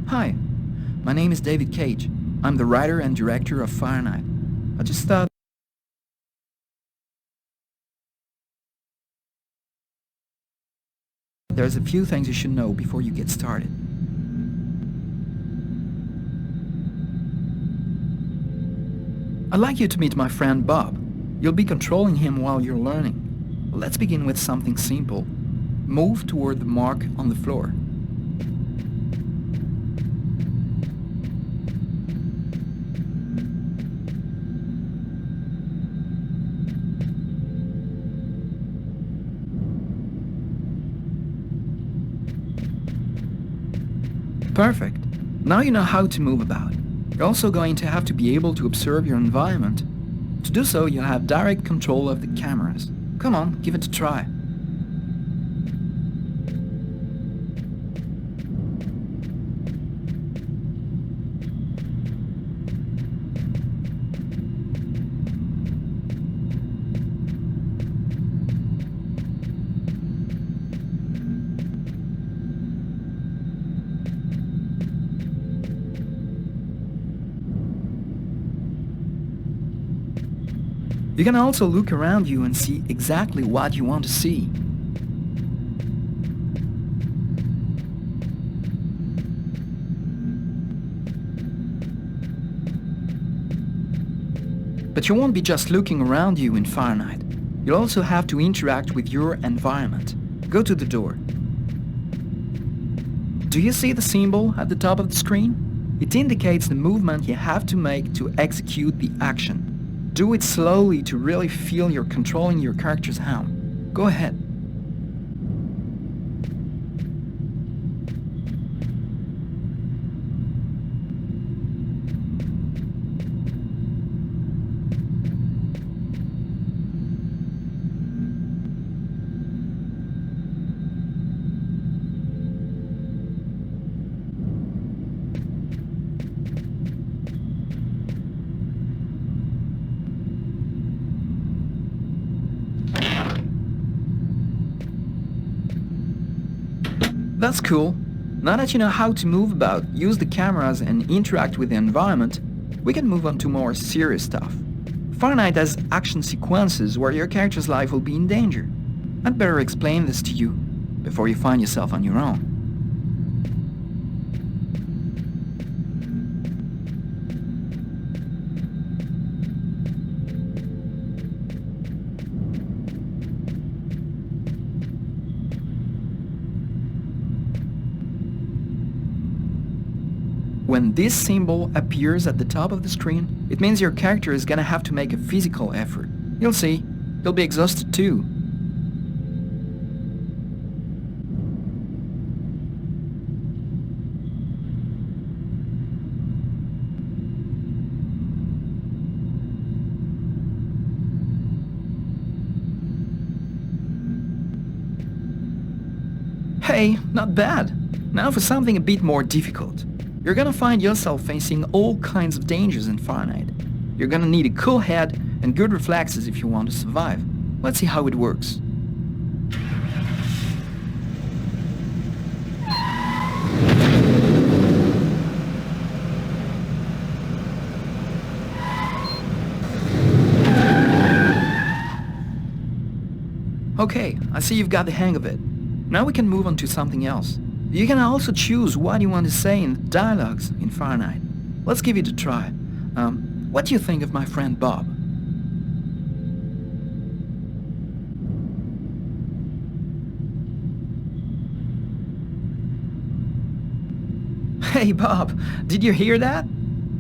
Hi, my name is David Cage. I'm the writer and director of Fahrenheit. I just thought there's a few things you should know before you get started. I'd like you to meet my friend Bob. You'll be controlling him while you're learning. Let's begin with something simple. Move toward the mark on the floor. Perfect. Now you know how to move about. You're also going to have to be able to observe your environment. To do so, you'll have direct control of the cameras. Come on, give it a try. You can also look around you and see exactly what you want to see. But you won't be just looking around you in Fahrenheit. You'll also have to interact with your environment. Go to the door. Do you see the symbol at the top of the screen? It indicates the movement you have to make to execute the action. Do it slowly to really feel you're controlling your character's hand. Go ahead. That's cool. Now that you know how to move about, use the cameras and interact with the environment, we can move on to more serious stuff. Fahrenheit has action sequences where your character's life will be in danger. I'd better explain this to you before you find yourself on your own. When this symbol appears at the top of the screen, it means your character is gonna have to make a physical effort. You'll see, you'll be exhausted too. Hey, not bad. Now for something a bit more difficult. You're gonna find yourself facing all kinds of dangers in Fahrenheit. You're gonna need a cool head and good reflexes if you want to survive. Let's see how it works. Okay, I see you've got the hang of it. Now we can move on to something else. You can also choose what you want to say in the dialogues in Fahrenheit. Let's give it a try. What do you think of my friend Bob? Hey Bob, did you hear that?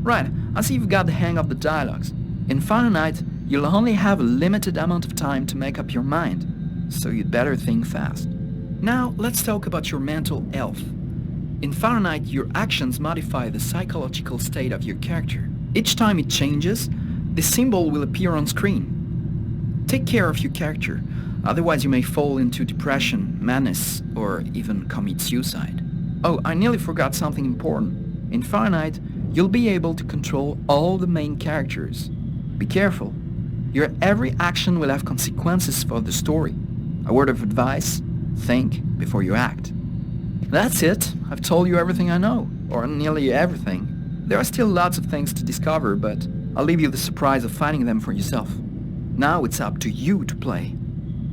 Right, I see you've got the hang of the dialogues. In Fahrenheit, you'll only have a limited amount of time to make up your mind, so you'd better think fast. Now, let's talk about your mental health. In Fahrenheit, your actions modify the psychological state of your character. Each time it changes, the symbol will appear on screen. Take care of your character, otherwise you may fall into depression, madness, or even commit suicide. Oh, I nearly forgot something important. In Fahrenheit, you'll be able to control all the main characters. Be careful. Your every action will have consequences for the story. A word of advice, think before you act. That's it. I've told you everything I know, or nearly everything. There are still lots of things to discover, but I'll leave you the surprise of finding them for yourself. Now it's up to you to play.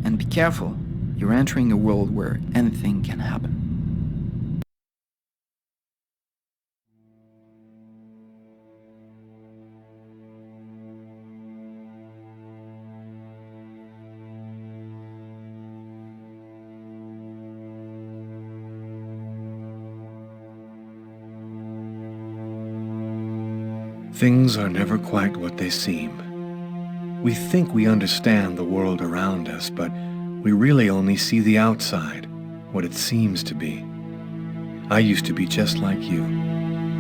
And be careful, you're entering a world where anything can happen. Things are never quite what they seem. We think we understand the world around us, but we really only see the outside, what it seems to be. I used to be just like you.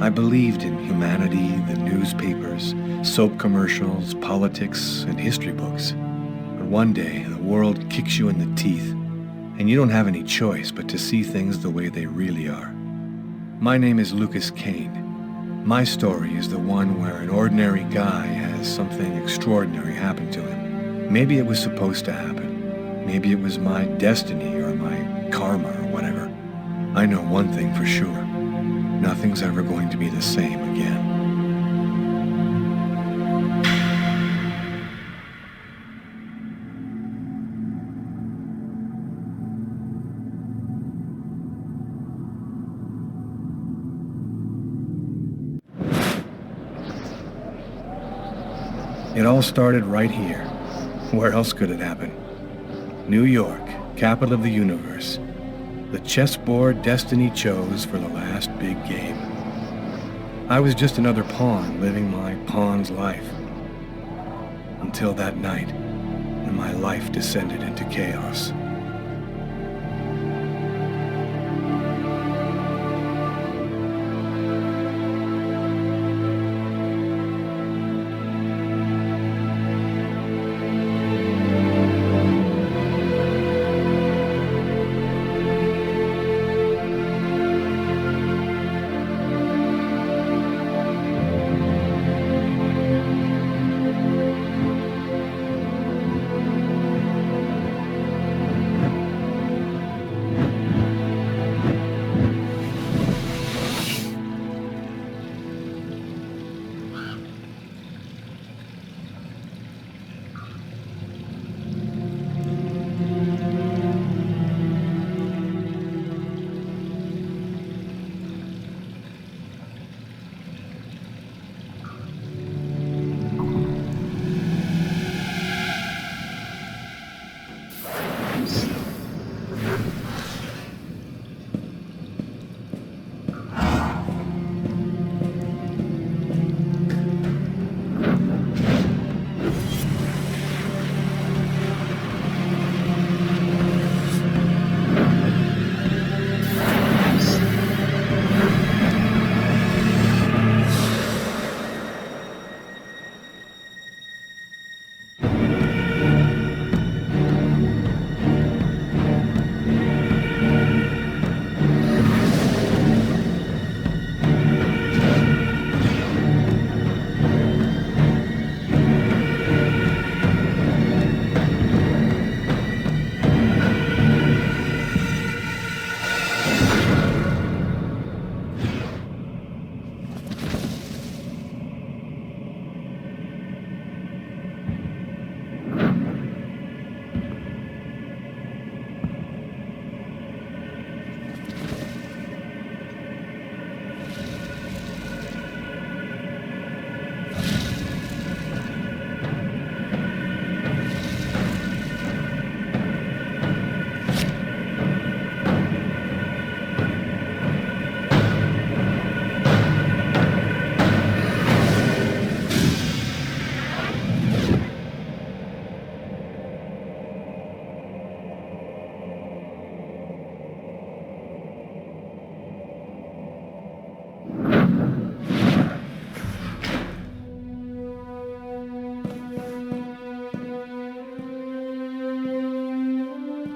I believed in humanity, the newspapers, soap commercials, politics, and history books. But one day, the world kicks you in the teeth, and you don't have any choice but to see things the way they really are. My name is Lucas Kane. My story is the one where an ordinary guy has something extraordinary happen to him. Maybe it was supposed to happen. Maybe it was my destiny or my karma or whatever. I know one thing for sure. Nothing's ever going to be the same again. It all started right here. Where else could it happen? New York, capital of the universe. The chessboard destiny chose for the last big game. I was just another pawn living my pawn's life. Until that night, when my life descended into chaos.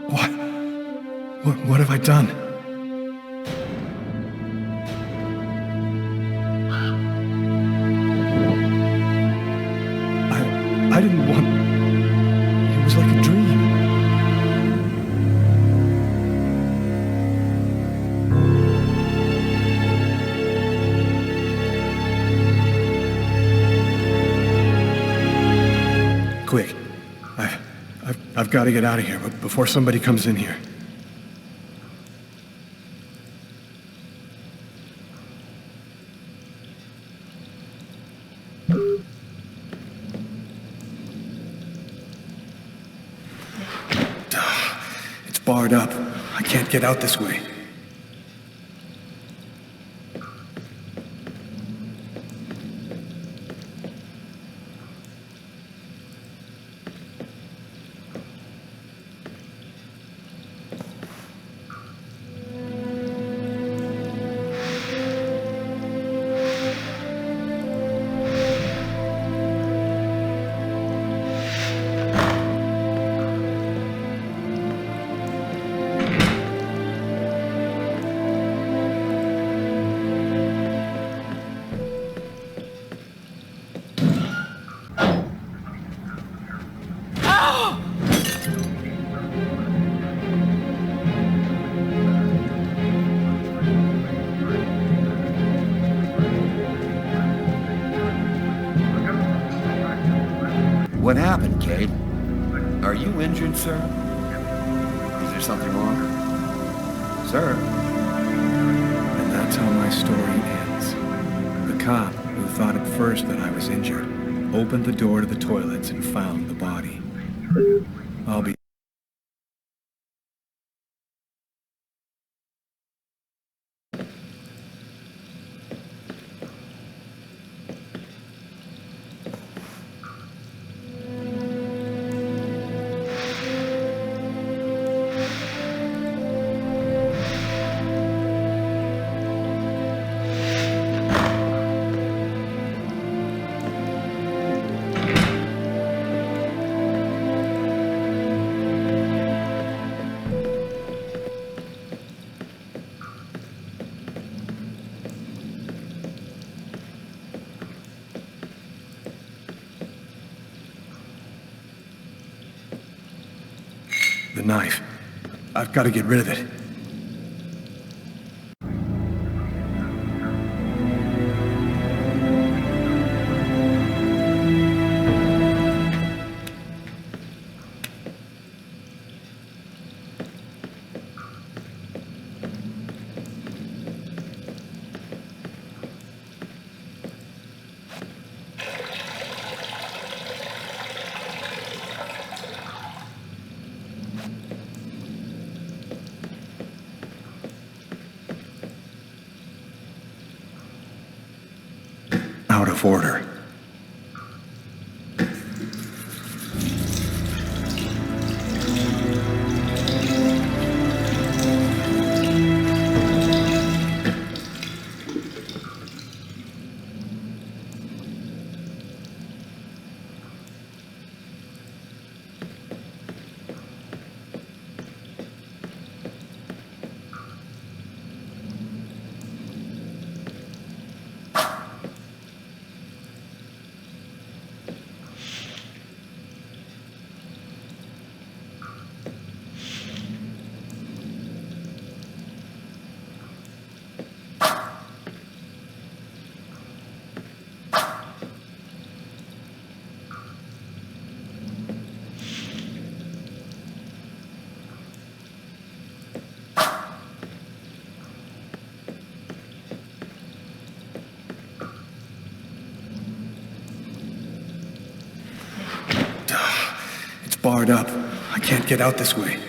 What? What have I done? I didn't want... It was like a dream. Quick. I've got to get out of here before somebody comes in here. It's barred up. I can't get out this way. What happened, Kate? Are you injured, sir? Is there something wrong? Sir? And that's how my story ends. The cop, who thought at first that I was injured, opened the door to the toilets and found the body. I'll be... The knife. I've got to get rid of it. Out of order. Barred up. I can't get out this way.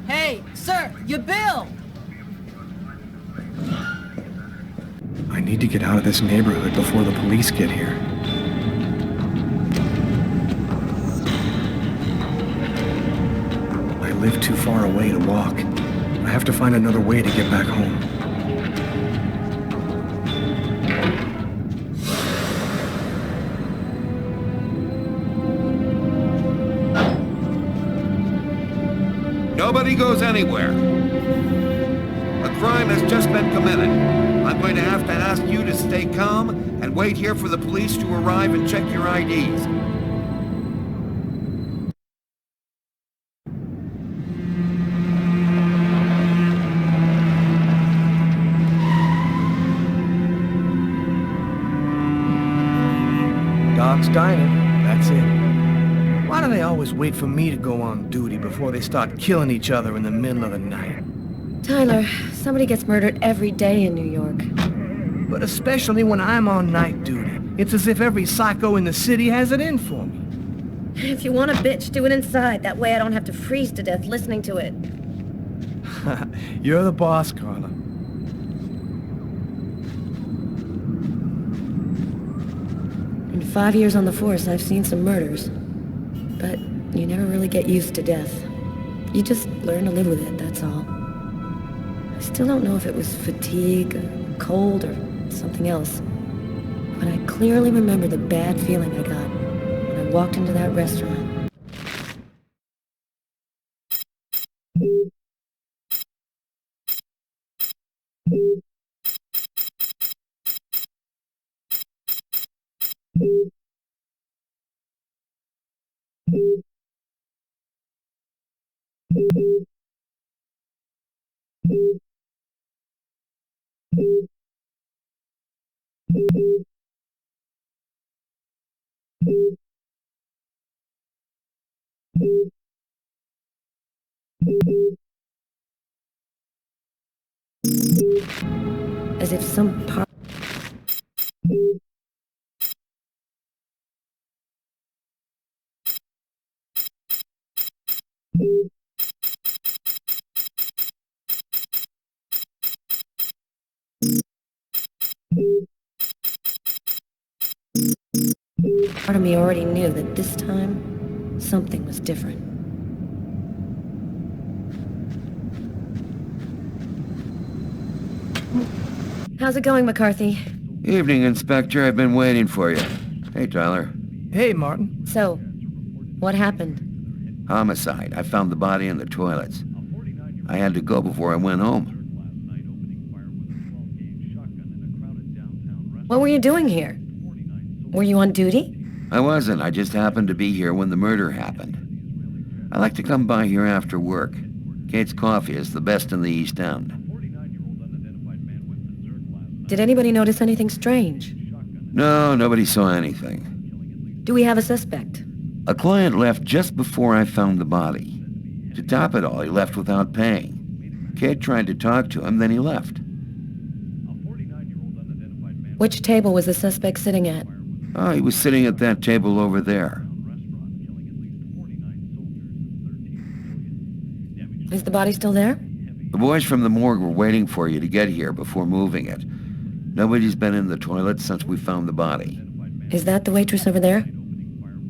Hey, sir, your bill! I need to get out of this neighborhood before the police get here. live too far away to walk. I have to find another way to get back home. Nobody goes anywhere. A crime has just been committed. I'm going to have to ask you to stay calm and wait here for the police to arrive and check your IDs. Doc's Diner, that's it. Why do they always wait for me to go on duty before they start killing each other in the middle of the night? Tyler, somebody gets murdered every day in New York. But especially when I'm on night duty. It's as if every psycho in the city has it in for me. If you want a bitch, do it inside. That way I don't have to freeze to death listening to it. You're the boss, Carla. In 5 years on the force, I've seen some murders. But you never really get used to death. You just learn to live with it, that's all. I still don't know if it was fatigue, or cold, or something else. But I clearly remember the bad feeling I got when I walked into that restaurant. As if some part... Part of me already knew that this time, something was different. How's it going, McCarthy? Evening, Inspector. I've been waiting for you. Hey, Tyler. Hey, Martin. So, what happened? Homicide. I found the body in the toilets. I had to go before I went home. What were you doing here? Were you on duty? I wasn't. I just happened to be here when the murder happened. I like to come by here after work. Kate's Coffee is the best in the East End. Did anybody notice anything strange? No, nobody saw anything. Do we have a suspect? A client left just before I found the body. To top it all, he left without paying. Kate tried to talk to him, then he left. Which table was the suspect sitting at? Oh, he was sitting at that table over there. Is the body still there? The boys from the morgue were waiting for you to get here before moving it. Nobody's been in the toilet since we found the body. Is that the waitress over there?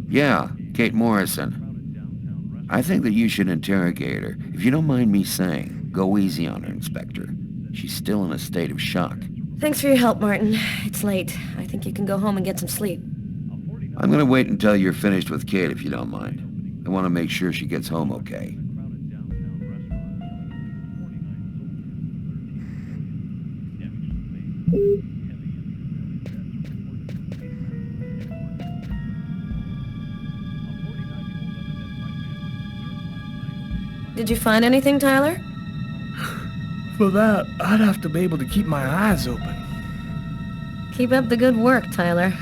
Yeah, Kate Morrison. I think that you should interrogate her. If you don't mind me saying, go easy on her, Inspector. She's still in a state of shock. Thanks for your help, Martin. It's late. I think you can go home and get some sleep. I'm gonna wait until you're finished with Kate, if you don't mind. I want to make sure she gets home okay. Did you find anything, Tyler? For that, I'd have to be able to keep my eyes open. Keep up the good work, Tyler.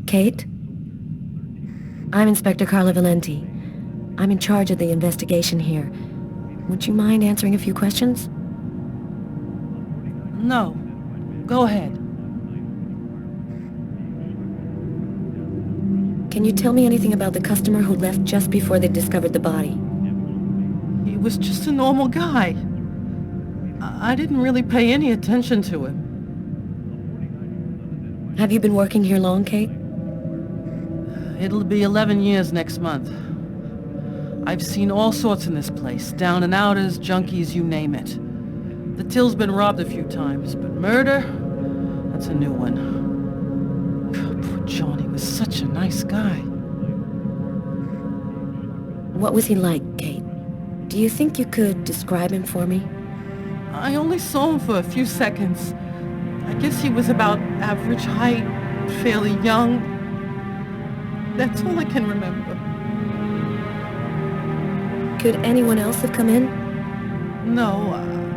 Kate? I'm Inspector Carla Valenti. I'm in charge of the investigation here. Would you mind answering a few questions? No. Go ahead. Can you tell me anything about the customer who left just before they discovered the body? He was just a normal guy. I didn't really pay any attention to him. Have you been working here long, Kate? It'll be 11 years next month. I've seen all sorts in this place. Down and outers, junkies, you name it. The till's been robbed a few times, but murder? That's a new one. Poor Johnny was such a nice guy. What was he like, Kate? Do you think you could describe him for me? I only saw him for a few seconds. I guess he was about average height, fairly young. That's all I can remember. Could anyone else have come in? No,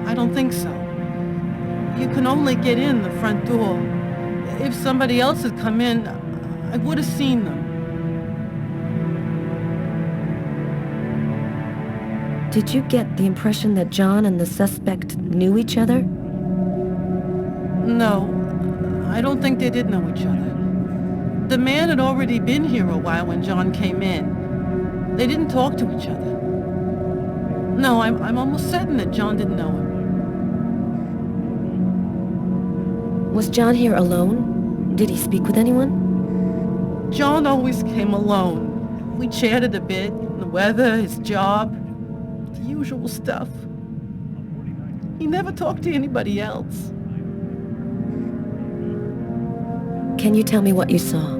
I don't think so. You can only get in the front door. If somebody else had come in, I would have seen them. Did you get the impression that John and the suspect knew each other? No, I don't think they did know each other. The man had already been here a while when John came in. They didn't talk to each other. No, I'm almost certain that John didn't know him. Was John here alone? Did he speak with anyone? John always came alone. We chatted a bit, the weather, his job, the usual stuff. He never talked to anybody else. Can you tell me what you saw?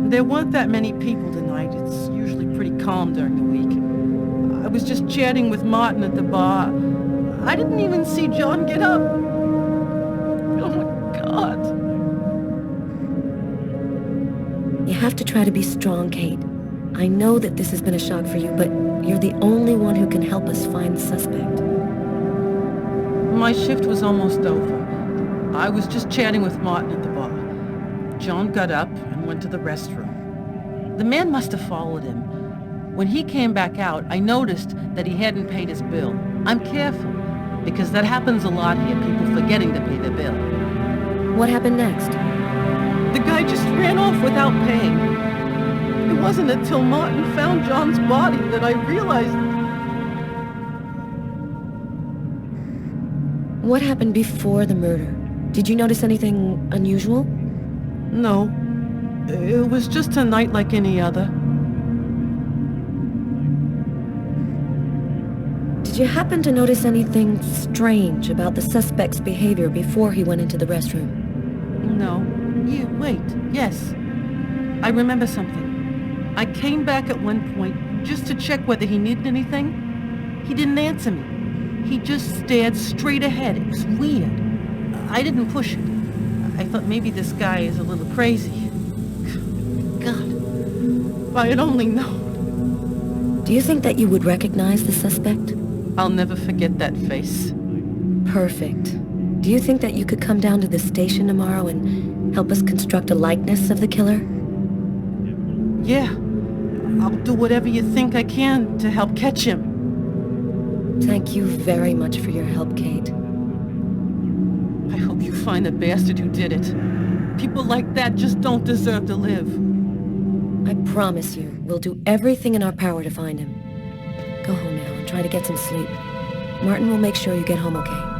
There weren't that many people tonight. It's usually pretty calm during the week. I was just chatting with Martin at the bar. I didn't even see John get up. Oh my God. You have to try to be strong, Kate. I know that this has been a shock for you, but you're the only one who can help us find the suspect. My shift was almost over. I was just chatting with Martin at the bar. John got up and went to the restroom. The man must have followed him. When he came back out, I noticed that he hadn't paid his bill. I'm careful, because that happens a lot here, people forgetting to pay their bill. What happened next? The guy just ran off without paying. It wasn't until Martin found John's body that I realized... What happened before the murder? Did you notice anything unusual? No. It was just a night like any other. Did you happen to notice anything strange about the suspect's behavior before he went into the restroom? No. Wait. Yes. I remember something. I came back at one point just to check whether he needed anything. He didn't answer me. He just stared straight ahead. It was weird. I didn't push it. I thought maybe this guy is a little crazy. God. If I had only known. Do you think that you would recognize the suspect? I'll never forget that face. Perfect. Do you think that you could come down to the station tomorrow and help us construct a likeness of the killer? Yeah. I'll do whatever you think I can to help catch him. Thank you very much for your help, Kate. I hope you find the bastard who did it. People like that just don't deserve to live. I promise you, we'll do everything in our power to find him. Go home now and try to get some sleep. Martin will make sure you get home okay.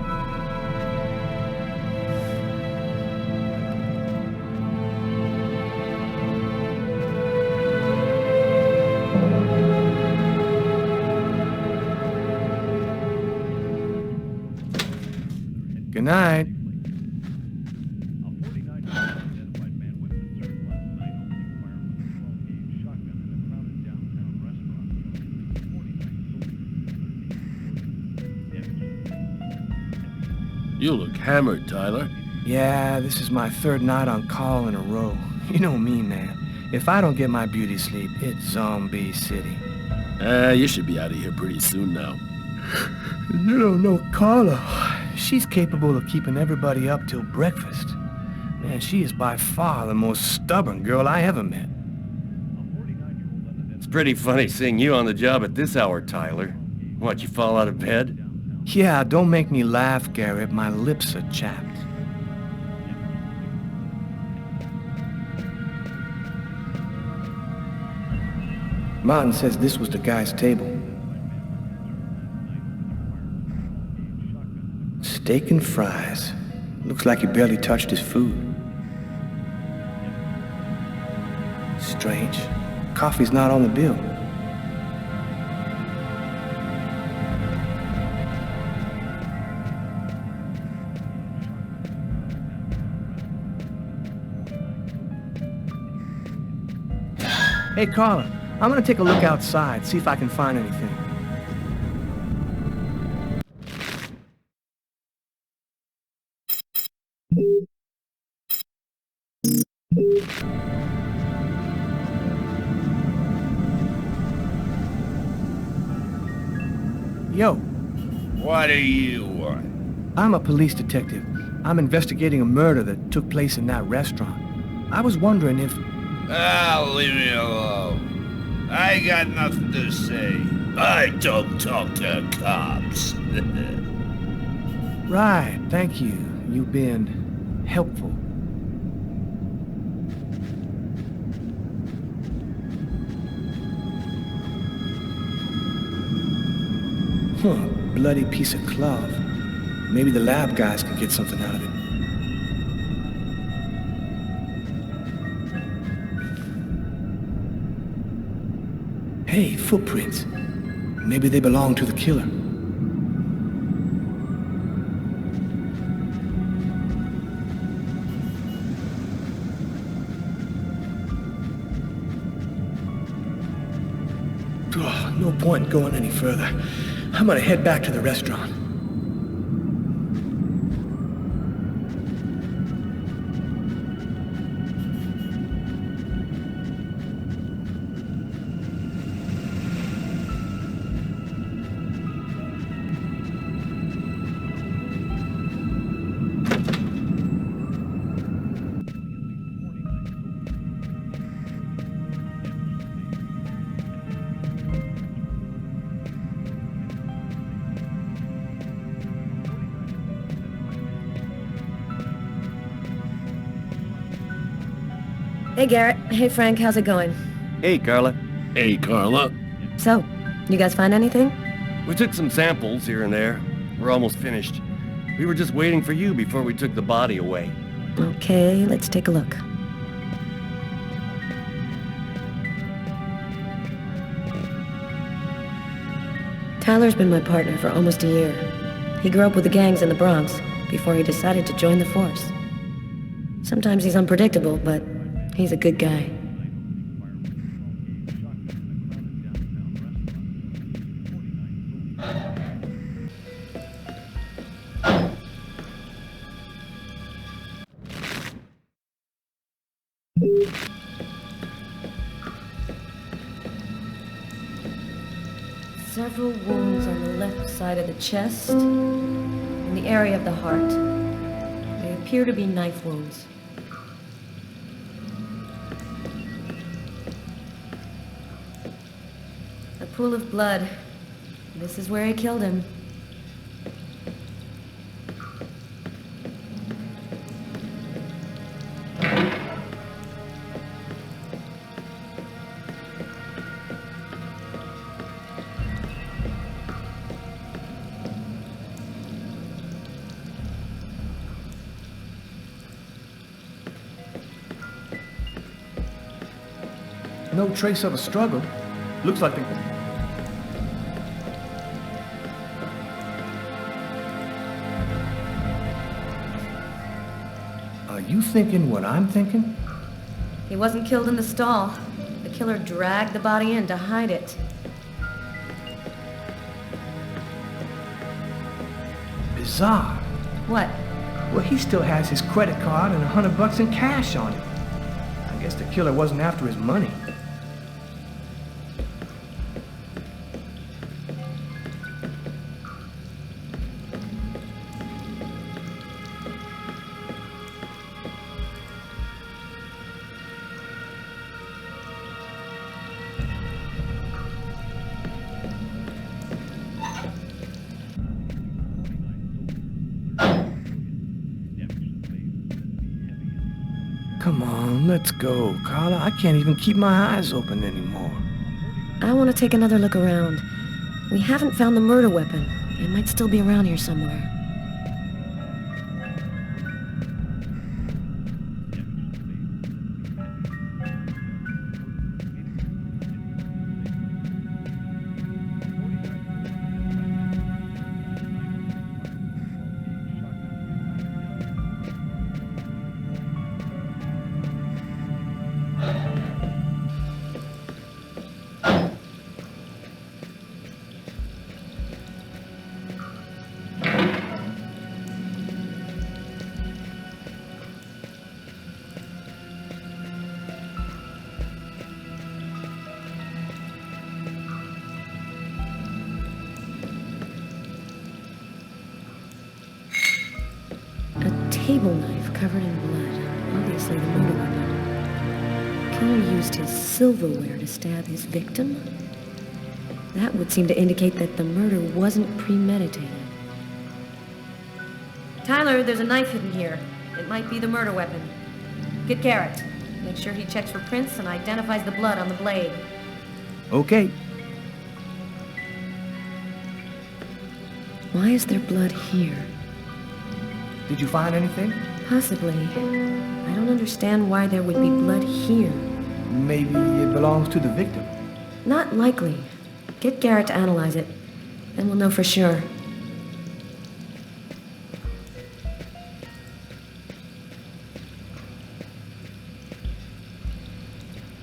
Good night. You look hammered, Tyler. Yeah, this is my third night on call in a row. You know me, man. If I don't get my beauty sleep, it's Zombie City. You should be out of here pretty soon now. You don't know Carla. She's capable of keeping everybody up till breakfast. Man, she is by far the most stubborn girl I ever met. It's pretty funny seeing you on the job at this hour, Tyler. What, you fall out of bed? Yeah, don't make me laugh, Garrett. My lips are chapped. Martin says this was the guy's table. Steak and fries. Looks like he barely touched his food. Strange. Coffee's not on the bill. Hey, Carla, I'm gonna take a look outside, see if I can find anything. Yo, What do you want? I'm a police detective. I'm investigating a murder that took place in that restaurant. I was wondering if... Ah, leave me alone. I got nothing to say. I don't talk to cops. Right, thank you. You've been helpful. Bloody piece of cloth. Maybe the lab guys can get something out of it. Hey, footprints. Maybe they belong to the killer. Oh, no point going any further. I'm gonna head back to the restaurant. Hey, Garrett. Hey, Frank. How's it going? Hey, Carla. Hey, Carla. So, you guys find anything? We took some samples here and there. We're almost finished. We were just waiting for you before we took the body away. Okay, let's take a look. Tyler's been my partner for almost a year. He grew up with the gangs in the Bronx before he decided to join the force. Sometimes he's unpredictable, but he's a good guy. Several wounds on the left side of the chest and the area of the heart. They appear to be knife wounds. A pool of blood. This is where he killed him. No trace of a struggle. Looks like they... Are you thinking what I'm thinking? He wasn't killed in the stall. The killer dragged the body in to hide it. Bizarre. What? Well, he still has his credit card and $100 in cash on it. I guess the killer wasn't after his money. Come on, let's go, Carla. I can't even keep my eyes open anymore. I want to take another look around. We haven't found the murder weapon. It might still be around here somewhere. table knife covered in blood. Obviously the murder weapon. Killer used his silverware to stab his victim? That would seem to indicate that the murder wasn't premeditated. Tyler, there's a knife hidden here. It might be the murder weapon. Get Garrett. Make sure he checks for prints and identifies the blood on the blade. Okay. Why is there blood here? Did you find anything? Possibly. I don't understand why there would be blood here. Maybe it belongs to the victim. Not likely. Get Garrett to analyze it. Then we'll know for sure.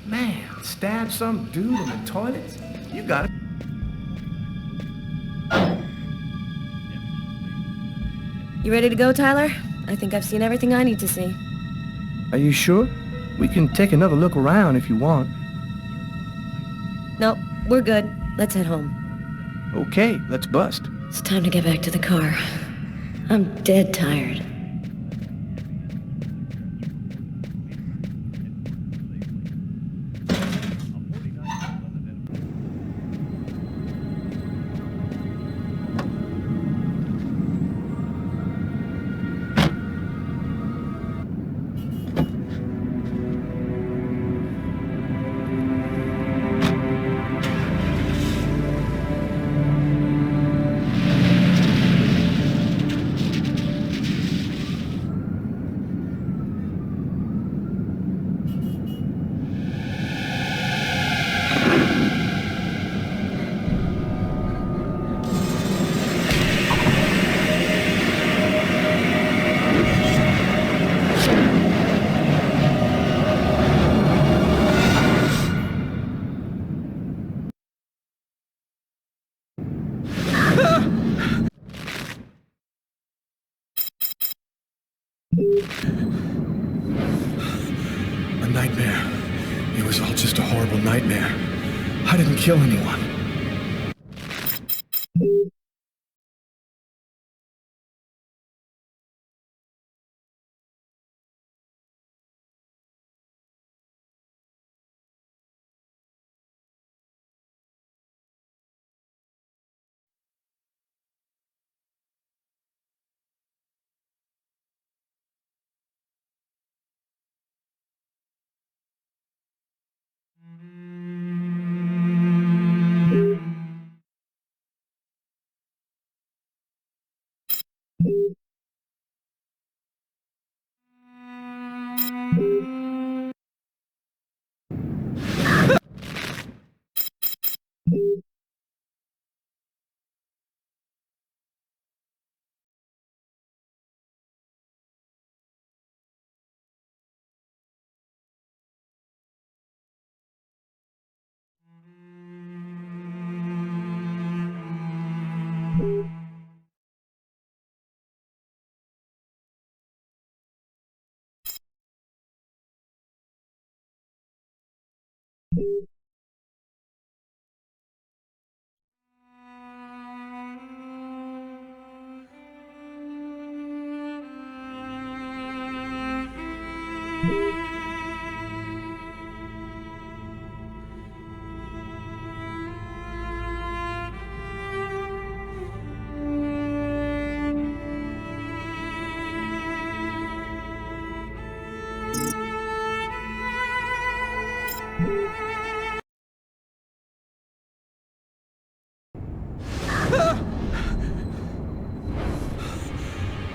Man, stab some dude in the toilet? You got it. You ready to go, Tyler? I think I've seen everything I need to see. Are you sure? We can take another look around if you want. No, we're good. Let's head home. Okay, let's bust. It's time to get back to the car. I'm dead tired. A nightmare. It was all just a horrible nightmare. I didn't kill anyone.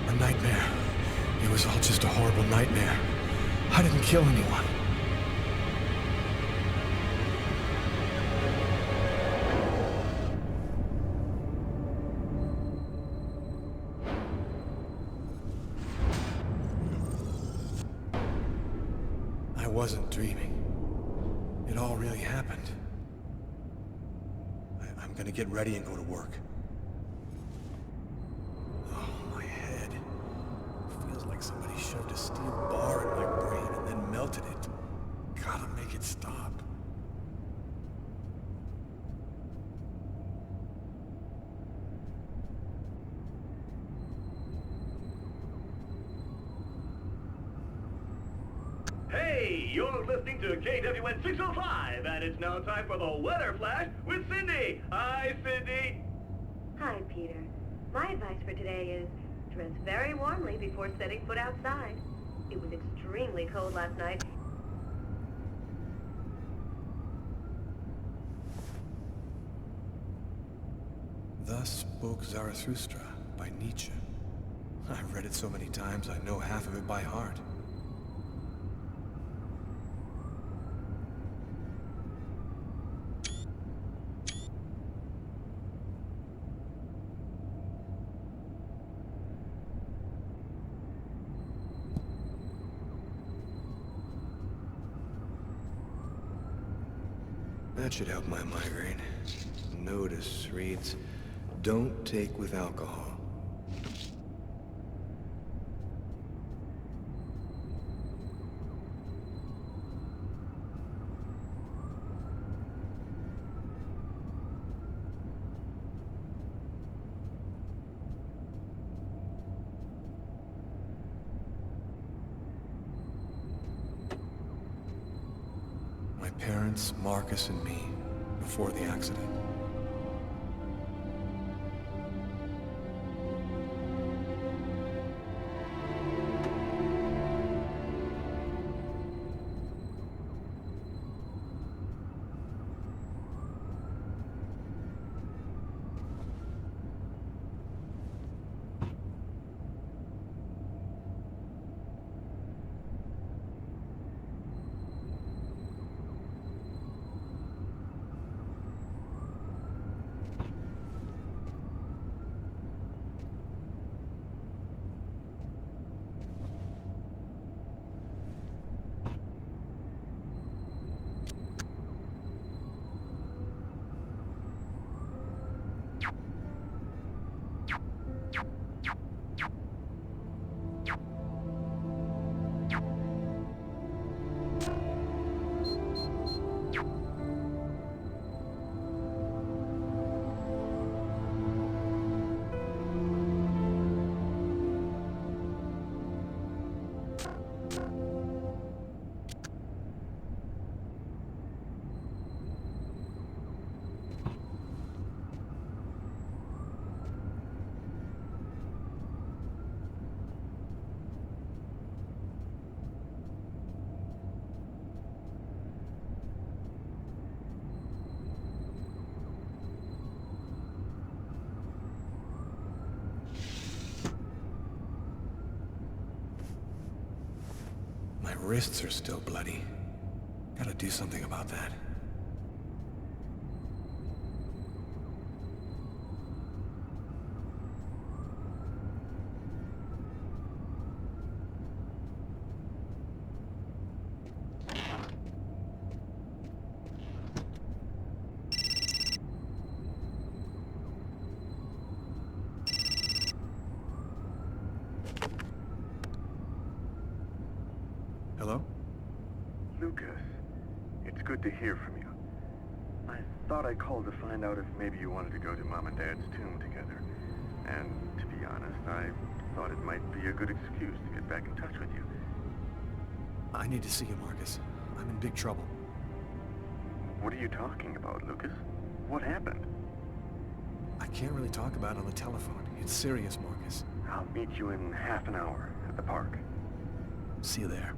A nightmare. It was all just a horrible nightmare. I didn't kill anyone. I wasn't dreaming. It all really happened. I'm gonna get ready and go to work. Oh, my head. Feels like somebody shoved a steel bar in my brain and then melted it. Gotta make it stop. You're listening to KWN 605, and it's now time for the Weather Flash with Cindy. Hi, Cindy. Hi, Peter. My advice for today is dress very warmly before setting foot outside. It was extremely cold last night. Thus spoke Zarathustra by Nietzsche. I've read it so many times I know half of it by heart. That should help my migraine. Notice reads, "Don't take with alcohol." My parents, Marcus, and me, before the accident. My wrists are still bloody. Gotta do something about that. Hello? Lucas, it's good to hear from you. I thought I called to find out if maybe you wanted to go to Mom and Dad's tomb together. And to be honest, I thought it might be a good excuse to get back in touch with you. I need to see you, Marcus. I'm in big trouble. What are you talking about, Lucas? What happened? I can't really talk about it on the telephone. It's serious, Marcus. I'll meet you in half an hour at the park. See you there.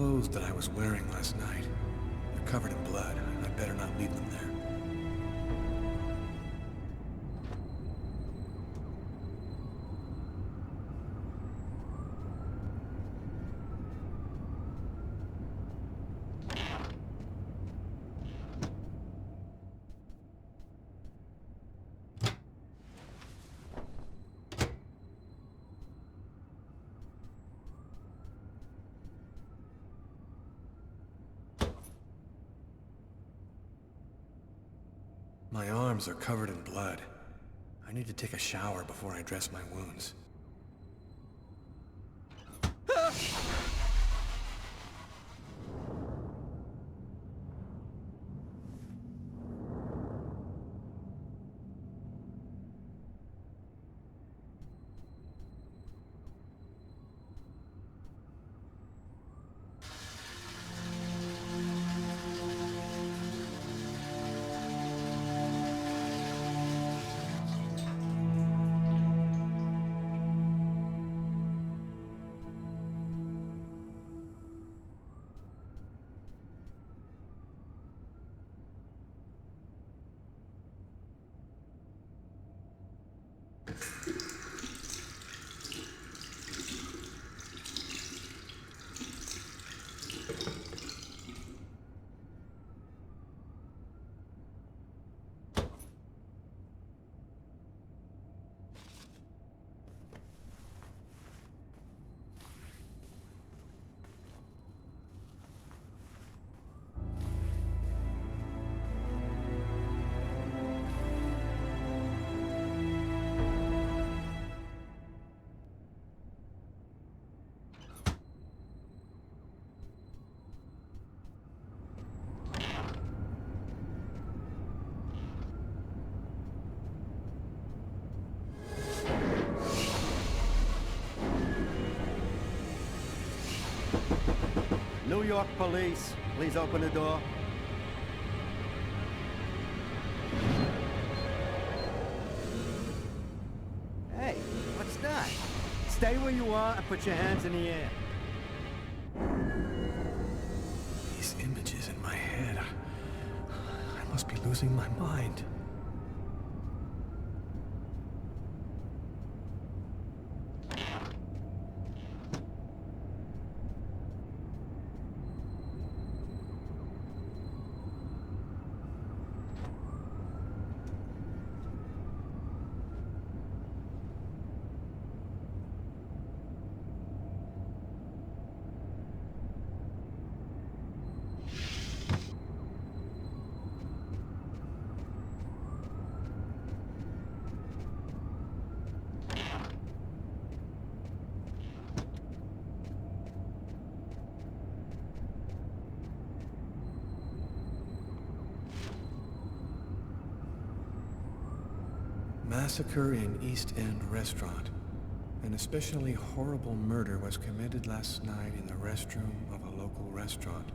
clothes that I was wearing last night. They're covered in blood. I'd better not leave them there. My arms are covered in blood. I need to take a shower before I dress my wounds. New York police, please open the door. Hey, what's that? Stay where you are and put your hands in the air. These images in my head. I must be losing my mind. Massacre in East End restaurant. An especially horrible murder was committed last night in the restroom of a local restaurant.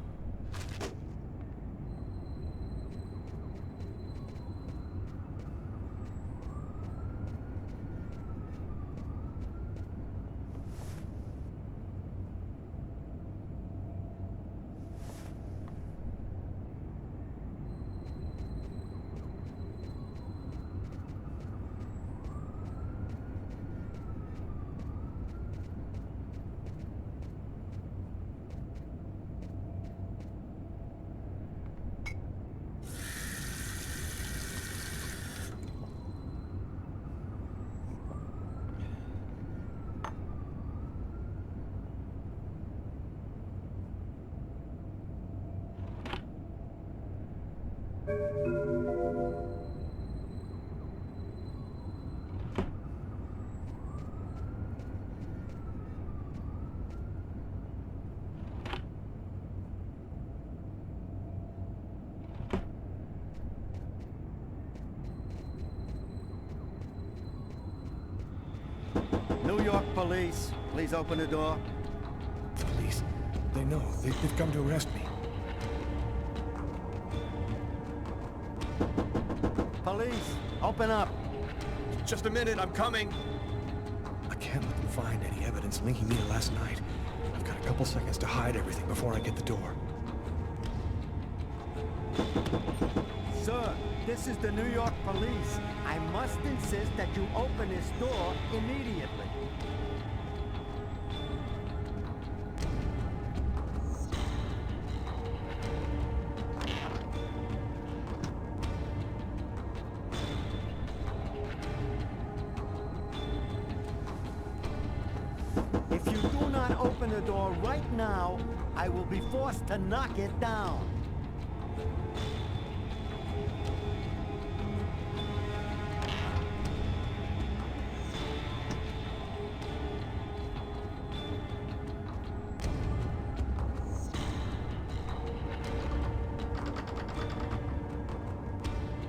New York police, please open the door. Police? They know. They've come to arrest me. Police, open up. Just a minute, I'm coming. I can't let them find any evidence linking me to last night. I've got to couple seconds to hide everything before I get the door. Sir, this is the New York police. I must insist that you open this door immediately. If you do not open the door right now, I will be forced to knock it down.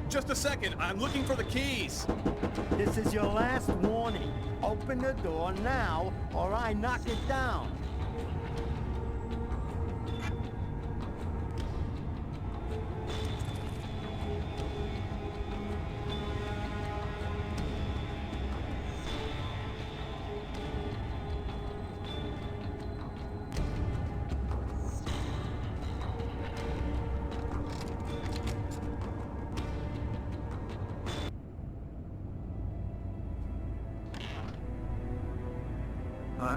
Just a second, I'm looking for the keys. This is your last warning. Open the door now, or I knock it down.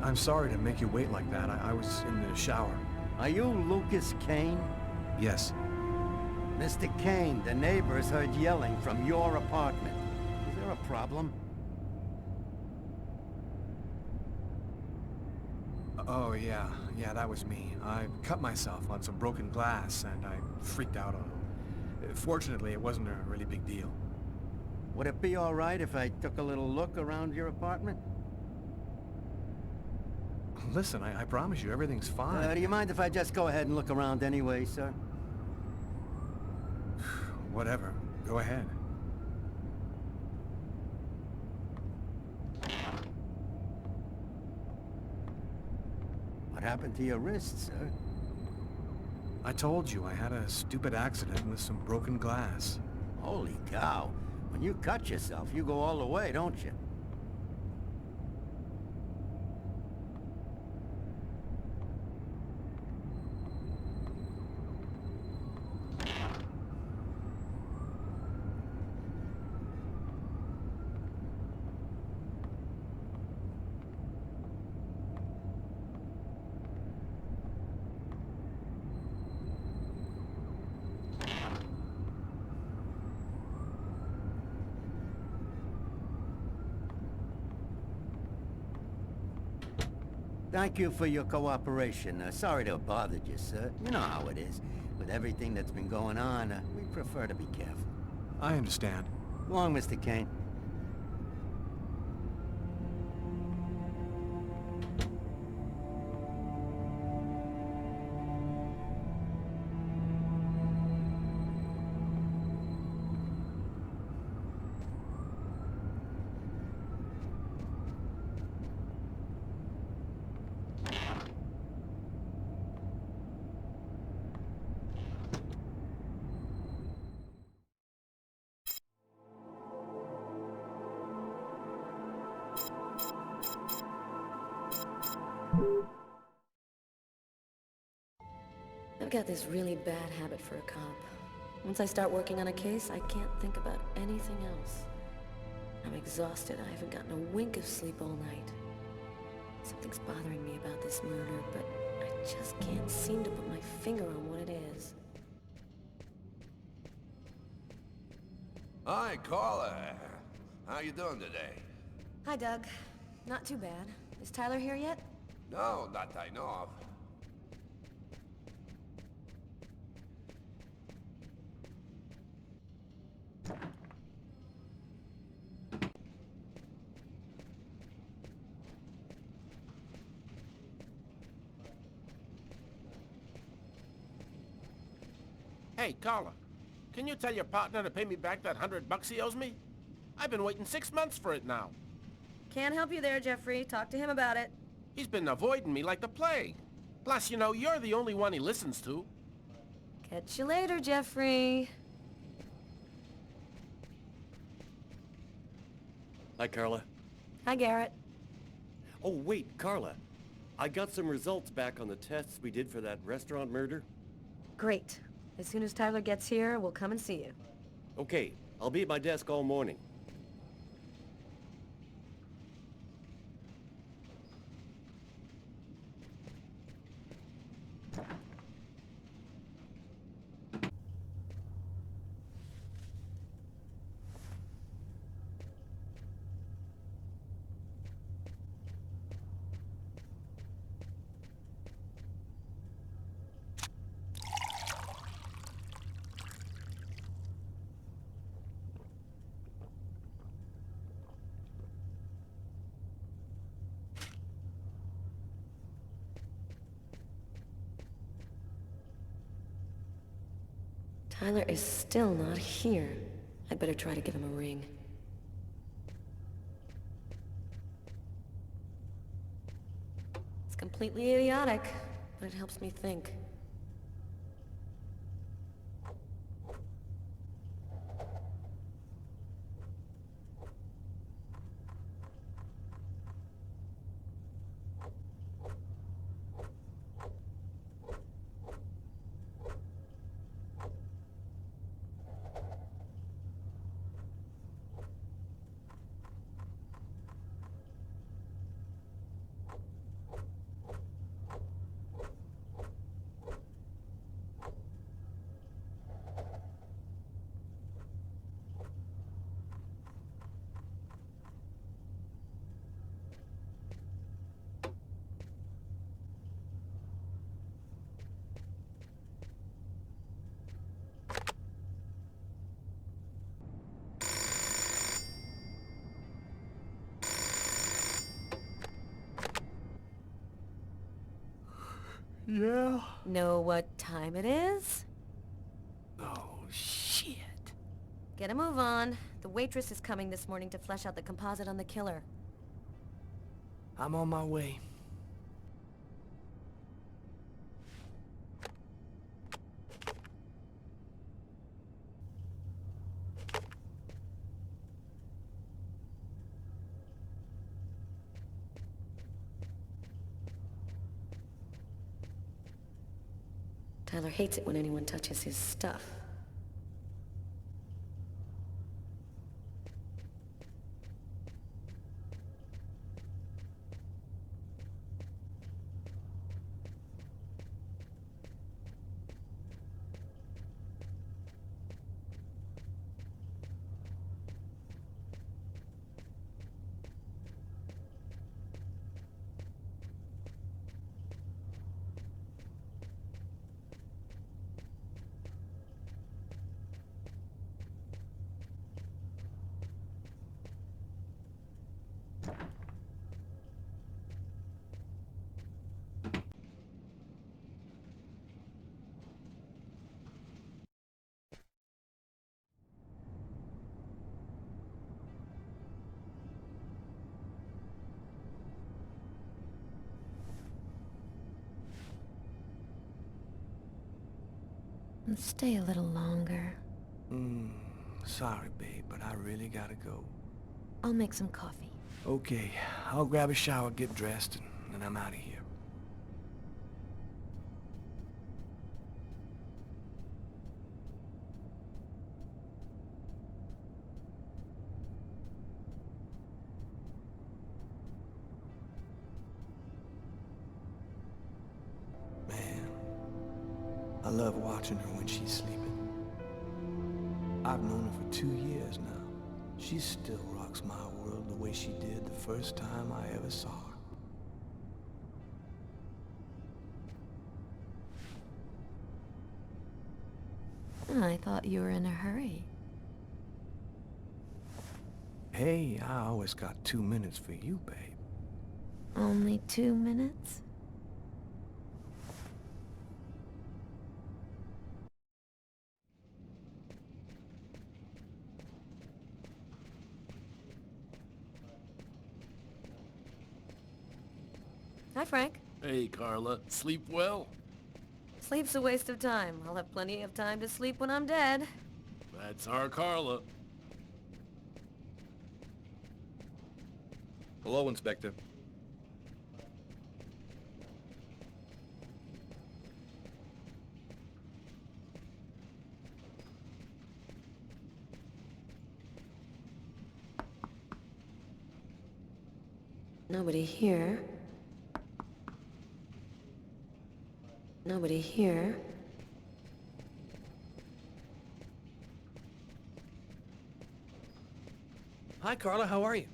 I'm sorry to make you wait like that. I was in the shower. Are you Lucas Kane? Yes. Mr. Kane, the neighbors heard yelling from your apartment. Is there a problem? Oh, yeah, that was me. I cut myself on some broken glass, and I freaked out a little. Fortunately, it wasn't a really big deal. Would it be all right if I took a little look around your apartment? Listen, I promise you, everything's fine. Do you mind if I just go ahead and look around anyway, sir? Whatever. Go ahead. What happened to your wrist, sir? I told you I had a stupid accident with some broken glass. Holy cow. When you cut yourself, you go all the way, don't you? Thank you for your cooperation. Sorry to have bothered you, sir. You know how it is. With everything that's been going on, we prefer to be careful. I understand. Go on, Mr. Kane. I've got this really bad habit for a cop. Once I start working on a case, I can't think about anything else. I'm exhausted. I haven't gotten a wink of sleep all night. Something's bothering me about this murder, but I just can't seem to put my finger on what it is. Hi, Carla. How you doing today? Hi, Doug. Not too bad. Is Tyler here yet? No, not that I know of. Hey, Carla, can you tell your partner to pay me back that $100 he owes me? I've been waiting 6 months for it now. Can't help you there, Jeffrey. Talk to him about it. He's been avoiding me like the plague. Plus, you know, you're the only one he listens to. Catch you later, Jeffrey. Hi, Carla. Hi, Garrett. Oh, wait, Carla. I got some results back on the tests we did for that restaurant murder. Great. As soon as Tyler gets here, we'll come and see you. Okay, I'll be at my desk all morning. Tyler is still not here. I'd better try to give him a ring. It's completely idiotic, but it helps me think. Yeah? Know what time it is? Oh, shit. Get a move on. The waitress is coming this morning to flesh out the composite on the killer. I'm on my way. Tyler hates it when anyone touches his stuff. Stay a little longer. Sorry, babe, but I really gotta go. I'll make some coffee. Okay, I'll grab a shower, get dressed, and I'm out of here. Man, I love watching her when she's sleeping. I've known her for 2 years now. She still rocks my world the way she did the first time I ever saw her. I thought you were in a hurry. Hey, I always got 2 minutes for you, babe. Only 2 minutes? Hi, Frank. Hey, Carla. Sleep well? Sleep's a waste of time. I'll have plenty of time to sleep when I'm dead. That's our Carla. Hello, Inspector. Nobody here. Nobody here. Hi, Carla. How are you?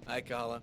Hi, Carla.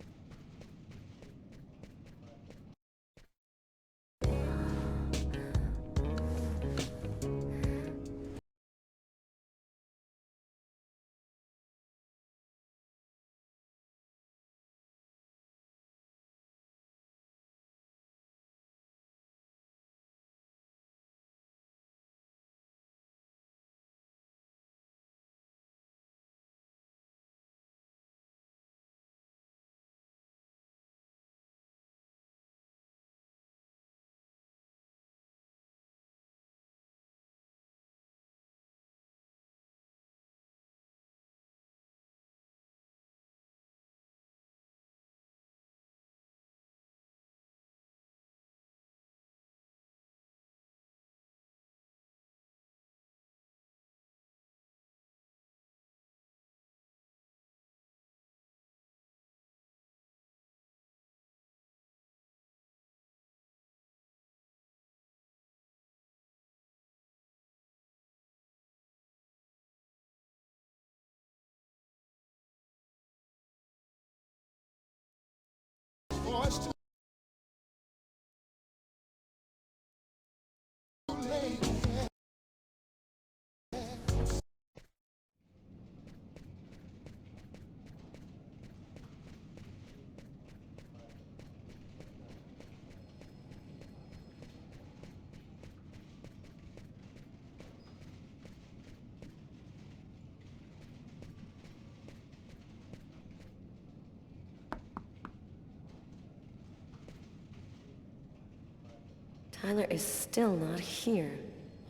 Tyler is still not here.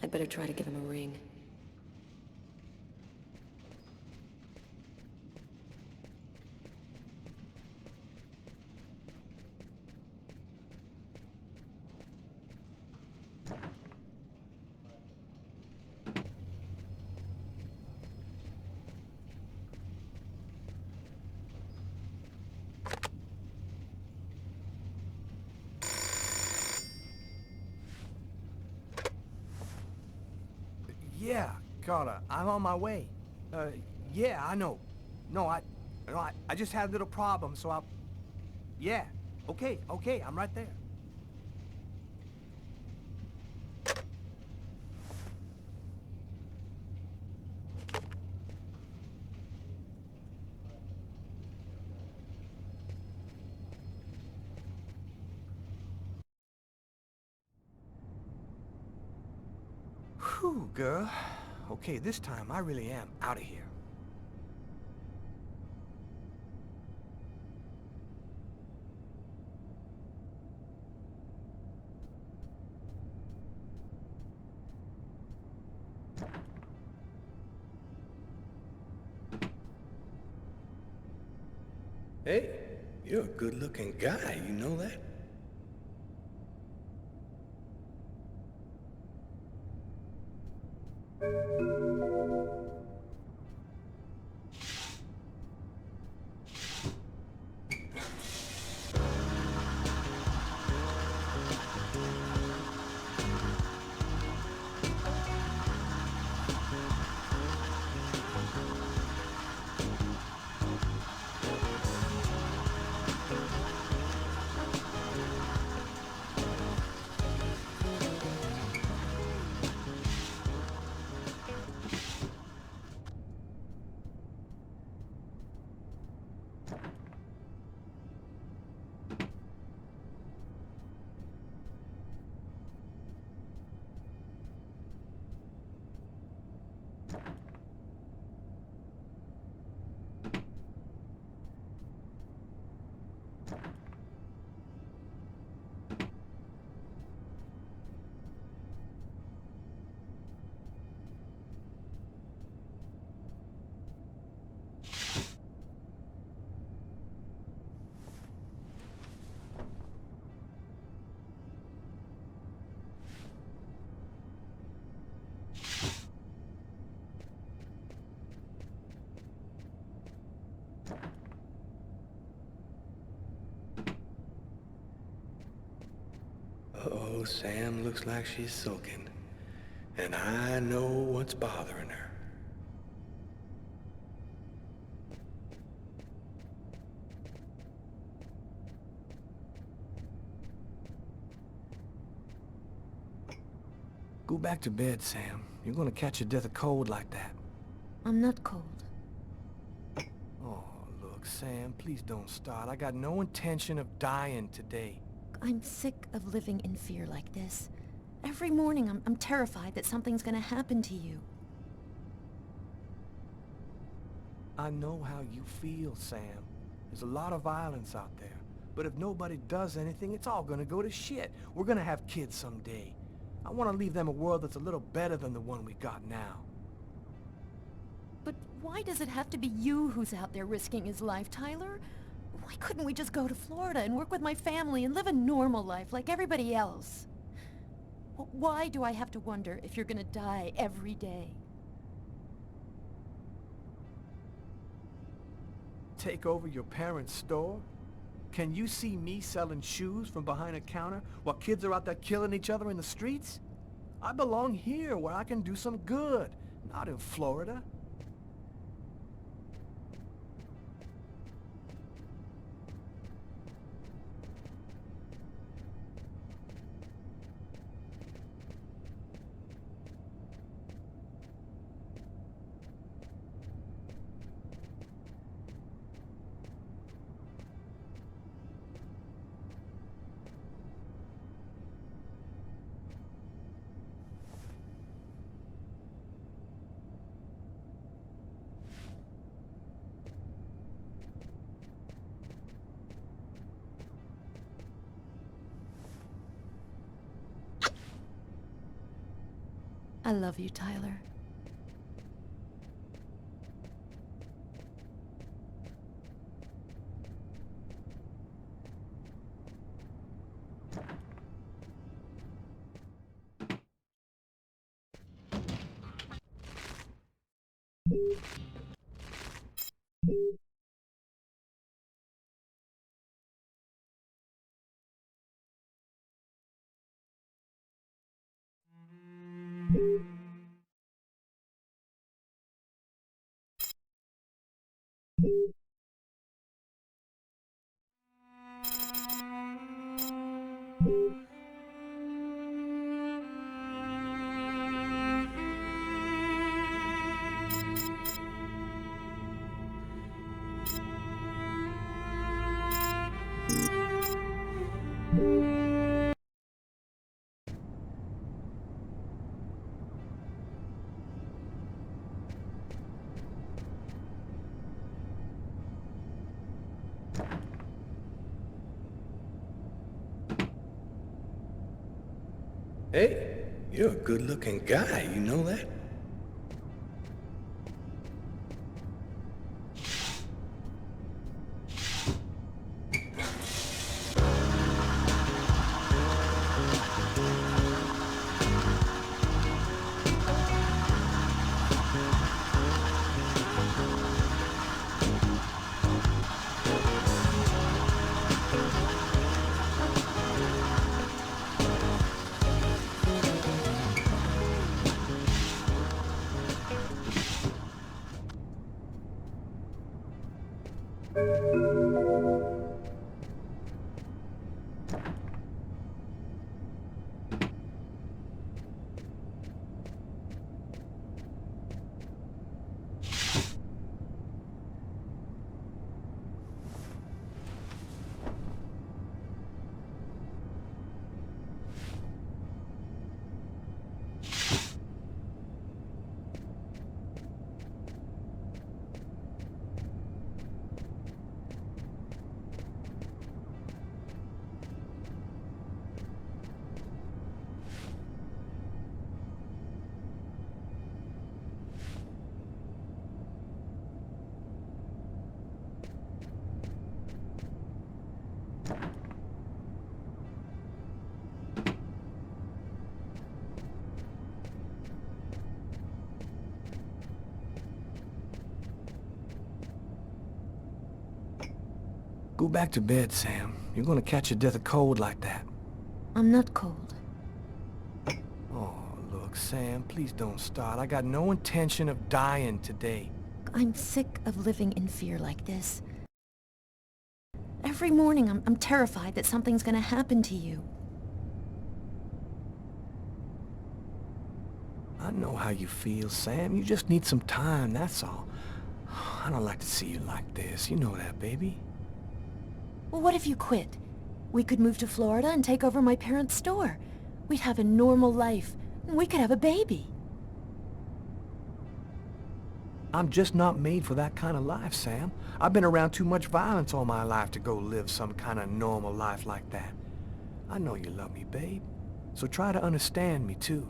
I'd better try to give him a ring. Yeah, Carla, I'm on my way. Yeah, I know. No, I just had a little problem, so I'll... Yeah, okay, I'm right there. Whew, girl. Okay, this time I really am out of here. Hey, you're a good-looking guy, you know that? Oh, Sam looks like she's sulking. And I know what's bothering her. Go back to bed, Sam. You're gonna catch your death of cold like that. I'm not cold. Oh, look, Sam, please don't start. I got no intention of dying today. I'm sick of living in fear like this. Every morning I'm terrified that something's gonna happen to you. I know how you feel, Sam. There's a lot of violence out there. But if nobody does anything, it's all gonna go to shit. We're gonna have kids someday. I want to leave them a world that's a little better than the one we got now. But why does it have to be you who's out there risking his life, Tyler? Why couldn't we just go to Florida and work with my family and live a normal life like everybody else? Why do I have to wonder if you're gonna die every day? Take over your parents' store? Can you see me selling shoes from behind a counter while kids are out there killing each other in the streets? I belong here where I can do some good, not in Florida. I love you, Tyler. Hey, you're a good-looking guy, you know that? Go back to bed, Sam. You're gonna catch your death of cold like that. I'm not cold. Sam, please don't start. I got no intention of dying today. I'm sick of living in fear like this. Every morning I'm terrified that something's gonna happen to you. I know how you feel, Sam. You just need some time, that's all. I don't like to see you like this. You know that, baby. Well, what if you quit? We could move to Florida and take over my parents' store. We'd have a normal life. We could have a baby. I'm just not made for that kind of life, Sam. I've been around too much violence all my life to go live some kind of normal life like that. I know you love me, babe. So try to understand me, too.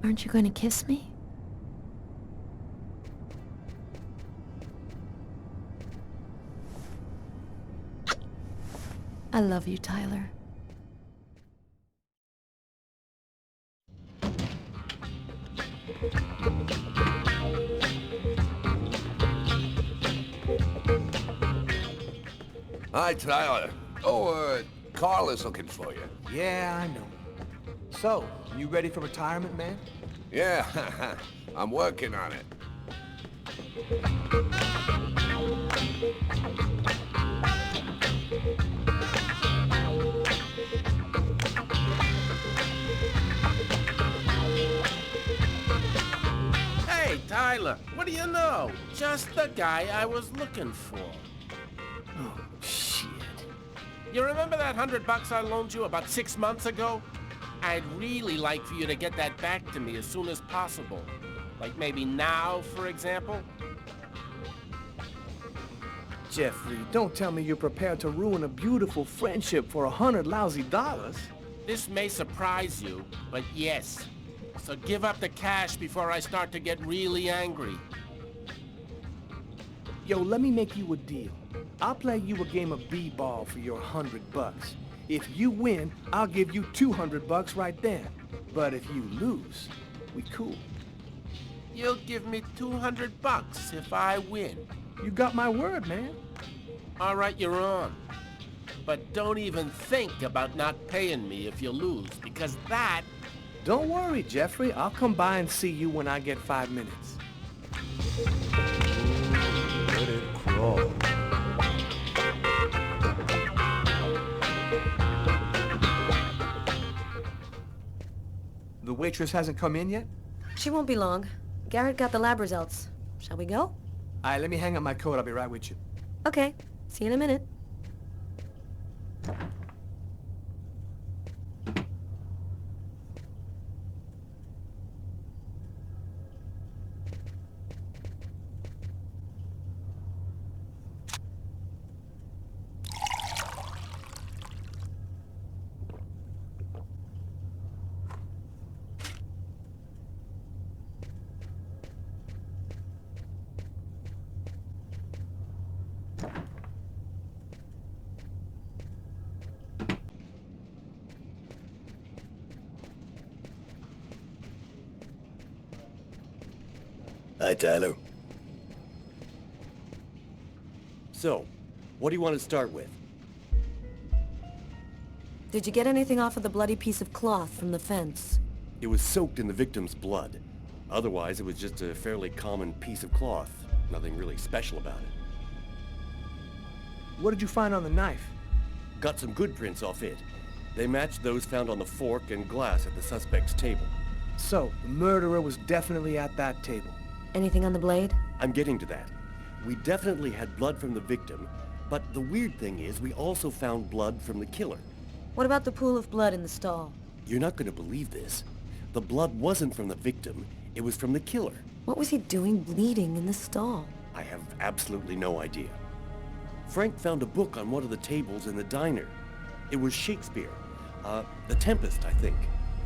Aren't you going to kiss me? I love you, Tyler. Hi, Tyler. Oh, Carla's looking for you. Yeah, I know. So, you ready for retirement, man? Yeah, I'm working on it. Hey, Tyler, what do you know? Just the guy I was looking for. Oh, shit. You remember that $100 I loaned you about 6 months ago? I'd really like for you to get that back to me as soon as possible. Like maybe now, for example? Jeffrey, don't tell me you're prepared to ruin a beautiful friendship for $100 lousy. This may surprise you, but yes. So give up the cash before I start to get really angry. Yo, let me make you a deal. I'll play you a game of b-ball for your $100. If you win, I'll give you $200 right then. But if you lose, we cool. You'll give me $200 if I win. You got my word, man. All right, you're on. But don't even think about not paying me if you lose, because that... Don't worry, Jeffrey. I'll come by and see you when I get 5 minutes. Let it crawl. The waitress hasn't come in yet? She won't be long. Garrett got the lab results. Shall we go? All right, let me hang up my coat. I'll be right with you. Okay. See you in a minute. Hi, Tyler. So, what do you want to start with? Did you get anything off of the bloody piece of cloth from the fence? It was soaked in the victim's blood. Otherwise, it was just a fairly common piece of cloth. Nothing really special about it. What did you find on the knife? Got some good prints off it. They matched those found on the fork and glass at the suspect's table. So, the murderer was definitely at that table. Anything on the blade? I'm getting to that. We definitely had blood from the victim, but the weird thing is we also found blood from the killer. What about the pool of blood in the stall? You're not going to believe this. The blood wasn't from the victim, it was from the killer. What was he doing bleeding in the stall? I have absolutely no idea. Frank found a book on one of the tables in the diner. It was Shakespeare. The Tempest, I think.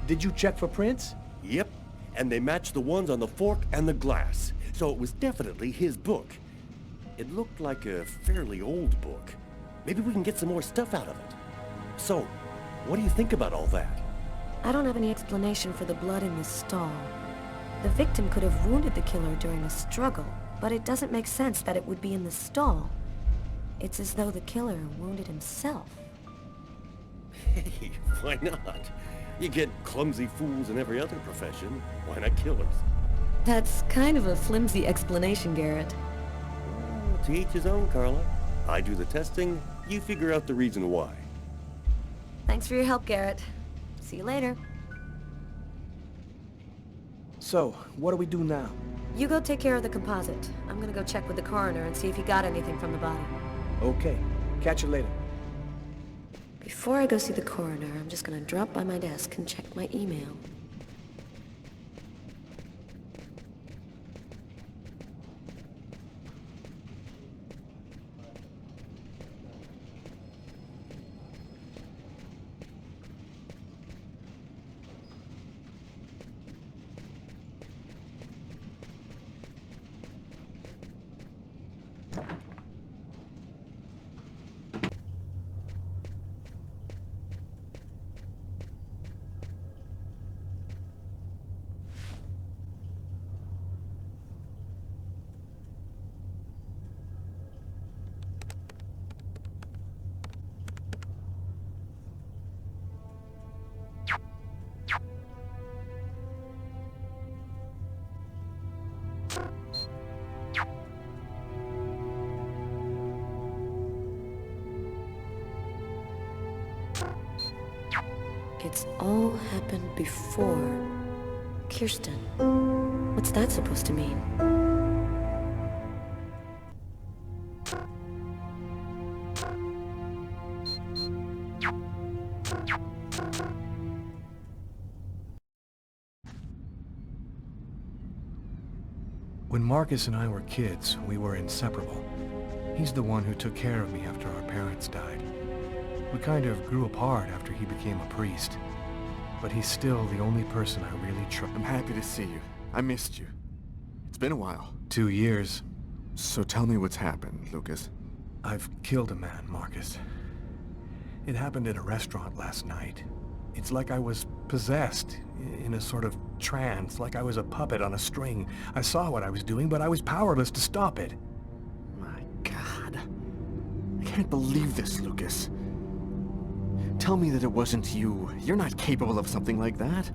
Did you check for prints? Yep, and they matched the ones on the fork and the glass, so it was definitely his book. It looked like a fairly old book. Maybe we can get some more stuff out of it. So, what do you think about all that? I don't have any explanation for the blood in this stall. The victim could have wounded the killer during a struggle, but it doesn't make sense that it would be in the stall. It's as though the killer wounded himself. Hey, why not? You get clumsy fools in every other profession. Why not killers? That's kind of a flimsy explanation, Garrett. Well, to each his own, Carla. I do the testing, you figure out the reason why. Thanks for your help, Garrett. See you later. So, what do we do now? You go take care of the composite. I'm gonna go check with the coroner and see if he got anything from the body. Okay. Catch you later. Before I go see the coroner, I'm just gonna drop by my desk and check my email. It's all happened before. Kirsten. What's that supposed to mean? When Marcus and I were kids, we were inseparable. He's the one who took care of me after our parents died. We kind of grew apart after he became a priest. But he's still the only person I really trust. I'm happy to see you. I missed you. It's been a while. 2 years. So tell me what's happened, Lucas. I've killed a man, Marcus. It happened in a restaurant last night. It's like I was possessed, in a sort of trance, like I was a puppet on a string. I saw what I was doing, but I was powerless to stop it. My God. I can't believe this, Lucas. Tell me that it wasn't you. You're not capable of something like that.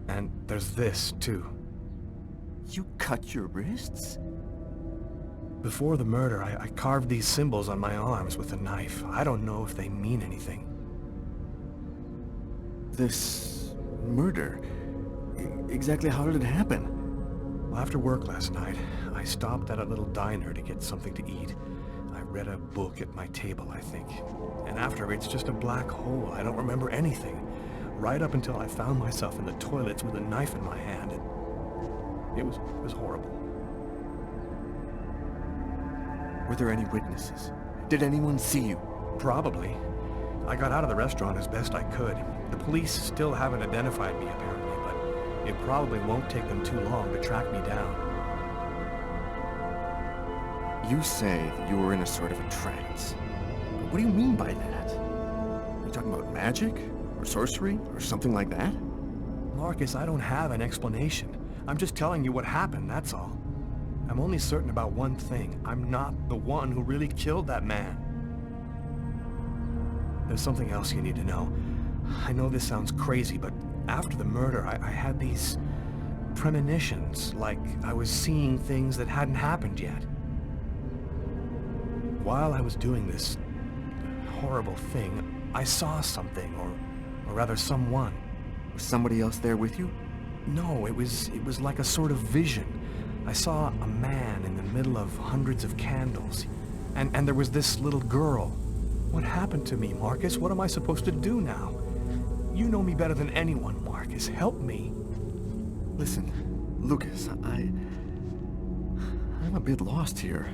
And there's this, too. You cut your wrists? Before the murder, I carved these symbols on my arms with a knife. I don't know if they mean anything. This murder? Exactly how did it happen? Well, after work last night, I stopped at a little diner to get something to eat. I read a book at my table, I think. And after, it's just a black hole. I don't remember anything. Right up until I found myself in the toilets with a knife in my hand. It was horrible. Were there any witnesses? Did anyone see you? Probably. I got out of the restaurant as best I could. The police still haven't identified me, apparently, but it probably won't take them too long to track me down. You say that you were in a sort of a trance. What do you mean by that? Are you talking about magic? Or sorcery? Or something like that? Marcus, I don't have an explanation. I'm just telling you what happened, that's all. I'm only certain about one thing. I'm not the one who really killed that man. There's something else you need to know. I know this sounds crazy, but after the murder, I had these premonitions, like I was seeing things that hadn't happened yet. While I was doing this horrible thing, I saw something, or rather someone. Was somebody else there with you? No, it was like a sort of vision. I saw a man in the middle of hundreds of candles, and there was this little girl. What happened to me, Marcus? What am I supposed to do now? You know me better than anyone, Marcus. Help me. Listen, Lucas, I'm a bit lost here.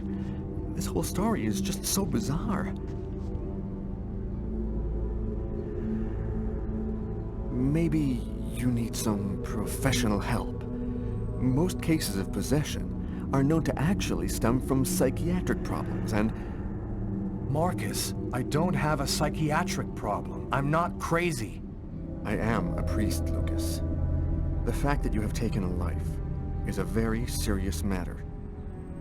This whole story is just so bizarre. Maybe you need some professional help. Most cases of possession are known to actually stem from psychiatric problems, and... Marcus, I don't have a psychiatric problem. I'm not crazy. I am a priest, Lucas. The fact that you have taken a life is a very serious matter.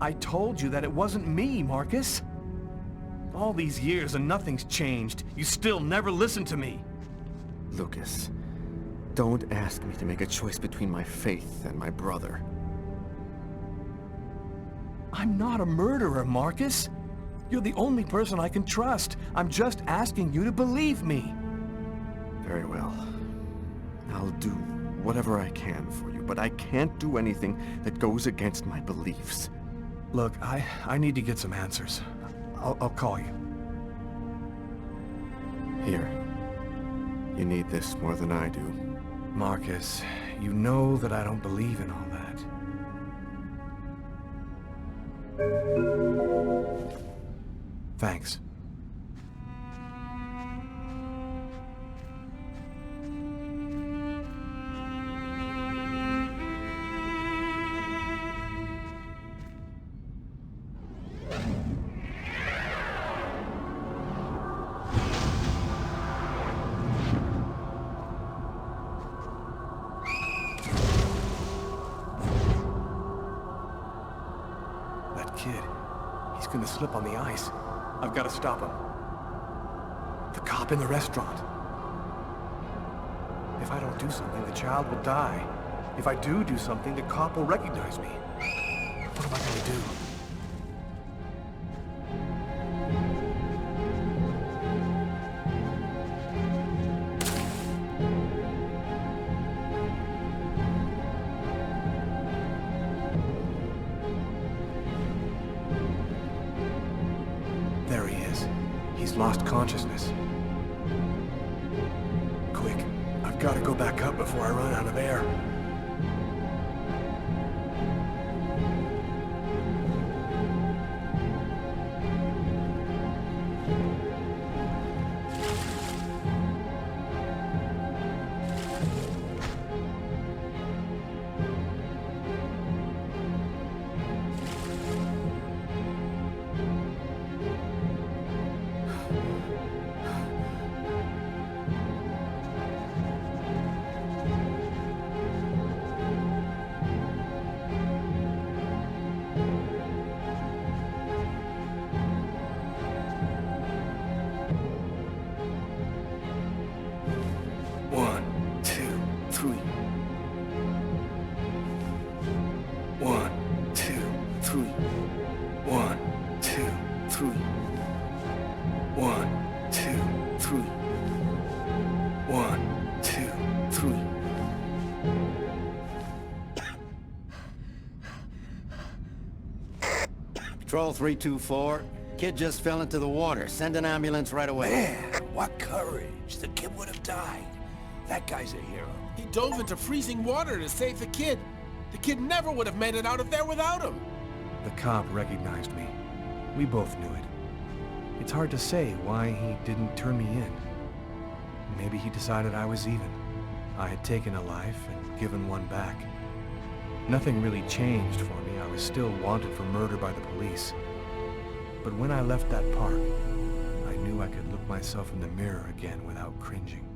I told you that it wasn't me, Marcus. All these years and nothing's changed. You still never listen to me. Lucas, don't ask me to make a choice between my faith and my brother. I'm not a murderer, Marcus. You're the only person I can trust. I'm just asking you to believe me. Very well. I'll do whatever I can for you, but I can't do anything that goes against my beliefs. Look, I need to get some answers. I'll call you. Here. You need this more than I do. Marcus, you know that I don't believe in all that. Thanks. Kid. He's gonna slip on the ice. I've got to stop him. The cop in the restaurant. If I don't do something, the child will die. If I do something, the cop will recognize me. What am I gonna do? There he is. He's lost consciousness. Quick, I've got to go back up before I run out of air. Patrol 324. Kid just fell into the water. Send an ambulance right away. Man, what courage. The kid would have died. That guy's a hero. He dove into freezing water to save the kid. The kid never would have made it out of there without him. The cop recognized me. We both knew it. It's hard to say why he didn't turn me in. Maybe he decided I was even. I had taken a life and given one back. Nothing really changed for me. I was still wanted for murder by the police. But when I left that park, I knew I could look myself in the mirror again without cringing.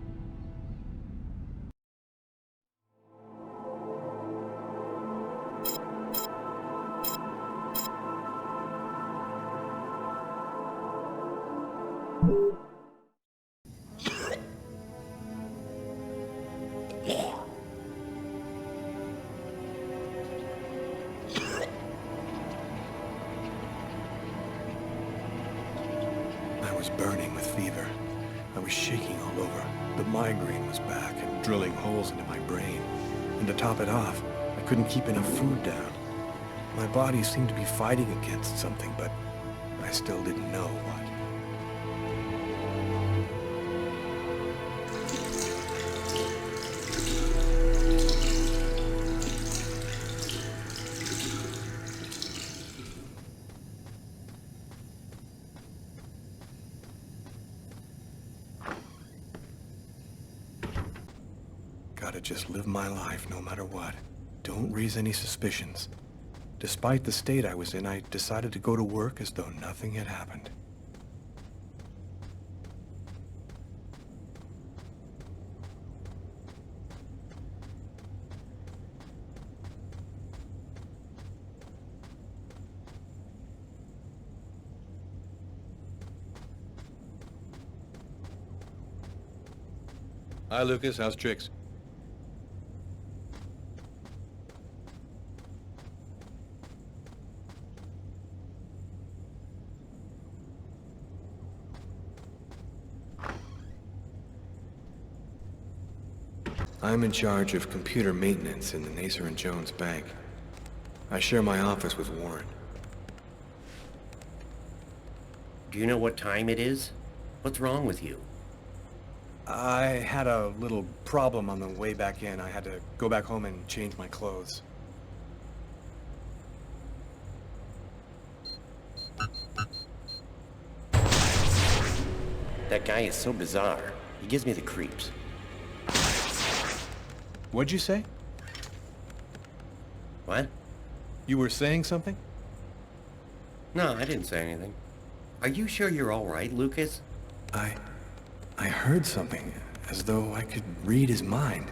I was burning with fever. I was shaking all over. The migraine was back and drilling holes into my brain. And to top it off, I couldn't keep any food down. My body seemed to be fighting against something, but I still didn't know what. Gotta just live my life no matter what. Don't raise any suspicions. Despite the state I was in, I decided to go to work as though nothing had happened. Hi, Lucas. How's tricks? I'm in charge of computer maintenance in the Nacer and Jones Bank. I share my office with Warren. Do you know what time it is? What's wrong with you? I had a little problem on the way back in. I had to go back home and change my clothes. That guy is so bizarre. He gives me the creeps. What'd you say? What? You were saying something? No, I didn't say anything. Are you sure you're all right, Lucas? I heard something, as though I could read his mind.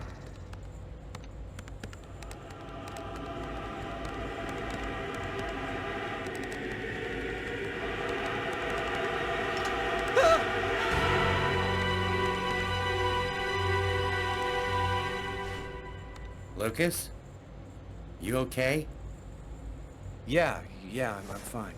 Lucas? You okay? Yeah, I'm fine.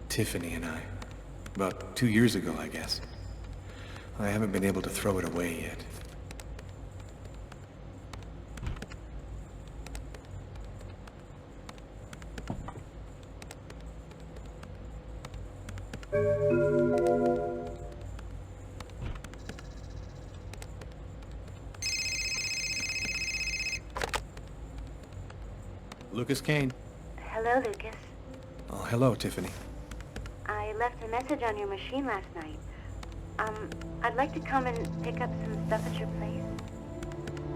Tiffany and I. About 2 years ago, I guess. I haven't been able to throw it away yet. Lucas Kane. Hello, Lucas. Oh, hello, Tiffany. I left a message on your machine last night. I'd like to come and pick up some stuff at your place.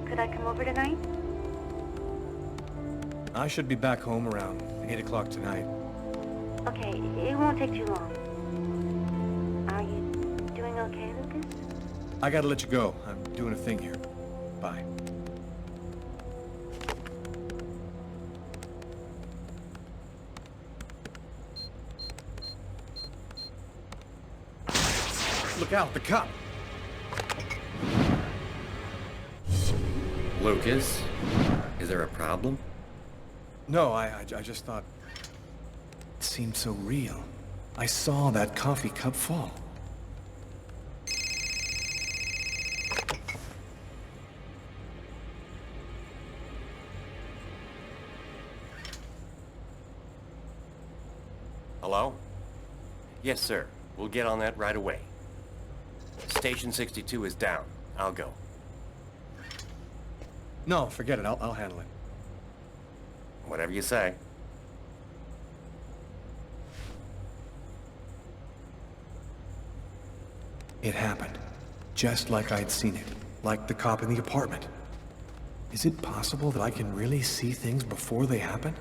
Could I come over tonight? I should be back home around 8 o'clock tonight. Okay, it won't take too long. Are you doing okay, Lucas? I gotta let you go. I'm doing a thing here. Bye. Look out, the cop! Lucas? Is there a problem? No, I just thought... It seemed so real. I saw that coffee cup fall. Hello? Yes, sir. We'll get on that right away. Station 62 is down. I'll go. No, forget it. I'll handle it. Whatever you say. It happened. Just like I'd seen it. Like the cop in the apartment. Is it possible that I can really see things before they happen?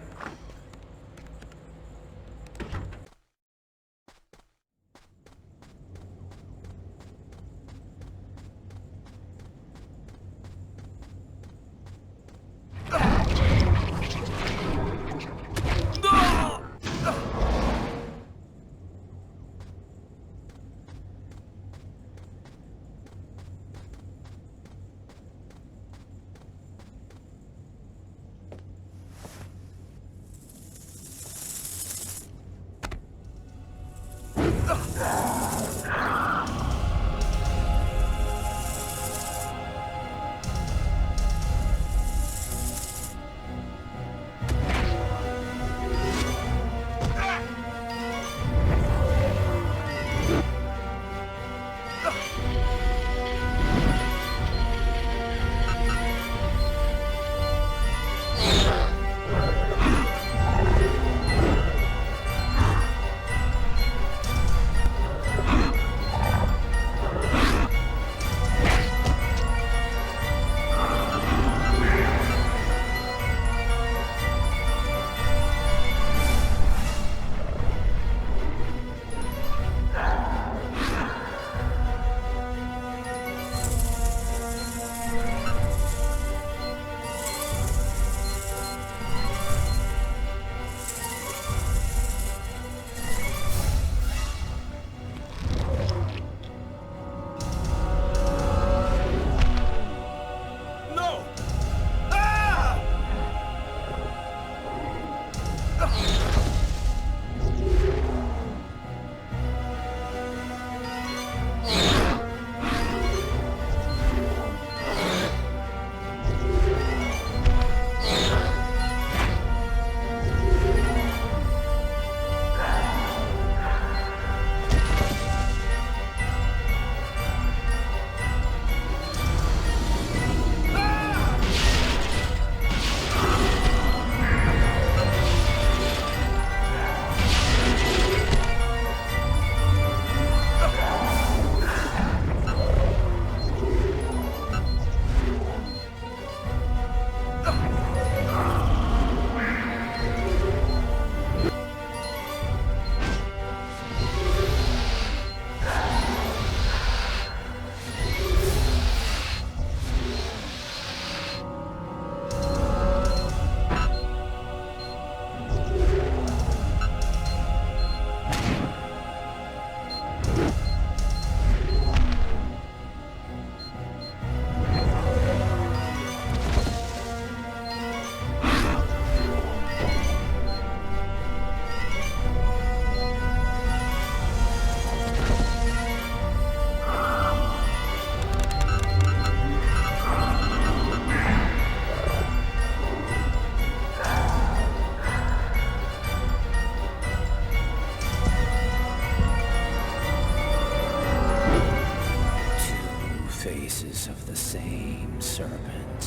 faces of the same serpent.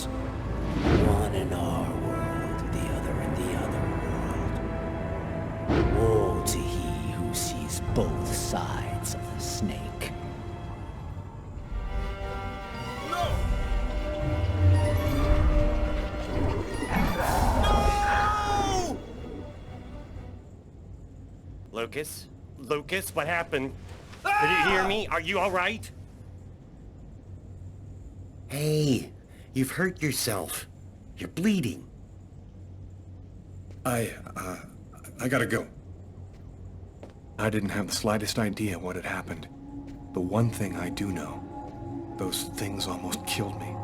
One in our world, the other in the other world. Woe to he who sees both sides of the snake. Lucas? Lucas, what happened? Did you hear me? Are you all right? Hey, you've hurt yourself. You're bleeding. I gotta go. I didn't have the slightest idea what had happened. The one thing I do know, those things almost killed me.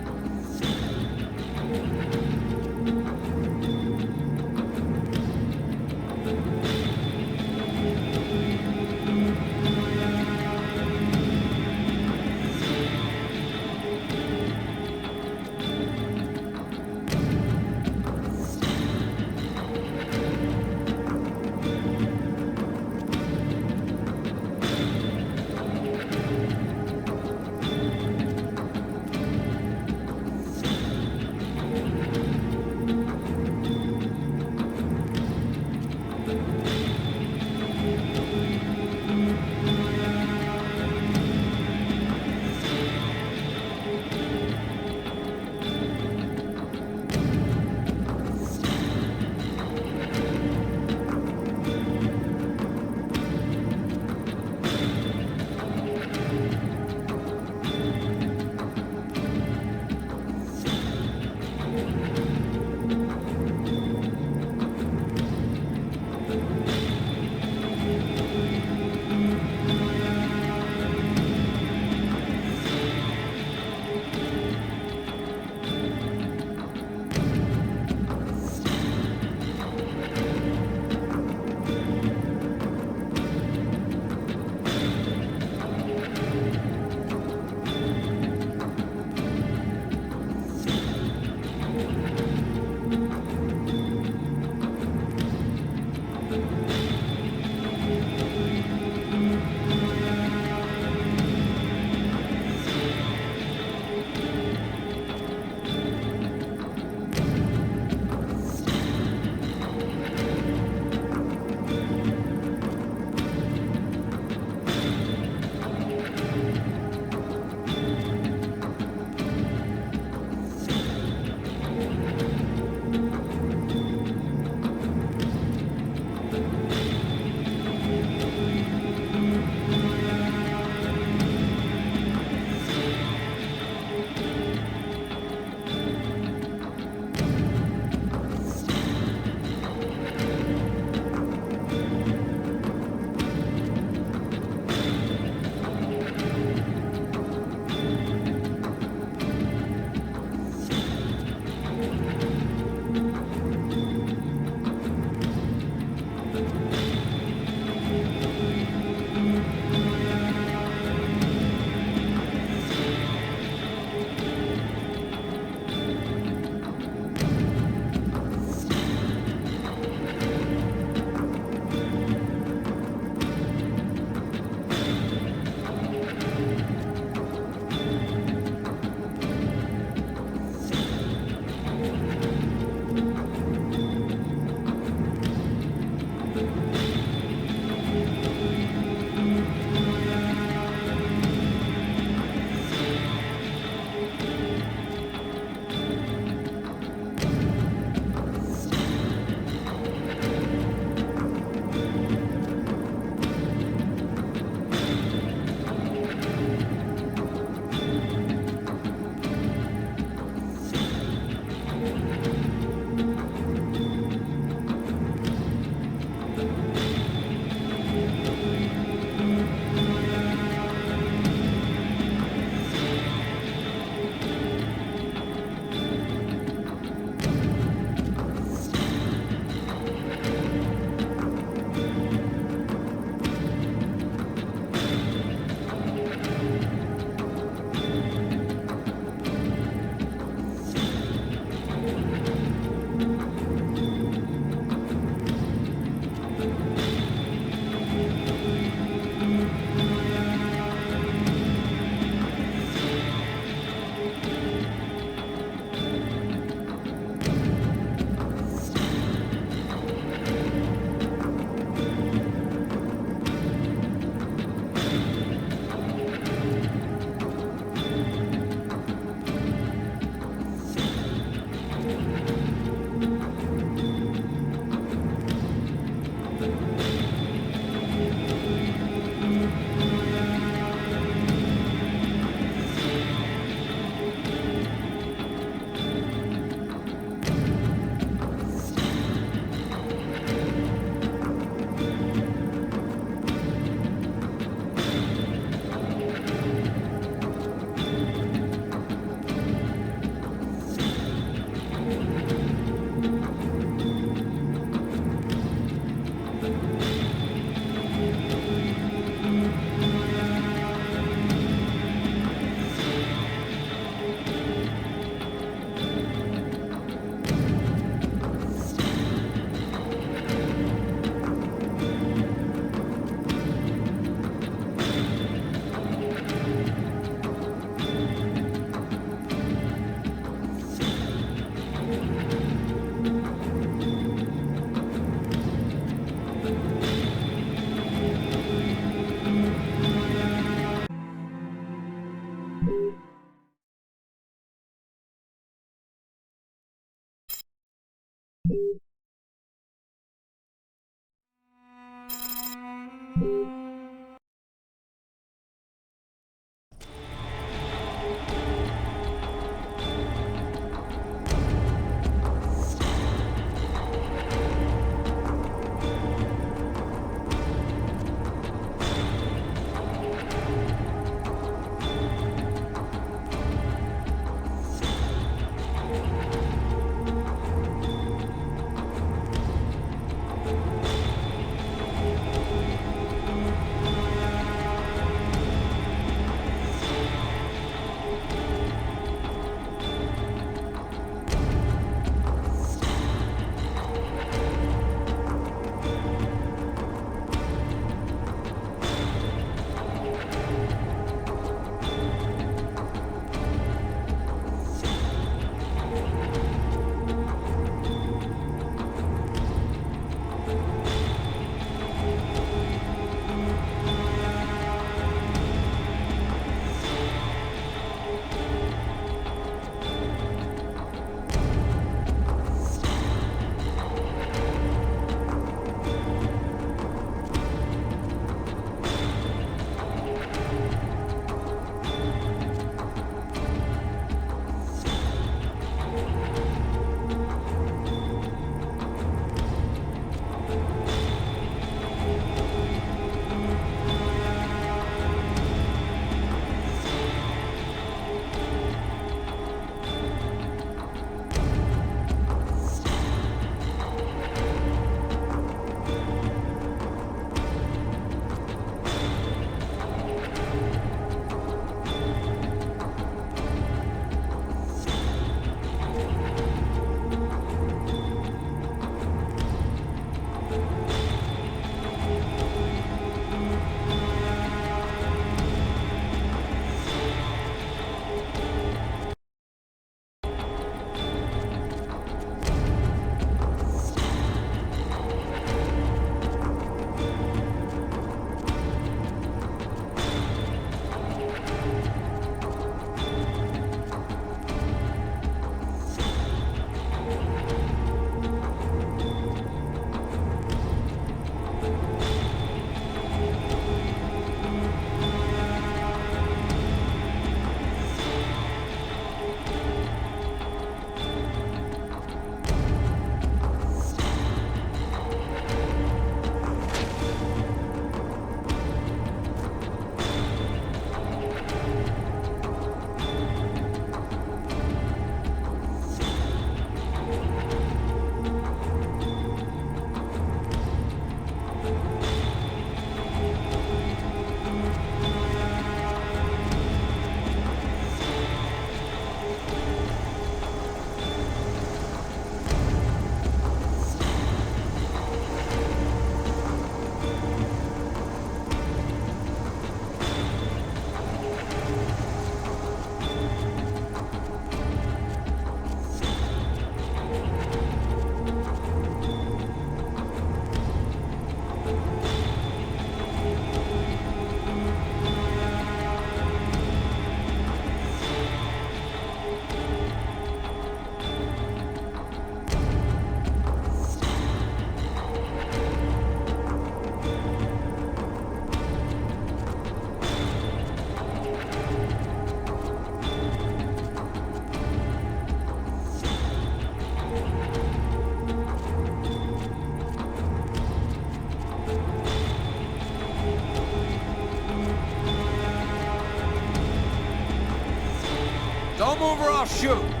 Don't move or I'll shoot!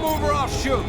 move or I'll shoot!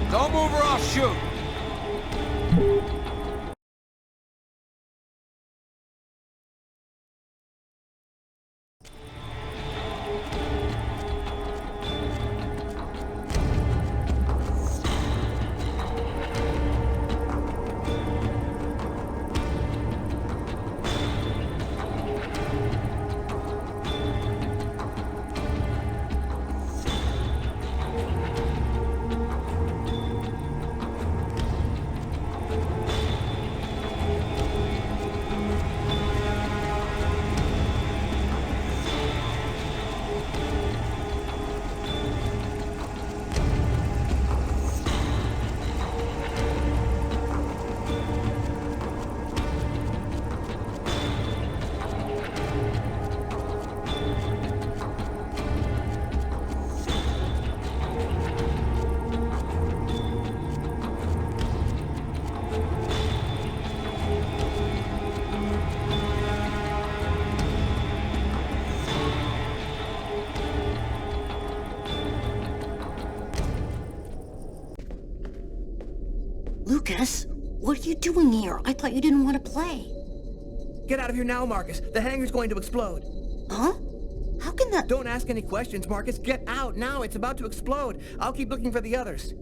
Don't move or I'll shoot! Lucas, what are you doing here? I thought you didn't want to play. Get out of here now, Marcus. The hangar's going to explode. Huh? How can that... Don't ask any questions, Marcus. Get out now. It's about to explode. I'll keep looking for the others.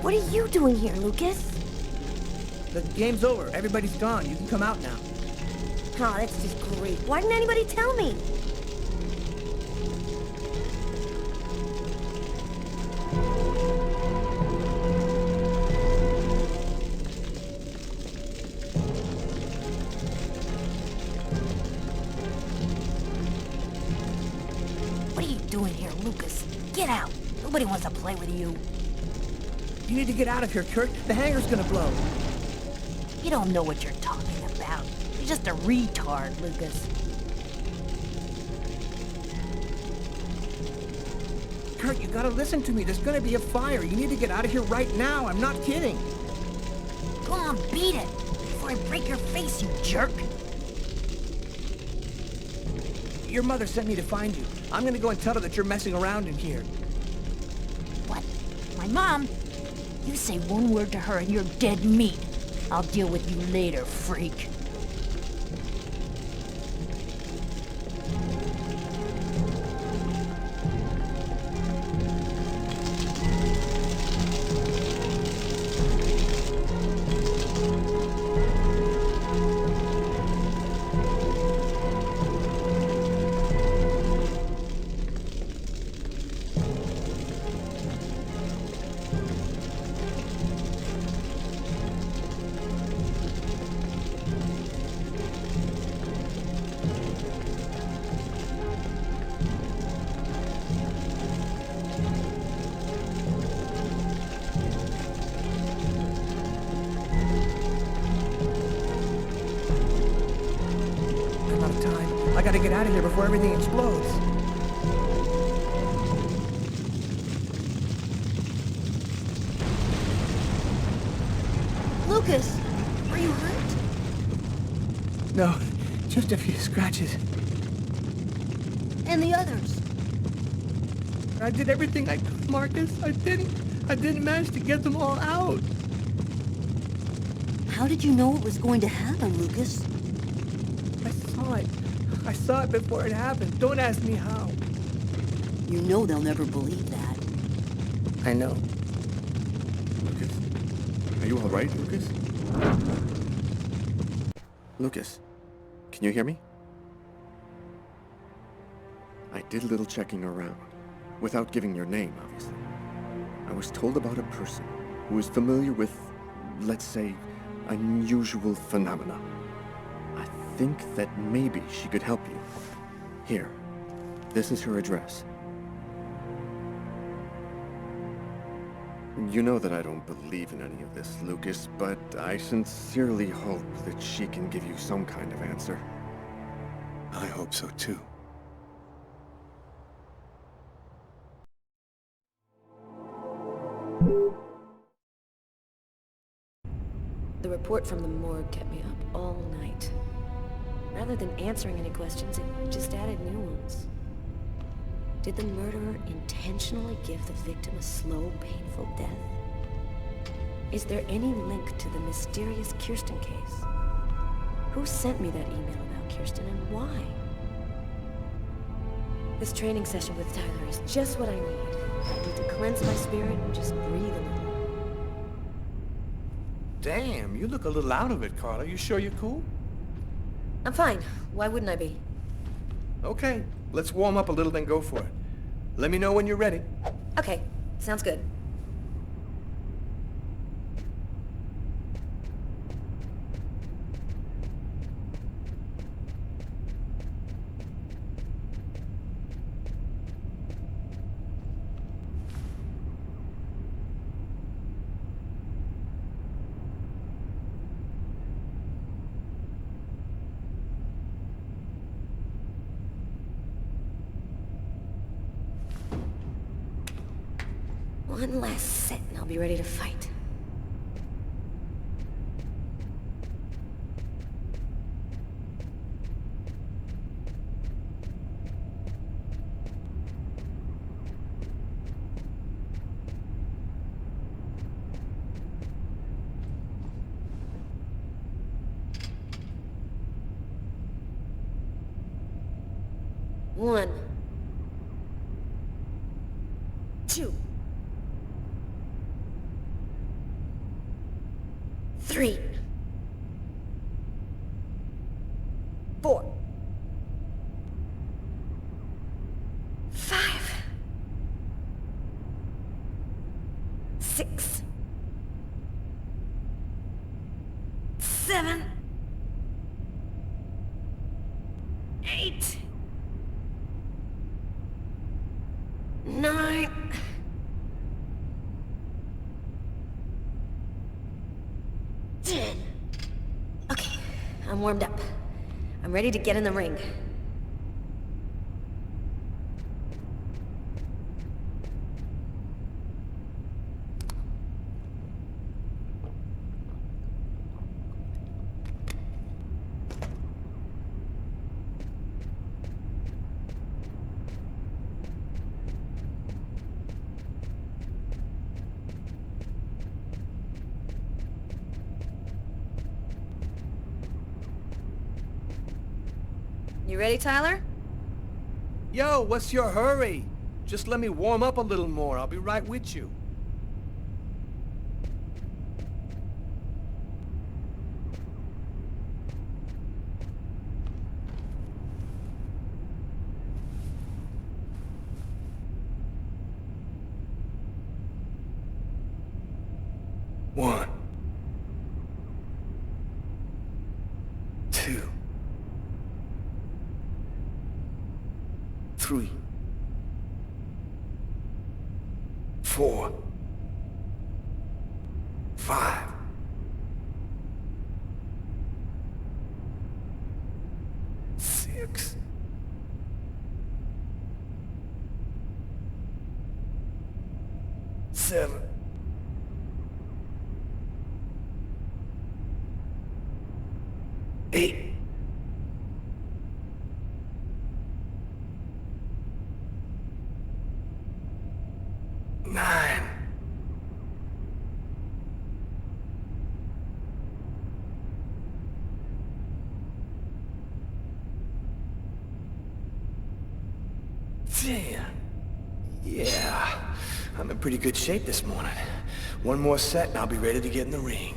What are you doing here, Lucas? The game's over. Everybody's gone. You can come out now. Oh, that's just great. Why didn't anybody tell me? What are you doing here, Lucas? Get out. Nobody wants to play with you. You need to get out of here, Kurt. The hangar's gonna blow. You don't know what you're talking about. You're just a retard, Lucas. Kurt, you gotta listen to me. There's gonna be a fire. You need to get out of here right now. I'm not kidding. Go on, beat it. Before I break your face, you jerk. Your mother sent me to find you. I'm gonna go and tell her that you're messing around in here. What? My mom? You say one word to her and you're dead meat. I'll deal with you later, freak. I gotta get out of here before everything explodes. Lucas, are you hurt? No, just a few scratches. And the others? I did everything I could, Marcus. I didn't manage to get them all out. How did you know it was going to happen, Lucas? I saw it. I saw it before it happened. Don't ask me how. You know they'll never believe that. I know. Lucas? Are you all right, Lucas? Lucas, can you hear me? I did a little checking around, without giving your name, obviously. I was told about a person who is familiar with, let's say, unusual phenomena. I think that maybe she could help you. Here, this is her address. You know that I don't believe in any of this, Lucas, but I sincerely hope that she can give you some kind of answer. I hope so too. The report from the morgue kept me up all night. Rather than answering any questions, it just added new ones. Did the murderer intentionally give the victim a slow, painful death? Is there any link to the mysterious Kirsten case? Who sent me that email about Kirsten and why? This training session with Tyler is just what I need. I need to cleanse my spirit and just breathe a little. Damn, you look a little out of it, Carla. You sure you're cool? I'm fine. Why wouldn't I be? Okay, let's warm up a little, then go for it. Let me know when you're ready. Okay, sounds good. One last set and I'll be ready to fight. One. Two. 3, 4, 5, 6, 7, 8, 9, 10. Okay, I'm warmed up. I'm ready to get in the ring. You ready, Tyler? Yo, what's your hurry? Just let me warm up a little more. I'll be right with you. One. 2. 3. 4. 5. 6. 7. 9. Damn. Yeah, I'm in pretty good shape this morning. One more set and I'll be ready to get in the ring.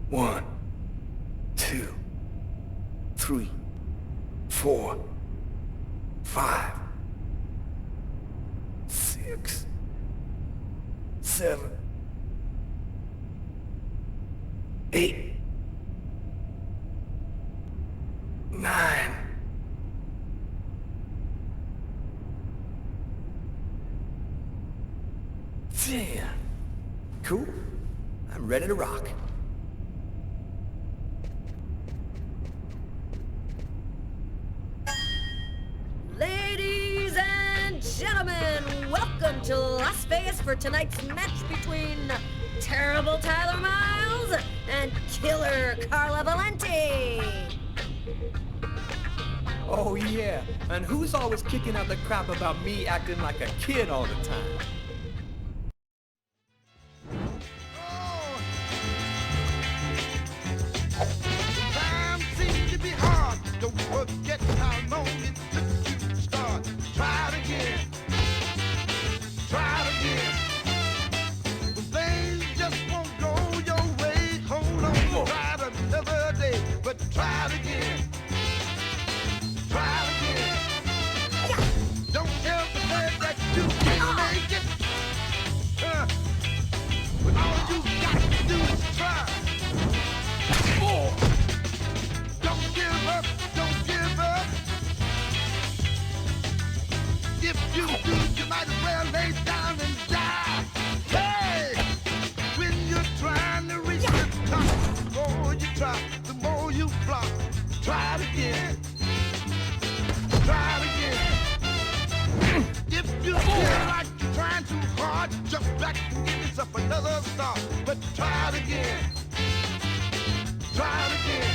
One, 2, 3, 4, 5, 6, 7, 8, 9. Damn. Cool. I'm ready to rock. Ladies and gentlemen, welcome to Las Vegas for tonight's match between Terrible Tyler Miles and Killer Carla Valenti. Oh yeah, and who's always kicking out the crap about me acting like a kid all the time? Time seems to be hard. Don't forget how long it took you to start. Try it again. Try it again. When things just won't go your way, hold on. Try it another day, but try it again. Try it again. Don't ever say that you can make it. But all you got to do is try. Don't give up, don't give up. If you do, you might as well lay down and die. Hey! When you're trying to reach the top, the more you try, the more you flop. Try it again. Try it again. If you feel like you're trying too hard, jump back and give yourself another start. But try it again. Try it again.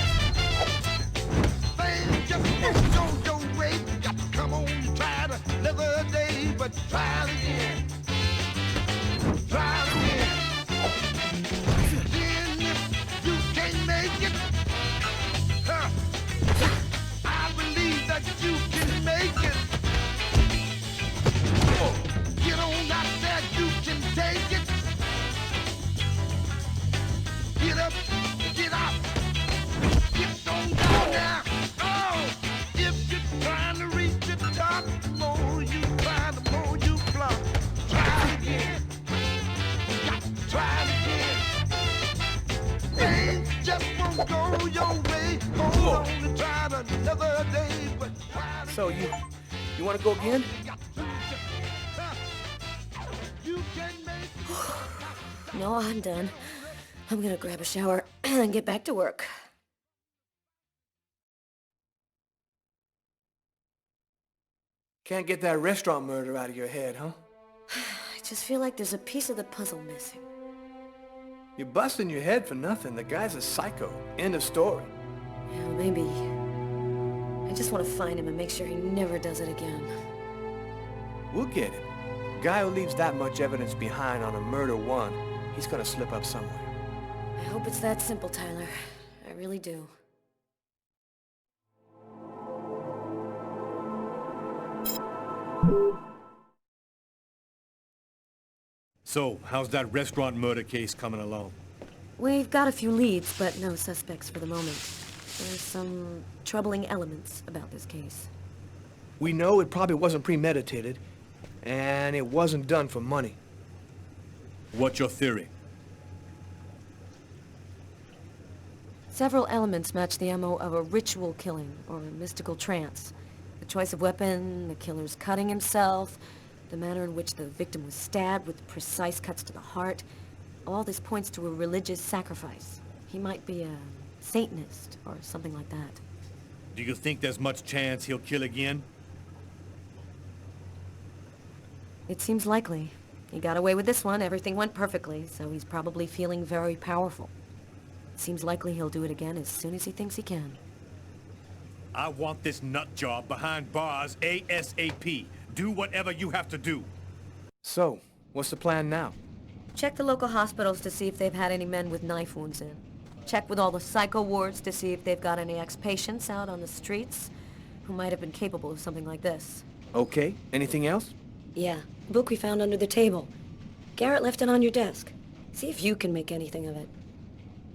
Things just won't go your way. You got to come on and try it another day, but try it again. Try it again. Then if you can't make it, I believe that you can make it. Get on out there, you can take it. Get up, get out. Get on down now. Oh, if you're trying to reach the top, the more you try, the more you flop. Try it again. Got to try it again. Things just won't go your way. Hold on and try it another day, but try it So again. you want to go again? No, I'm done. I'm gonna grab a shower and get back to work. Can't get that restaurant murder out of your head, huh? I just feel like there's a piece of the puzzle missing. You're busting your head for nothing. The guy's a psycho. End of story. Yeah, maybe. I just want to find him and make sure he never does it again. We'll get him. Guy who leaves that much evidence behind on a murder one, he's gonna slip up somewhere. I hope it's that simple, Tyler. I really do. So, how's that restaurant murder case coming along? We've got a few leads, but no suspects for the moment. There's some troubling elements about this case. We know it probably wasn't premeditated, and it wasn't done for money. What's your theory? Several elements match the MO of a ritual killing or a mystical trance. The choice of weapon, the killer's cutting himself, the manner in which the victim was stabbed with precise cuts to the heart. All this points to a religious sacrifice. He might be a Satanist or something like that. Do you think there's much chance he'll kill again? It seems likely. He got away with this one, everything went perfectly, so he's probably feeling very powerful. It seems likely he'll do it again as soon as he thinks he can. I want this nut job behind bars ASAP. Do whatever you have to do. So, what's the plan now? Check the local hospitals to see if they've had any men with knife wounds in. Check with all the psycho wards to see if they've got any ex-patients out on the streets who might have been capable of something like this. Okay, anything else? Yeah, book we found under the table. Garrett left it on your desk. See if you can make anything of it.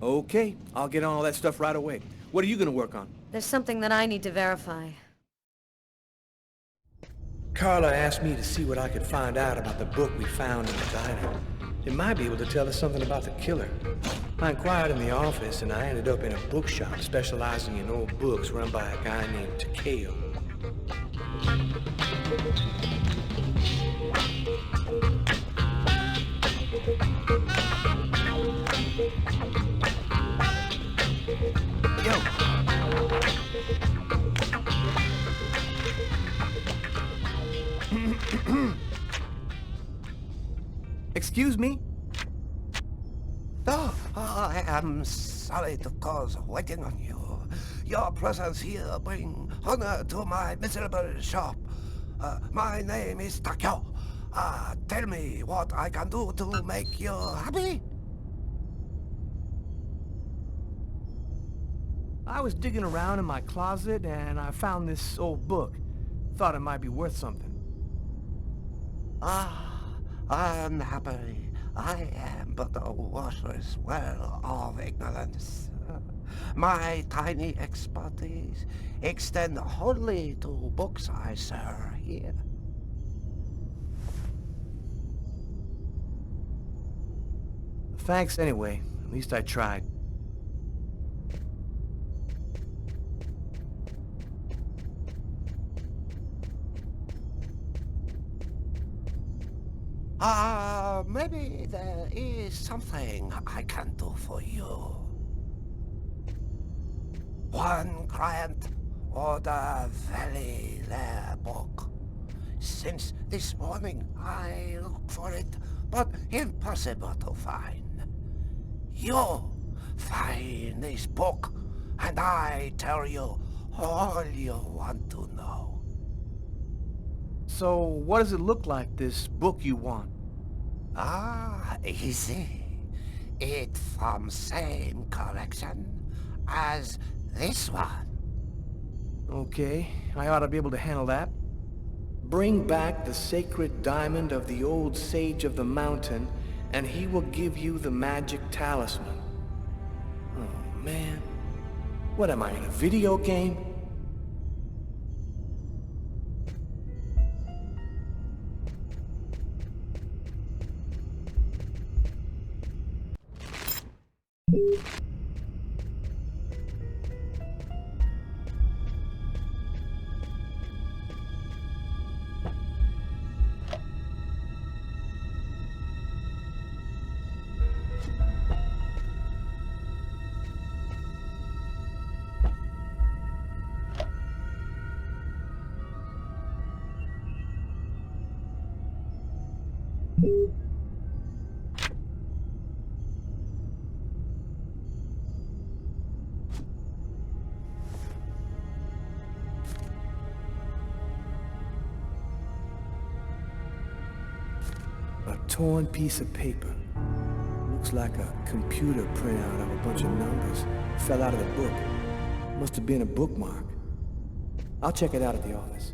Okay, I'll get on all that stuff right away. What are you gonna work on? There's something that I need to verify. Carla asked me to see what I could find out about the book we found in the diner. It might be able to tell us something about the killer. I inquired in the office and I ended up in a bookshop specializing in old books run by a guy named Takeo. Excuse me? Oh, I am sorry to cause waiting on you. Your presence here brings honor to my miserable shop. My name is Takeo. Tell me what I can do to make you happy? I was digging around in my closet and I found this old book. Thought it might be worth something. Unhappily, I am but a worthless well of ignorance. My tiny expertise extend wholly to books I sell here. Thanks anyway. At least I tried. Maybe there is something I can do for you. One client ordered a very rare book. Since this morning, I looked for it, but impossible to find. You find this book, and I tell you all you want to know. So, what does it look like, this book you want? Easy. It from same collection as this one. Okay, I ought to be able to handle that. Bring back the sacred diamond of the old sage of the mountain, and he will give you the magic talisman. Oh, man. What am I, in a video game? A torn piece of paper. Looks like a computer printout of a bunch of numbers. Fell out of the book. Must have been a bookmark. I'll check it out at the office.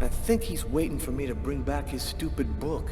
I think he's waiting for me to bring back his stupid book.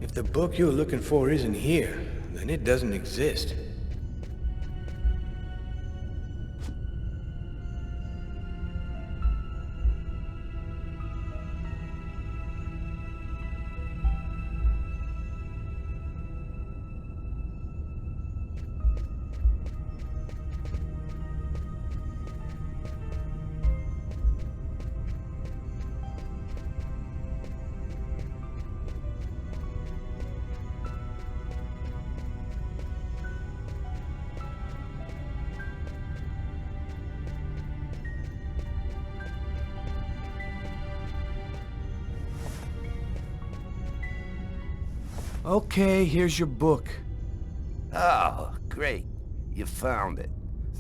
If the book you're looking for isn't here, then it doesn't exist. Okay, here's your book. Oh, great. You found it.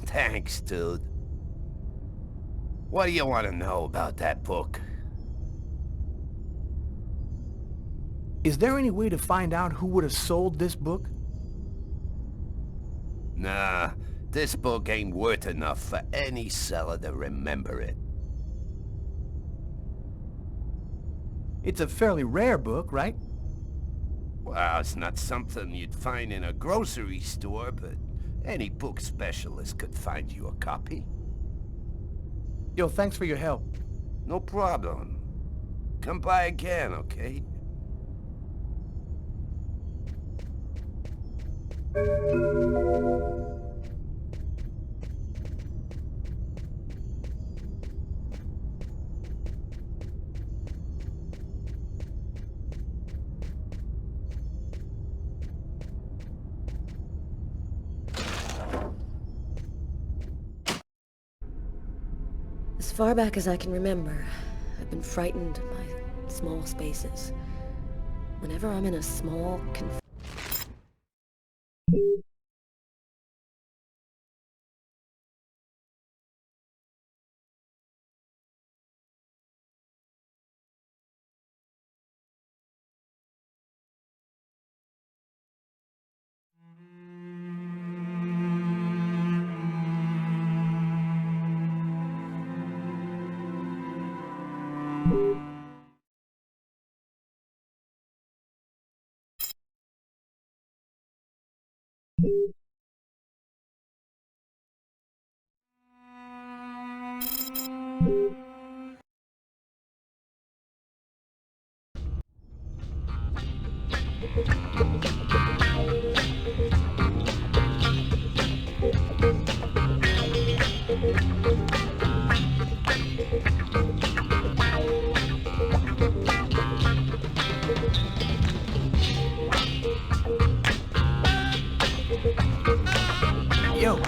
Thanks, dude. What do you want to know about that book? Is there any way to find out who would have sold this book? Nah, this book ain't worth enough for any seller to remember it. It's a fairly rare book, right? Well, it's not something you'd find in a grocery store, but any book specialist could find you a copy. Yo, thanks for your help. No problem. Come by again, okay? As far back as I can remember, I've been frightened by small spaces. Whenever I'm in a small, Yo!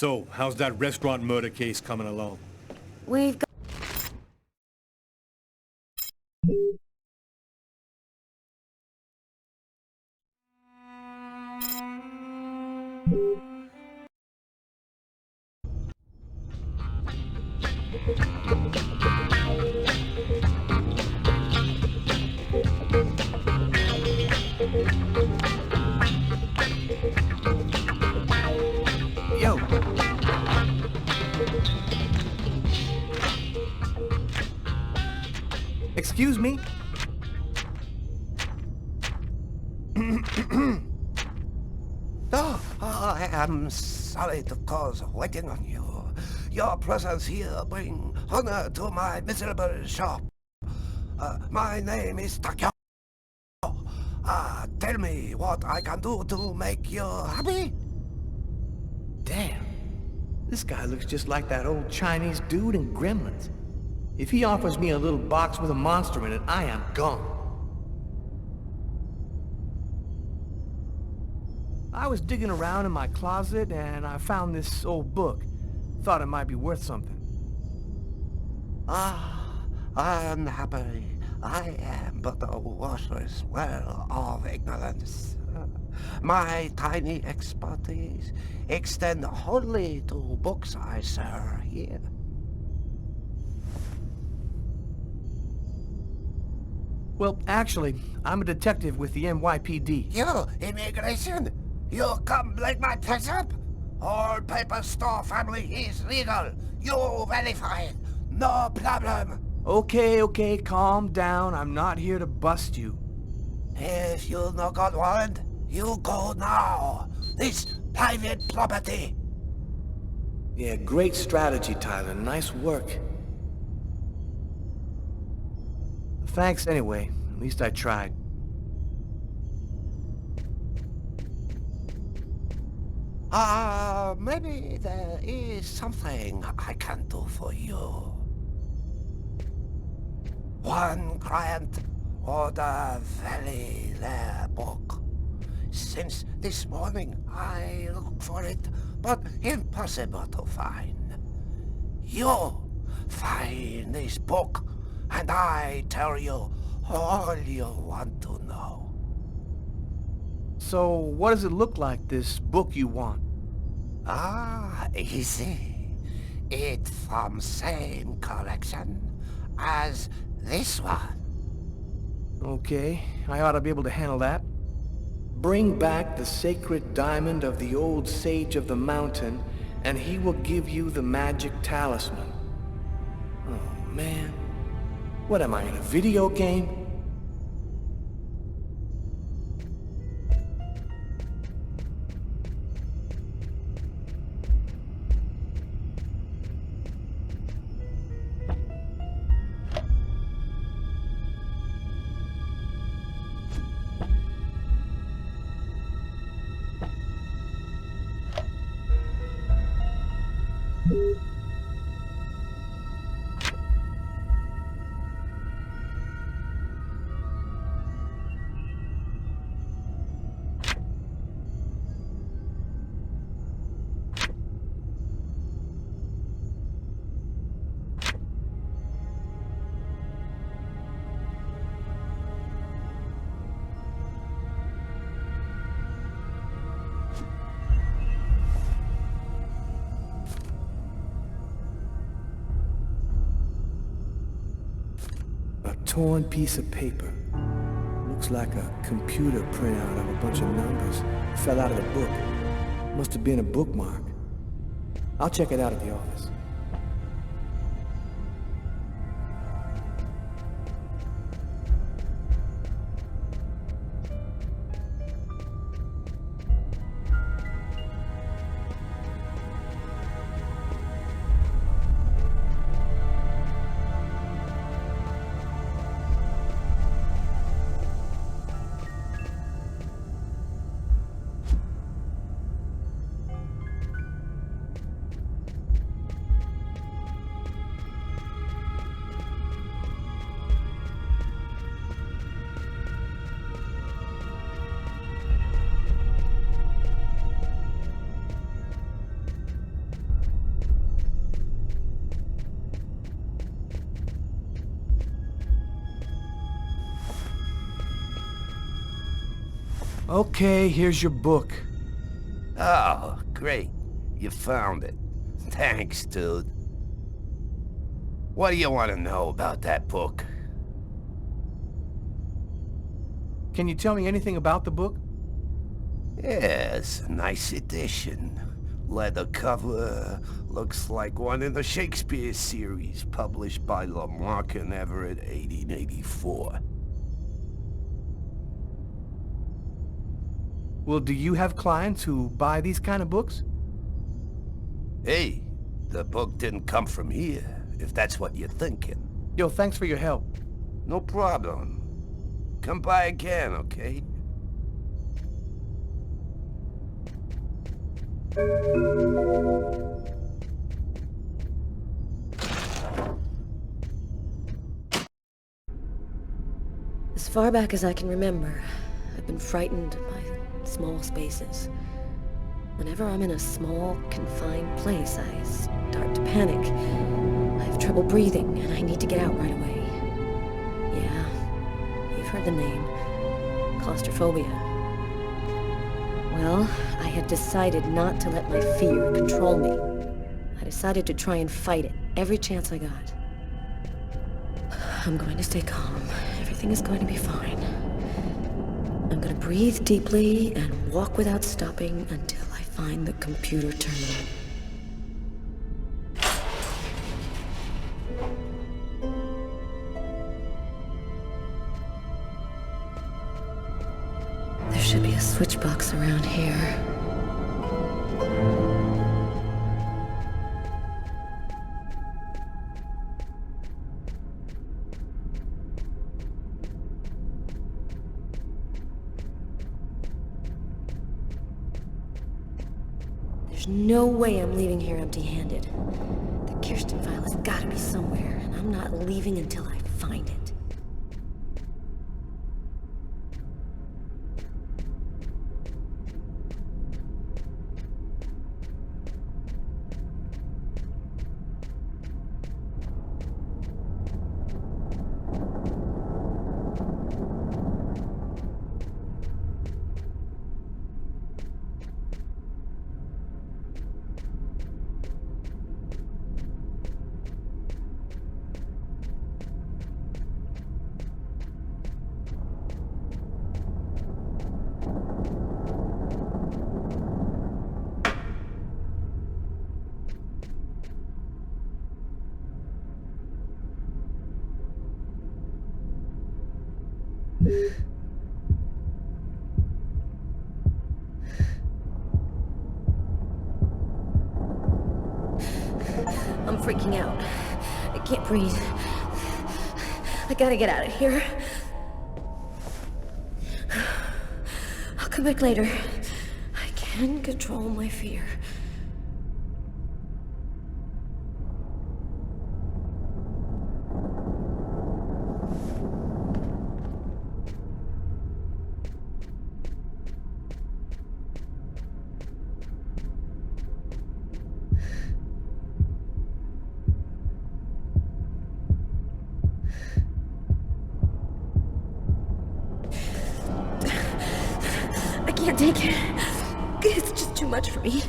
So, how's that restaurant murder case coming along? We've got... Yo! Excuse me? Oh, I am sorry to cause waiting on you. Your presence here bring honor to my miserable shop. My name is Takyo. Tell me what I can do to make you happy? Damn. This guy looks just like that old Chinese dude in Gremlins. If he offers me a little box with a monster in it, I am gone. I was digging around in my closet and I found this old book. Thought it might be worth something. Unhappily, I am but a worthless well of ignorance. My tiny expertise extend wholly to books I sell here. Well, actually, I'm a detective with the NYPD. You, immigration? You come like my press up? All paper store family is legal. You verify it. No problem. Okay, calm down. I'm not here to bust you. If you no got warrant, you go now. This private property. Yeah, great strategy, Tyler. Nice work. Thanks anyway. At least I tried. Maybe there is something I can do for you. One client ordered very rare book. Since this morning, I look for it, but impossible to find. You find this book, and I tell you all you want to know. So, what does it look like, this book you want? Easy. It from same collection as this one. Okay, I ought to be able to handle that. Bring back the sacred diamond of the old sage of the mountain, and he will give you the magic talisman. Oh, man. What am I, in a video game? A torn piece of paper. Looks like a computer printout of a bunch of numbers. Fell out of the book. Must have been a bookmark. I'll check it out at the office. Okay, here's your book. Oh, great. You found it. Thanks, dude. What do you want to know about that book? Can you tell me anything about the book? Yes, a nice edition. Leather cover. Looks like one in the Shakespeare series, published by Lamarck and Everett, 1884. Well, do you have clients who buy these kind of books? Hey, the book didn't come from here, if that's what you're thinking. Yo, thanks for your help. No problem. Come by again, okay? As far back as I can remember, I've been frightened by small spaces. Whenever I'm in a small, confined place, I start to panic. I have trouble breathing, and I need to get out right away. Yeah, you've heard the name. Claustrophobia. Well, I had decided not to let my fear control me. I decided to try and fight it every chance I got. I'm going to stay calm. Everything is going to be fine. I'm going to breathe deeply and walk without stopping until I find the computer terminal. There should be a switch box around here. There's no way I'm leaving here empty-handed. The Kirsten file has got to be somewhere, and I'm not leaving until I find it. I'm freaking out. I can't breathe. I gotta get out of here. I'll come back later. I can control my fear. I can't take it. It's just too much for me.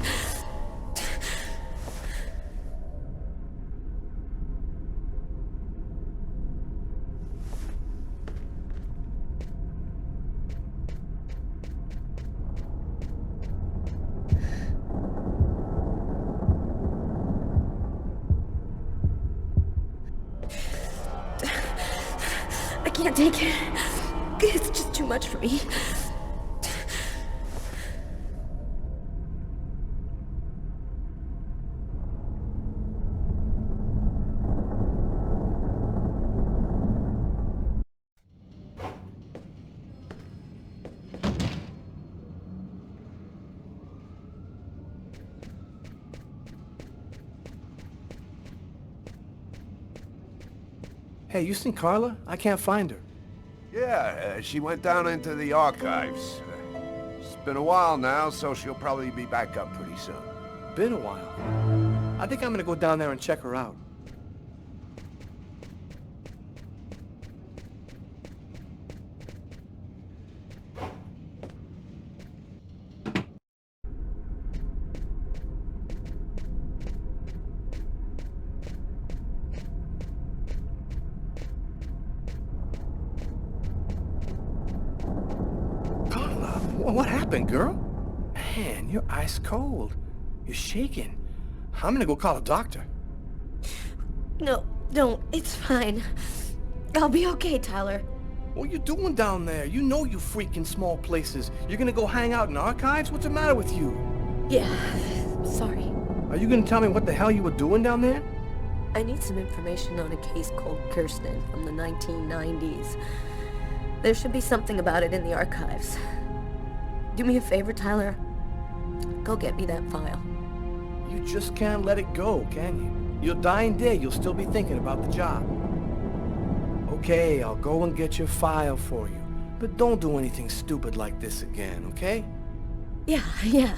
I can't take it. It's just too much for me. Hey, you seen Carla? I can't find her. Yeah, she went down into the archives. It's been a while now, so she'll probably be back up pretty soon. Been a while. I think I'm gonna go down there and check her out. What happened, girl? Man, you're ice cold. You're shaking. I'm gonna go call a doctor. No, don't. It's fine. I'll be okay, Tyler. What are you doing down there? You know you freaking small places. You're gonna go hang out in archives? What's the matter with you? Yeah, sorry. Are you gonna tell me what the hell you were doing down there? I need some information on a case called Kirsten from the 1990s. There should be something about it in the archives. Do me a favor, Tyler. Go get me that file. You just can't let it go, can you? Your dying day, you'll still be thinking about the job. Okay, I'll go and get your file for you. But don't do anything stupid like this again, okay? Yeah.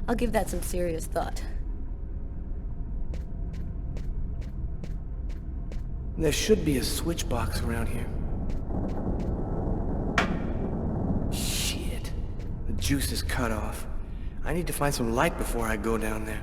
I'll give that some serious thought. There should be a switch box around here. Shit. The juice is cut off. I need to find some light before I go down there.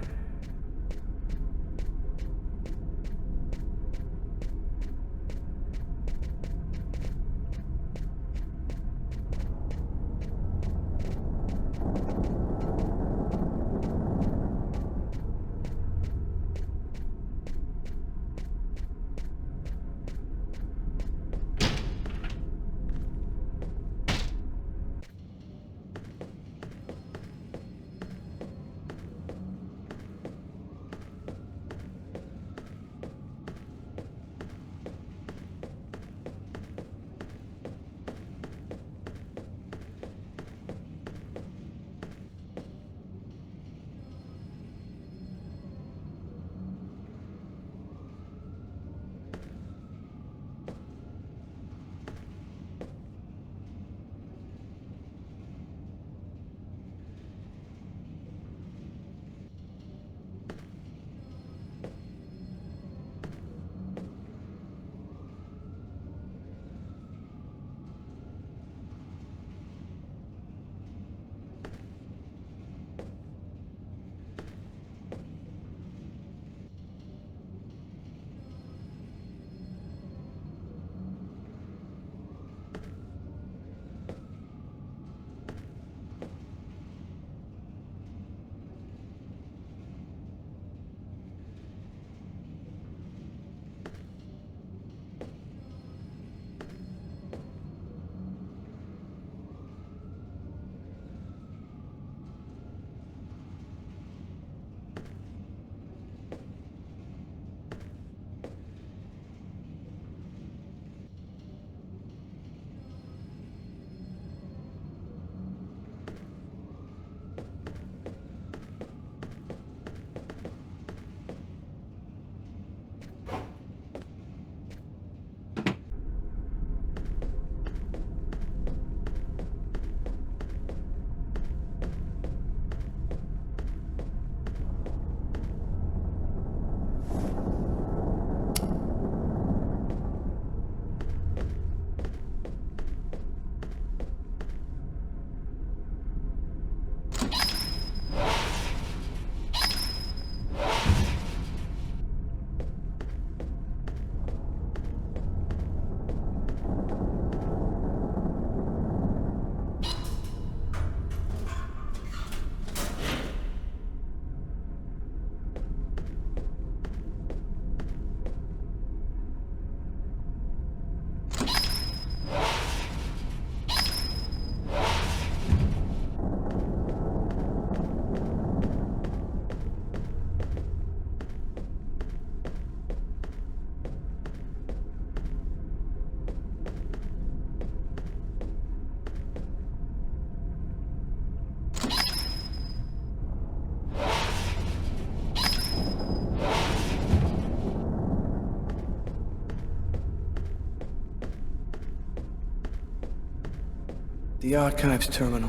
The archives terminal.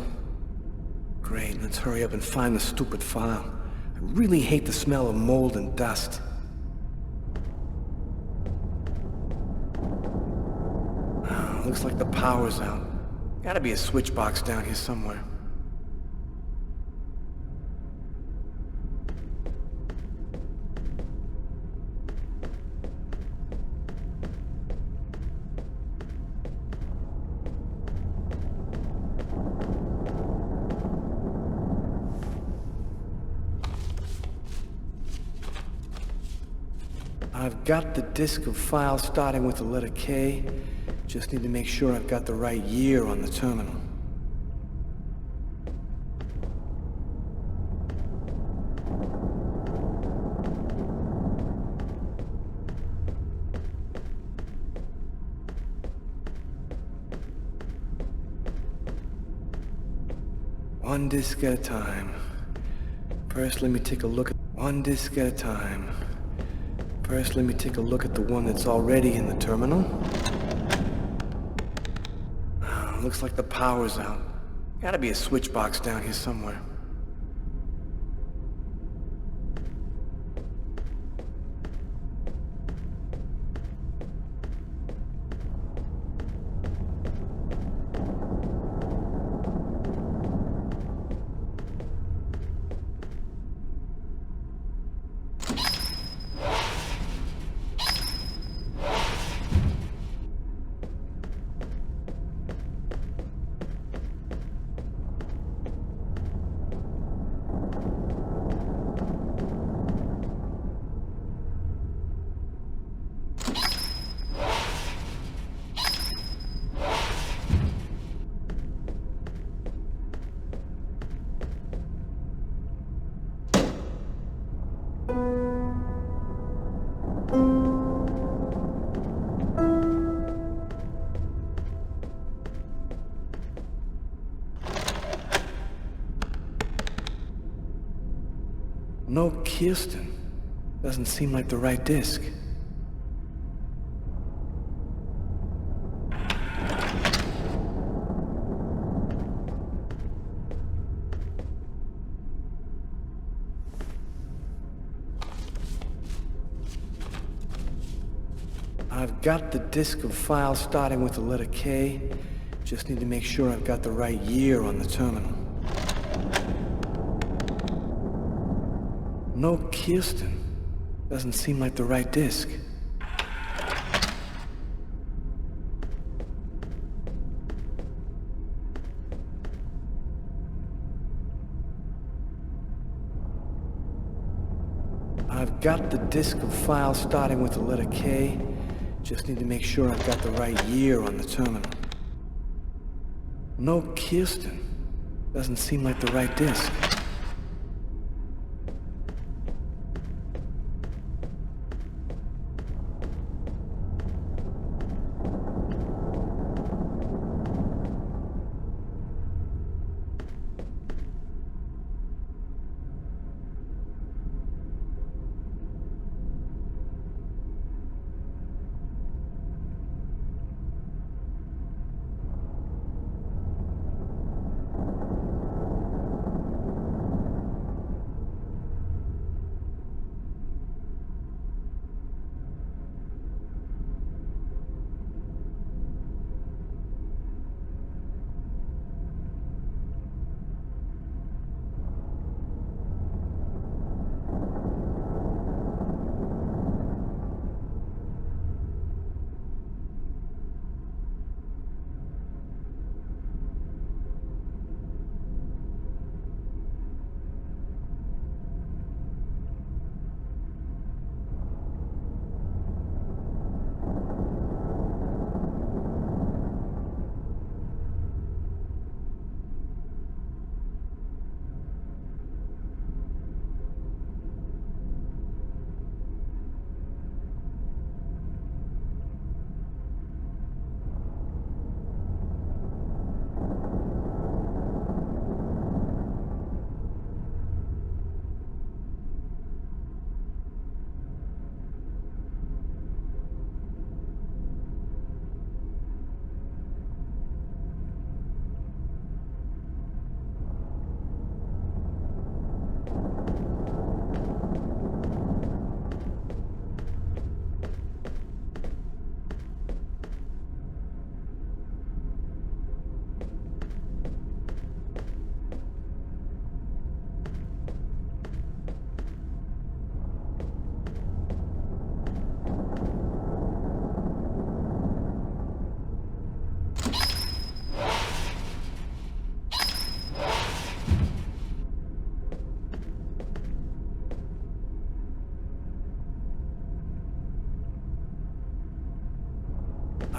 Great, let's hurry up and find the stupid file. I really hate the smell of mold and dust. Looks like the power's out. Gotta be a switch box down here somewhere. I've got the disk of files starting with the letter K. Just need to make sure I've got the right year on the terminal. One disk at a time. First, let me take a look at one disk at a time. First, let me take a look at the one that's already in the terminal. Looks like the power's out. Gotta be a switch box down here somewhere. No Kirsten. Doesn't seem like the right disc. I've got the disk of files starting with the letter K. Just need to make sure I've got the right year on the terminal. No Kirsten. Doesn't seem like the right disc. I've got the disk of files starting with the letter K. Just need to make sure I've got the right year on the terminal. No Kirsten. Doesn't seem like the right disc.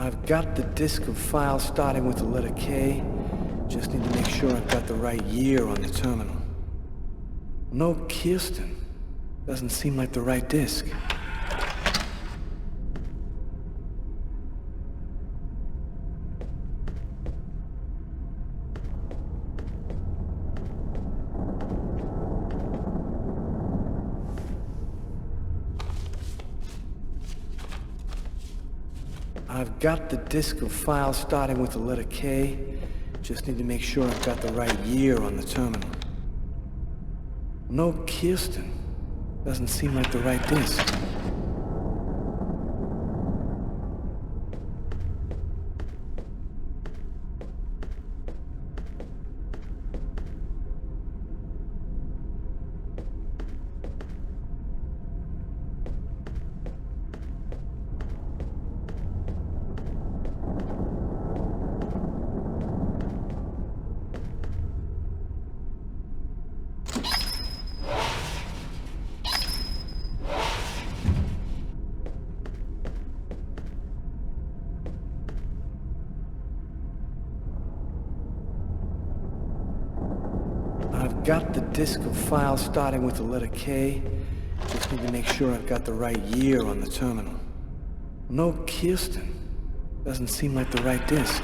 I've got the disk of files starting with the letter K. Just need to make sure I've got the right year on the terminal. No Kirsten. Doesn't seem like the right disk. I've got the disk of files starting with the letter K. Just need to make sure I've got the right year on the terminal. No Kirsten. Doesn't seem like the right disk. I've got the disk of files starting with the letter K. Just need to make sure I've got the right year on the terminal. No Kirsten. Doesn't seem like the right disk.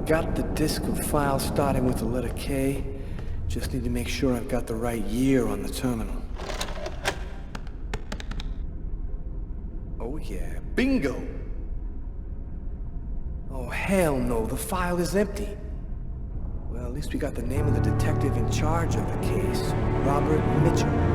Got the disk of files starting with the letter K. Just need to make sure I've got the right year on the terminal. Oh yeah, bingo! Oh hell no, the file is empty. Well, at least we got the name of the detective in charge of the case, Robert Mitchell.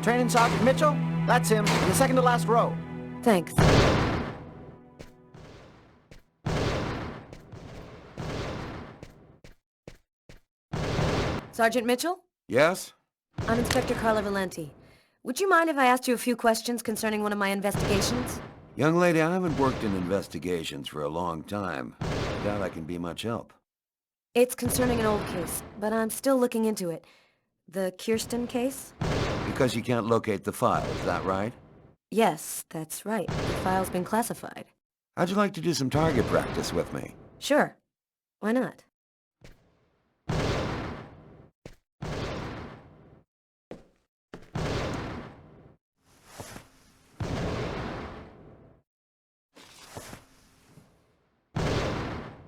Training Sergeant Mitchell? That's him, in the second to last row. Thanks. Sergeant Mitchell? Yes? I'm Inspector Carla Valenti. Would you mind if I asked you a few questions concerning one of my investigations? Young lady, I haven't worked in investigations for a long time. I doubt I can be much help. It's concerning an old case, but I'm still looking into it. The Kirsten case? Because you can't locate the file, is that right? Yes, that's right. The file's been classified. How'd you like to do some target practice with me? Sure. Why not?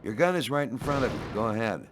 Your gun is right in front of you. Go ahead.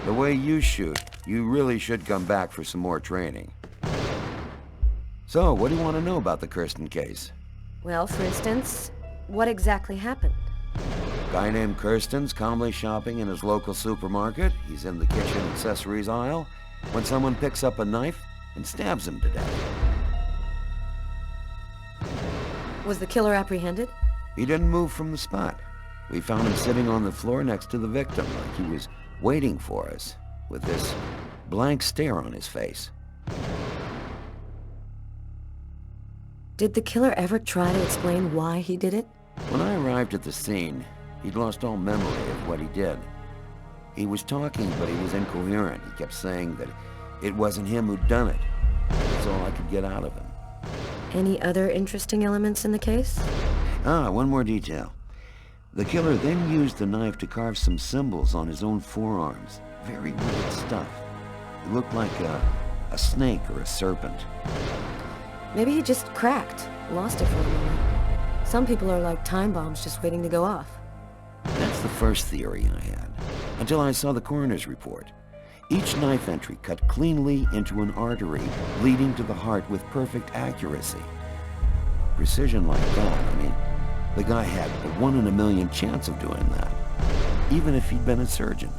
The way you shoot, you really should come back for some more training. So, what do you want to know about the Kirsten case? Well, for instance, what exactly happened? A guy named Kirsten's calmly shopping in his local supermarket. He's in the kitchen accessories aisle when someone picks up a knife and stabs him to death. Was the killer apprehended? He didn't move from the spot. We found him sitting on the floor next to the victim, like he was waiting for us, with this blank stare on his face. Did the killer ever try to explain why he did it? When I arrived at the scene, he'd lost all memory of what he did. He was talking, but he was incoherent. He kept saying that it wasn't him who'd done it. That's all I could get out of him. Any other interesting elements in the case? One more detail. The killer then used the knife to carve some symbols on his own forearms. Very weird stuff. It looked like a snake or a serpent. Maybe he just cracked, lost it for a moment. Some people are like time bombs just waiting to go off. That's the first theory I had, until I saw the coroner's report. Each knife entry cut cleanly into an artery, leading to the heart with perfect accuracy. Precision like that, I mean, the guy had a 1 in a million chance of doing that, even if he'd been a surgeon.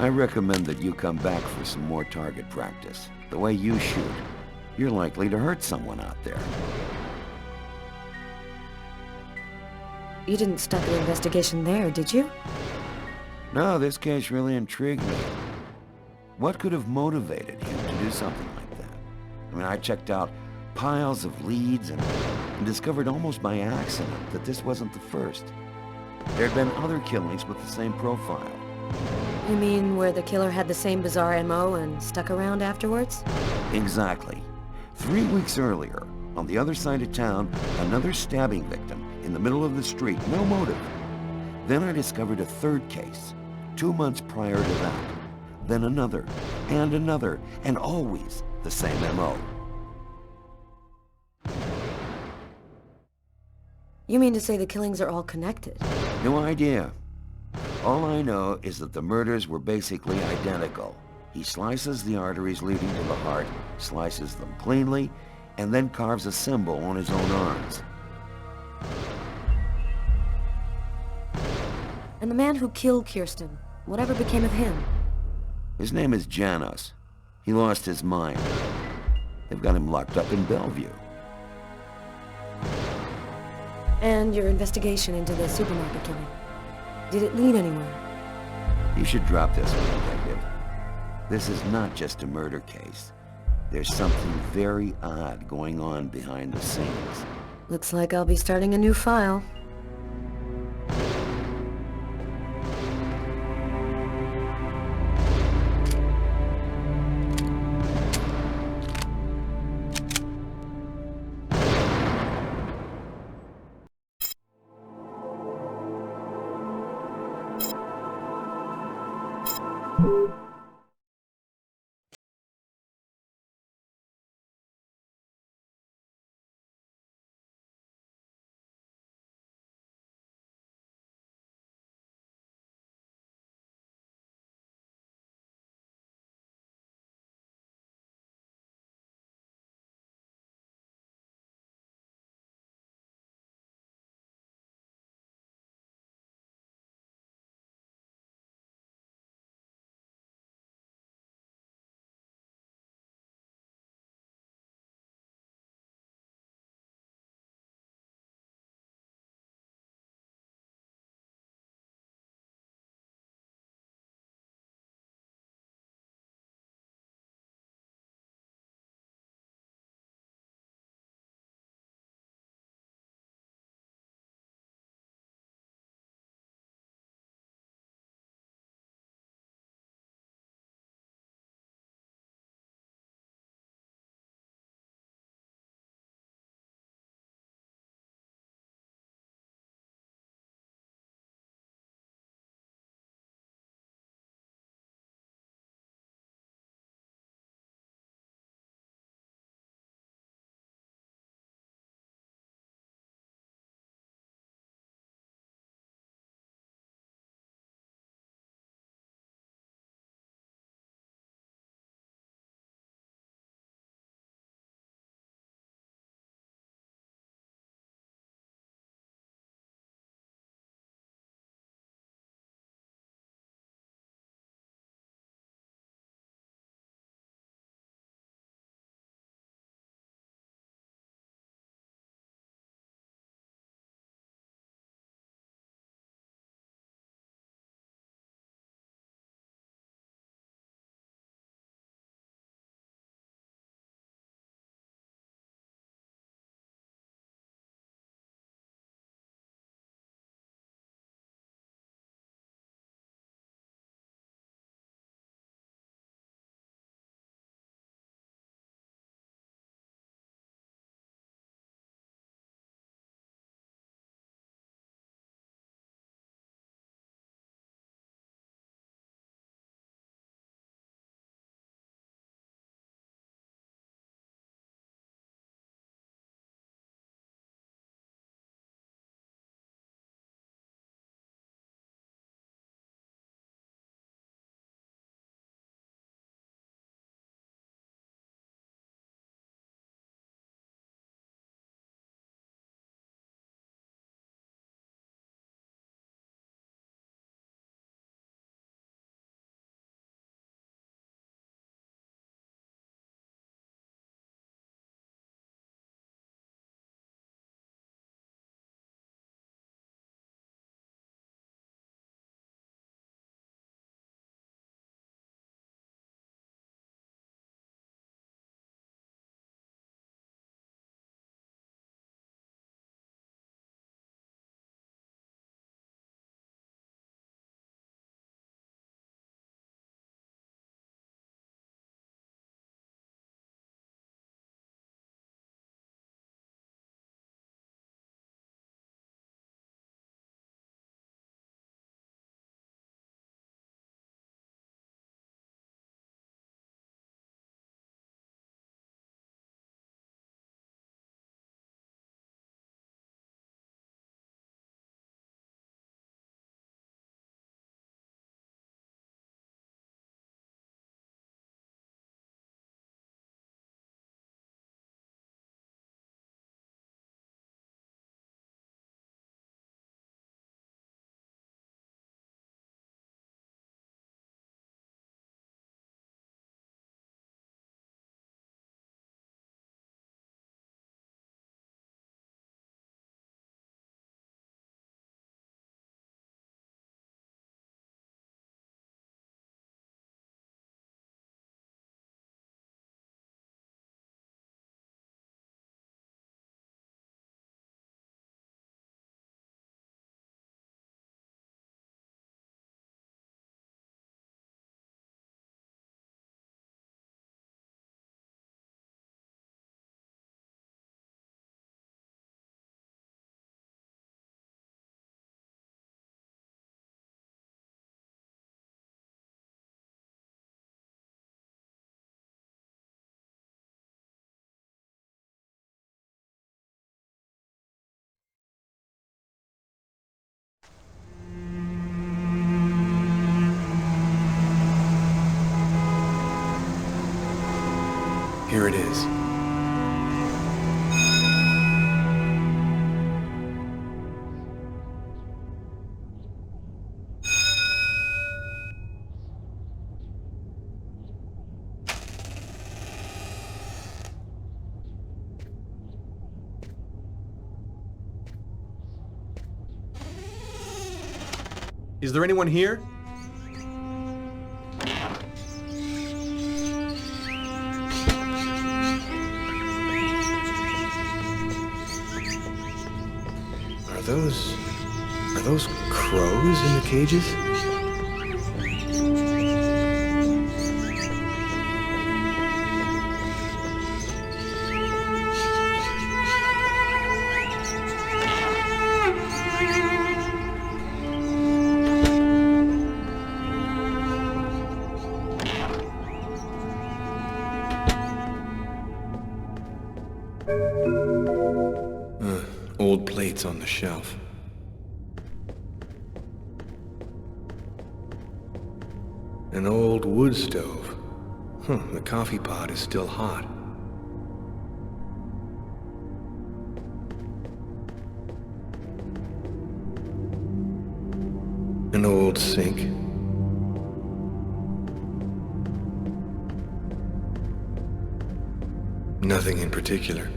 I recommend that you come back for some more target practice. The way you shoot, you're likely to hurt someone out there. You didn't stop your investigation there, did you? No, this case really intrigued me. What could have motivated him to do something like that? I mean, I checked out piles of leads and discovered almost by accident that this wasn't the first. There had been other killings with the same profile. You mean where the killer had the same bizarre MO and stuck around afterwards? Exactly. 3 weeks earlier, on the other side of town, another stabbing victim in the middle of the street, no motive. Then I discovered a third case, 2 months prior to that. Then another, and always the same MO. You mean to say the killings are all connected? No idea. All I know is that the murders were basically identical. He slices the arteries leading to the heart, slices them cleanly, and then carves a symbol on his own arms. And the man who killed Kirsten, whatever became of him? His name is Janos. He lost his mind. They've got him locked up in Bellevue. And your investigation into the supermarket killing? Did it lead anywhere? You should drop this one, Detective. This is not just a murder case. There's something very odd going on behind the scenes. Looks like I'll be starting a new file. Here it is. Is there anyone here? Are those crows in the cages? Old plates on the shelf. An old wood stove. The coffee pot is still hot. An old sink. Nothing in particular.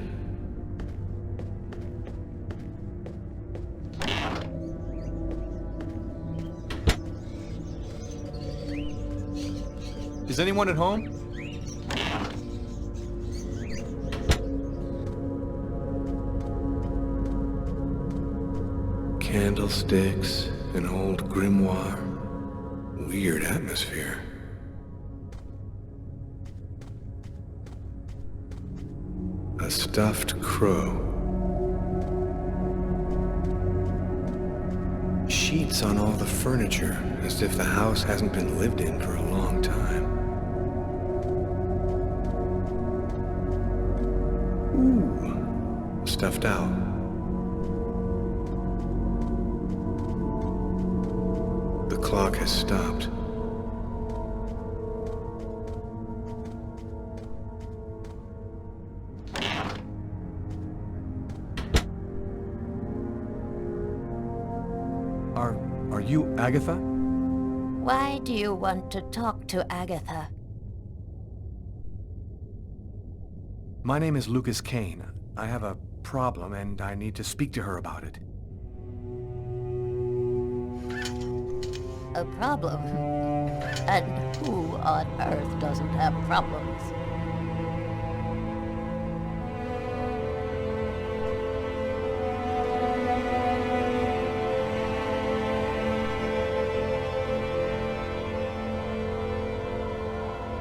Is anyone at home? Candlesticks, an old grimoire. Weird atmosphere. A stuffed crow. Sheets on all the furniture, as if the house hasn't been lived in for a long time. Ooh, stuffed owl. The clock has stopped. Are you Agatha? Why do you want to talk to Agatha? My name is Lucas Kane. I have a problem and I need to speak to her about it. A problem? And who on earth doesn't have problems?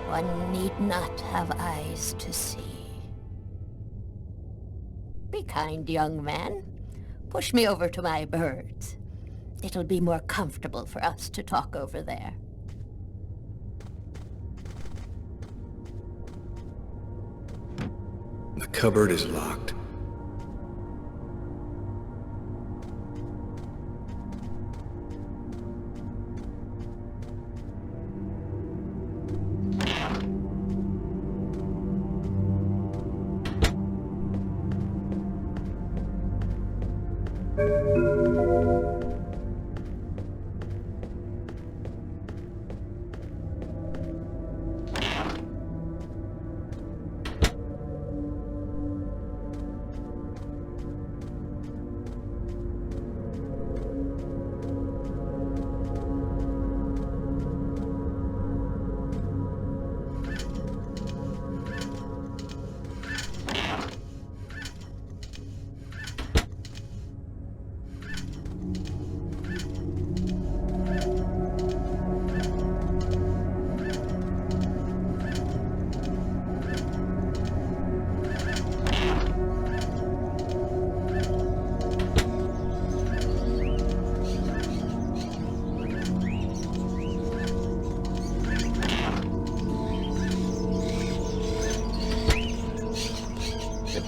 One need not have eyes to see. Be kind, young man. Push me over to my birds. It'll be more comfortable for us to talk over there. The cupboard is locked.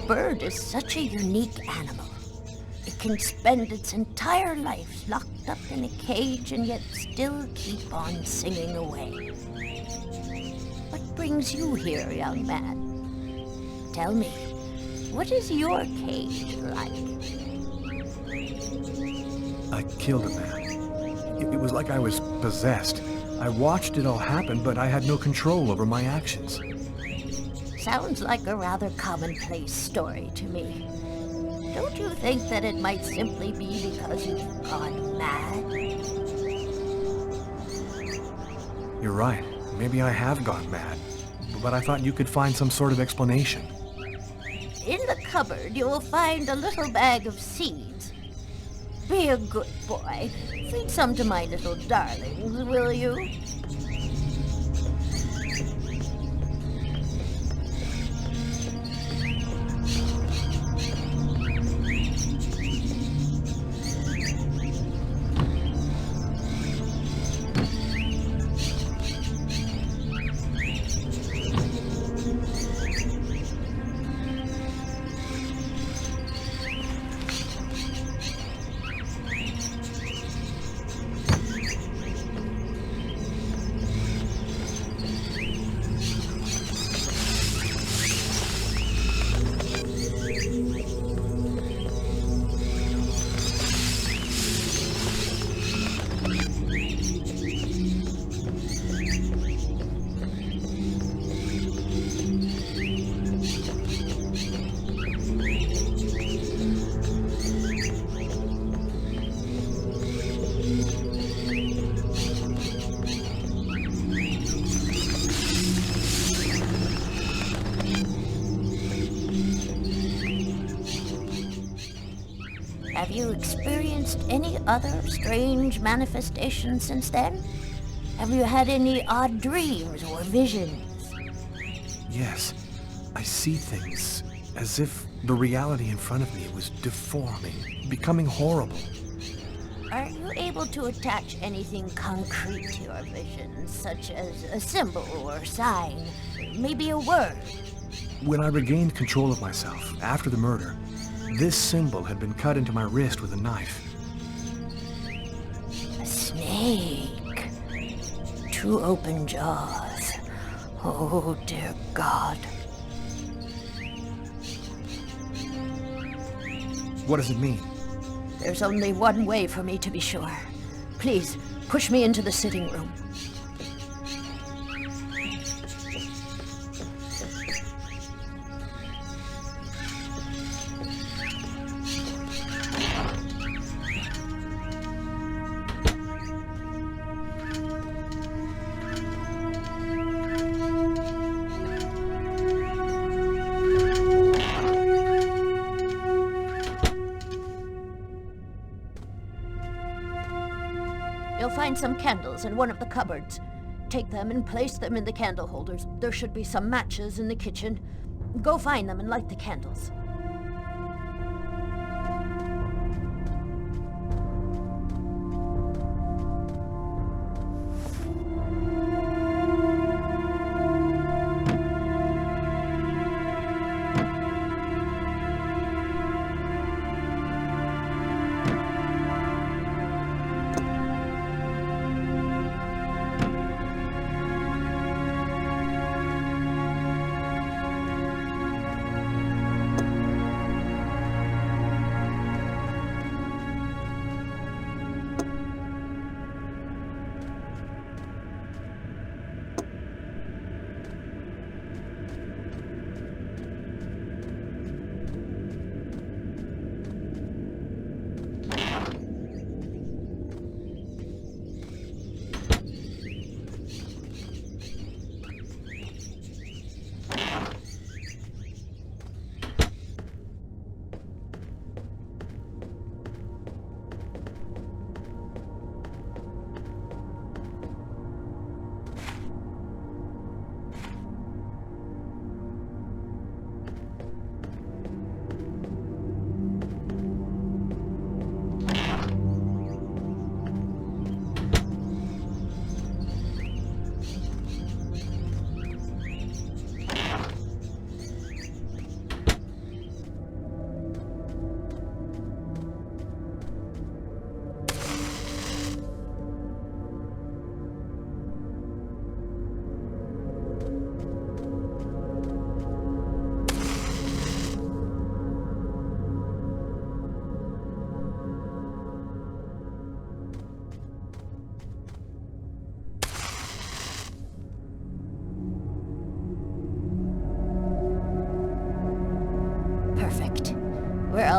Bird is such a unique animal. It can spend its entire life locked up in a cage and yet still keep on singing away. What brings you here, young man? Tell me, what is your cage like? I killed a man. It was like I was possessed. I watched it all happen, but I had no control over my actions. Sounds like a rather commonplace story to me. Don't you think that it might simply be because you've gone mad? You're right. Maybe I have gone mad. But I thought you could find some sort of explanation. In the cupboard, you will find a little bag of seeds. Be a good boy. Feed some to my little darlings, will you? Have you experienced any other strange manifestations since then? Have you had any odd dreams or visions? Yes, I see things as if the reality in front of me was deforming, becoming horrible. Are you able to attach anything concrete to your visions, such as a symbol or sign, maybe a word? When I regained control of myself after the murder, this symbol had been cut into my wrist with a knife. A snake. 2 open jaws. Oh, dear God. What does it mean? There's only one way for me to be sure. Please, push me into the sitting room. You'll find some candles in one of the cupboards. Take them and place them in the candle holders. There should be some matches in the kitchen. Go find them and light the candles.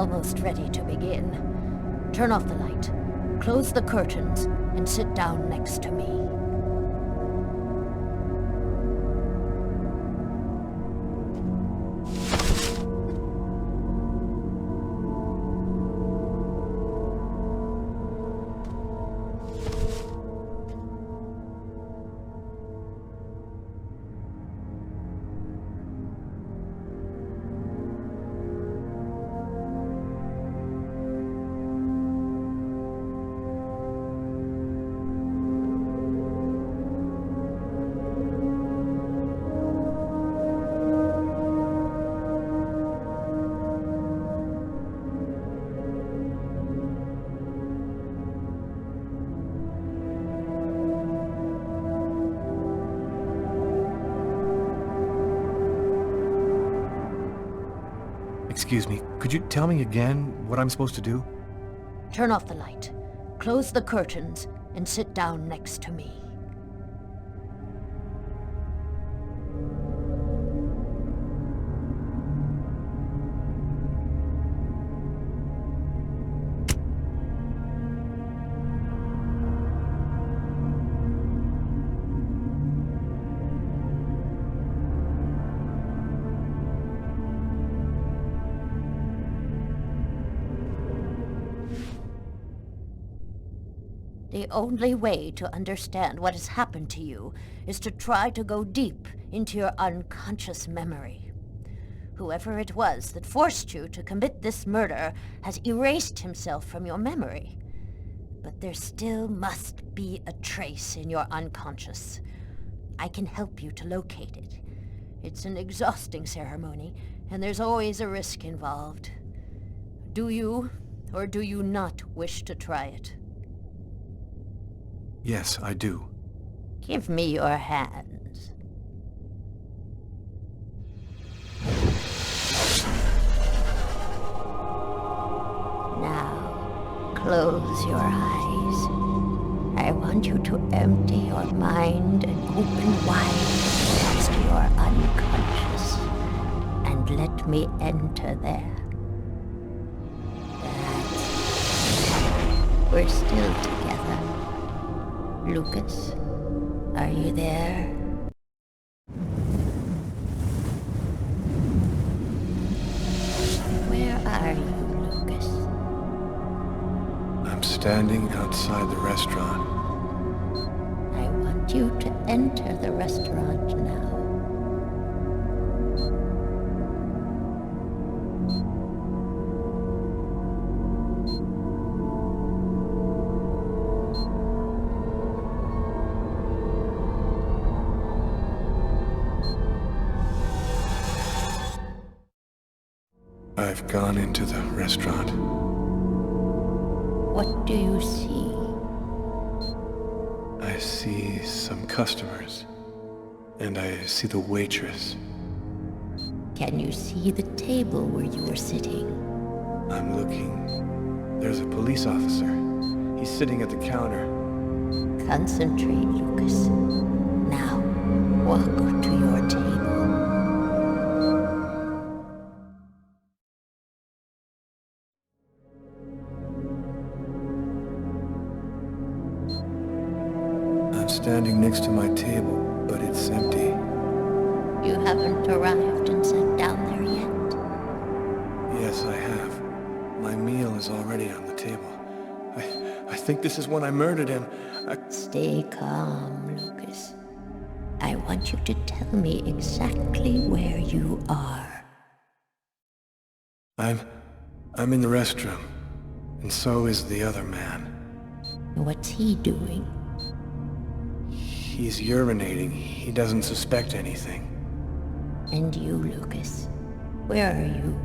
almost ready to begin. Turn off the light, close the curtains, and sit down next to me. Excuse me, could you tell me again what I'm supposed to do? Turn off the light, close the curtains, and sit down next to me. The only way to understand what has happened to you is to try to go deep into your unconscious memory. Whoever it was that forced you to commit this murder has erased himself from your memory. But there still must be a trace in your unconscious. I can help you to locate it. It's an exhausting ceremony, and there's always a risk involved. Do you, or do you not wish to try it? Yes, I do. Give me your hands. Now, close your eyes. I want you to empty your mind and open wide to your unconscious. And let me enter there. That's... We're still together. Lucas, are you there? Where are you, Lucas? I'm standing outside the restaurant. I want you to enter the restaurant now. I've gone into the restaurant. What do you see? I see some customers. And I see the waitress. Can you see the table where you were sitting? I'm looking. There's a police officer. He's sitting at the counter. Concentrate, Lucas. Now, walk to your table. Standing next to my table, but it's empty. You haven't arrived and sat down there yet? Yes, I have. My meal is already on the table. I think this is when I murdered him. Stay calm, Lucas. I want you to tell me exactly where you are. I'm in the restroom, and so is the other man. What's he doing? He's urinating. He doesn't suspect anything. And you, Lucas? Where are you?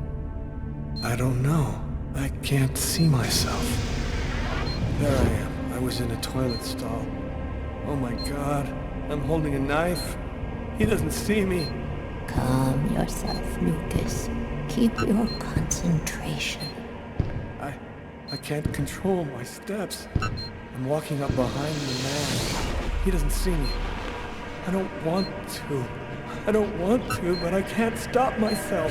I don't know. I can't see myself. There I am. I was in a toilet stall. Oh my God. I'm holding a knife. He doesn't see me. Calm yourself, Lucas. Keep your concentration. I can't control my steps. I'm walking up behind the man. He doesn't see me. I don't want to, but I can't stop myself.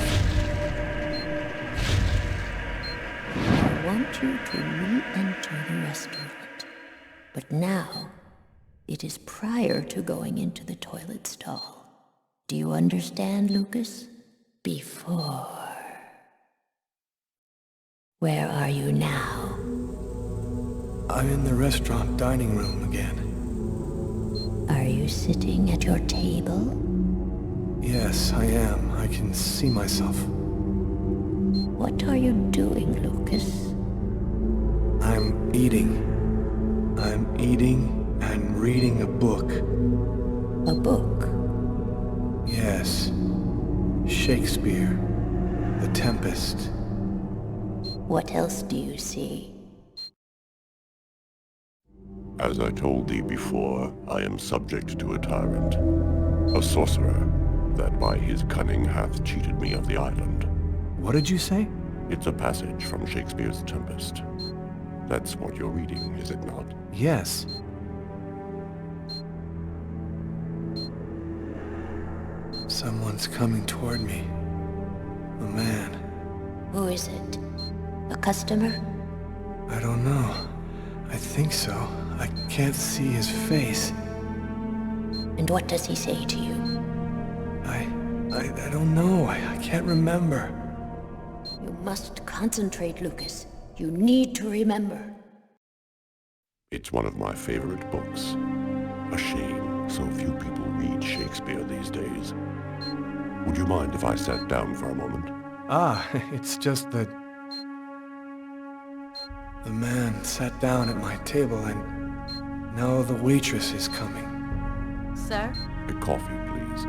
want you to re-enter the restaurant. But now, it is prior to going into the toilet stall. Do you understand, Lucas? Before. Where are you now? I'm in the restaurant dining room again. Are you sitting at your table? Yes, I am. I can see myself. What are you doing, Lucas? I'm eating. I'm eating and reading a book. A book? Yes. Shakespeare. The Tempest. What else do you see? As I told thee before, I am subject to a tyrant, a sorcerer, that by his cunning hath cheated me of the island. What did you say? It's a passage from Shakespeare's Tempest. That's what you're reading, is it not? Yes. Someone's coming toward me. A man. Who is it? A customer? I don't know. I think so. I can't see his face. And what does he say to you? I don't know. I can't remember. You must concentrate, Lucas. You need to remember. It's one of my favorite books. A shame so few people read Shakespeare these days. Would you mind if I sat down for a moment? Ah, it's just that... The man sat down at my table and now the waitress is coming. Sir? A coffee, please.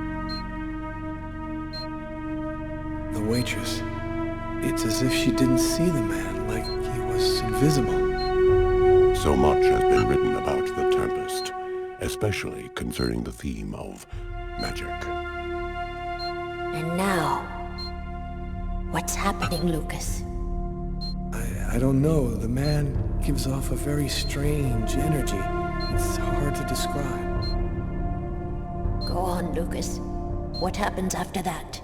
The waitress. It's as if she didn't see the man, like he was invisible. So much has been written about the Tempest, especially concerning the theme of magic. And now, what's happening, Lucas? I don't know. The man gives off a very strange energy. It's hard to describe. Go on, Lucas. What happens after that?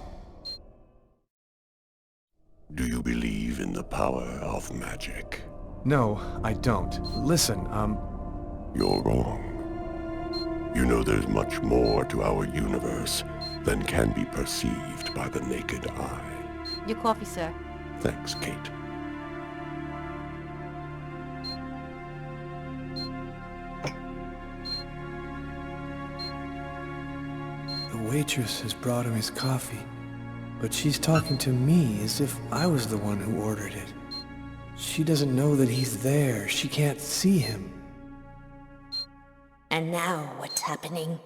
Do you believe in the power of magic? No, I don't. Listen, You're wrong. You know there's much more to our universe than can be perceived by the naked eye. Your coffee, sir. Thanks, Kate. The waitress has brought him his coffee, but she's talking to me as if I was the one who ordered it. She doesn't know that he's there. She can't see him. And now, what's happening?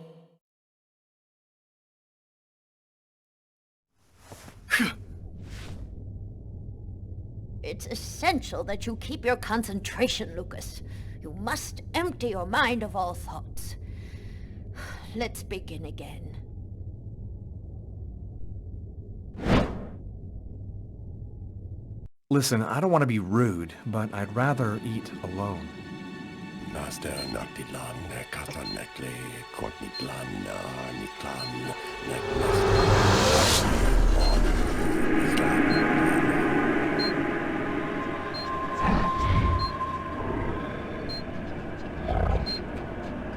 It's essential that you keep your concentration, Lucas. You must empty your mind of all thoughts. Let's begin again. Listen, I don't want to be rude, but I'd rather eat alone.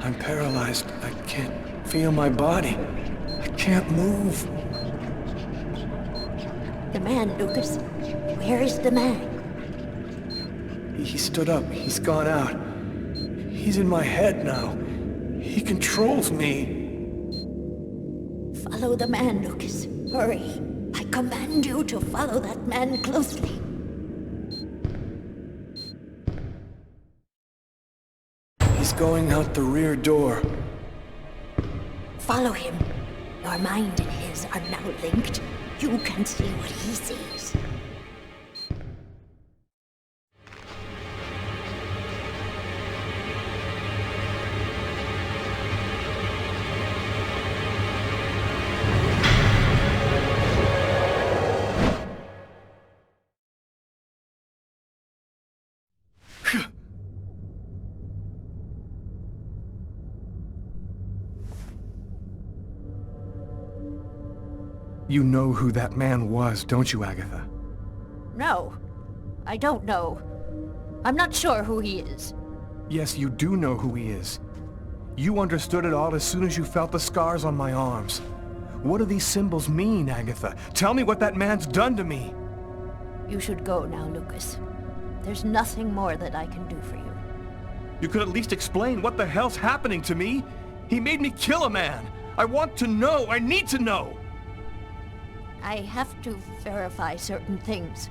I'm paralyzed. I can't feel my body. I can't move. The man, Lucas. Where is the man? He stood up. He's gone out. He's in my head now. He controls me. Follow the man, Lucas. Hurry. I command you to follow that man closely. He's going out the rear door. Follow him. Your mind and his are now linked. You can see what he sees. You know who that man was, don't you, Agatha? No, I don't know. I'm not sure who he is. Yes, you do know who he is. You understood it all as soon as you felt the scars on my arms. What do these symbols mean, Agatha? Tell me what that man's done to me. You should go now, Lucas. There's nothing more that I can do for you. You could at least explain what the hell's happening to me. He made me kill a man. I want to know. I need to know. I have to verify certain things.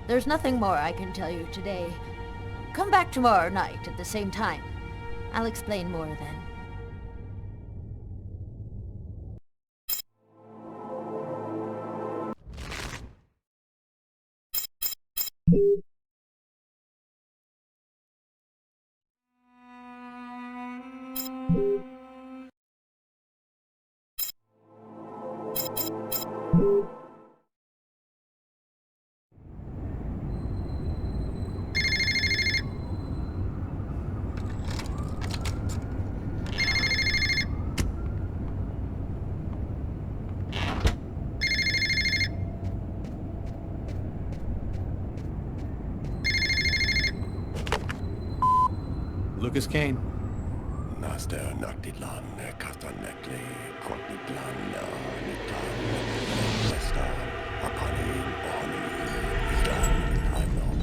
There's nothing more I can tell you today. Come back tomorrow night at the same time. I'll explain more then. Lucas Kane. Naster Naktidlan, Kastanekli, Kotnitlan, Nitlan, Nestan, Apani, Ohani, Islan, Aino.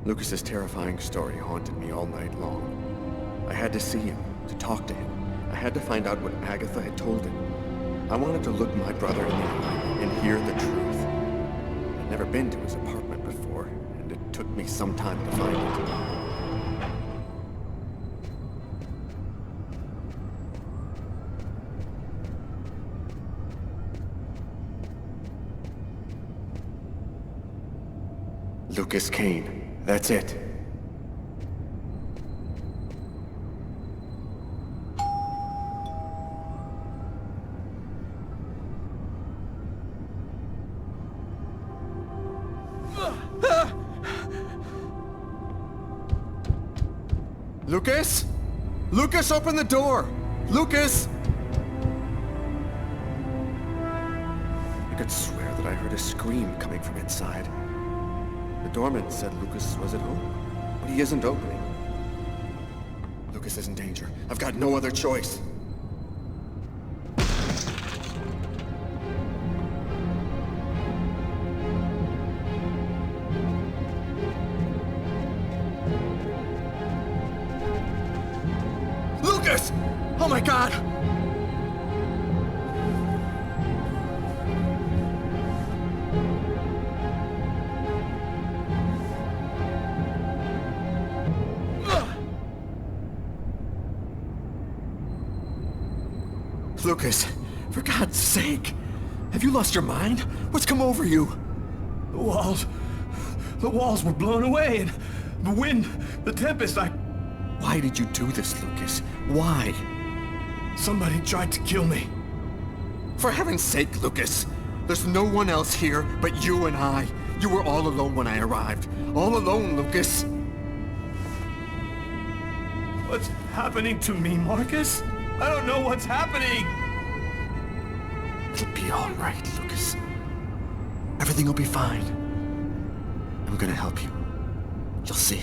Lucas's terrifying story haunted me all night long. I had to see him, to talk to him. I had to find out what Agatha had told him. I wanted to look my brother in the eye and hear the truth. I'd never been to his apartment before, and it took me some time to find it. Lucas Kane. That's it. Lucas? Lucas, open the door! Lucas! I could swear that I heard a scream coming from inside. The doorman said Lucas was at home, but he isn't opening. Lucas is in danger. I've got no other choice. Lucas! Oh my God! Lucas, for God's sake, have you lost your mind? What's come over you? The walls were blown away, and the wind, the tempest, Why did you do this, Lucas? Why? Somebody tried to kill me. For heaven's sake, Lucas, there's no one else here but you and I. You were all alone when I arrived. All alone, Lucas. What's happening to me, Marcus? I don't know what's happening. It'll be all right, Lucas. Everything will be fine. I'm gonna help you. You'll see.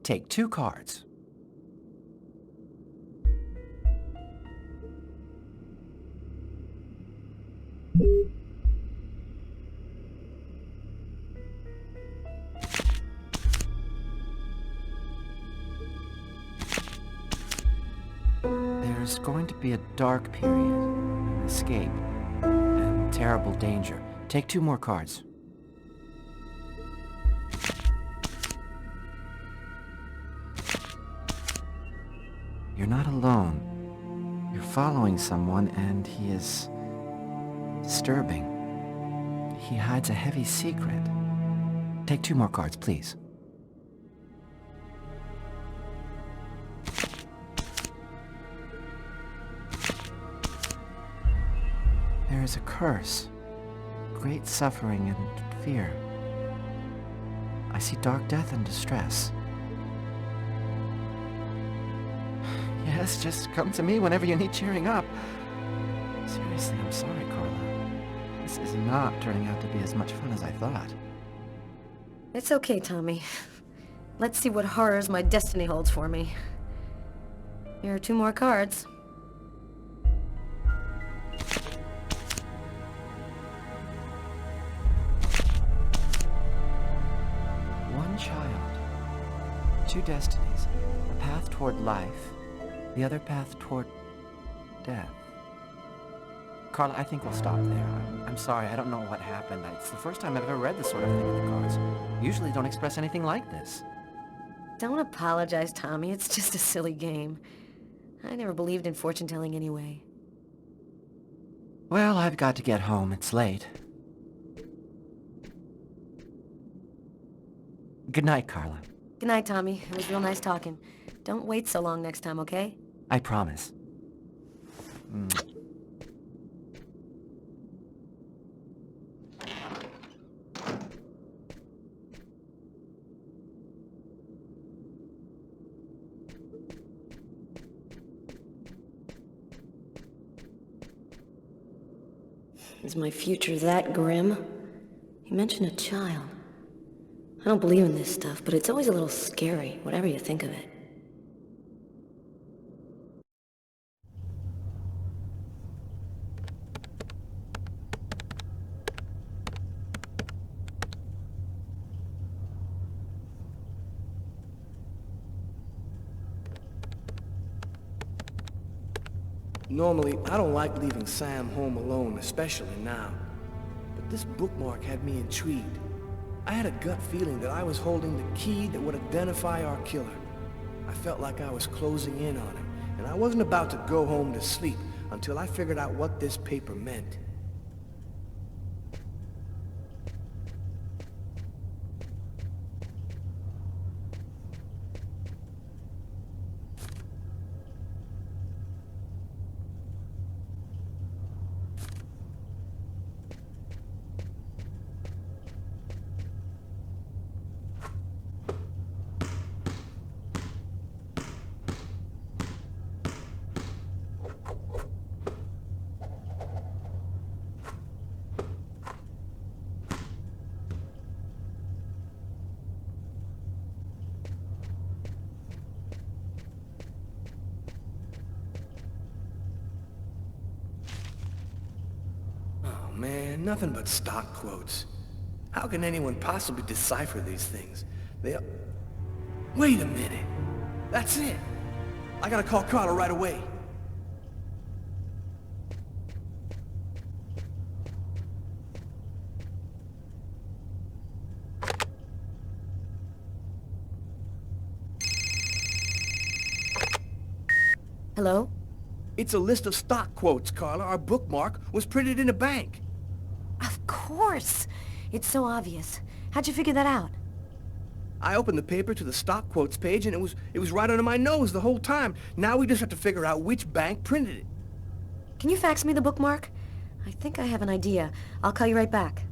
Take 2 cards. There's going to be a dark period, an escape, and terrible danger. Take 2 more cards. You're not alone. You're following someone, and he is disturbing. He hides a heavy secret. Take 2 more cards, please. There is a curse, great suffering and fear. I see dark death and distress. Yes, just come to me whenever you need cheering up. Seriously, I'm sorry, Carla. This is not turning out to be as much fun as I thought. It's okay, Tommy. Let's see what horrors my destiny holds for me. Here are 2 more cards. One child, 2 destinies, a path toward life, the other path toward death. Carla, I think we'll stop there. I'm sorry, I don't know what happened. It's the first time I've ever read this sort of thing with the cards. Usually don't express anything like this. Don't apologize, Tommy. It's just a silly game. I never believed in fortune-telling anyway. Well, I've got to get home. It's late. Good night, Carla. Good night, Tommy. It was real nice talking. Don't wait so long next time, okay? I promise. Is my future that grim? You mentioned a child. I don't believe in this stuff, but it's always a little scary, whatever you think of it. Normally, I don't like leaving Sam home alone, especially now. But this bookmark had me intrigued. I had a gut feeling that I was holding the key that would identify our killer. I felt like I was closing in on him, and I wasn't about to go home to sleep until I figured out what this paper meant. Man, nothing but stock quotes. How can anyone possibly decipher these things? Wait a minute. That's it. I gotta call Carla right away. Hello? It's a list of stock quotes, Carla. Our bookmark was printed in a bank. Of course! It's so obvious. How'd you figure that out? I opened the paper to the stock quotes page and it was right under my nose the whole time. Now we just have to figure out which bank printed it. Can you fax me the bookmark? I think I have an idea. I'll call you right back.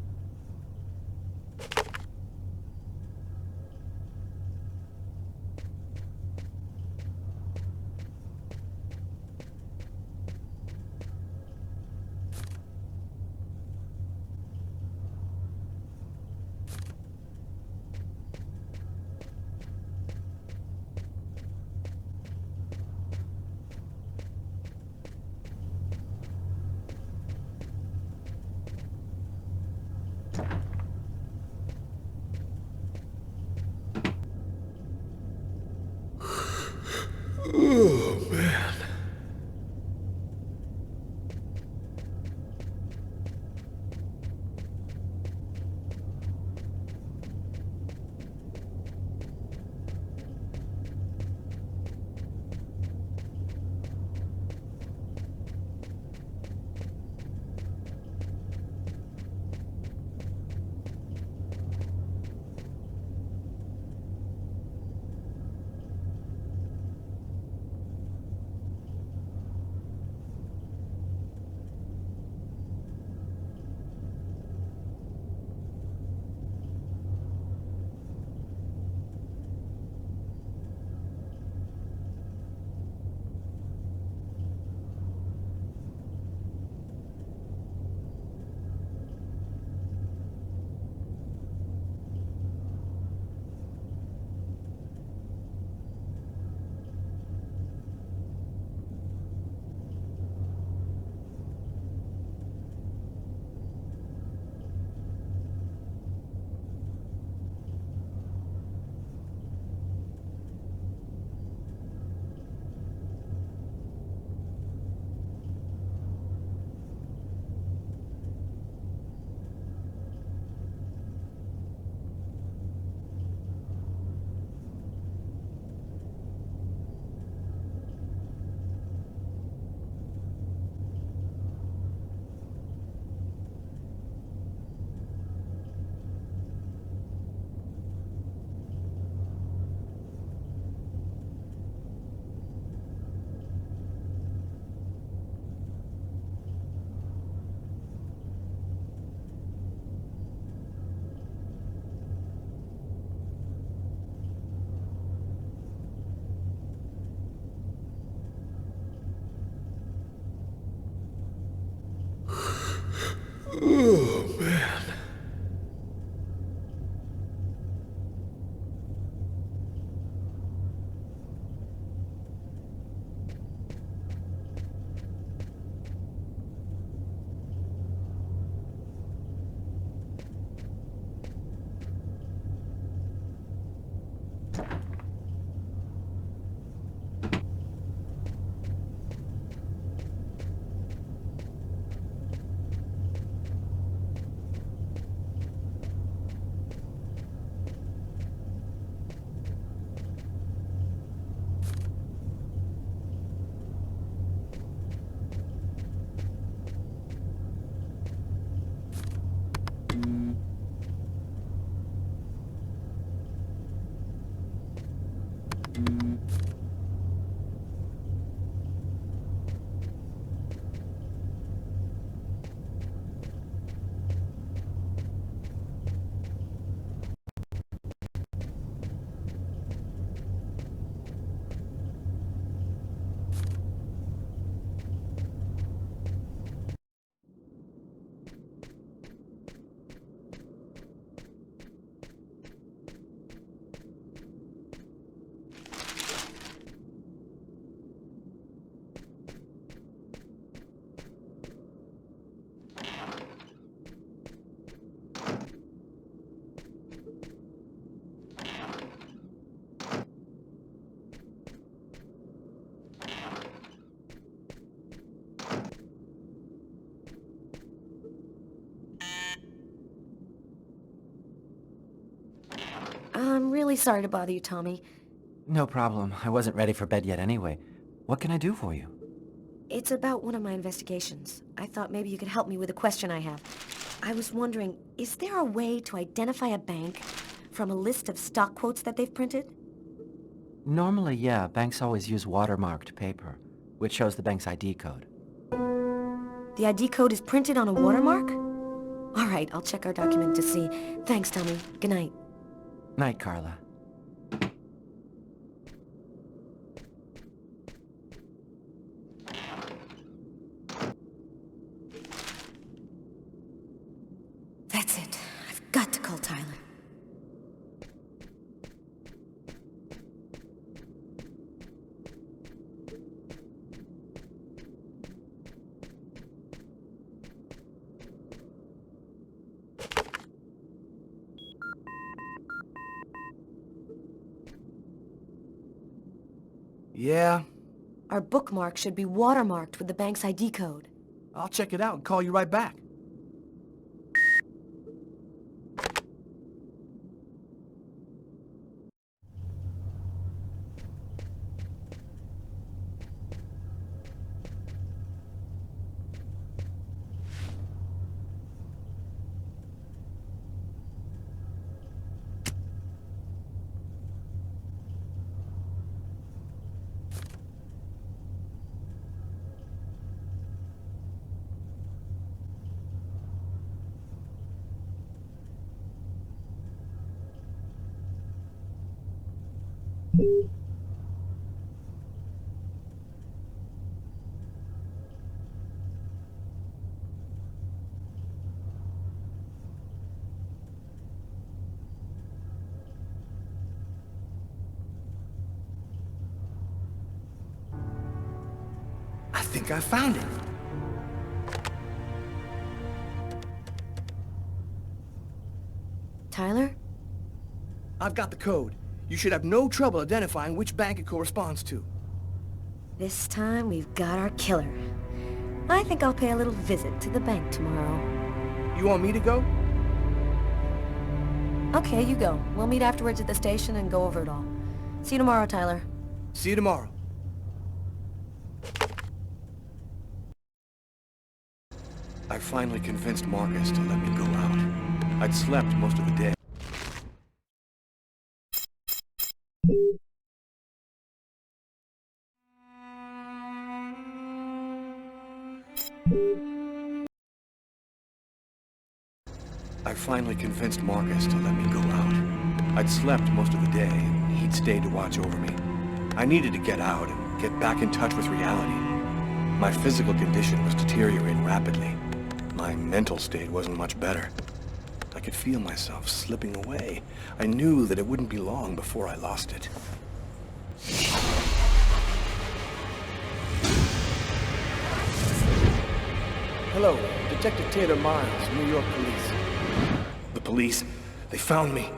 I'm really sorry to bother you, Tommy. No problem. I wasn't ready for bed yet anyway. What can I do for you? It's about one of my investigations. I thought maybe you could help me with a question I have. I was wondering, is there a way to identify a bank from a list of stock quotes that they've printed? Normally, yeah, banks always use watermarked paper, which shows the bank's ID code. The ID code is printed on a watermark? All right, I'll check our document to see. Thanks, Tommy. Good night. Night, Carla. That's it. I've got to call Tyler. Yeah? Our bookmark should be watermarked with the bank's ID code. I'll check it out and call you right back. I think I found it. Tyler? I've got the code. You should have no trouble identifying which bank it corresponds to. This time we've got our killer. I think I'll pay a little visit to the bank tomorrow. You want me to go? Okay, you go. We'll meet afterwards at the station and go over it all. See you tomorrow, Tyler. See you tomorrow. I finally convinced Marcus to let me go out. I'd slept most of the day. I finally convinced Marcus to let me go out. I'd slept most of the day, and he'd stayed to watch over me. I needed to get out and get back in touch with reality. My physical condition was deteriorating rapidly. My mental state wasn't much better. I could feel myself slipping away. I knew that it wouldn't be long before I lost it. Hello, Detective Taylor Miles, New York Police. The police, they found me.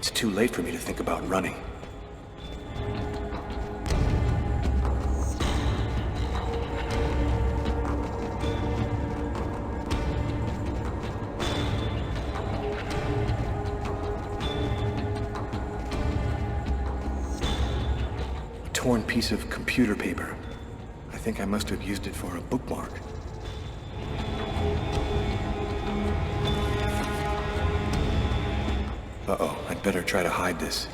It's too late for me to think about running. A torn piece of computer paper. I think I must have used it for a bookmark. Uh-oh, I'd better try to hide this.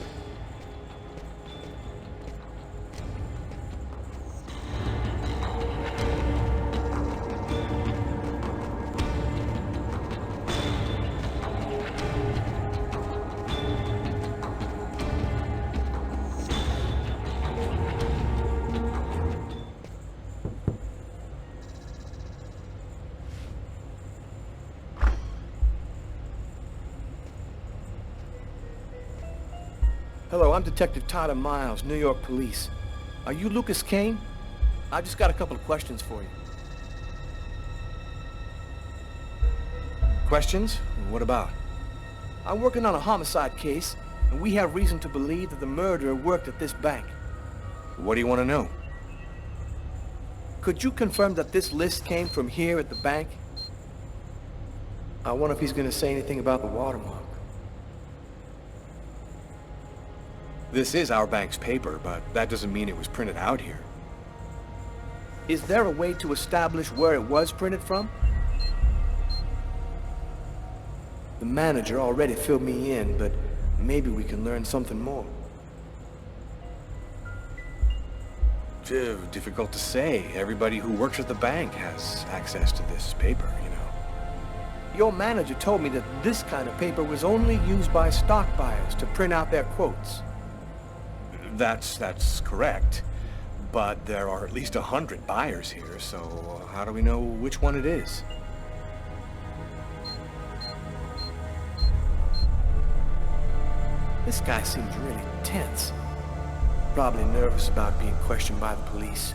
Hello, I'm Detective Tyler Miles, New York Police. Are you Lucas Kane? I just got a couple of questions for you. Questions? What about? I'm working on a homicide case, and we have reason to believe that the murderer worked at this bank. What do you want to know? Could you confirm that this list came from here at the bank? I wonder if he's going to say anything about the watermark. This is our bank's paper, but that doesn't mean it was printed out here. Is there a way to establish where it was printed from? The manager already filled me in, but maybe we can learn something more. Difficult to say. Everybody who works at the bank has access to this paper, you know. Your manager told me that this kind of paper was only used by stock buyers to print out their quotes. That's correct. But there are at least 100 buyers here, so how do we know which one it is? This guy seems really tense. Probably nervous about being questioned by the police.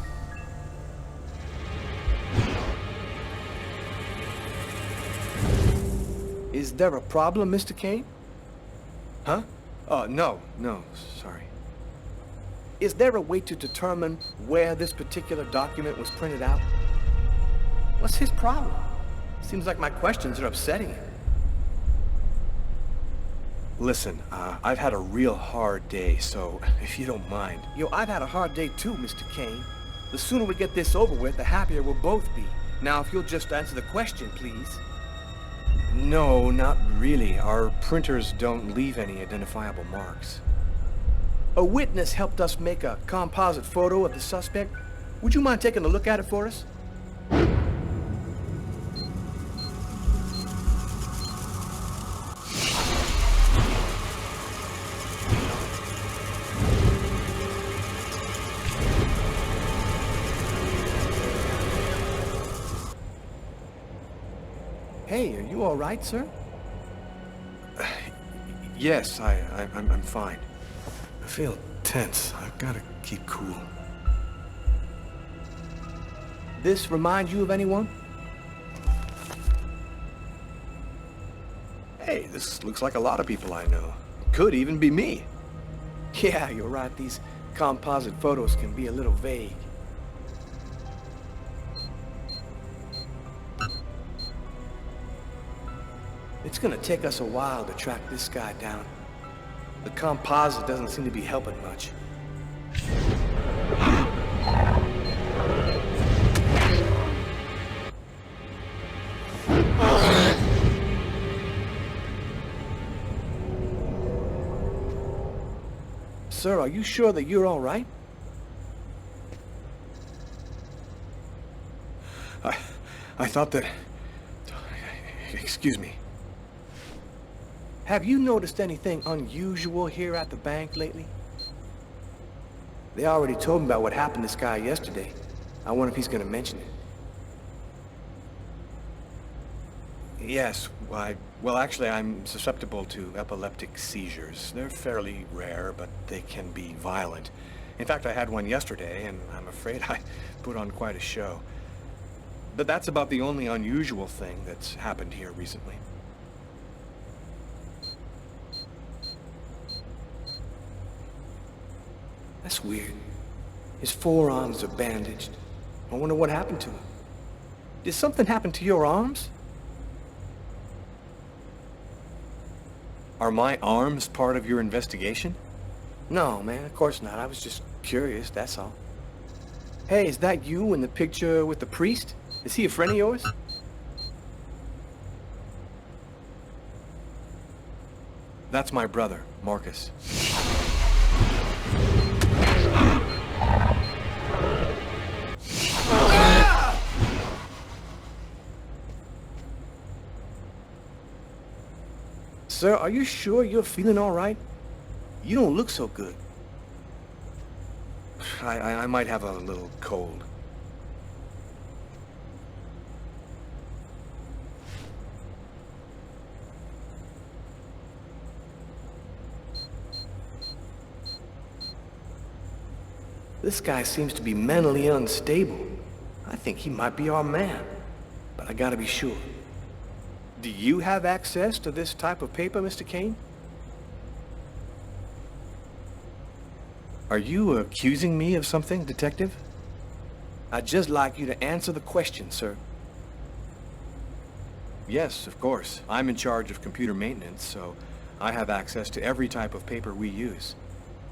Is there a problem, Mr. Kane? Huh? No, sorry. Is there a way to determine where this particular document was printed out? What's his problem? Seems like my questions are upsetting him. Listen, I've had a real hard day, so if you don't mind. Yo, I've had a hard day too, Mr. Kane. The sooner we get this over with, the happier we'll both be. Now, if you'll just answer the question, please. No, not really. Our printers don't leave any identifiable marks. A witness helped us make a composite photo of the suspect. Would you mind taking a look at it for us? Hey, are you all right, sir? Yes, I'm fine. I feel tense. I've got to keep cool. This remind you of anyone? Hey, this looks like a lot of people I know. Could even be me. Yeah, you're right. These composite photos can be a little vague. It's gonna take us a while to track this guy down. The composite doesn't seem to be helping much. Sir, are you sure that you're all right? I thought that... Excuse me. Have you noticed anything unusual here at the bank lately? They already told me about what happened to this guy yesterday. I wonder if he's gonna mention it. Yes, well, actually, I'm susceptible to epileptic seizures. They're fairly rare, but they can be violent. In fact, I had one yesterday, and I'm afraid I put on quite a show. But that's about the only unusual thing that's happened here recently. That's weird. His forearms are bandaged. I wonder what happened to him. Did something happen to your arms? Are my arms part of your investigation? No, man, of course not. I was just curious, that's all. Hey, is that you in the picture with the priest? Is he a friend of yours? That's my brother, Marcus. Sir, are you sure you're feeling all right? You don't look so good. I might have a little cold. This guy seems to be mentally unstable. I think he might be our man, but I gotta be sure. Do you have access to this type of paper, Mr. Kane? Are you accusing me of something, Detective? I'd just like you to answer the question, sir. Yes, of course. I'm in charge of computer maintenance, so I have access to every type of paper we use.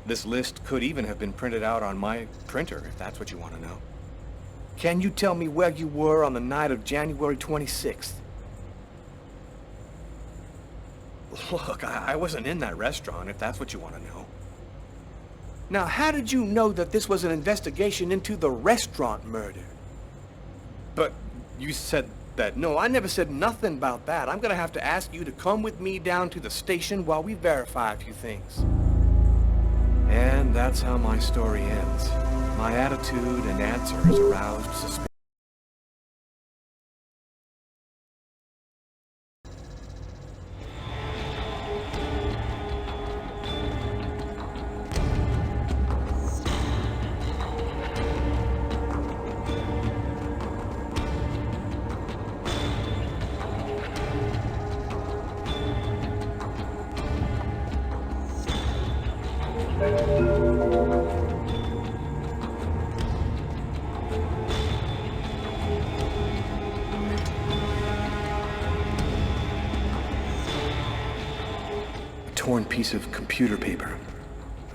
This list could even have been printed out on my printer, if that's what you want to know. Can you tell me where you were on the night of January 26th? Look, I wasn't in that restaurant, if that's what you want to know. Now, how did you know that this was an investigation into the restaurant murder? But you said that... No, I never said nothing about that. I'm gonna have to ask you to come with me down to the station while we verify a few things. And that's how my story ends. My attitude and answers aroused suspicion. Torn piece of computer paper.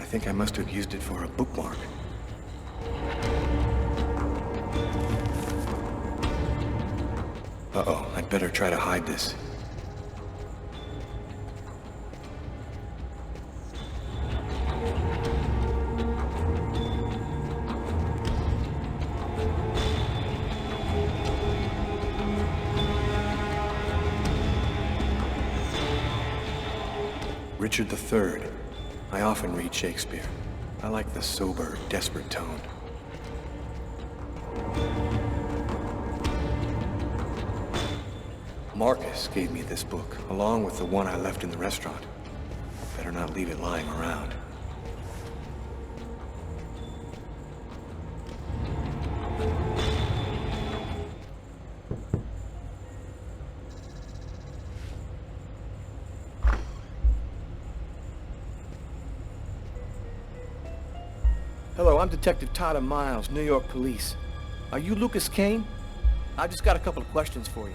I think I must have used it for a bookmark. Uh-oh, I'd better try to hide this. Richard III. I often read Shakespeare. I like the sober, desperate tone. Marcus gave me this book, along with the one I left in the restaurant. Better not leave it lying around. Hello, I'm Detective Tyler Miles, New York Police. Are you Lucas Kane? I just got a couple of questions for you.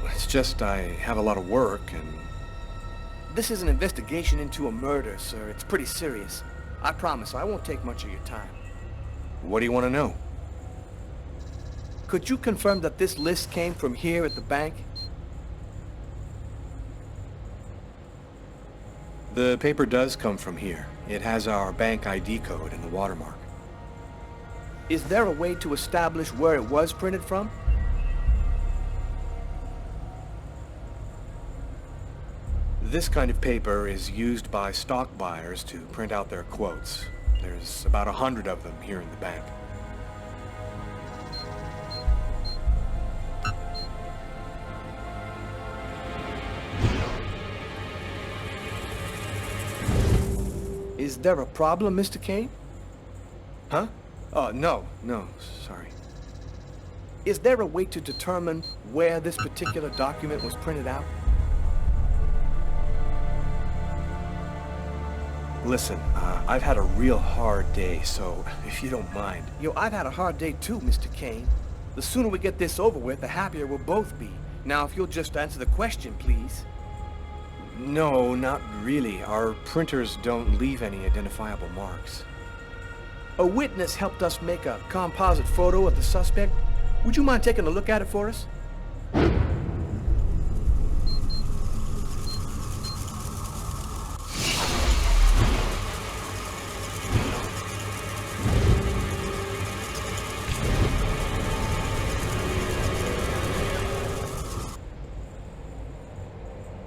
It's just I have a lot of work and... This is an investigation into a murder, sir. It's pretty serious. I promise I won't take much of your time. What do you want to know? Could you confirm that this list came from here at the bank? The paper does come from here. It has our bank ID code and the watermark. Is there a way to establish where it was printed from? This kind of paper is used by stock buyers to print out their quotes. There's about 100 of them here in the bank. Is there a problem, Mr. Kane? Huh? No, sorry. Is there a way to determine where this particular document was printed out? Listen, I've had a real hard day, so if you don't mind. Yo, I've had a hard day too, Mr. Kane. The sooner we get this over with, the happier we'll both be. Now, if you'll just answer the question, please. No, not really. Our printers don't leave any identifiable marks. A witness helped us make a composite photo of the suspect. Would you mind taking a look at it for us?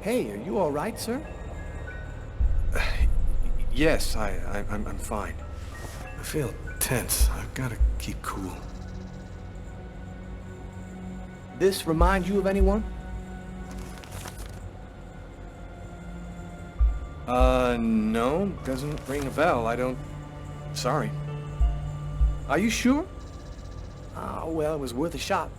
Hey, are you all right, sir? Yes, I'm fine. I feel tense. I've got to keep cool. This remind you of anyone? No, doesn't ring a bell. I don't... Sorry. Are you sure? Oh, well, it was worth a shot.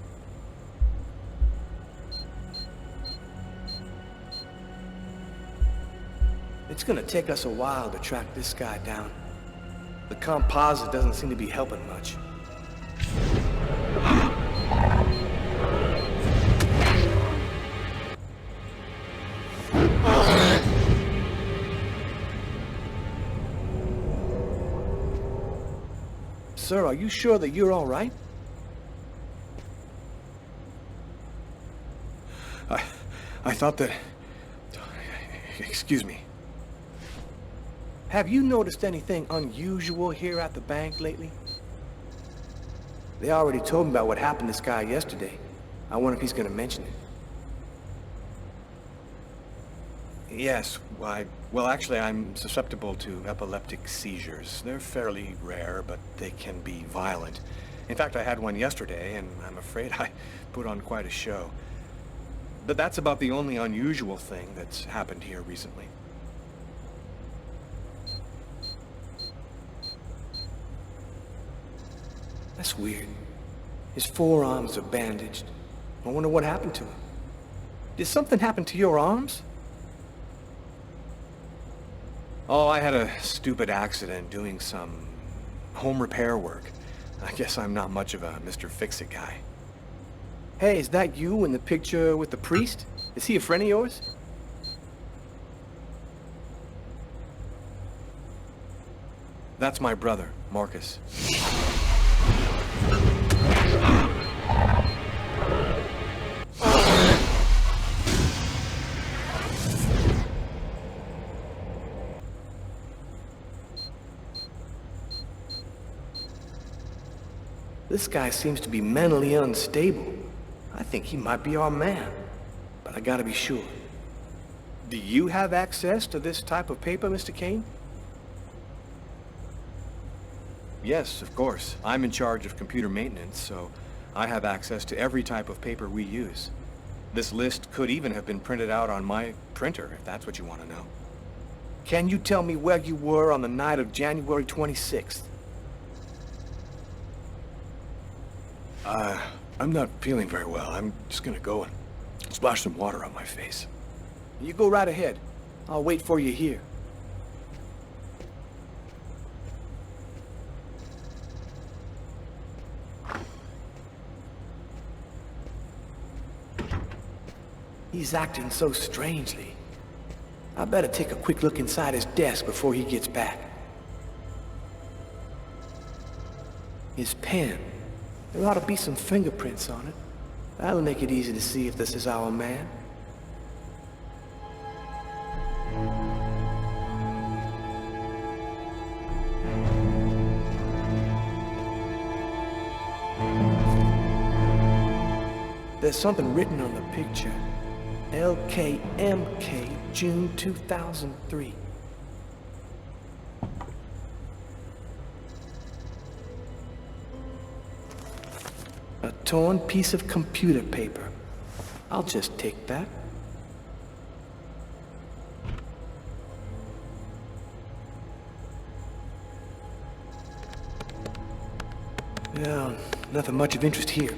It's gonna take us a while to track this guy down. The composite doesn't seem to be helping much. Sir, are you sure that you're all right? I thought that... Excuse me. Have you noticed anything unusual here at the bank lately? They already told me about what happened to this guy yesterday. I wonder if he's gonna mention it. Yes, well, actually, I'm susceptible to epileptic seizures. They're fairly rare, but they can be violent. In fact, I had one yesterday, and I'm afraid I put on quite a show. But that's about the only unusual thing that's happened here recently. That's weird. His forearms are bandaged. I wonder what happened to him. Did something happen to your arms? Oh, I had a stupid accident doing some home repair work. I guess I'm not much of a Mr. Fix-It guy. Hey, is that you in the picture with the priest? Is he a friend of yours? That's my brother, Marcus. This guy seems to be mentally unstable. I think he might be our man, but I gotta be sure. Do you have access to this type of paper, Mr. Kane? Yes, of course. I'm in charge of computer maintenance, so I have access to every type of paper we use. This list could even have been printed out on my printer, if that's what you want to know. Can you tell me where you were on the night of January 26th? I'm not feeling very well. I'm just gonna go and splash some water on my face. You go right ahead. I'll wait for you here. He's acting so strangely. I better take a quick look inside his desk before he gets back. His pen. There ought to be some fingerprints on it. That'll make it easy to see if this is our man. There's something written on the picture. LKMK, June 2003. A torn piece of computer paper. I'll just take that. Yeah, nothing much of interest here.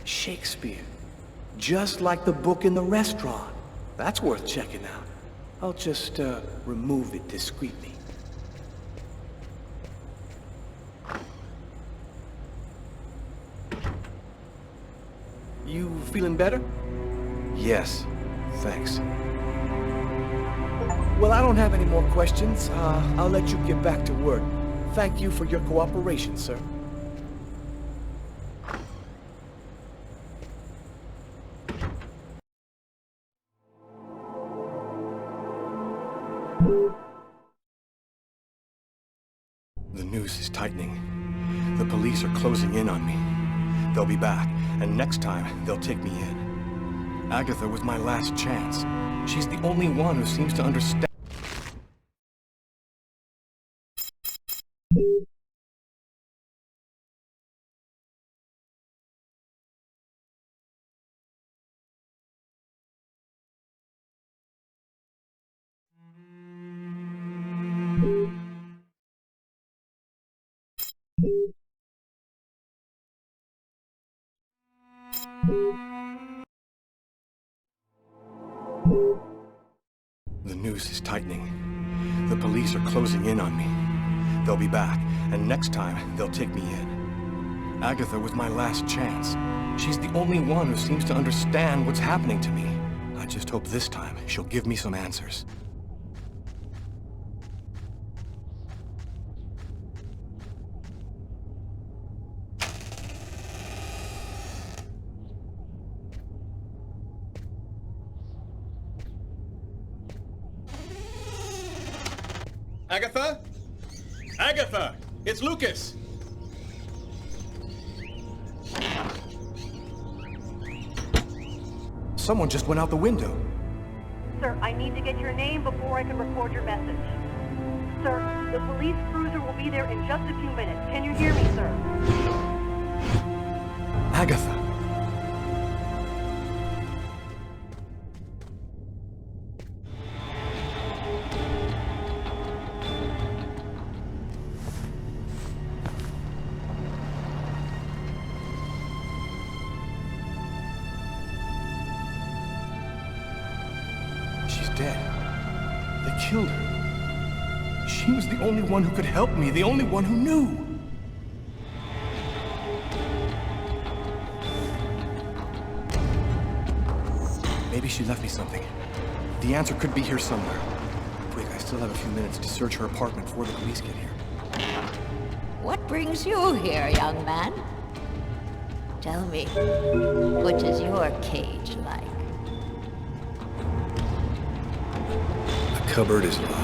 Shakespeare. Just like the book in the restaurant. That's worth checking out. I'll just, remove it discreetly. You feeling better? Yes, thanks. Well, I don't have any more questions. I'll let you get back to work. Thank you for your cooperation, sir. The noose is tightening. The police are closing in on me. They'll be back, and next time, they'll take me in. Agatha was my last chance. She's the only one who seems to understand. The noose is tightening. The police are closing in on me. They'll be back, and next time, they'll take me in. Agatha was my last chance. She's the only one who seems to understand what's happening to me. I just hope this time she'll give me some answers. Agatha? Agatha! It's Lucas! Someone just went out the window. Sir, I need to get your name before I can record your message. Sir, the police cruiser will be there in just a few minutes. Can you hear me, sir? Agatha. She's dead. They killed her. She was the only one who could help me, the only one who knew. Maybe she left me something. The answer could be here somewhere. Quick, I still have a few minutes to search her apartment before the police get here. What brings you here, young man? Tell me, what is your cage like? The cupboard is locked.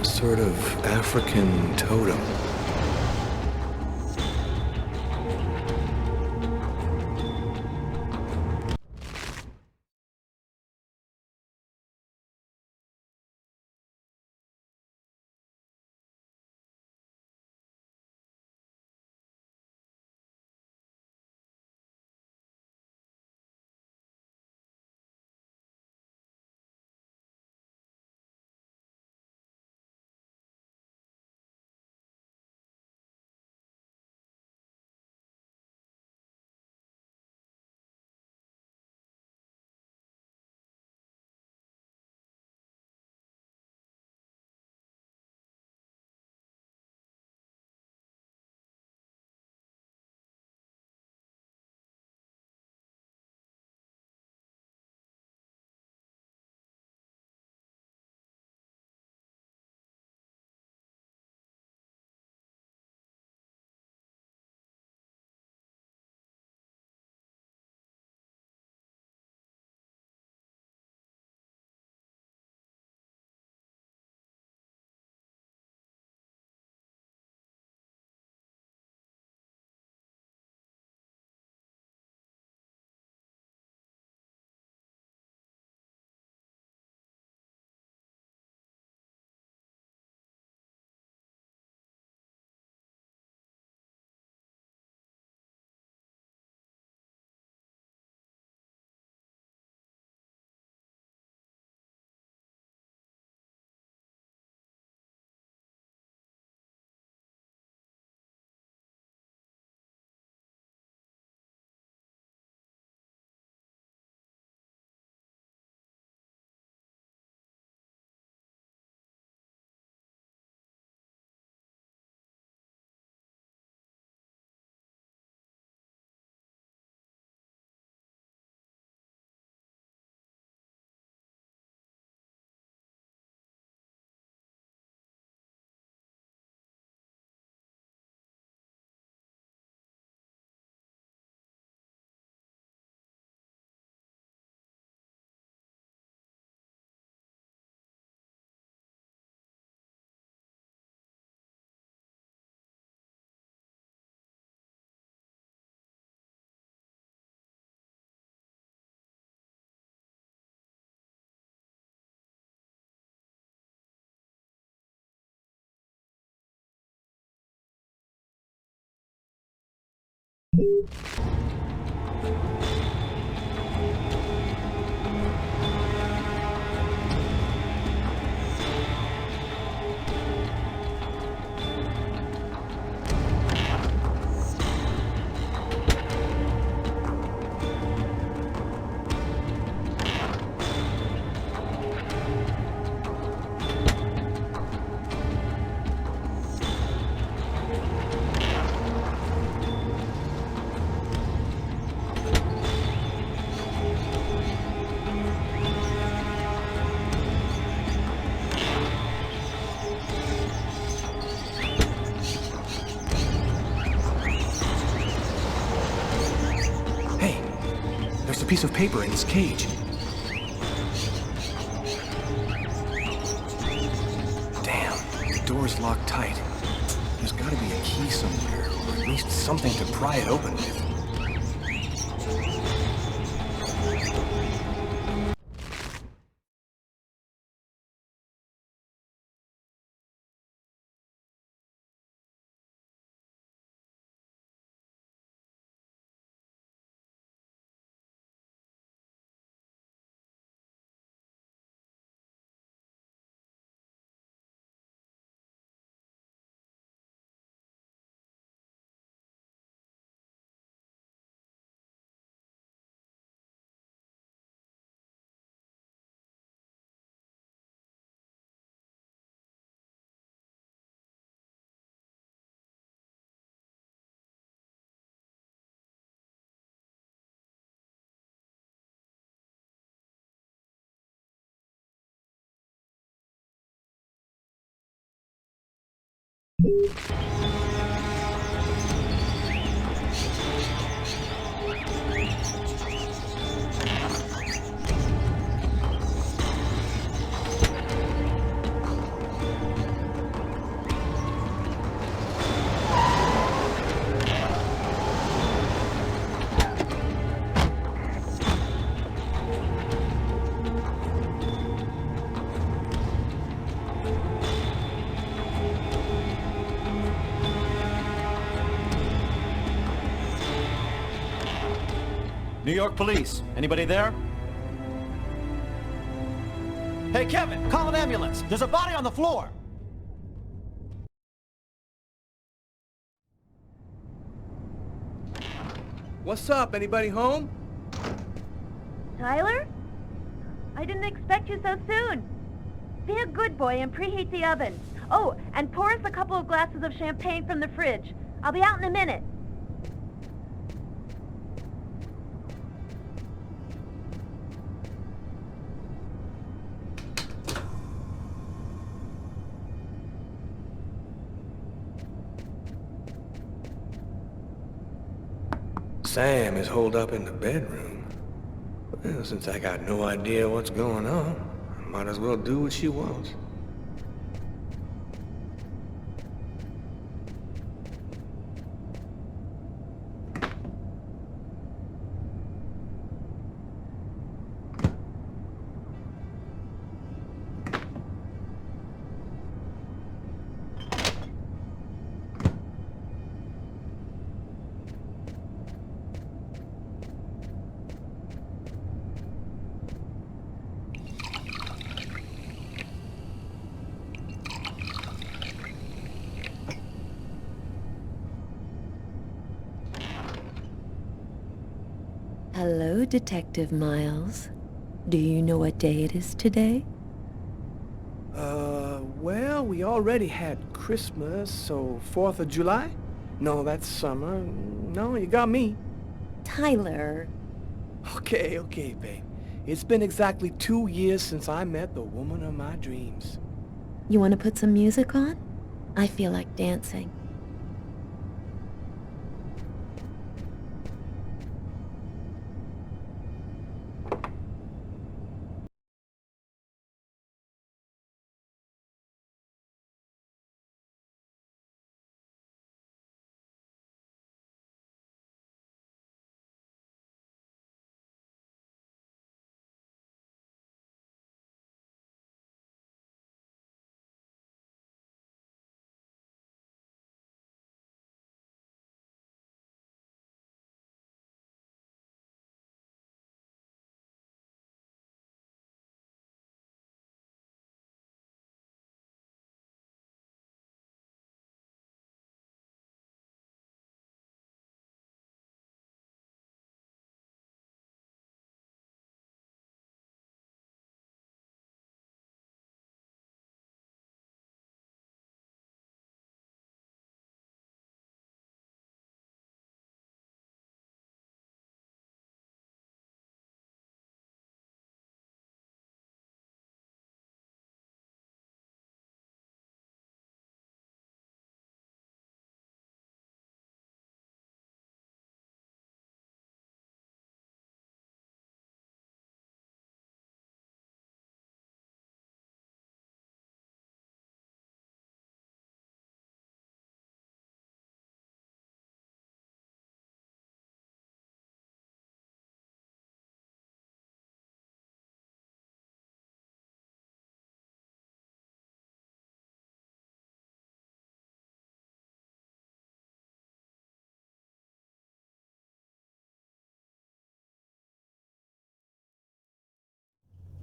Sort of African totem. There's a piece of paper in his cage. Damn, the door's locked tight. There's gotta be a key somewhere, or at least something to pry it open with. New York police. Anybody there? Hey, Kevin, call an ambulance. There's a body on the floor. What's up? Anybody home? Tyler? I didn't expect you so soon. Be a good boy and preheat the oven. Oh, and pour us a couple of glasses of champagne from the fridge. I'll be out in a minute. Sam is holed up in the bedroom. Well, since I got no idea what's going on, I might as well do what she wants. Hello, Detective Miles. Do you know what day it is today? Well, we already had Christmas, so 4th of July? No, that's summer. No, you got me. Tyler. Okay, babe. It's been exactly 2 years since I met the woman of my dreams. You want to put some music on? I feel like dancing.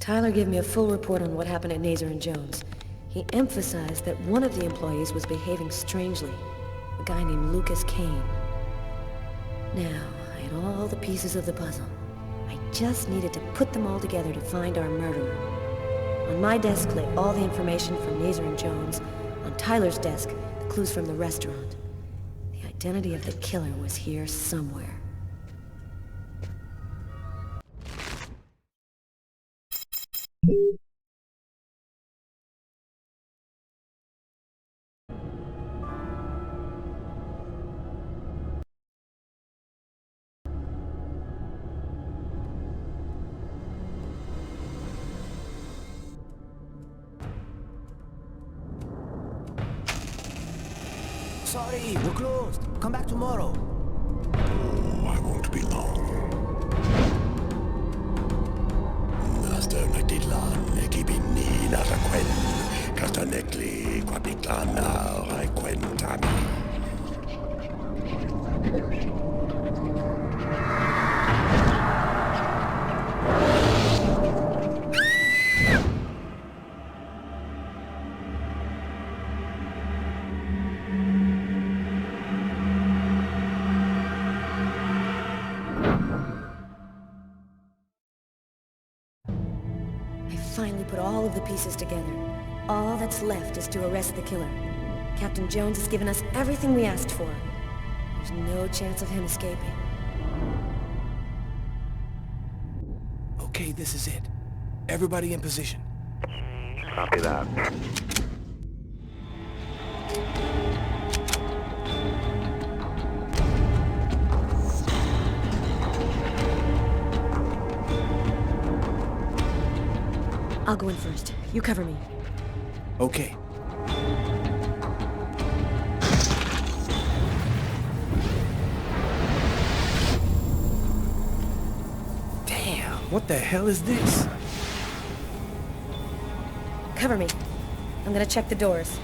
Tyler gave me a full report on what happened at Nazer and Jones. He emphasized that one of the employees was behaving strangely. A guy named Lucas Kane. Now, I had all the pieces of the puzzle. I just needed to put them all together to find our murderer. On my desk lay all the information from Nazer and Jones. On Tyler's desk, the clues from the restaurant. The identity of the killer was here somewhere. Sorry, we're closed. Come back tomorrow. Oh, I won't be long. Master Nagdidlan, Ekibini Narakwen, Kastanekli, Kwapiklana, Raikwentami. Finally put all of the pieces together. All that's left is to arrest the killer. Captain Jones has given us everything we asked for. There's no chance of him escaping. Okay, this is it. Everybody in position. Copy that. I'll go in first. You cover me. Okay. Damn, what the hell is this? Cover me. I'm gonna check the doors.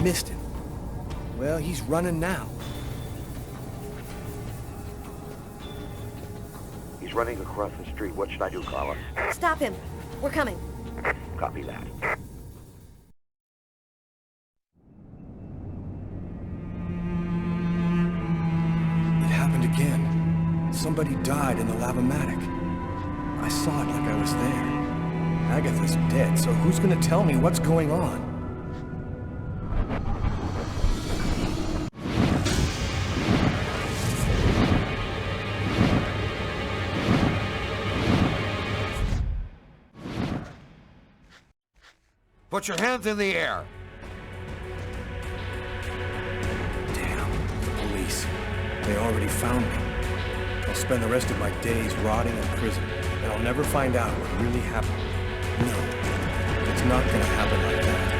Missed him. Well, he's running now. He's running across the street. What should I do, Carla? Stop him. We're coming. Copy that. It happened again. Somebody died in the lavomatic. I saw it like I was there. Agatha's dead, so who's gonna tell me what's going on? Put your hands in the air. Damn, the police. They already found me. I'll spend the rest of my days rotting in prison, and I'll never find out what really happened. No, it's not gonna happen like that.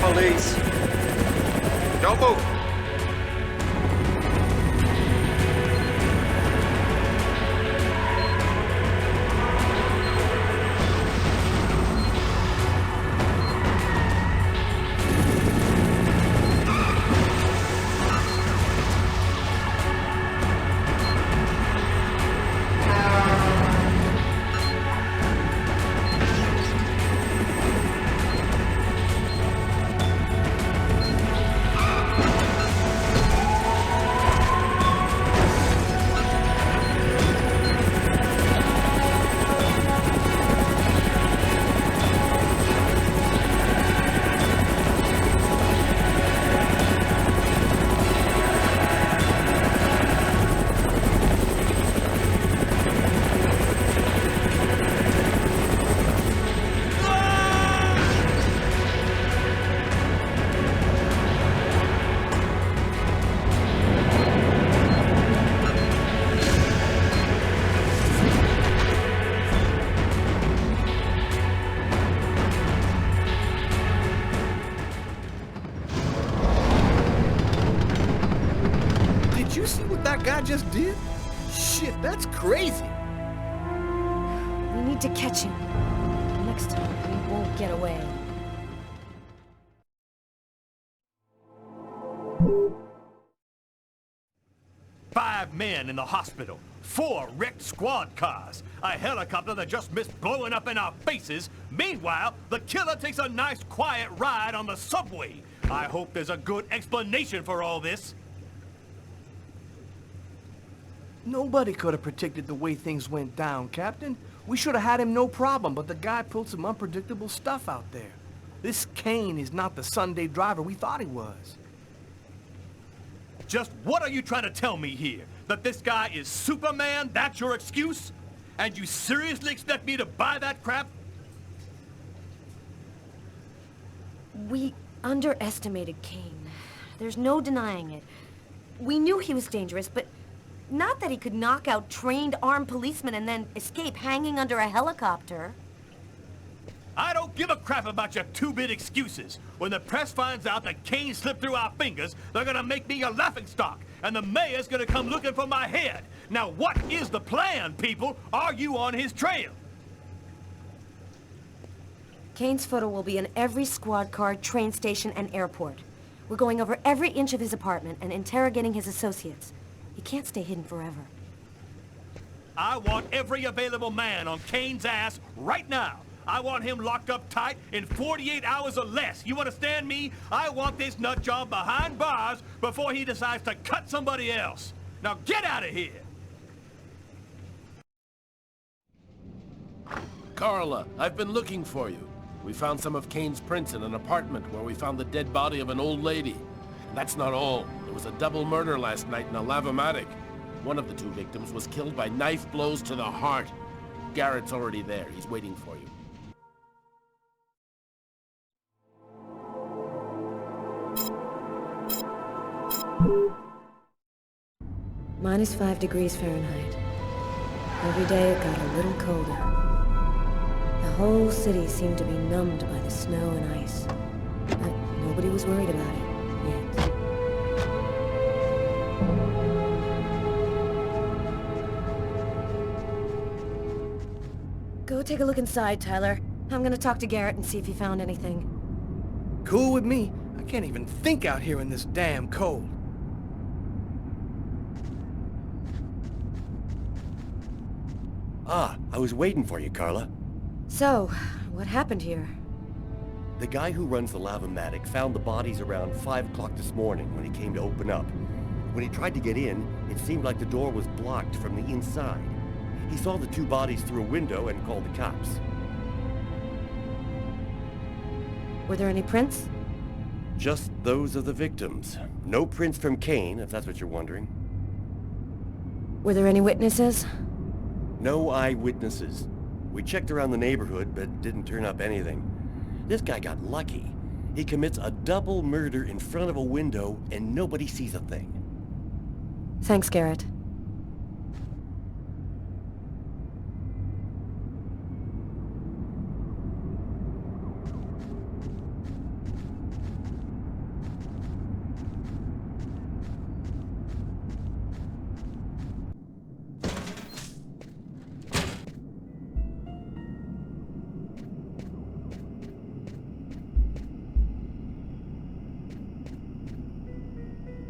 Police. Don't move. you see what that guy just did? Shit, that's crazy. We need to catch him. Next time, he won't get away. Five men in the hospital, 4 wrecked squad cars, a helicopter that just missed blowing up in our faces. Meanwhile, the killer takes a nice quiet ride on the subway. I hope there's a good explanation for all this. Nobody could have predicted the way things went down, Captain. We should have had him no problem, but the guy pulled some unpredictable stuff out there. This Kane is not the Sunday driver we thought he was. Just what are you trying to tell me here? That this guy is Superman? That's your excuse? And you seriously expect me to buy that crap? We underestimated Kane. There's no denying it. We knew he was dangerous, but not that he could knock out trained armed policemen and then escape hanging under a helicopter. I don't give a crap about your 2-bit excuses. When the press finds out that Kane slipped through our fingers, they're gonna make me a laughingstock, and the mayor's gonna come looking for my head. Now what is the plan, people? Are you on his trail? Kane's photo will be in every squad car, train station, and airport. We're going over every inch of his apartment and interrogating his associates. He can't stay hidden forever. I want every available man on Kane's ass right now. I want him locked up tight in 48 hours or less. You understand me? I want this nut job behind bars before he decides to cut somebody else. Now get out of here! Carla, I've been looking for you. We found some of Kane's prints in an apartment where we found the dead body of an old lady. And that's not all. There was a double murder last night in a lavomatic. One of the 2 victims was killed by knife blows to the heart. Garrett's already there. He's waiting for you. -5 degrees Fahrenheit. Every day it got a little colder. The whole city seemed to be numbed by the snow and ice. But nobody was worried about it, yet. Go take a look inside, Tyler. I'm gonna talk to Garrett and see if he found anything. Cool with me. I can't even think out here in this damn cold. Ah, I was waiting for you, Carla. So, what happened here? The guy who runs the lavomatic found the bodies around 5 o'clock this morning when he came to open up. When he tried to get in, it seemed like the door was blocked from the inside. He saw the 2 bodies through a window and called the cops. Were there any prints? Just those of the victims. No prints from Kane, if that's what you're wondering. Were there any witnesses? No eyewitnesses. We checked around the neighborhood, but didn't turn up anything. This guy got lucky. He commits a double murder in front of a window, and nobody sees a thing. Thanks, Garrett.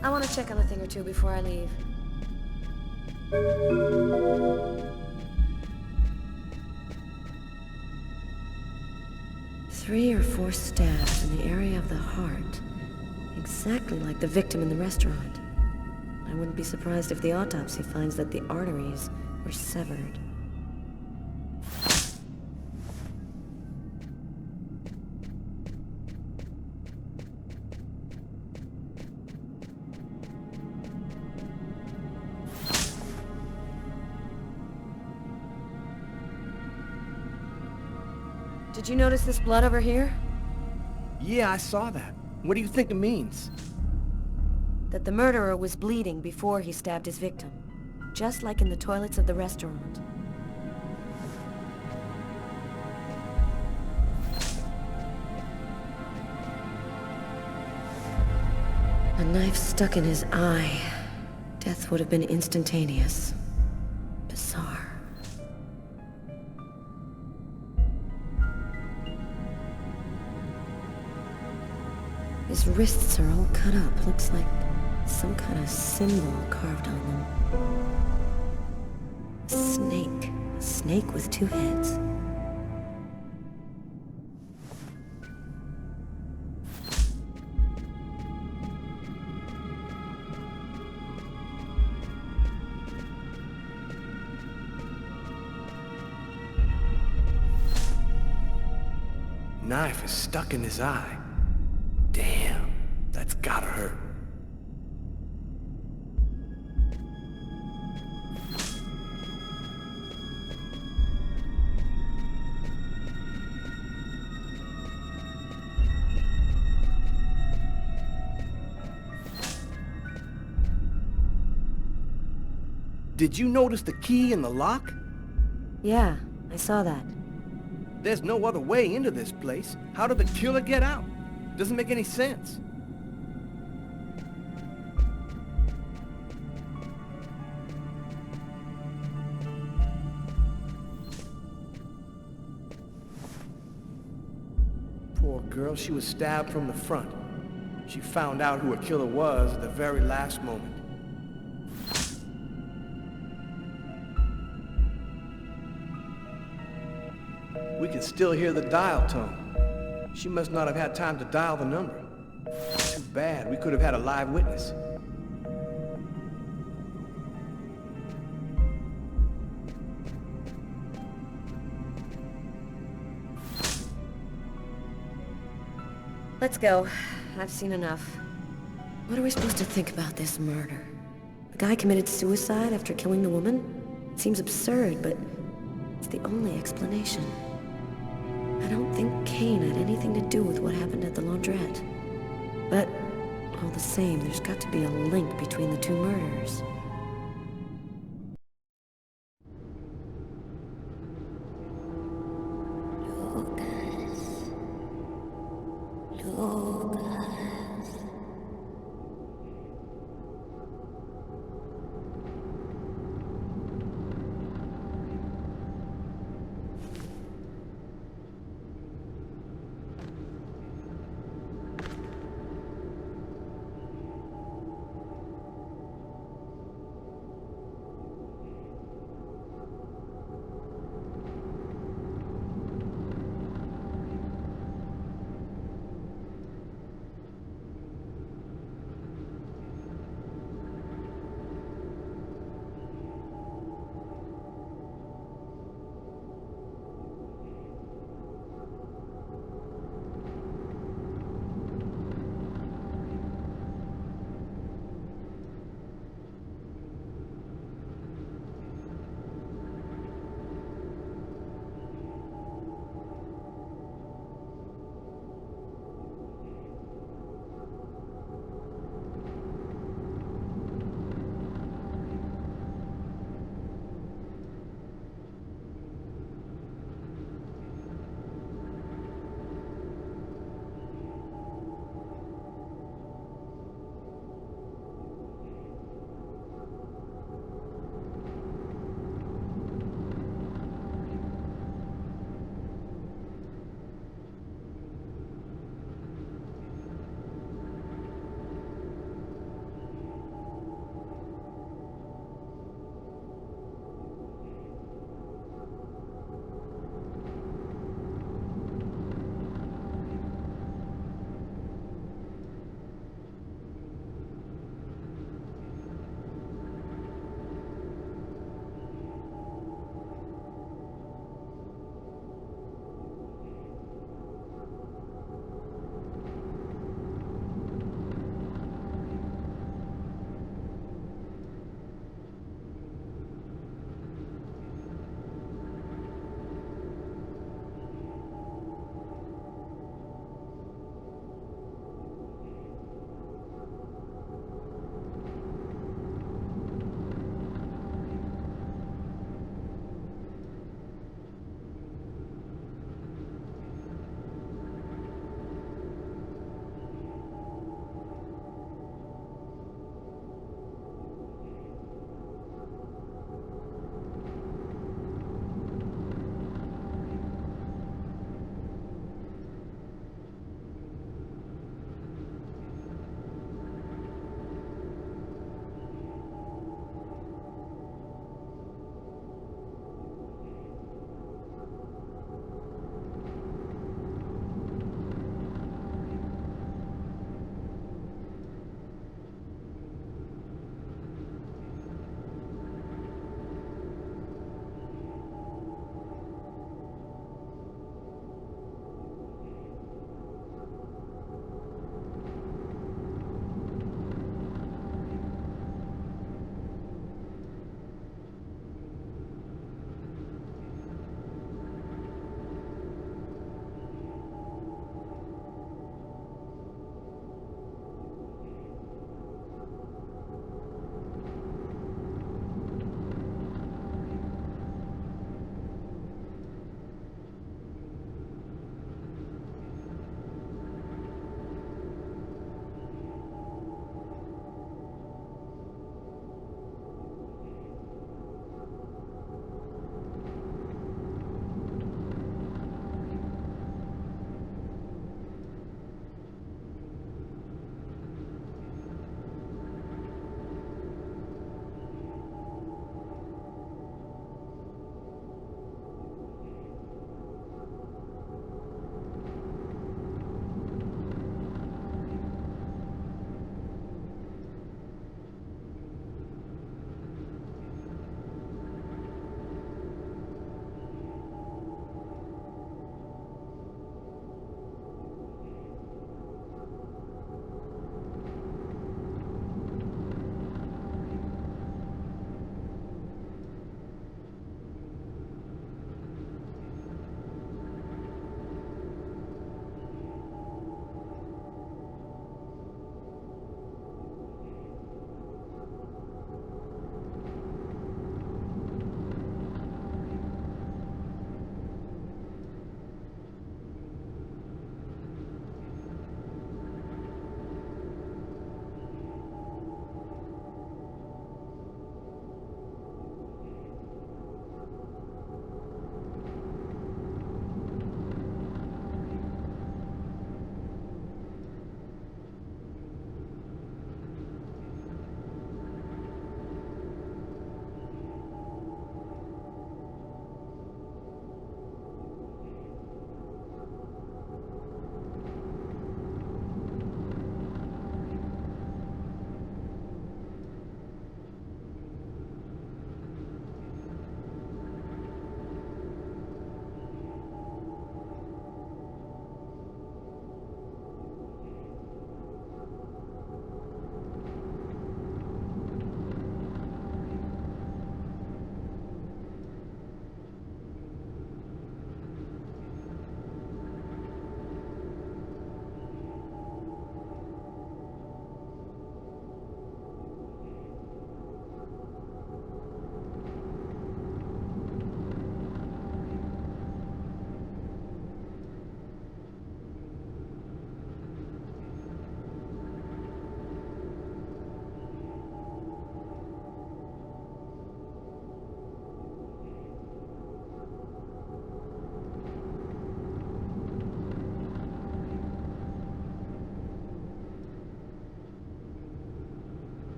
I want to check on a thing or two before I leave. Three or 4 stabs in the area of the heart. Exactly like the victim in the restaurant. I wouldn't be surprised if the autopsy finds that the arteries were severed. Did you notice this blood over here? Yeah, I saw that. What do you think it means? That the murderer was bleeding before he stabbed his victim. Just like in the toilets of the restaurant. A knife stuck in his eye. Death would have been instantaneous. Bizarre. His wrists are all cut up. Looks like some kind of symbol carved on them. A snake. A snake with two heads. Knife is stuck in his eye. Damn, that's gotta hurt. Did you notice the key in the lock? Yeah, I saw that. There's no other way into this place. How did the killer get out? Doesn't make any sense. Poor girl, she was stabbed from the front. She found out who her killer was at the very last moment. We can still hear the dial tone. She must not have had time to dial the number. Too bad, we could have had a live witness. Let's go. I've seen enough. What are we supposed to think about this murder? The guy committed suicide after killing the woman? It seems absurd, but it's the only explanation. I don't think Kane had anything to do with what happened at the laundrette. But, all the same, there's got to be a link between the two murders.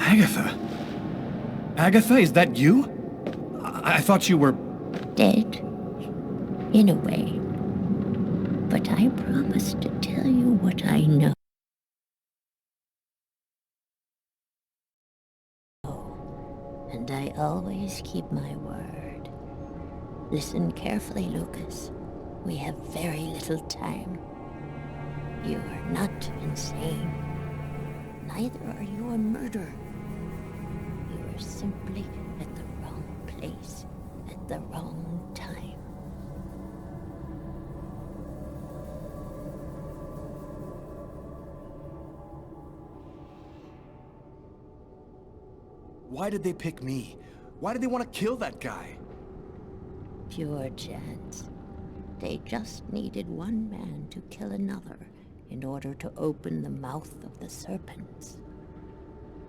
Agatha? Agatha, is that you? I thought you were... Dead, in a way. But I promise to tell you what I know. And I always keep my word. Listen carefully, Lucas. We have very little time. You are not insane. Neither are you a murderer. You are simply at the wrong place at the wrong time. Why did they pick me? Why did they want to kill that guy? Pure chance. They just needed one man to kill another in order to open the mouth of the serpents.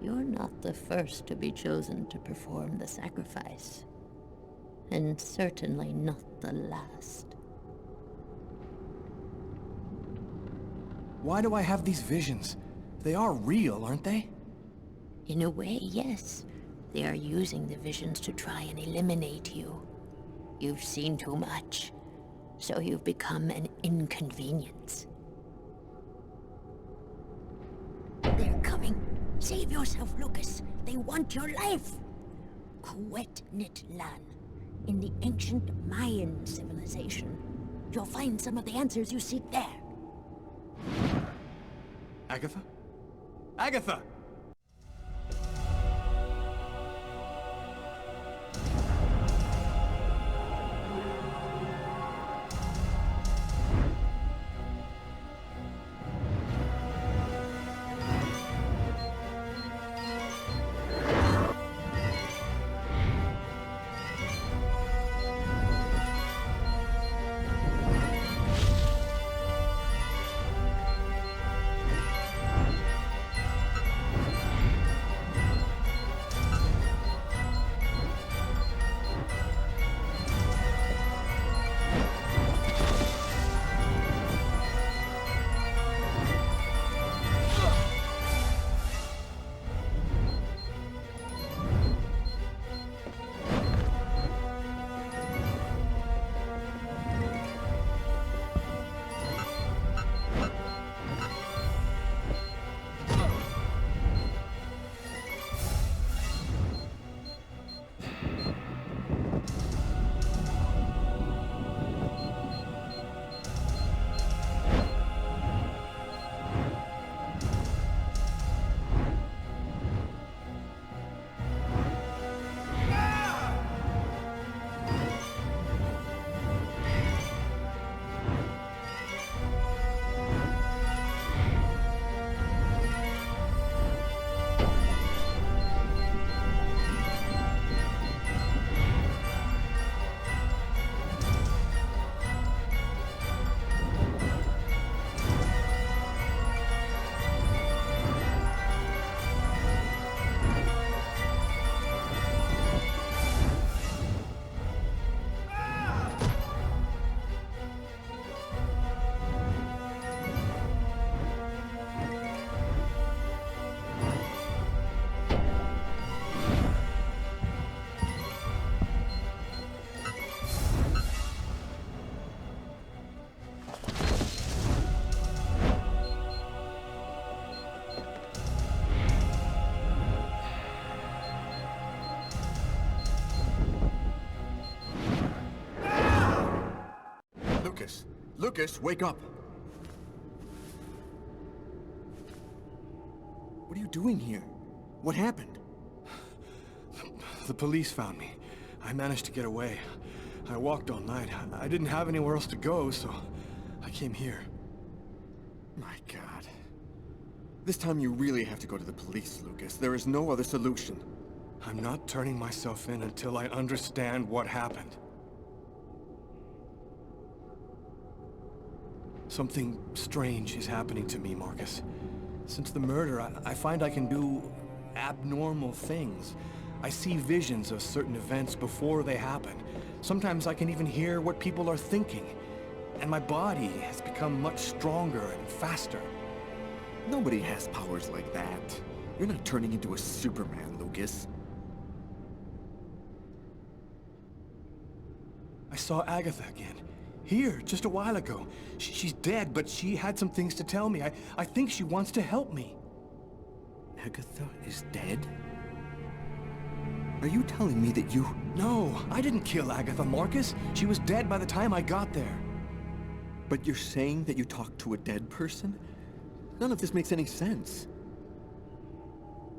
You're not the first to be chosen to perform the sacrifice. And certainly not the last. Why do I have these visions? They are real, aren't they? In a way, yes. They are using the visions to try and eliminate you. You've seen too much, so you've become an inconvenience. They're coming. Save yourself, Lucas. They want your life. Kuwet-Nit-Lan, in the ancient Mayan civilization. You'll find some of the answers you seek there. Agatha? Agatha! Lucas, wake up! What are you doing here? What happened? The police found me. I managed to get away. I walked all night. I didn't have anywhere else to go, so I came here. My God. This time you really have to go to the police, Lucas. There is no other solution. I'm not turning myself in until I understand what happened. Something strange is happening to me, Marcus. Since the murder, I find I can do abnormal things. I see visions of certain events before they happen. Sometimes I can even hear what people are thinking. And my body has become much stronger and faster. Nobody has powers like that. You're not turning into a Superman, Lucas. I saw Agatha again. Here, just a while ago. She's dead, but she had some things to tell me. I think she wants to help me. Agatha is dead? Are you telling me that you... No, I didn't kill Agatha, Marcus. She was dead by the time I got there. But you're saying that you talked to a dead person? None of this makes any sense.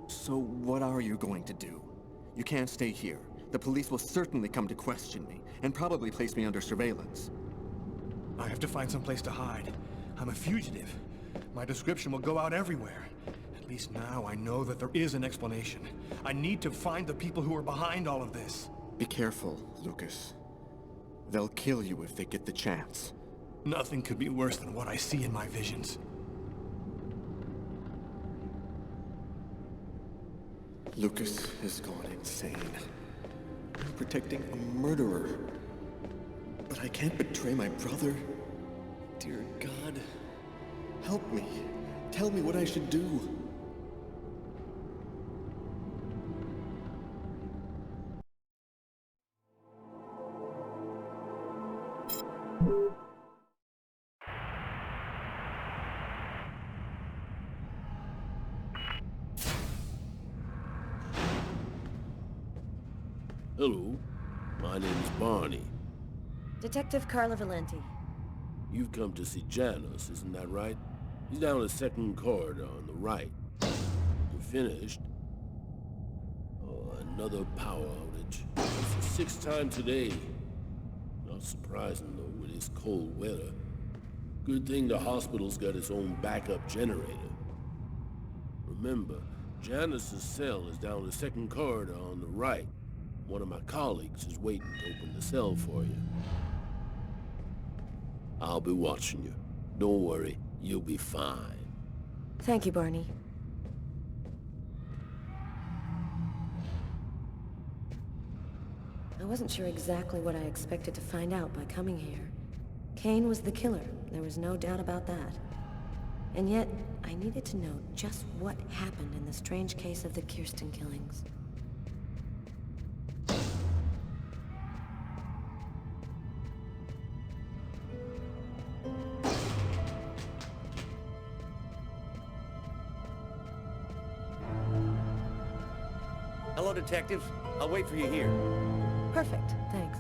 So what are you going to do? You can't stay here. The police will certainly come to question me, and probably place me under surveillance. I have to find some place to hide. I'm a fugitive. My description will go out everywhere. At least now I know that there is an explanation. I need to find the people who are behind all of this. Be careful, Lucas. They'll kill you if they get the chance. Nothing could be worse than what I see in my visions. Lucas has gone insane. I'm protecting a murderer. But I can't betray my brother. Dear God, help me. Tell me what I should do. Hello, my name's Barney. Detective Carla Valenti. You've come to see Janus, isn't that right? He's down the second corridor on the right. You finished? Oh, another power outage. It's the sixth time today. Not surprising, though, with this cold weather. Good thing the hospital's got its own backup generator. Remember, Janus's cell is down the second corridor on the right. One of my colleagues is waiting to open the cell for you. I'll be watching you. Don't worry, you'll be fine. Thank you, Barney. I wasn't sure exactly what I expected to find out by coming here. Kane was the killer, there was no doubt about that. And yet, I needed to know just what happened in the strange case of the Kirsten killings. Hello, detective. I'll wait for you here. Perfect, thanks.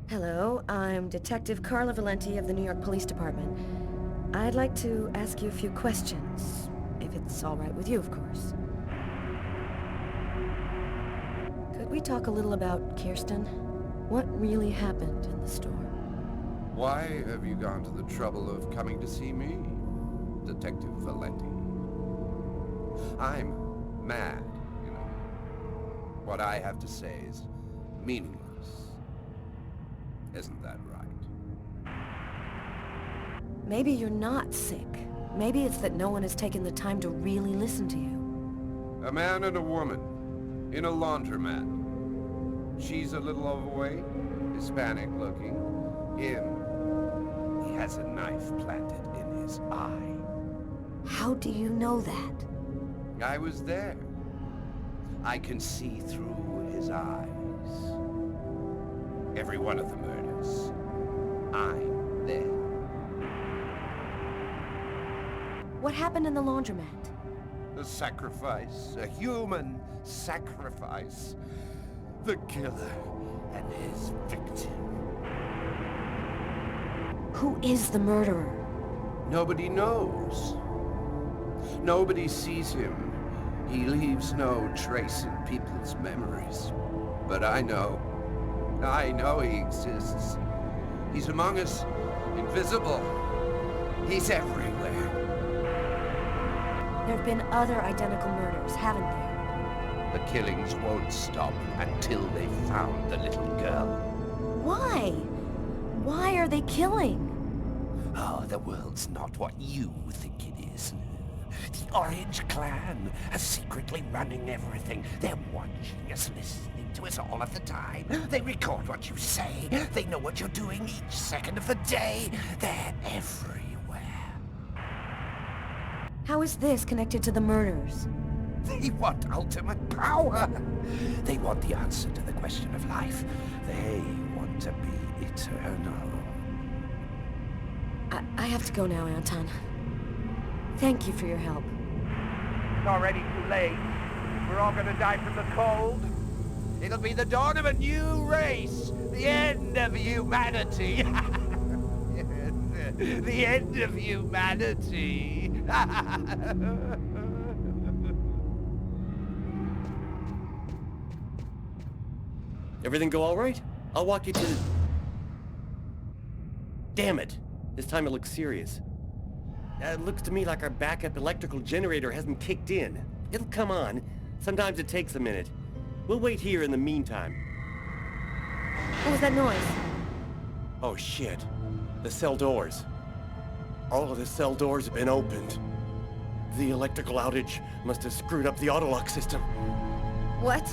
Hello, I'm Detective Carla Valenti of the New York Police Department. I'd like to ask you a few questions, if it's all right with you, of course. Could we talk a little about Kirsten? What really happened in the store? Why have you gone to the trouble of coming to see me, Detective Valenti? I'm mad, you know. What I have to say is meaningless. Isn't that right? Maybe you're not sick. Maybe it's that no one has taken the time to really listen to you. A man and a woman in a laundromat. She's a little overweight, Hispanic looking. He has a knife planted in his eye. How do you know that? I was there. I can see through his eyes. Every one of the murders. I'm there. What happened in the laundromat? A sacrifice. A human sacrifice. The killer and his victim. Who is the murderer? Nobody knows. Nobody sees him. He leaves no trace in people's memories. But I know. I know he exists. He's among us. Invisible. He's everywhere. There have been other identical murders, haven't there? The killings won't stop until they've found the little girl. Why? Why are they killing? Oh, the world's not what you think it is. The Orange Clan are secretly running everything. They're watching us, listening to us all of the time. They record what you say. They know what you're doing each second of the day. They're everywhere. How is this connected to the murders? They want ultimate power. They want the answer to the question of life. They want to be eternal. I have to go now, Anton. Thank you for your help. It's already too late. We're all gonna die from the cold. It'll be the dawn of a new race. The end of humanity. The end of humanity. Everything go all right? I'll walk you to the... Damn it! This time it looks serious. It looks to me like our backup electrical generator hasn't kicked in. It'll come on. Sometimes it takes a minute. We'll wait here in the meantime. What was that noise? Oh shit. The cell doors. All of the cell doors have been opened. The electrical outage must have screwed up the autolock system. What?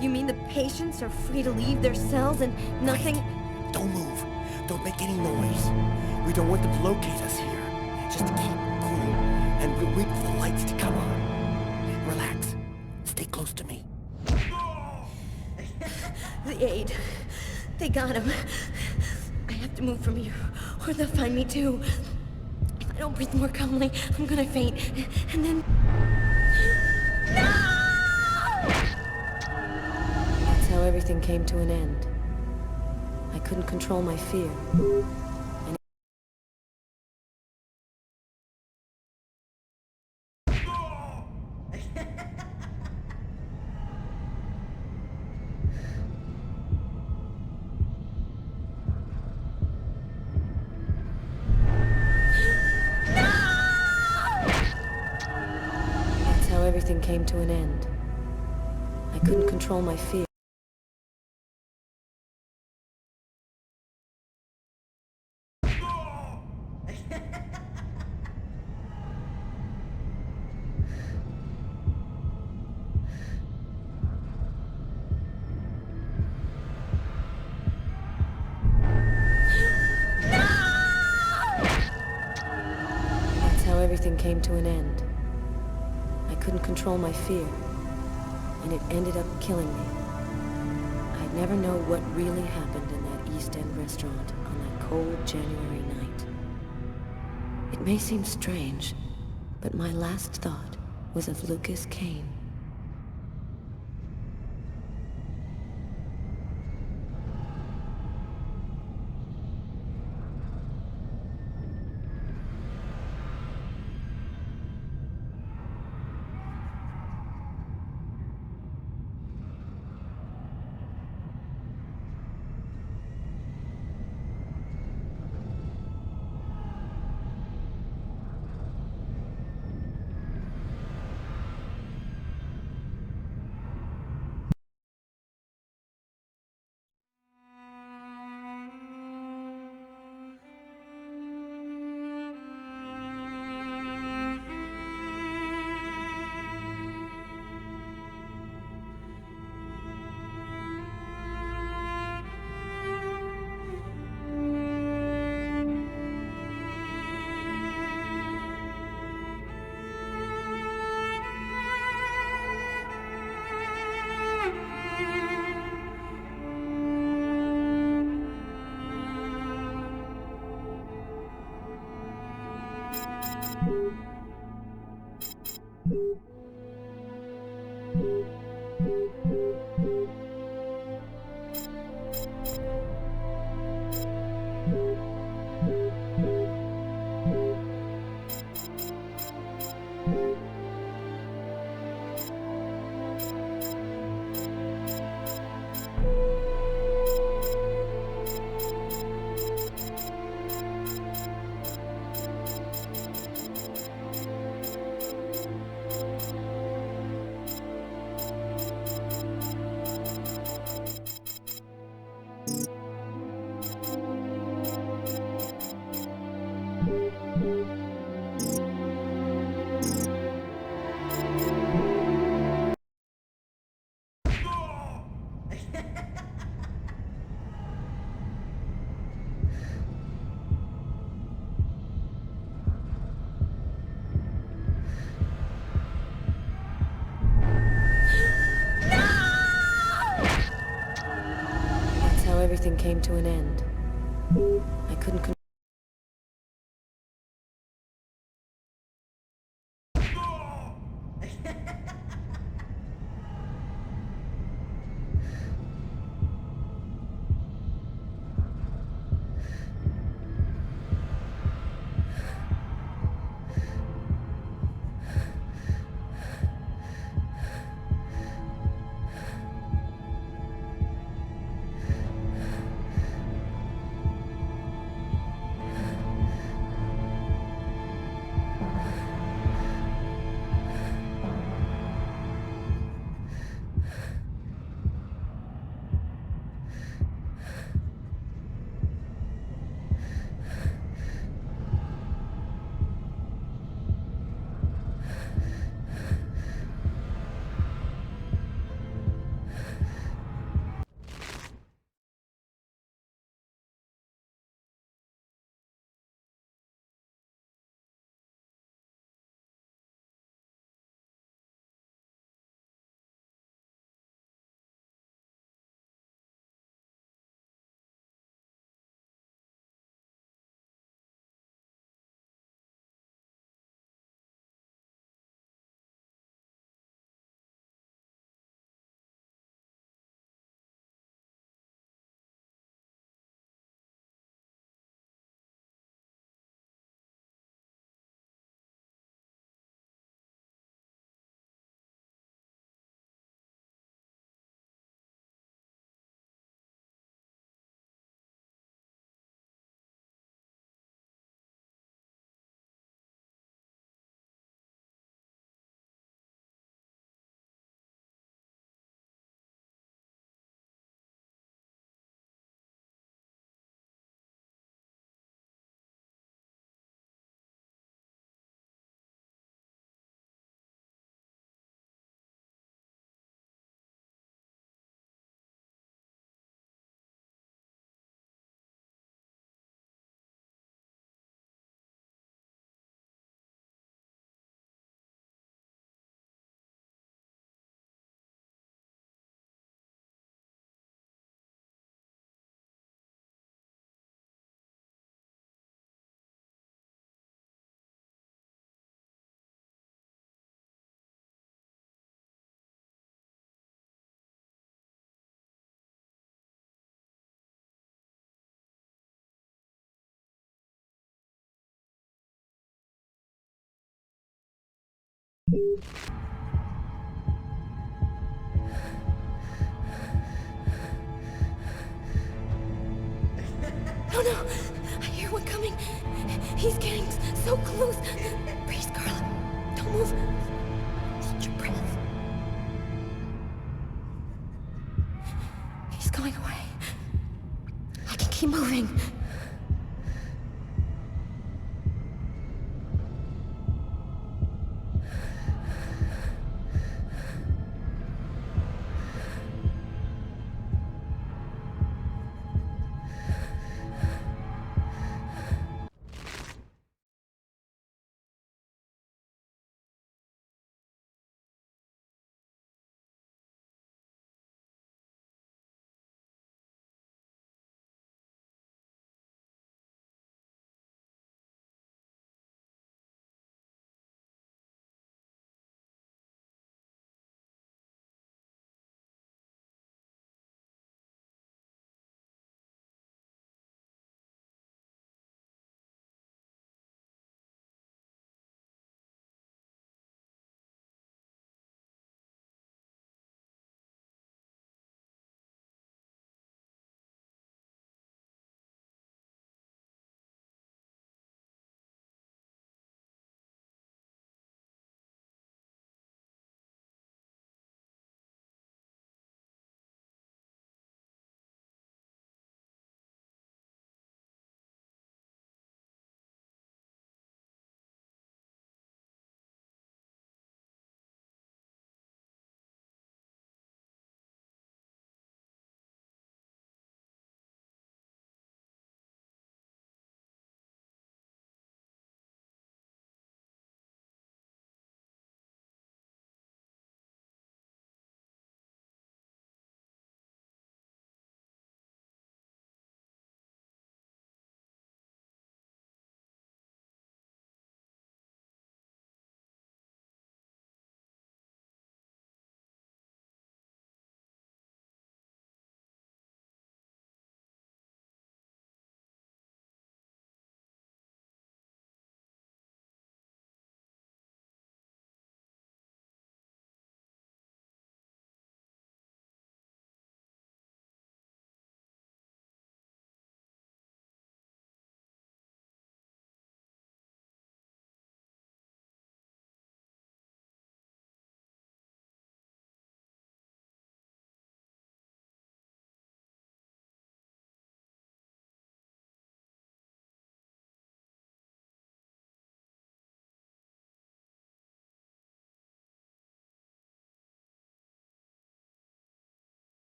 You mean the patients are free to leave their cells and nothing... Wait. Don't move. Don't make any noise. We don't want them to locate us here. Just keep cool, and we'll wait for the lights to come on. Relax. Stay close to me. The aide. They got him. I have to move from here, or they'll find me too. If I don't breathe more calmly, I'm gonna faint. And then... No! That's how everything came to an end. I couldn't control my fear. Everything came to an end. I couldn't control my fear. That's how everything came to an end. I couldn't control my fear, and it ended up killing me. I'd never know what really happened in that East End restaurant on that cold January night. It may seem strange, but my last thought was of Lucas Kane. That's how everything came to an end. I couldn't No, no! I hear one coming. He's getting so close. Breathe, Carla. Don't move. Hold your breath. He's going away. I can keep moving.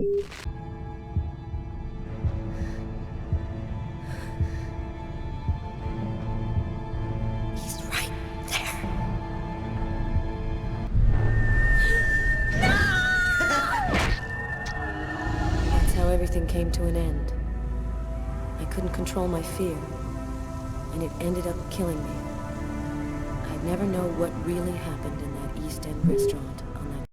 He's right there. That's how everything came to an end. I couldn't control my fear, and it ended up killing me. I'd never know what really happened in that East End restaurant on that.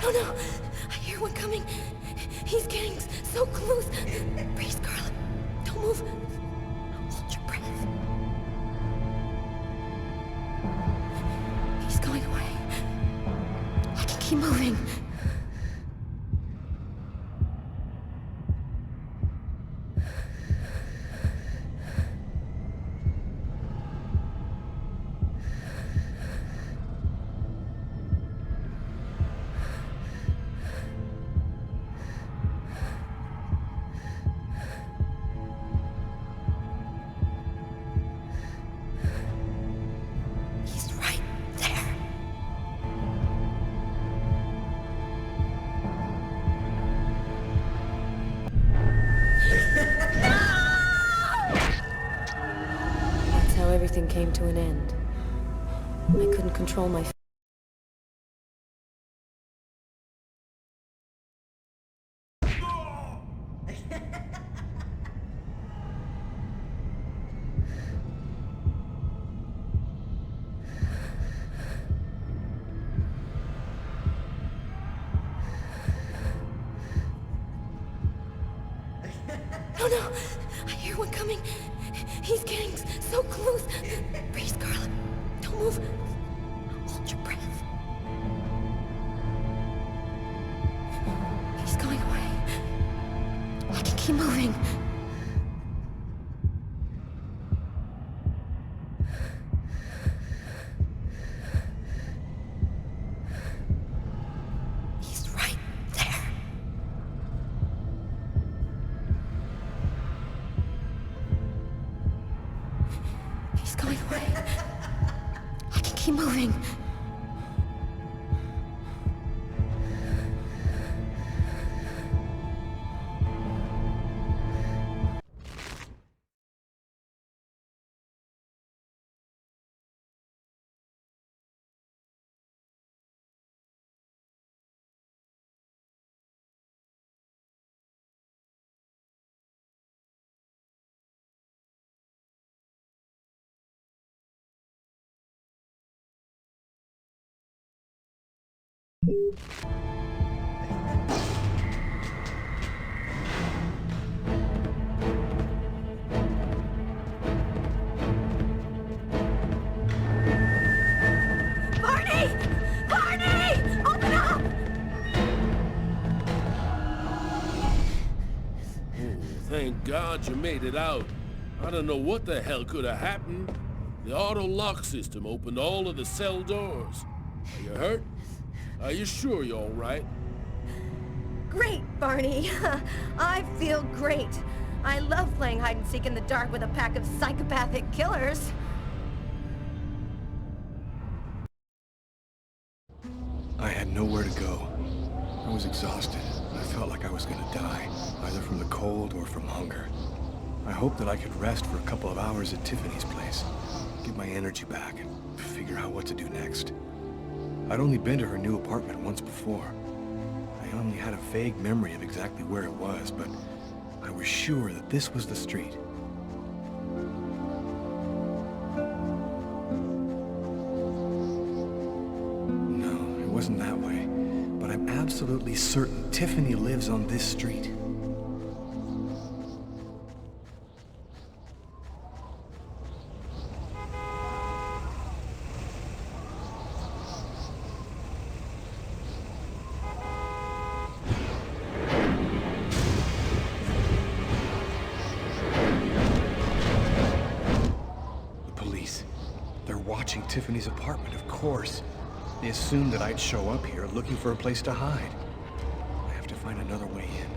Oh no! I hear one coming. He's getting so close. Breathe, Scarlet. Don't move. Hold your breath. He's going away. I can keep moving. He's right there. That's how everything came to an end. I couldn't control my Oh no! I hear one coming. He's getting so close. Breathe, Scarlet. Don't move. Hold your breath. He's going away. I can keep moving. He's right there. He's going away. I can keep moving. Barney! Barney! Open up! Oh, thank God you made it out. I don't know what the hell could have happened. The auto lock system opened all of the cell doors. Are you hurt? Are you sure you're all right? Great, Barney. I feel great. I love playing hide and seek in the dark with a pack of psychopathic killers. I had nowhere to go. I was exhausted. I felt like I was gonna die, either from the cold or from hunger. I hoped that I could rest for a couple of hours at Tiffany's place, get my energy back, and figure out what to do next. I'd only been to her new apartment once before. I only had a vague memory of exactly where it was, but I was sure that this was the street. No, it wasn't that way. absolutely certain Tiffany lives on this street. They're watching Tiffany's apartment, of course. They assumed that I'd show up here looking for a place to hide. I have to find another way in.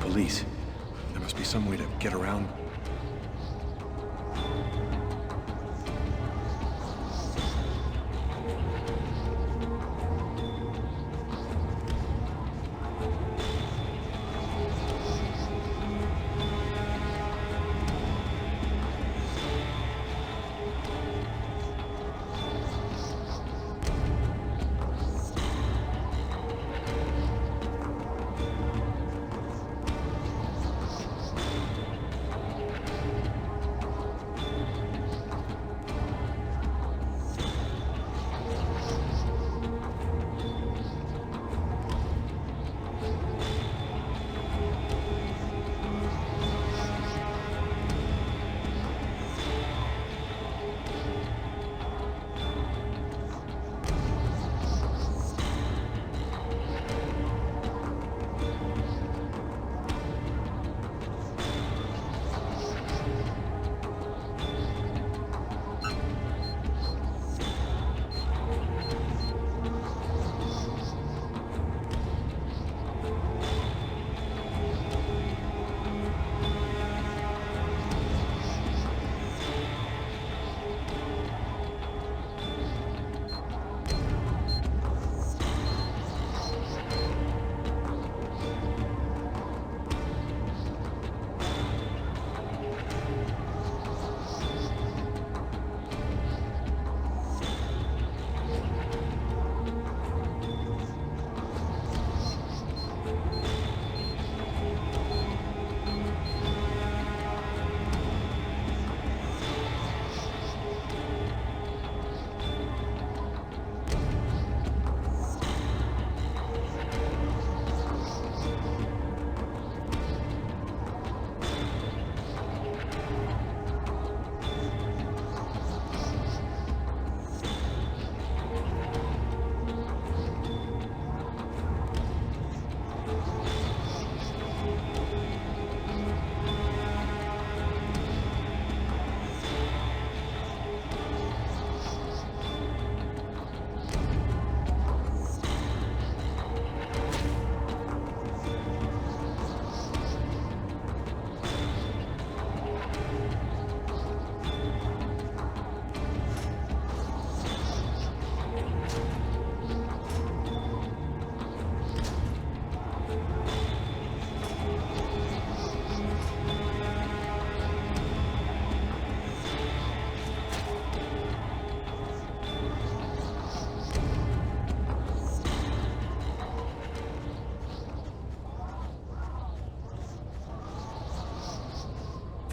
Police. There must be some way to get around.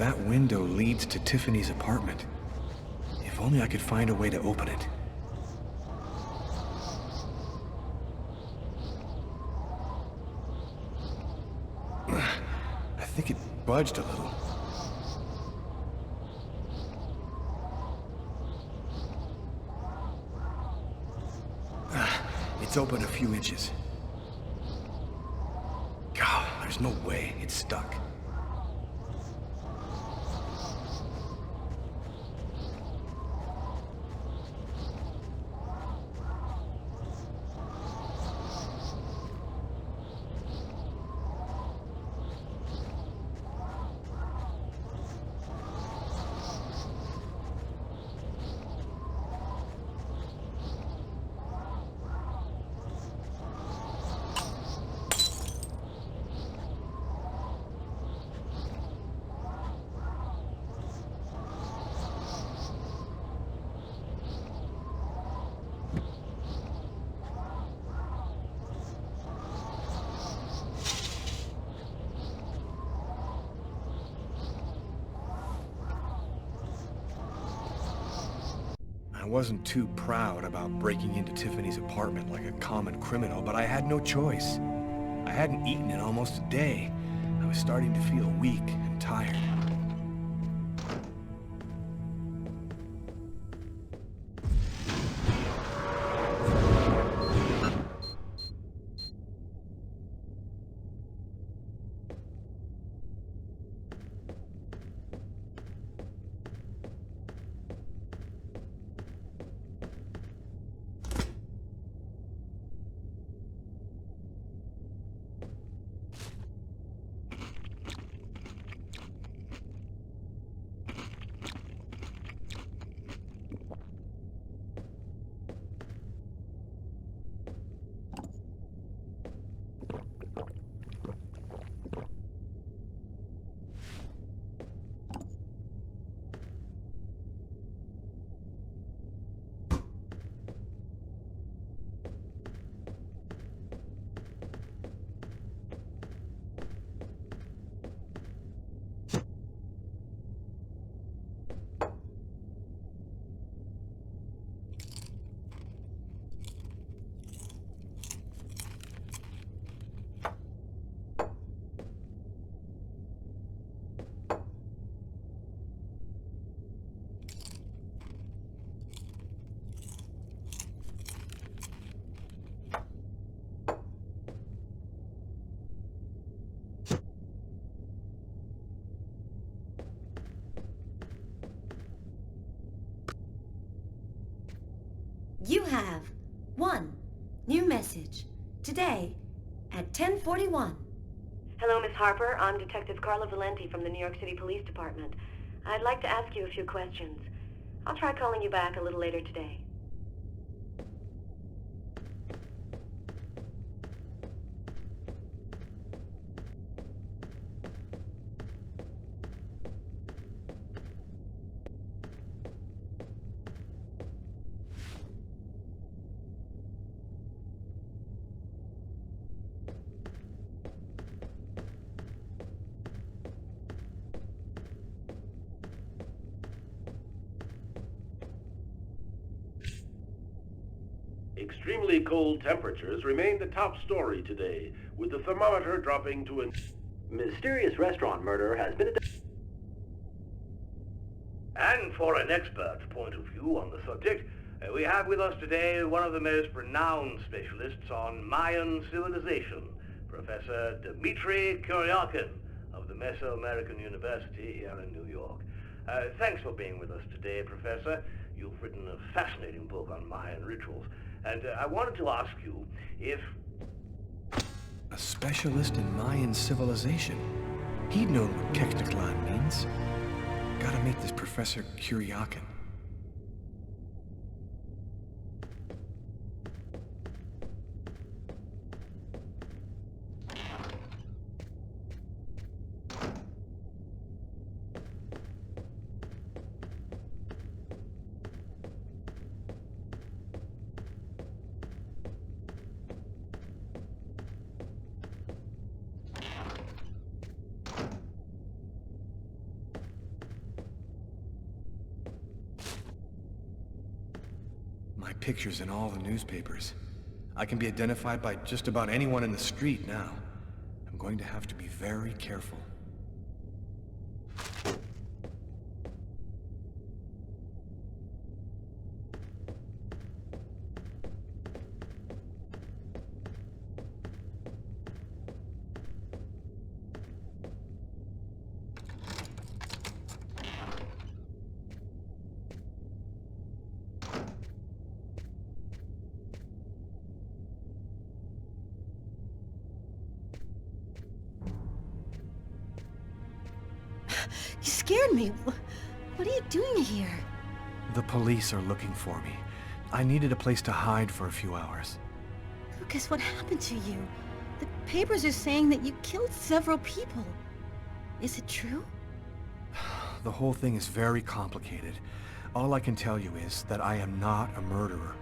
That window leads to Tiffany's apartment. If only I could find a way to open it. I think it budged a little. It's open a few inches. God, there's no way. It's stuck. I wasn't too proud about breaking into Tiffany's apartment like a common criminal, but I had no choice. I hadn't eaten in almost a day. I was starting to feel weak and tired. You have one new message today at 10:41. Hello, Miss Harper. I'm Detective Carla Valenti from the New York City Police Department. I'd like to ask you a few questions. I'll try calling you back a little later today. Extremely cold temperatures remain the top story today, with the thermometer dropping to a mysterious restaurant murder has been And for an expert's point of view on the subject, we have with us today one of the most renowned specialists on Mayan civilization, Professor Dmitry Kuryakin of the Mesoamerican University here in New York. Thanks for being with us today, Professor. You've written a fascinating book on Mayan rituals. And I wanted to ask you if... A specialist in Mayan civilization. He'd known what Kekteklan means. Gotta meet this Professor Kuryakin. pictures in all the newspapers. I can be identified by just about anyone in the street now. I'm going to have to be very careful. You scared me. What are you doing here? The police are looking for me. I needed a place to hide for a few hours. Lucas, what happened to you? The papers are saying that you killed several people. Is it true? The whole thing is very complicated. All I can tell you is that I am not a murderer.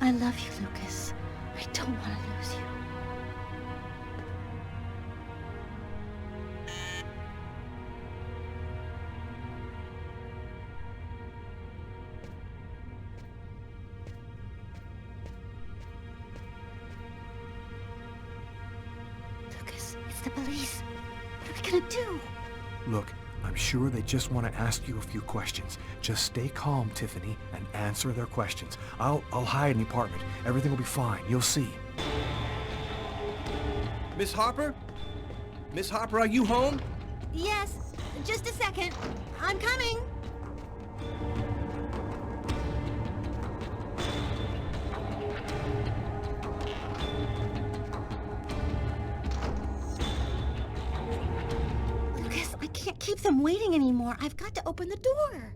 I love you, Lucas. I don't want to lose you. Lucas, it's the police. What are we gonna do? Look, I'm sure they just want to ask you a few questions. Just stay calm, Tiffany, and answer their questions. I'll hide in the apartment. Everything will be fine. You'll see. Miss Harper? Miss Harper, are you home? Yes, just a second. I'm coming. Lucas, I can't keep them waiting anymore. I've got to open the door.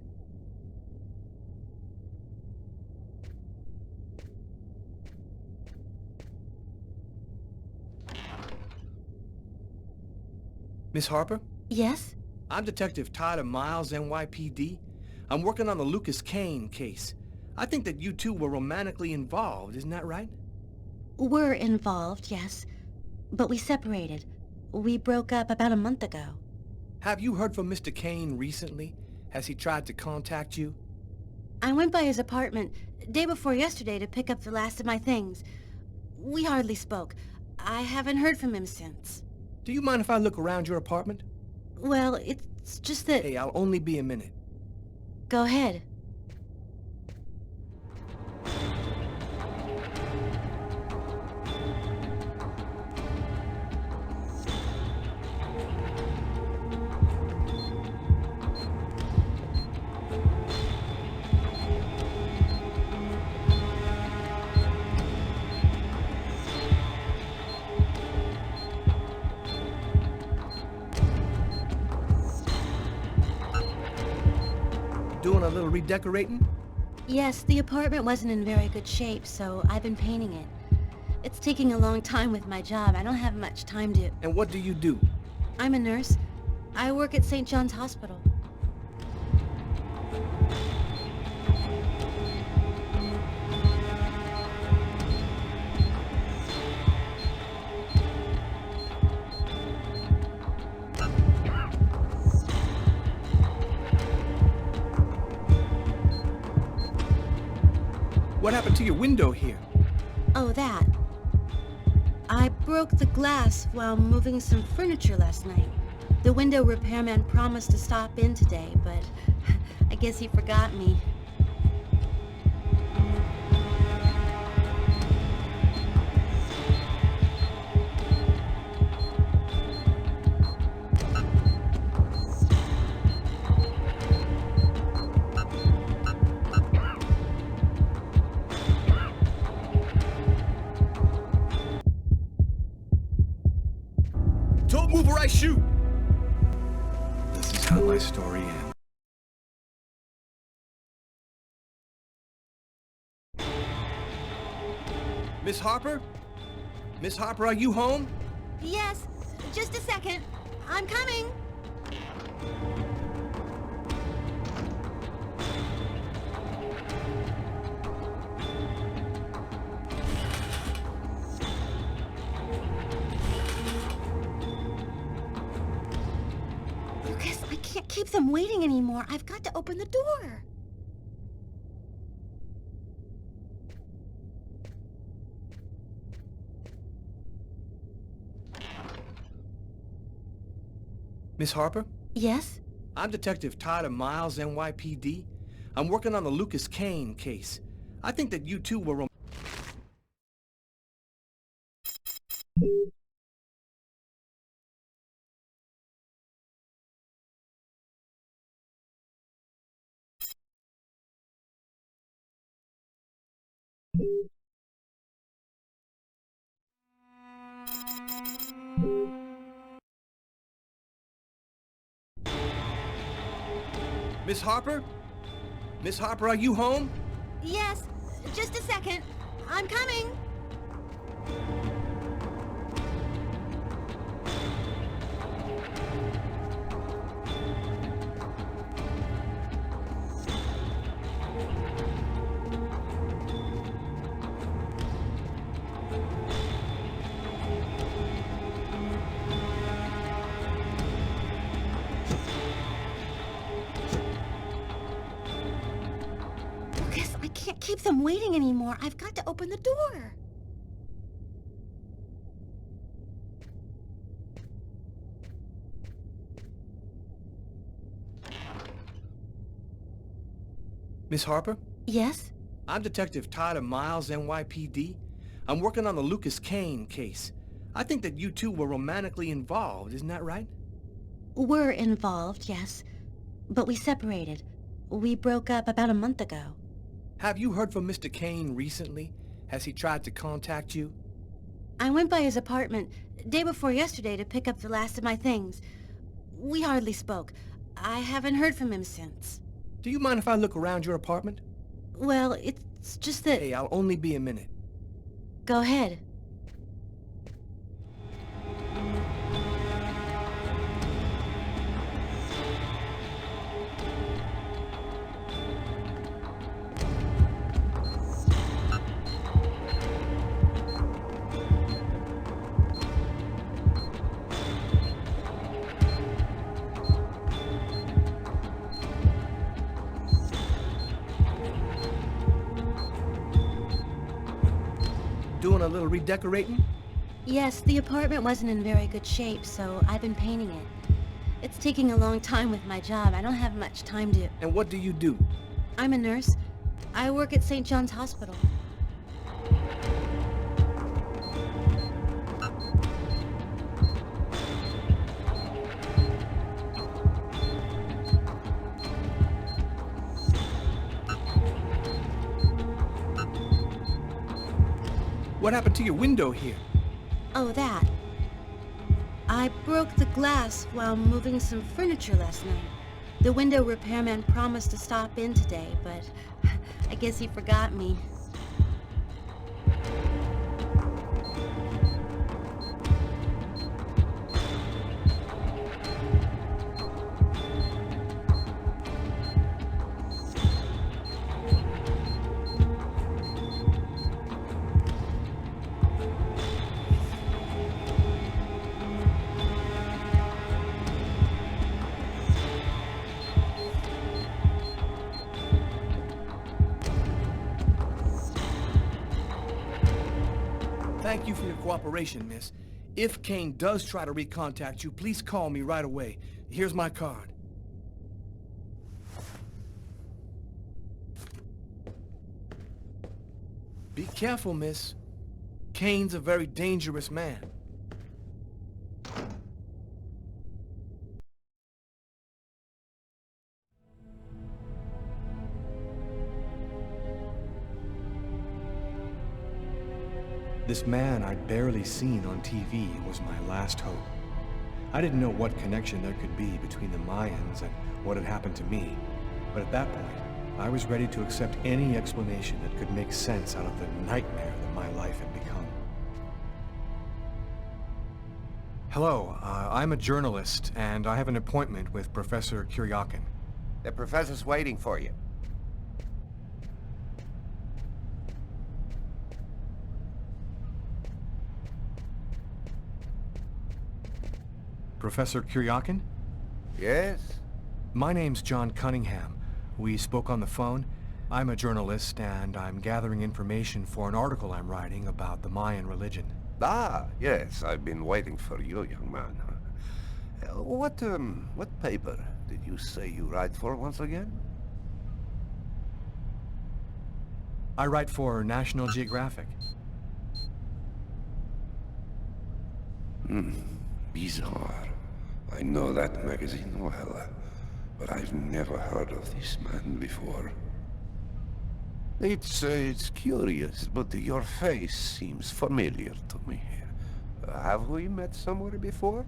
Miss Harper? Yes? I'm Detective Tyler Miles, NYPD. I'm working on the Lucas Kane case. I think that you two were romantically involved, isn't that right? We're involved, yes. But we separated. We broke up about a month ago. Have you heard from Mr. Kane recently? Has he tried to contact you? I went by his apartment day before yesterday to pick up the last of my things. We hardly spoke. I haven't heard from him since. Do you mind if I look around your apartment? Well, it's just that... Hey, I'll only be a minute. Go ahead. Doing a little redecorating? Yes, the apartment wasn't in very good shape, so I've been painting it. It's taking a long time with my job. I don't have much time to... And what do you do? I'm a nurse. I work at St. John's Hospital. What happened to your window here? Oh, that. I broke the glass while moving some furniture last night. The window repairman promised to stop in today, but I guess he forgot me. Don't move or I shoot! This is how my story ends. Miss Harper? Miss Harper, are you home? Yes, just a second. I'm coming. Lucas, I can't keep them waiting anymore. I've got to open the door. Miss Harper? Yes? I'm Detective Tyler Miles, NYPD. I'm working on the Lucas Kane case. I think that you two were... Miss Harper? Miss Harper, are you home? Yes, just a second. I'm coming. I can't keep them waiting anymore. I've got to open the door. Miss Harper? Yes? I'm Detective Tyler Miles, NYPD. I'm working on the Lucas Kane case. I think that you two were romantically involved, isn't that right? We're involved, yes. But we separated. We broke up about a month ago. Have you heard from Mr. Kane recently? Has he tried to contact you? I went by his apartment day before yesterday to pick up the last of my things. We hardly spoke. I haven't heard from him since. Do you mind if I look around your apartment? Well, it's just that... Hey, I'll only be a minute. Go ahead. Doing a little redecorating? Yes, the apartment wasn't in very good shape, so I've been painting it. It's taking a long time with my job. I don't have much time to... And what do you do? I'm a nurse. I work at St. John's Hospital. What happened to your window here? Oh, that. I broke the glass while moving some furniture last night. The window repairman promised to stop in today, but I guess he forgot me. Thank you for your cooperation, miss. If Kane does try to recontact you, please call me right away. Here's my card. Be careful, miss. Kane's a very dangerous man. This man I'd barely seen on TV was my last hope. I didn't know what connection there could be between the Mayans and what had happened to me, but at that point, I was ready to accept any explanation that could make sense out of the nightmare that my life had become. Hello, I'm a journalist, and I have an appointment with Professor Kuryakin. The professor's waiting for you. Professor Kuryakin? Yes? My name's John Cunningham. We spoke on the phone. I'm a journalist, and I'm gathering information for an article I'm writing about the Mayan religion. Ah, yes, I've been waiting for you, young man. What paper did you say you write for once again? I write for National Geographic. Bizarre. I know that magazine well, but I've never heard of this man before. It's curious, but your face seems familiar to me. Have we met somewhere before?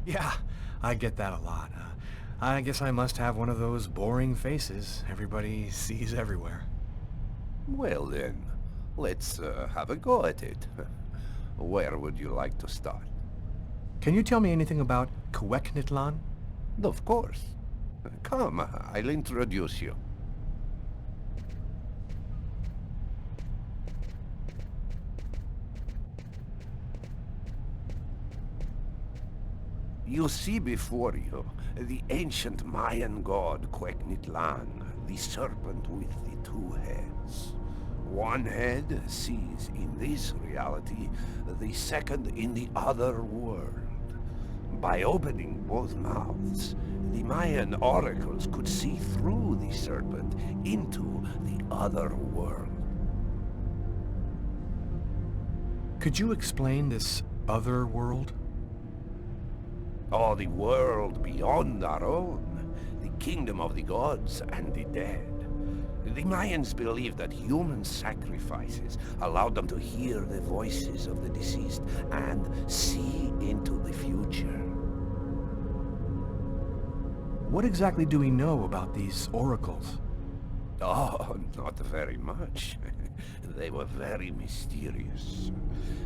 Yeah, I get that a lot. I guess I must have one of those boring faces everybody sees everywhere. Well then, let's have a go at it. Where would you like to start? Can you tell me anything about Quecknitlan? Of course. Come, I'll introduce you. You see before you the ancient Mayan god Quecknitlan, the serpent with the two heads. One head sees in this reality, the second in the other world. By opening both mouths, the Mayan oracles could see through the serpent into the other world. Could you explain this other world? Oh, the world beyond our own, the kingdom of the gods and the dead. The Mayans believed that human sacrifices allowed them to hear the voices of the deceased and see into the future. What exactly do we know about these oracles? Oh, not very much. They were very mysterious.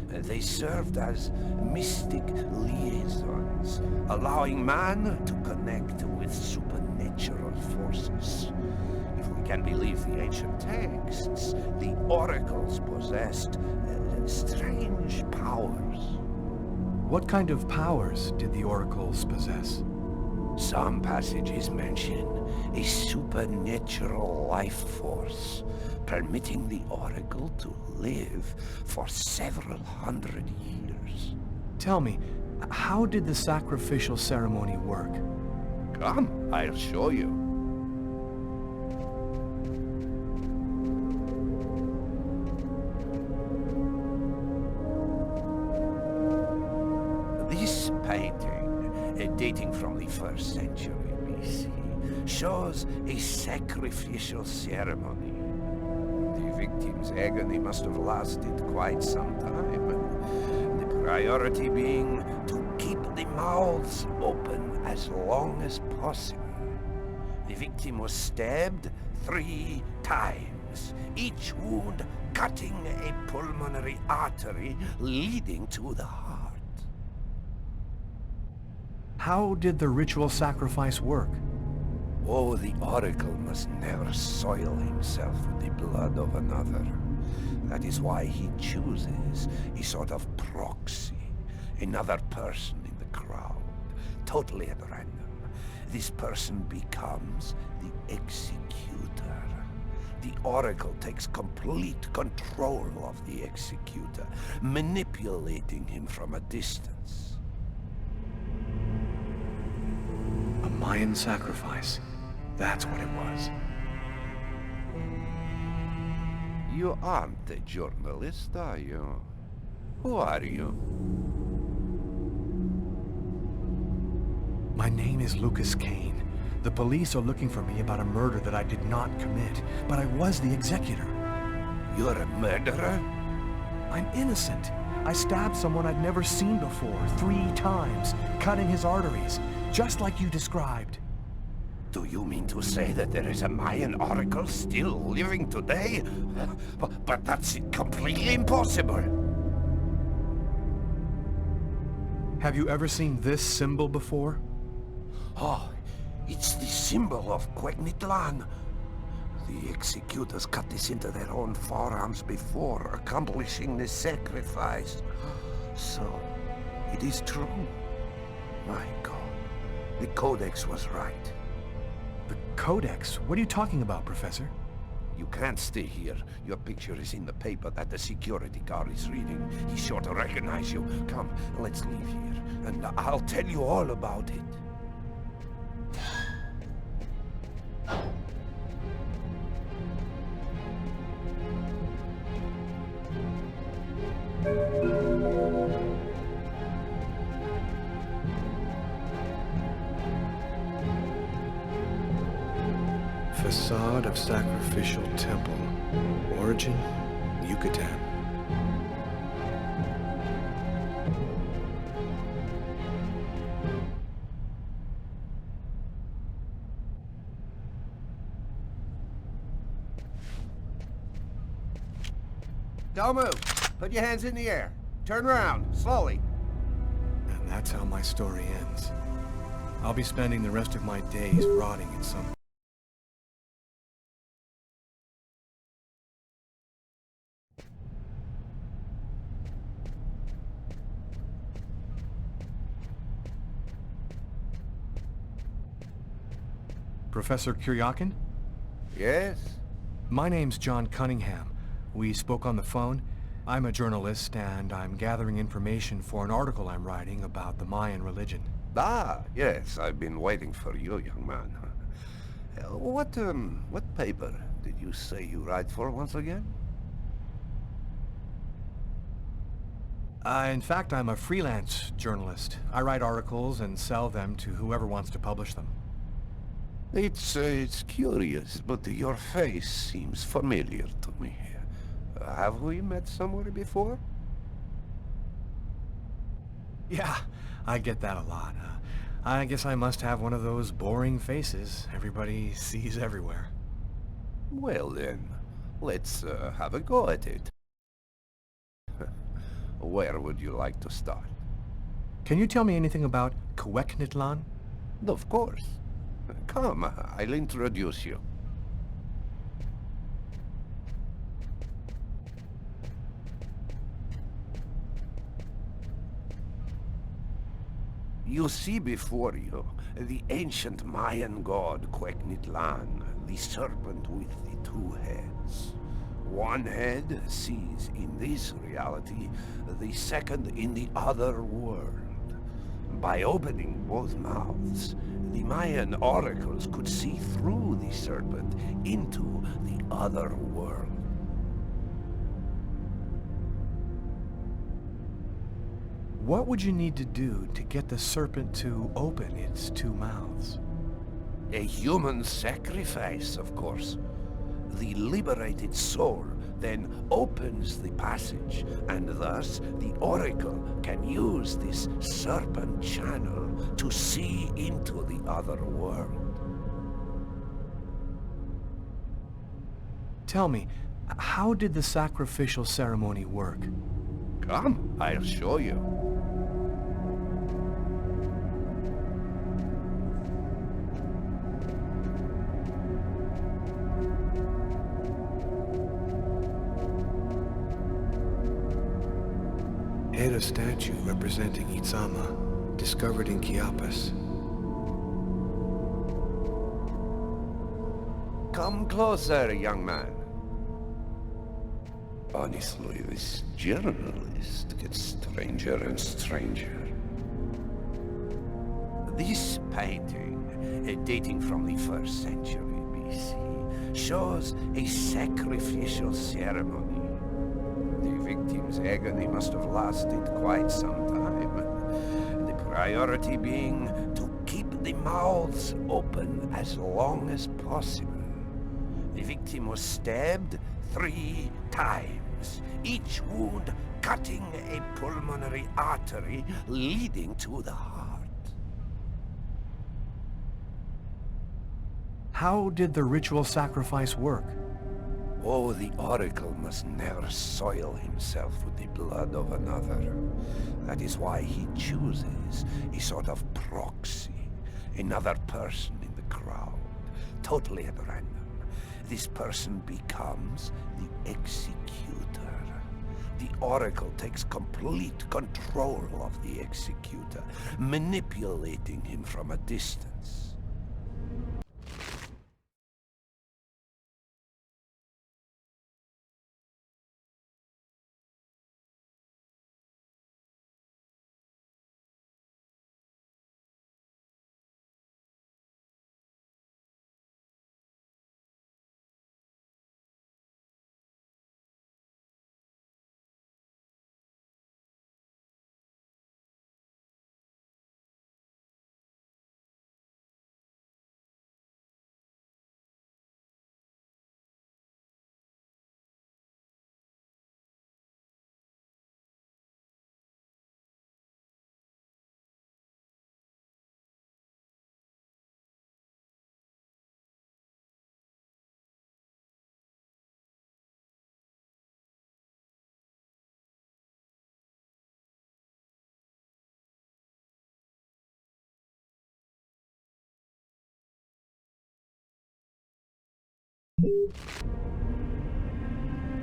They served as mystic liaisons, allowing man to connect with supernatural forces. If we can believe the ancient texts, the oracles possessed strange powers. What kind of powers did the oracles possess? Some passages mention a supernatural life force, permitting the oracle to live for several hundred years. Tell me, how did the sacrificial ceremony work? Come, I'll show you. This painting, dating from the 1st century BC, shows a sacrificial ceremony. The victim's agony must have lasted quite some time, the priority being to keep the mouths open as long as possible. The victim was stabbed 3 times, each wound cutting a pulmonary artery leading to the heart. How did the ritual sacrifice work? Oh, the oracle must never soil himself with the blood of another. That is why he chooses a sort of proxy, another person in the crowd, totally at random. This person becomes the executor. The oracle takes complete control of the executor, manipulating him from a distance. A Mayan sacrifice. That's what it was. You aren't a journalist, are you? Who are you? My name is Lucas Kane. The police are looking for me about a murder that I did not commit, but I was the executor. You're a murderer? I'm innocent. I stabbed someone I'd never seen before 3 times, cutting his arteries, just like you described. Do you mean to say that there is a Mayan oracle still living today? But that's completely impossible. Have you ever seen this symbol before? Oh, it's the symbol of Quecknitlan. The executors cut this into their own forearms before accomplishing the sacrifice. So, it is true. My God, the Codex was right. The Codex? What are you talking about, Professor? You can't stay here. Your picture is in the paper that the security guard is reading. He's sure to recognize you. Come, let's leave here, and I'll tell you all about it. Facade of Sacrificial Temple. Origin, Yucatan. Don't move. Put your hands in the air. Turn around, slowly. And that's how my story ends. I'll be spending the rest of my days rotting in some... Professor Kuryakin? Yes? My name's John Cunningham. We spoke on the phone. I'm a journalist, and I'm gathering information for an article I'm writing about the Mayan religion. Ah, yes, I've been waiting for you, young man. What paper did you say you write for once again? In fact, I'm a freelance journalist. I write articles and sell them to whoever wants to publish them. It's curious, but your face seems familiar to me. Have we met somewhere before? Yeah, I get that a lot. I guess I must have one of those boring faces everybody sees everywhere. Well then, let's have a go at it. Where would you like to start? Can you tell me anything about Cuecnitlan? Of course. Come, I'll introduce you. You see before you the ancient Mayan god Cuecnitlan, the serpent with the two heads. One head sees in this reality, the second in the other world. By opening both mouths, the Mayan oracles could see through the serpent into the other world. What would you need to do to get the serpent to open its two mouths? A human sacrifice, of course. The liberated soul then opens the passage, and thus the oracle can use this serpent channel to see into the other world. Tell me, how did the sacrificial ceremony work? Come, I'll show you. Head of statue representing Itzama, discovered in Chiapas. Come closer, young man. Honestly, this journalist gets stranger and stranger. This painting, dating from the 1st century BC, shows a sacrificial ceremony. The victim's agony must have lasted quite some time. The priority being to keep the mouths open as long as possible. The victim was stabbed 3 times, each wound cutting a pulmonary artery leading to the heart. How did the ritual sacrifice work? Oh, the oracle must never soil himself with the blood of another. That is why he chooses a sort of proxy, another person in the crowd, totally at random. This person becomes the executor. The oracle takes complete control of the executor, manipulating him from a distance.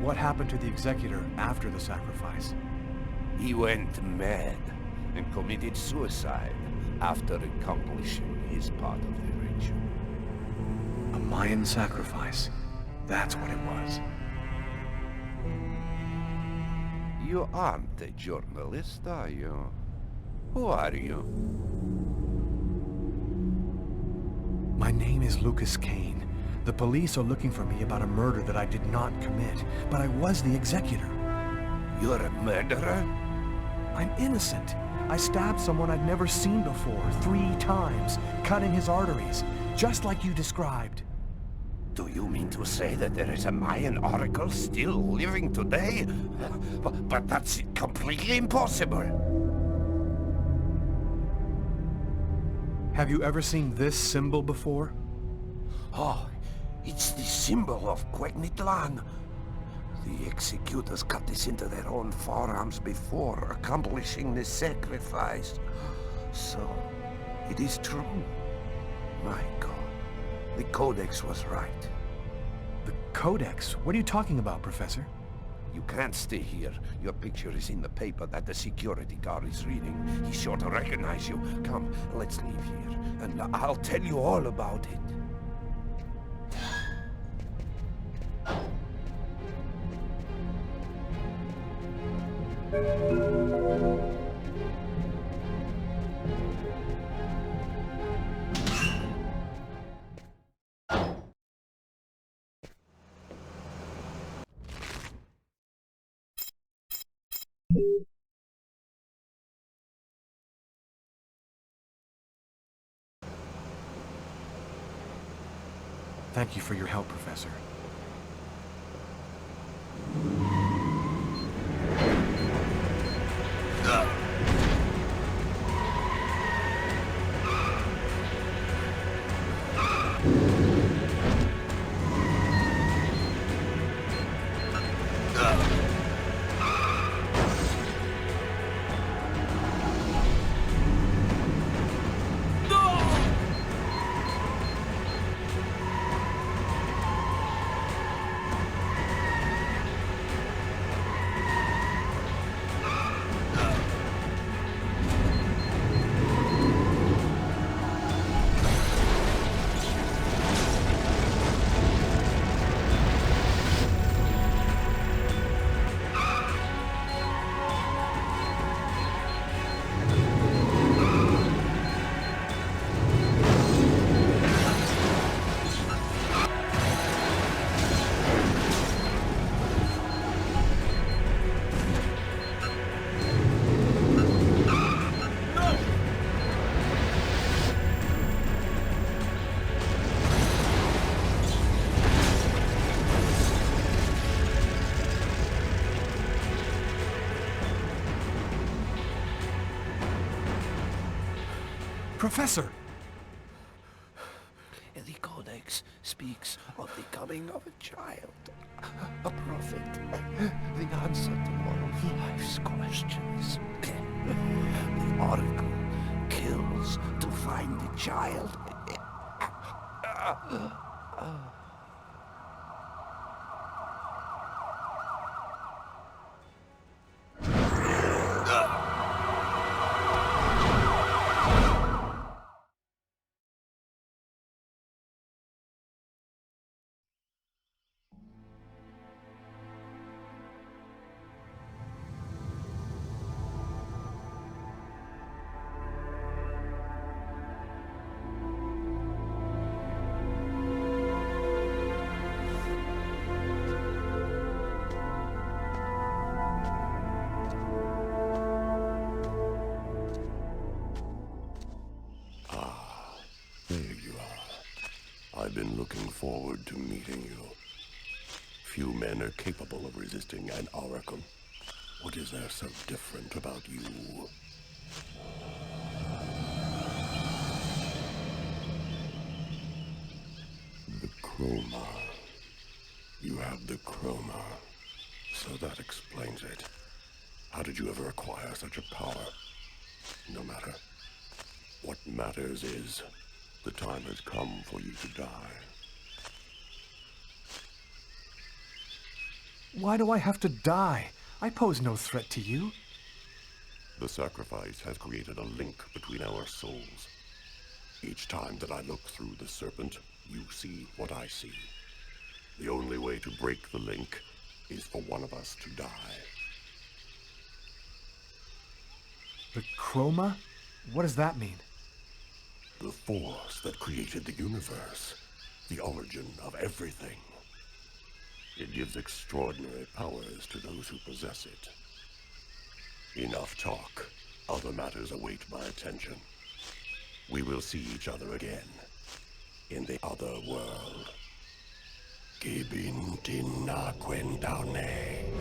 What happened to the Executor after the sacrifice? He went mad and committed suicide after accomplishing his part of the ritual. A Mayan sacrifice. That's what it was. You aren't a journalist, are you? Who are you? My name is Lucas Kane. The police are looking for me about a murder that I did not commit, but I was the Executor. You're a murderer? I'm innocent. I stabbed someone I'd never seen before 3 times, cutting his arteries, just like you described. Do you mean to say that there is a Mayan oracle still living today? But that's completely impossible. Have you ever seen this symbol before? Oh, it's the symbol of Quegnitlan. The executors cut this into their own forearms before accomplishing the sacrifice. So, it is true. My God, the Codex was right. The Codex? What are you talking about, Professor? You can't stay here. Your picture is in the paper that the security guard is reading. He's sure to recognize you. Come, let's leave here, and I'll tell you all about it. Thank you for your help, Professor. Professor! The Codex speaks of the coming of a child, a prophet, the answer to all of life's questions. The oracle kills to find the child. There you are. I've been looking forward to meeting you. Few men are capable of resisting an oracle. What is there so different about you? The chroma. You have the chroma. So that explains it. How did you ever acquire such a power? No matter. What matters is, the time has come for you to die. Why do I have to die? I pose no threat to you. The sacrifice has created a link between our souls. Each time that I look through the serpent, you see what I see. The only way to break the link is for one of us to die. The chroma? What does that mean? The force that created the universe. The origin of everything. It gives extraordinary powers to those who possess it. Enough talk. Other matters await my attention. We will see each other again. In the other world. Gibin Tina Quendane.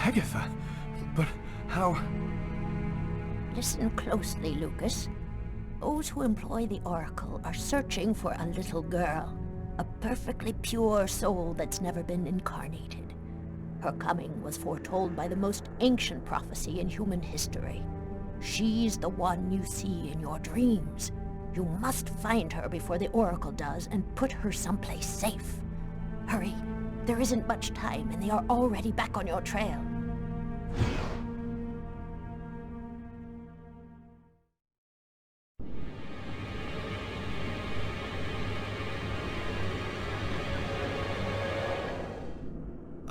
Agatha, but how... Listen closely, Lucas. Those who employ the Oracle are searching for a little girl. A perfectly pure soul that's never been incarnated. Her coming was foretold by the most ancient prophecy in human history. She's the one you see in your dreams. You must find her before the Oracle does and put her someplace safe. Hurry. There isn't much time and they are already back on your trail.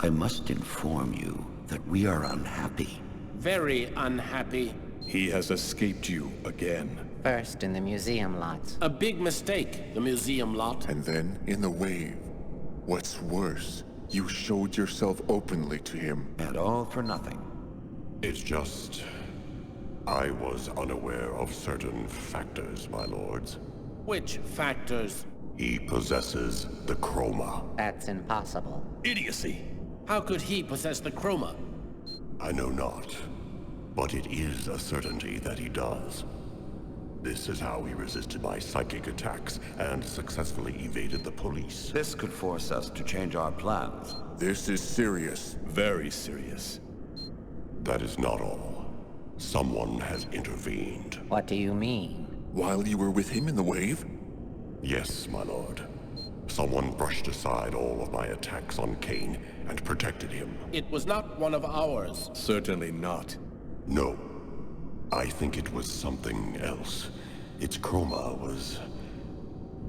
I must inform you that we are unhappy. Very unhappy. He has escaped you again. First in the museum lot. A big mistake, the museum lot. And then in the wave. What's worse, you showed yourself openly to him. And all for nothing. It's just... I was unaware of certain factors, my lords. Which factors? He possesses the chroma. That's impossible. Idiocy. How could he possess the chroma? I know not, but it is a certainty that he does. This is how he resisted my psychic attacks and successfully evaded the police. This could force us to change our plans. This is serious. Very serious. That is not all. Someone has intervened. What do you mean? While you were with him in the wave? Yes, my lord. Someone brushed aside all of my attacks on Kane and protected him. It was not one of ours. Certainly not. No. I think it was something else. Its chroma was...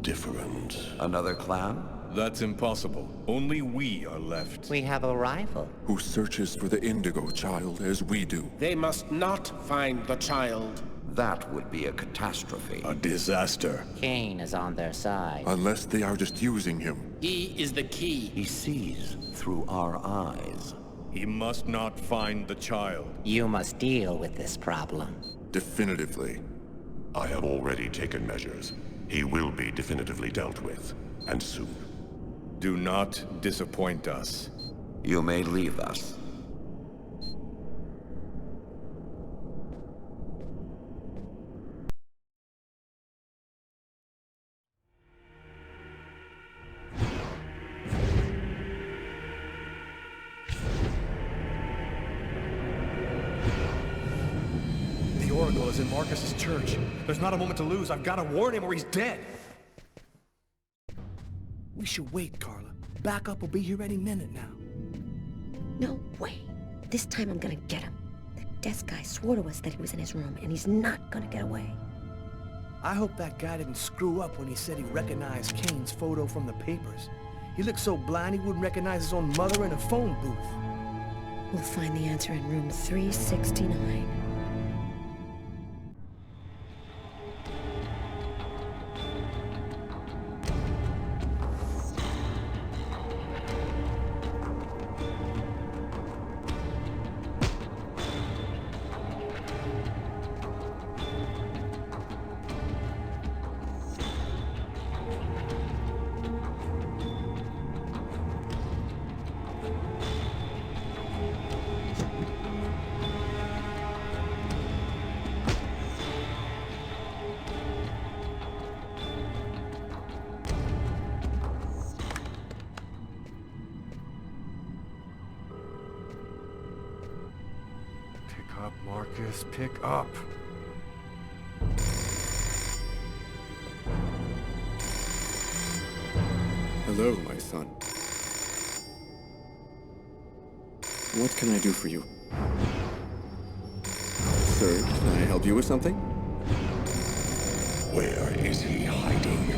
different. Another clan? That's impossible. Only we are left. We have a rival. Who searches for the Indigo child as we do. They must not find the child. That would be a catastrophe. A disaster. Kane is on their side. Unless they are just using him. He is the key. He sees through our eyes. He must not find the child. You must deal with this problem. Definitively. I have already taken measures. He will be definitively dealt with. And soon. Do not disappoint us. You may leave us. is in Marcus's church. There's not a moment to lose. I've got to warn him or he's dead. We should wait, Carla. Backup will be here any minute now. No way. This time I'm gonna get him. The desk guy swore to us that he was in his room, and he's not gonna get away. I hope that guy didn't screw up when he said he recognized Kane's photo from the papers. He looked so blind he wouldn't recognize his own mother in a phone booth. We'll find the answer in room 369. Pick up, Marcus, pick up. Hello, my son. What can I do for you? Sir, can I help you with something? Where is he hiding?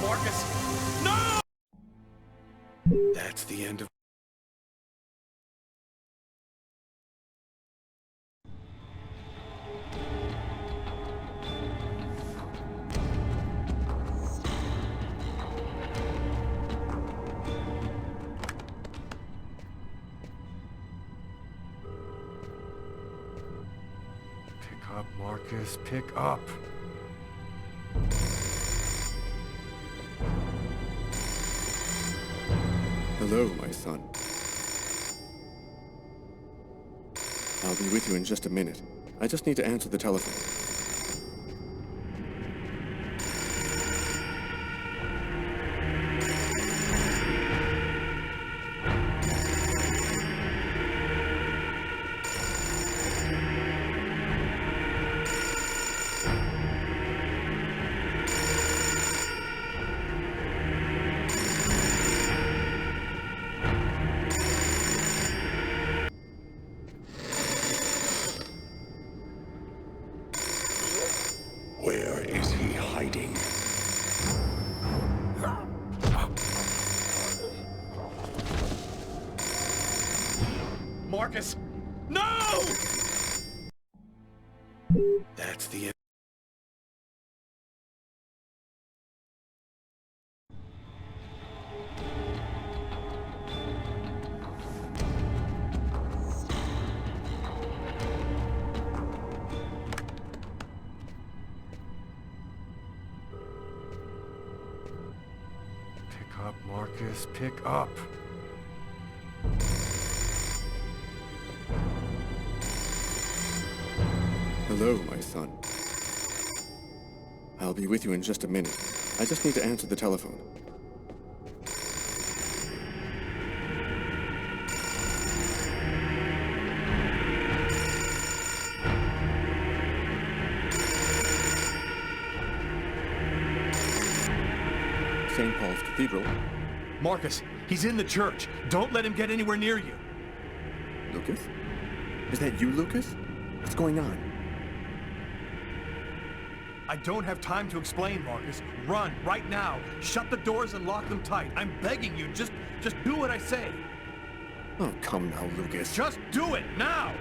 Marcus! No! That's the end of... Pick up, Marcus, pick up. Hello, my son. I'll be with you in just a minute. I just need to answer the telephone. Where is he hiding? Marcus! No! That's the end. Pick up, Marcus, pick up. Hello, my son. I'll be with you in just a minute. I just need to answer the telephone. St. Paul's Cathedral. Marcus, he's in the church. Don't let him get anywhere near you. Lucas? Is that you, Lucas? What's going on? I don't have time to explain, Marcus. Run, right now. Shut the doors and lock them tight. I'm begging you, just do what I say. Oh, come now, Lucas. Just do it, now!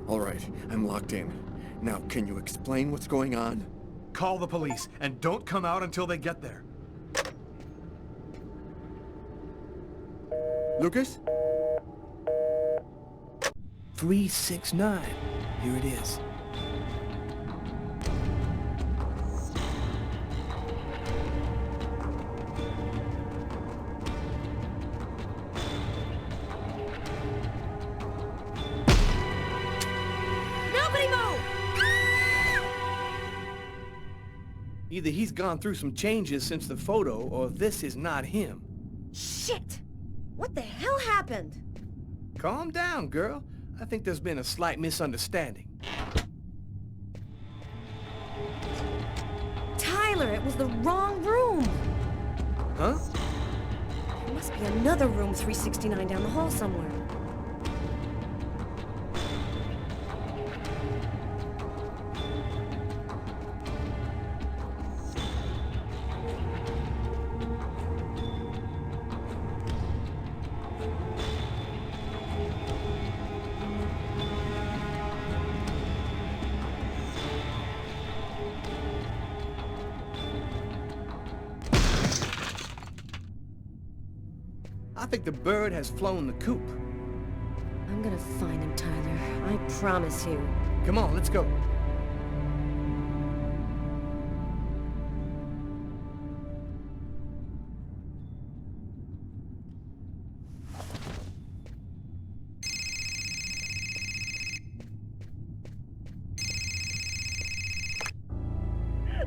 All right, I'm locked in. Now, can you explain what's going on? Call the police, and don't come out until they get there. Lucas? 369. Here it is. Either he's gone through some changes since the photo, or this is not him. Shit! What the hell happened? Calm down, girl. I think there's been a slight misunderstanding. Tyler, it was the wrong room! Huh? There must be another room 369 down the hall somewhere. I think the bird has flown the coop. I'm gonna find him, Tyler. I promise you. Come on, let's go.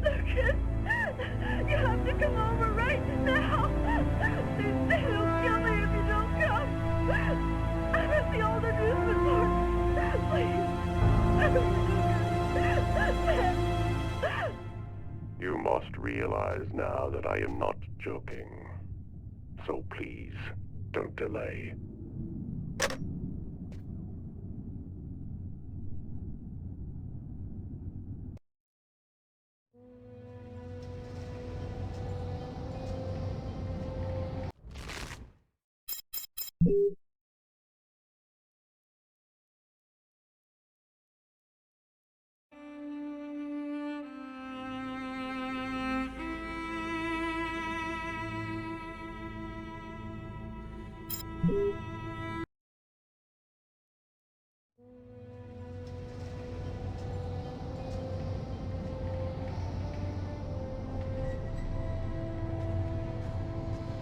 Lucas! You have to come over right now! They'll kill me if you don't come! I'm at the old amusement park! Please! You must realize now that I am not joking. So please, don't delay.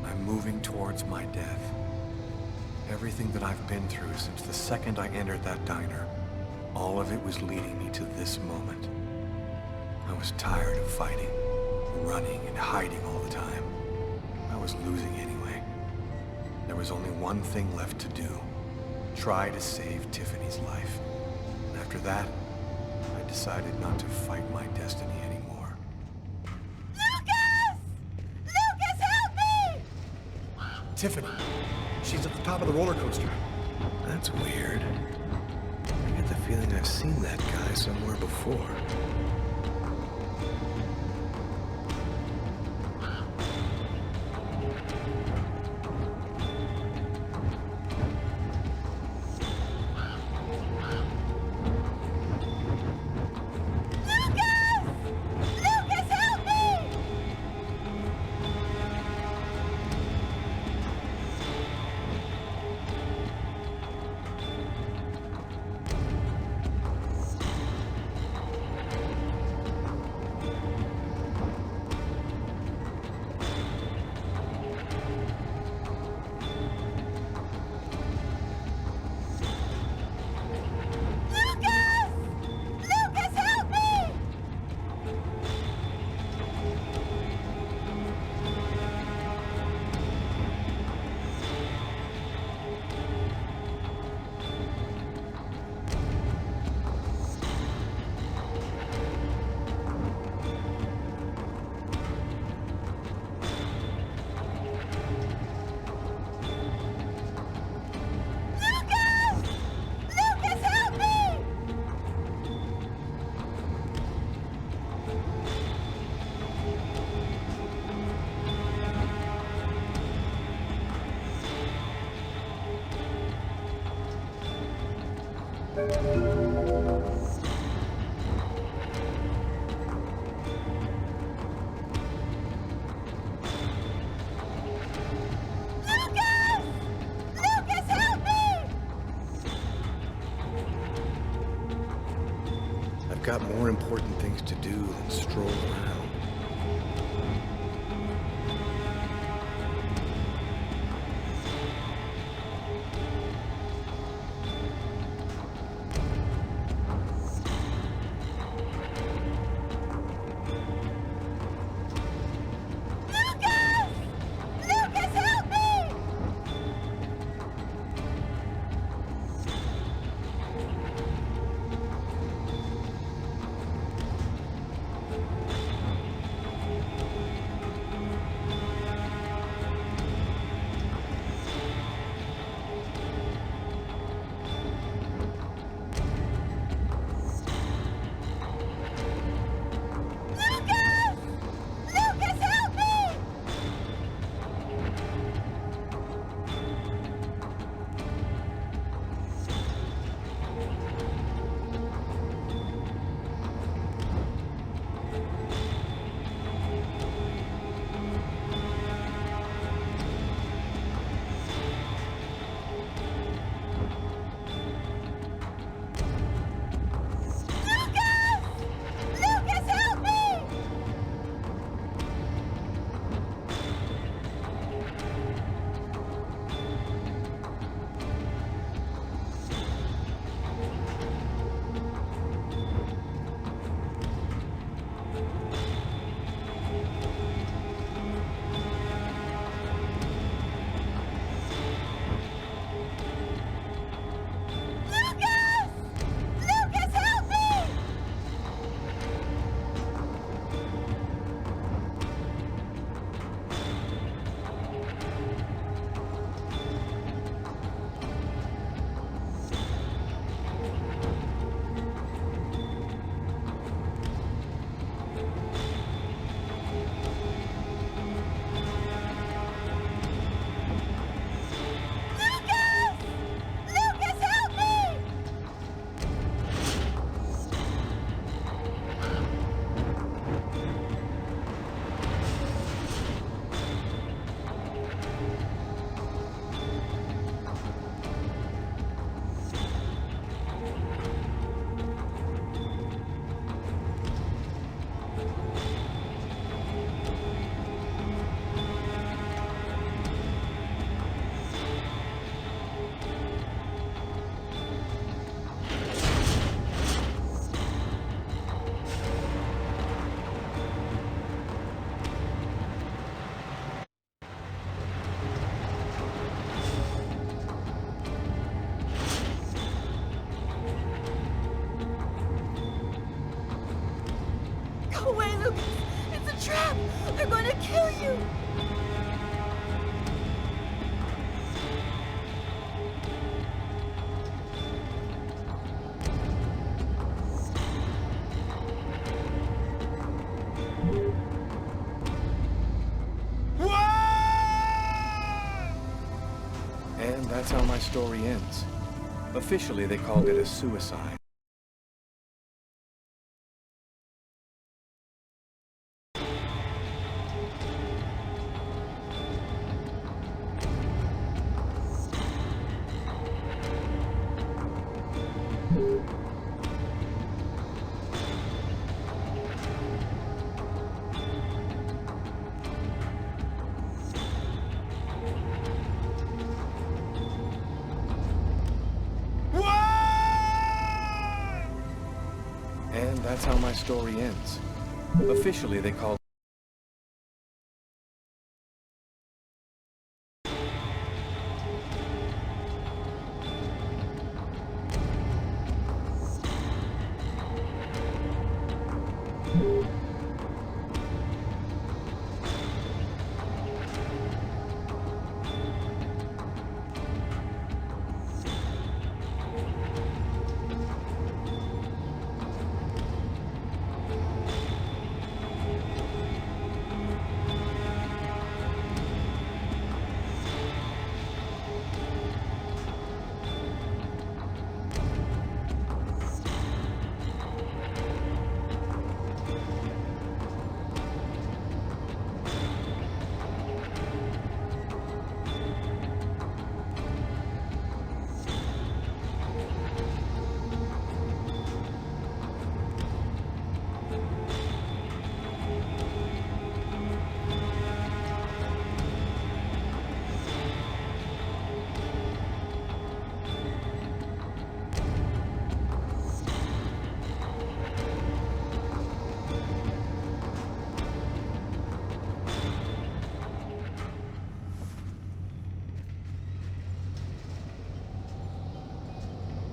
I'm moving towards my death. Everything that I've been through since the second I entered that diner, all of it was leading me to this moment. I was tired of fighting, running and hiding all the time. I was losing anyway. There was only one thing left to do. Try to save Tiffany's life. And after that, I decided not to fight my destiny anymore. Lucas! Lucas, help me! Tiffany! She's at the top of the roller coaster. That's weird. I get the feeling I've seen that guy somewhere before. Lucas, help me! Lucas, help me! Lucas, help me! Lucas, help me! I've got more important things to do than stroll around. It's a trap! They're going to kill you! And that's how my story ends. Officially, they called it a suicide. And that's how my story ends. Officially, they called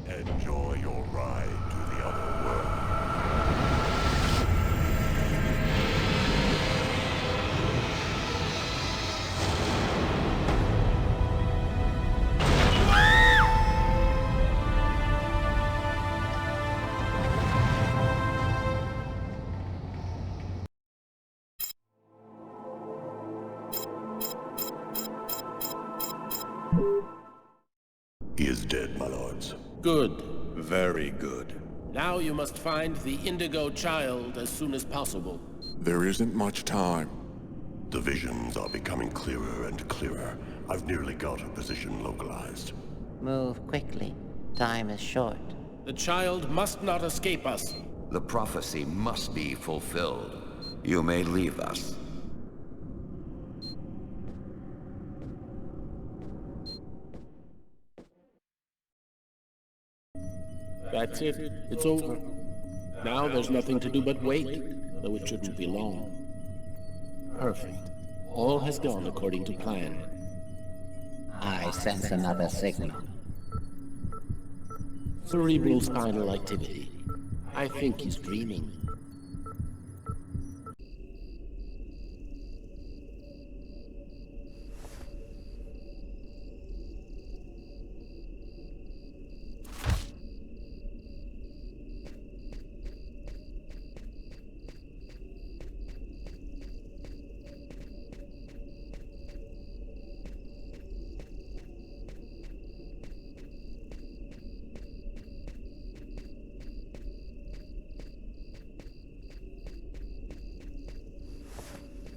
Enjoy your ride to the other world. He is dead, my lords. Good. Very good. Now you must find the Indigo child as soon as possible. There isn't much time. The visions are becoming clearer and clearer. I've nearly got her position localized. Move quickly. Time is short. The child must not escape us. The prophecy must be fulfilled. You may leave us. That's it. It's over. Now there's nothing to do but wait, though it shouldn't be long. Perfect. All has gone according to plan. I sense another signal. Cerebral spinal activity. I think he's dreaming.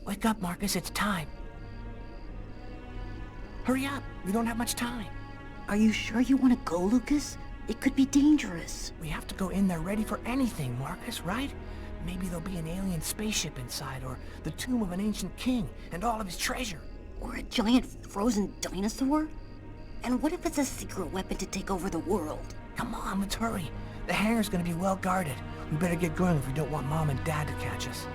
Wake up, Marcus, it's time. Hurry up, we don't have much time. Are you sure you want to go, Lucas? It could be dangerous. We have to go in there ready for anything, Marcus, right? Maybe there'll be an alien spaceship inside, or the tomb of an ancient king, and all of his treasure. Or a giant frozen dinosaur? And what if it's a secret weapon to take over the world? Come on, let's hurry. The hangar's gonna be well guarded. We better get going if we don't want Mom and Dad to catch us.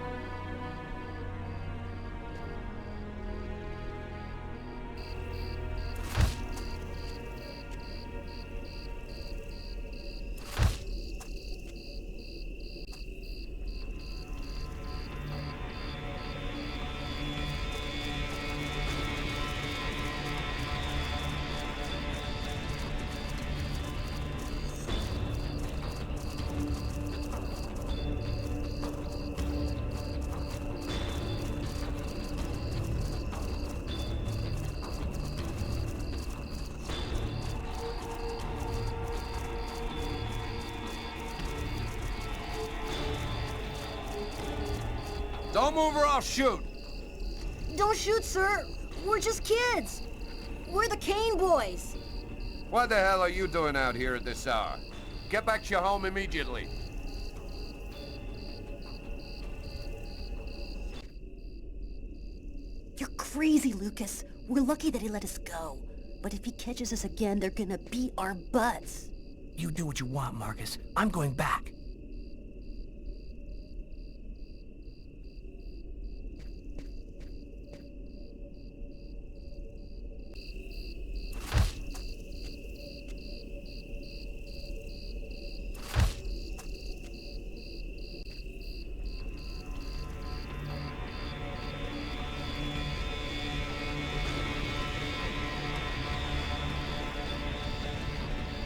Don't move or I'll shoot! Don't shoot, sir. We're just kids. We're the Kane boys. What the hell are you doing out here at this hour? Get back to your home immediately. You're crazy, Lucas. We're lucky that he let us go. But if he catches us again, they're gonna beat our butts. You do what you want, Marcus. I'm going back.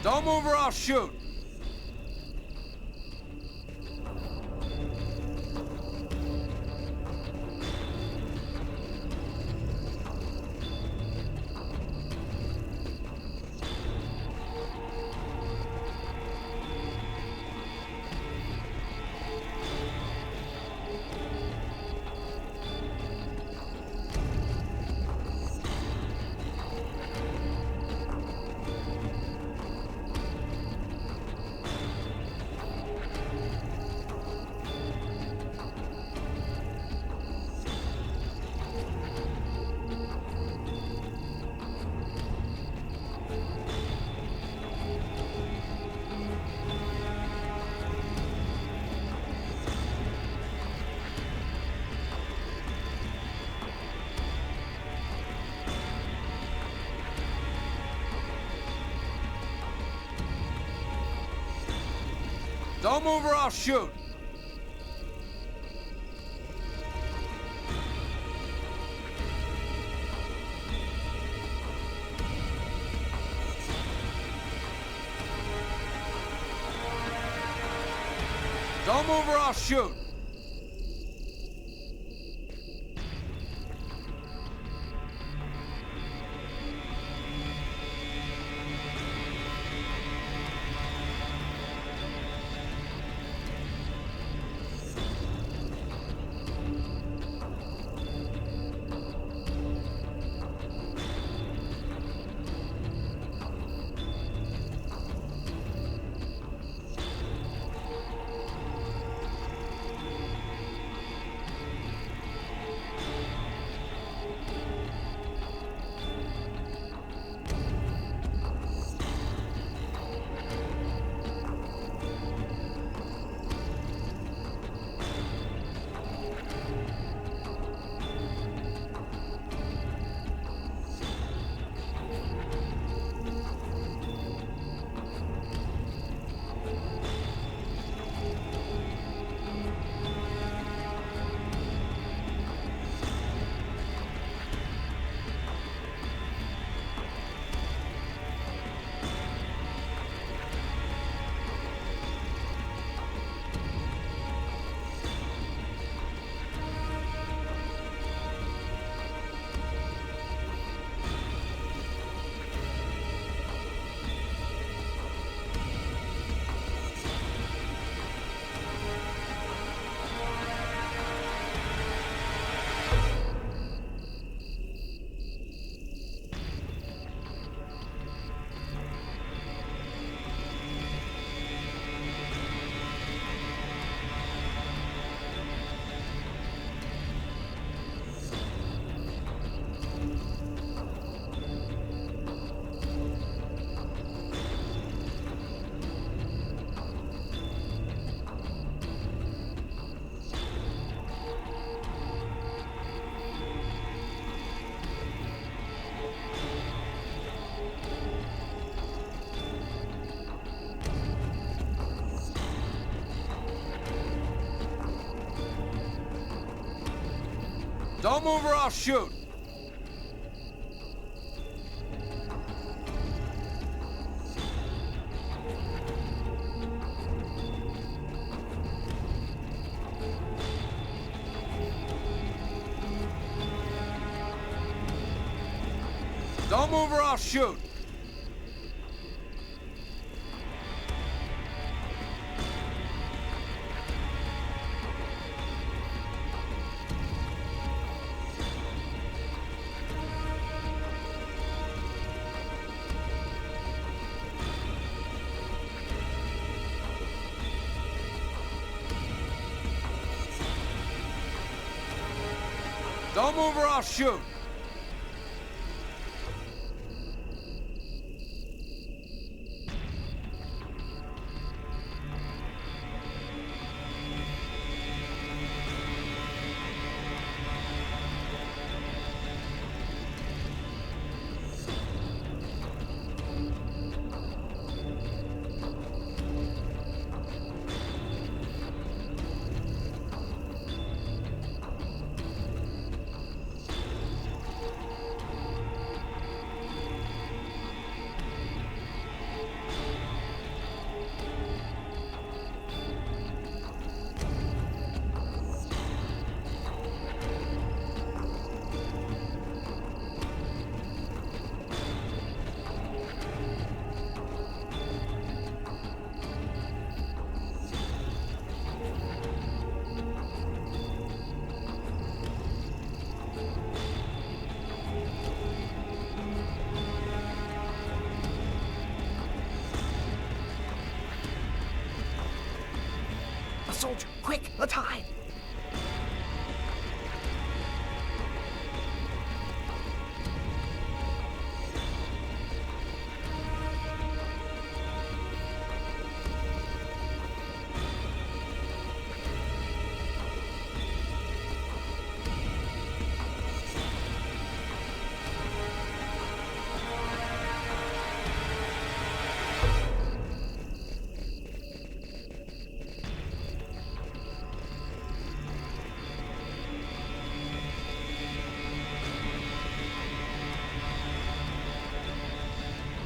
Don't move or I'll shoot! Don't move or I'll shoot! Don't move or I'll shoot! Don't move or I'll shoot! Don't move or I'll shoot! Don't move or I'll shoot. A soldier, quick, let's hide.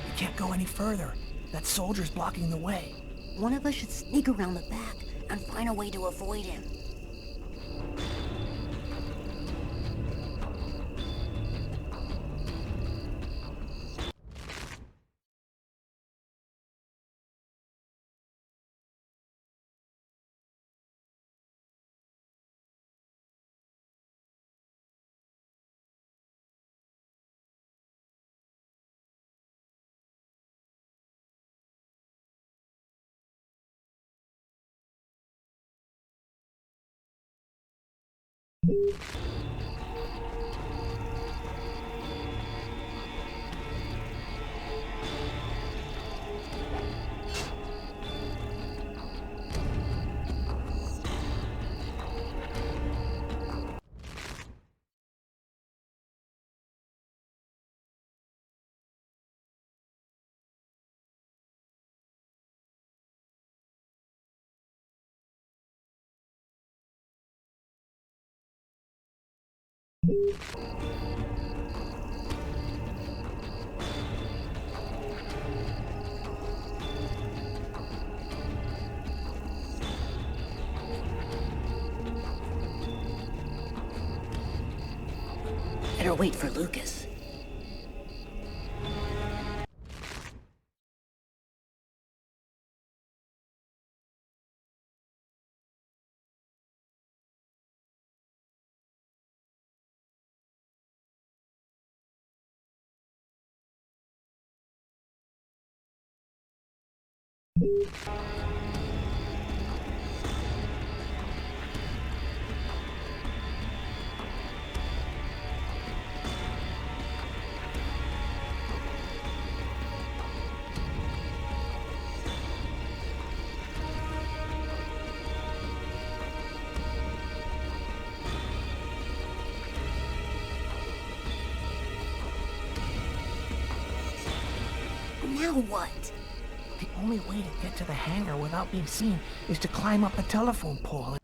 We can't go any further. That soldier's blocking the way. One of us should sneak around the back and find a way to avoid him. Better wait for Lucas. Now what? The only way to get to the hangar without being seen is to climb up a telephone pole.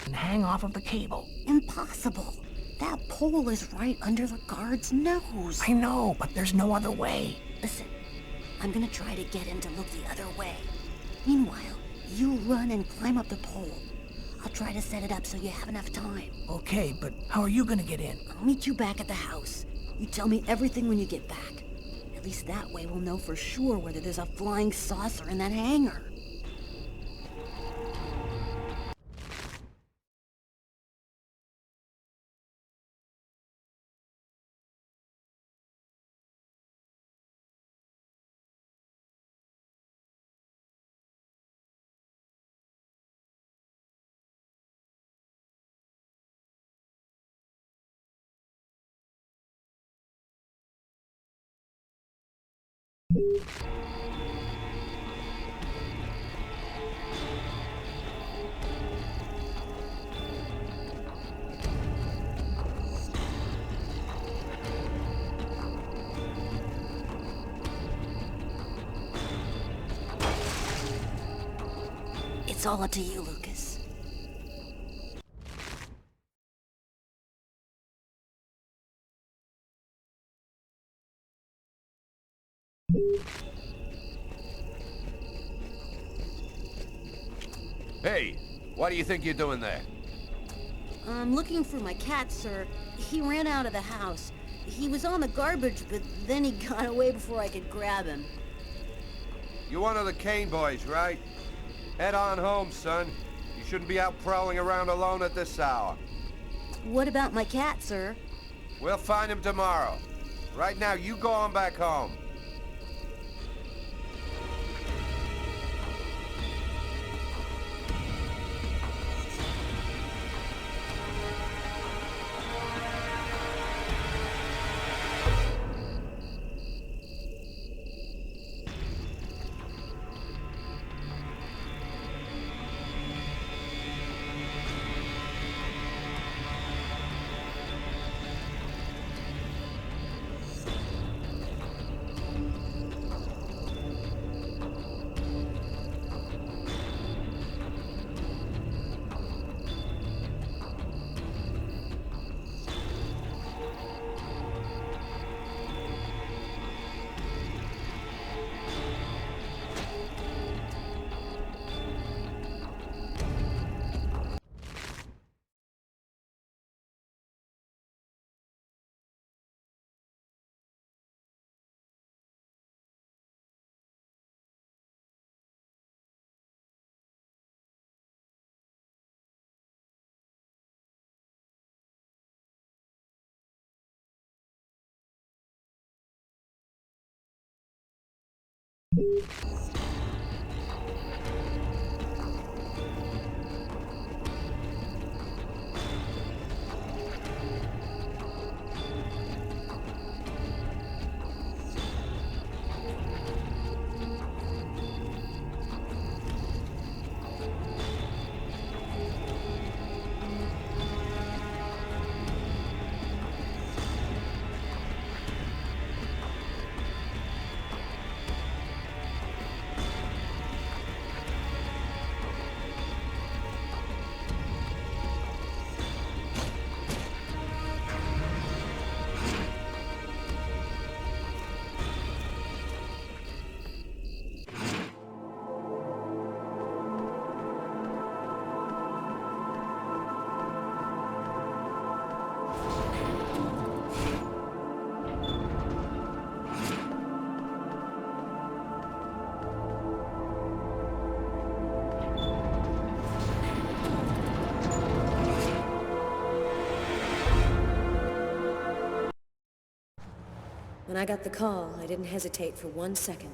And hang off of the cable. Impossible. That pole is right under the guard's nose. I know, but there's no other way. Listen, I'm gonna try to get him to look the other way. Meanwhile, you run and climb up the pole. I'll try to set it up so you have enough time. Okay, but how are you gonna get in? I'll meet you back at the house. You tell me everything when you get back. At least that way we'll know for sure whether there's a flying saucer in that hangar. It's all up to you, Lucas. Hey, what do you think you're doing there? I'm looking for my cat, sir. He ran out of the house. He was on the garbage, but then he got away before I could grab him. You're one of the Kane boys, right? Head on home, son. You shouldn't be out prowling around alone at this hour. What about my cat, sir? We'll find him tomorrow. Right now, you go on back home. When I got the call, I didn't hesitate for 1 second.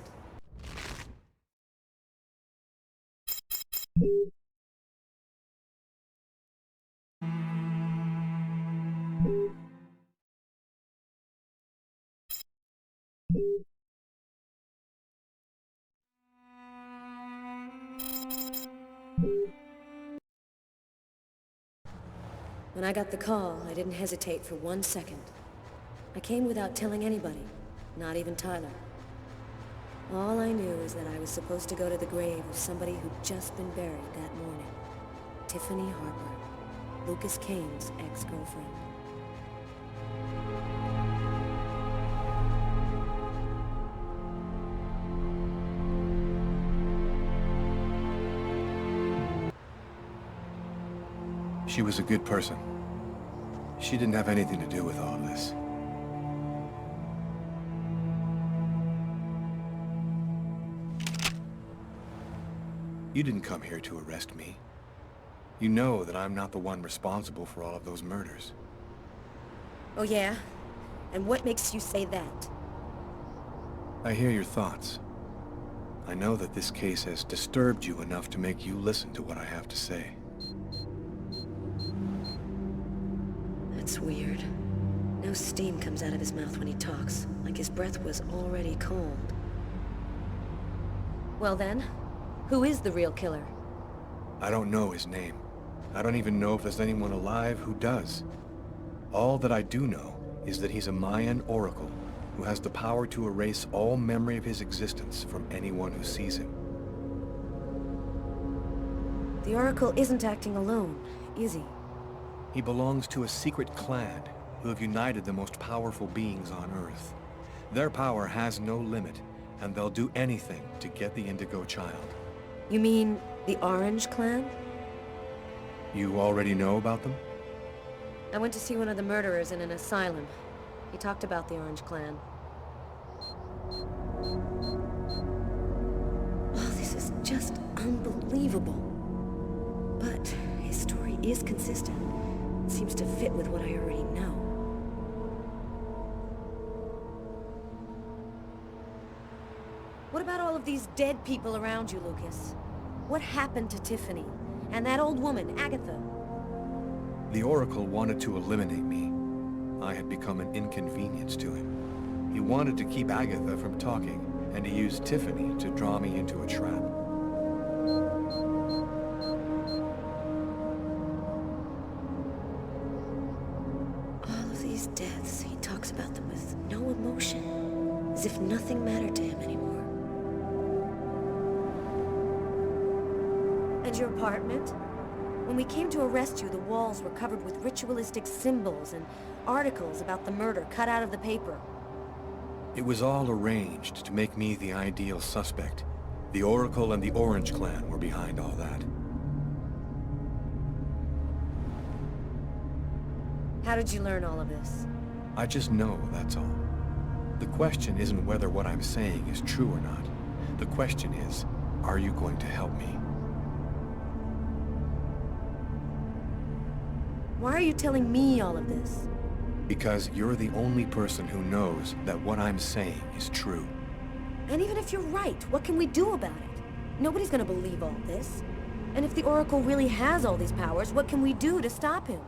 When I got the call, I didn't hesitate for 1 second. I came without telling anybody, not even Tyler. All I knew is that I was supposed to go to the grave of somebody who'd just been buried that morning. Tiffany Harper, Lucas Kane's ex-girlfriend. She was a good person. She didn't have anything to do with all of this. You didn't come here to arrest me. You know that I'm not the one responsible for all of those murders. Oh yeah? And what makes you say that? I hear your thoughts. I know that this case has disturbed you enough to make you listen to what I have to say. That's weird. No steam comes out of his mouth when he talks, like his breath was already cold. Well then, who is the real killer? I don't know his name. I don't even know if there's anyone alive who does. All that I do know is that he's a Mayan oracle who has the power to erase all memory of his existence from anyone who sees him. The Oracle isn't acting alone, is he? He belongs to a secret clan who have united the most powerful beings on Earth. Their power has no limit, and they'll do anything to get the Indigo child. You mean the Orange Clan? You already know about them? I went to see one of the murderers in an asylum. He talked about the Orange Clan. Oh, this is just unbelievable. But his story is consistent. It seems to fit with what I already know. What about all of these dead people around you, Lucas? What happened to Tiffany? And that old woman, Agatha? The Oracle wanted to eliminate me. I had become an inconvenience to him. He wanted to keep Agatha from talking, and he used Tiffany to draw me into a trap. All of these deaths, he talks about them with no emotion, as if nothing mattered to him anymore. And your apartment? When we came to arrest you, the walls were covered with ritualistic symbols and articles about the murder cut out of the paper. It was all arranged to make me the ideal suspect. The Oracle and the Orange Clan were behind all that. How did you learn all of this? I just know, that's all. The question isn't whether what I'm saying is true or not. The question is, are you going to help me? Why are you telling me all of this? Because you're the only person who knows that what I'm saying is true. And even if you're right, what can we do about it? Nobody's gonna believe all this. And if the Oracle really has all these powers, what can we do to stop him?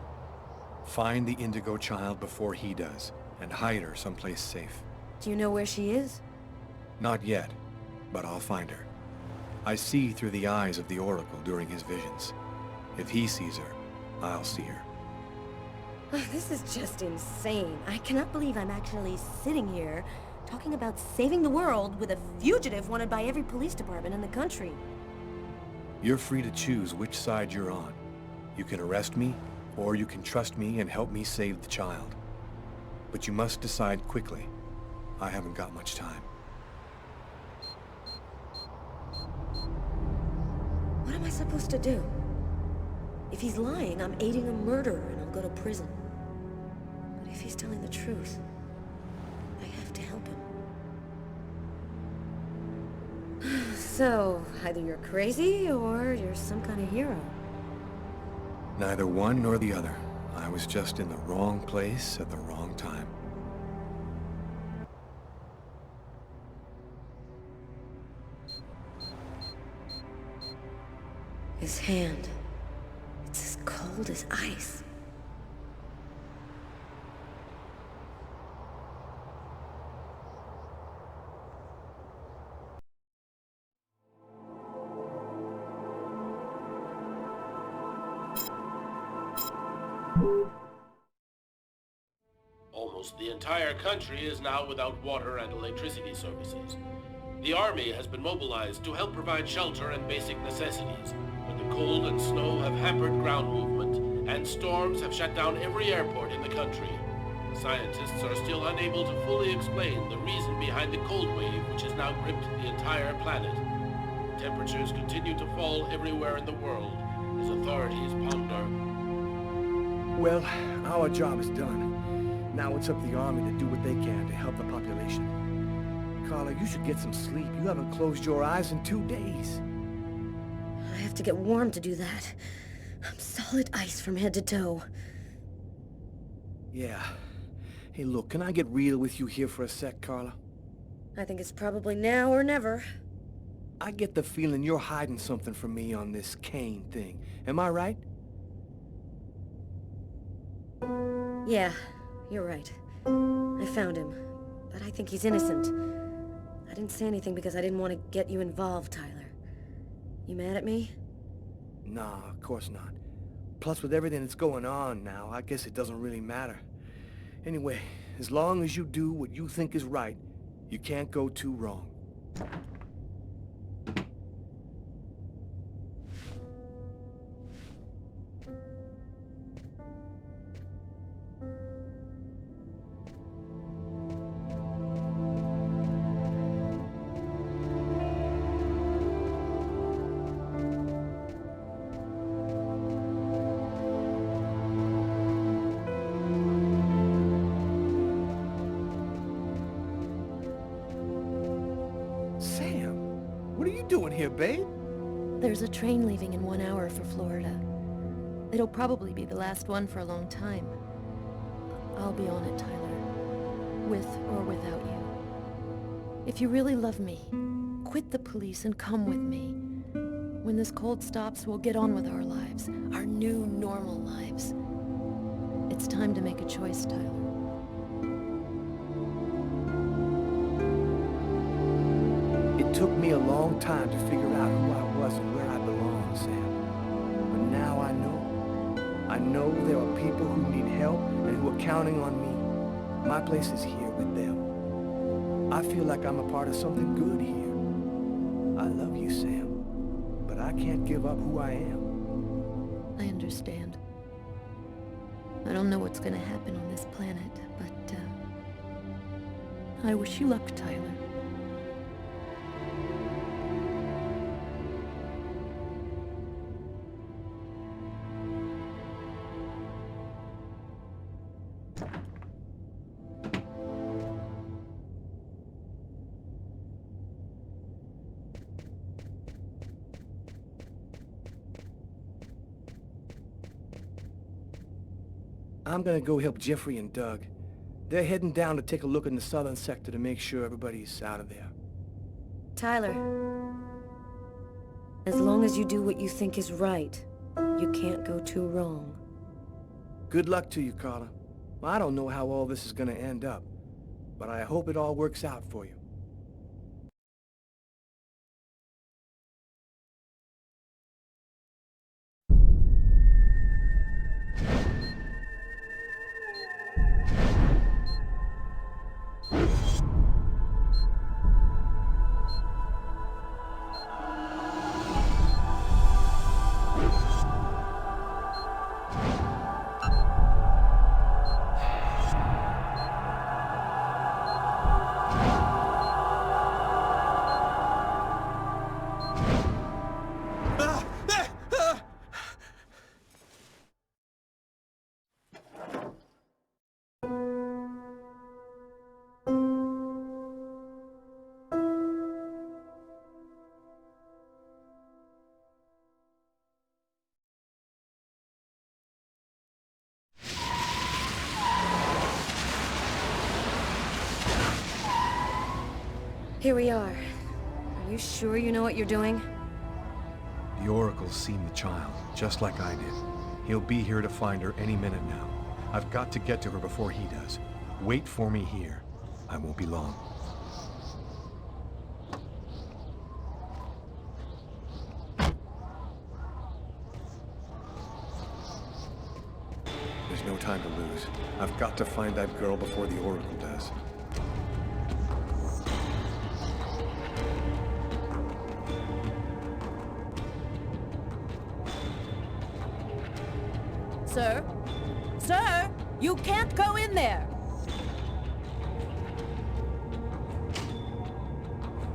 Find the Indigo child before he does, and hide her someplace safe. Do you know where she is? Not yet, but I'll find her. I see through the eyes of the Oracle during his visions. If he sees her, I'll see her. This is just insane. I cannot believe I'm actually sitting here talking about saving the world with a fugitive wanted by every police department in the country. You're free to choose which side you're on. You can arrest me, or you can trust me and help me save the child. But you must decide quickly. I haven't got much time. What am I supposed to do? If he's lying, I'm aiding a murderer and I'll go to prison. But if he's telling the truth, I have to help him. So, either you're crazy or you're some kind of hero. Neither one nor the other. I was just in the wrong place at the wrong time. His hand. It's as cold as ice. Almost the entire country is now without water and electricity services. The army has been mobilized to help provide shelter and basic necessities, but the cold and snow have hampered ground movement, and storms have shut down every airport in the country. Scientists are still unable to fully explain the reason behind the cold wave which has now gripped the entire planet. Temperatures continue to fall everywhere in the world as authorities ponder. Well, our job is done. Now it's up to the army to do what they can to help the population. Carla, you should get some sleep. You haven't closed your eyes in 2 days. I have to get warm to do that. I'm solid ice from head to toe. Yeah. Hey, look, can I get real with you here for a sec, Carla? I think it's probably now or never. I get the feeling you're hiding something from me on this Kane thing. Am I right? Yeah, you're right. I found him, but I think he's innocent. I didn't say anything because I didn't want to get you involved, Tyler. You mad at me? Nah, of course not. Plus, with everything that's going on now, I guess it doesn't really matter. Anyway, as long as you do what you think is right, you can't go too wrong. What are you doing here, babe? There's a train leaving in 1 hour for Florida. It'll probably be the last one for a long time. I'll be on it, Tyler. With or without you. If you really love me, quit the police and come with me. When this cold stops, we'll get on with our lives. Our new, normal lives. It's time to make a choice, Tyler. It took me a long time to figure out who I was and where I belong, Sam. But now I know. I know there are people who need help and who are counting on me. My place is here with them. I feel like I'm a part of something good here. I love you, Sam. But I can't give up who I am. I understand. I don't know what's gonna happen on this planet, but, I wish you luck, Tyler. I'm gonna go help Jeffrey and Doug. They're heading down to take a look in the southern sector to make sure everybody's out of there. Tyler, as long as you do what you think is right, you can't go too wrong. Good luck to you, Carla. I don't know how all this is gonna end up, but I hope it all works out for you. Here we are. Are you sure you know what you're doing? The Oracle's seen the child, just like I did. He'll be here to find her any minute now. I've got to get to her before he does. Wait for me here. I won't be long. There's no time to lose. I've got to find that girl before the Oracle does. Sir? Sir! You can't go in there!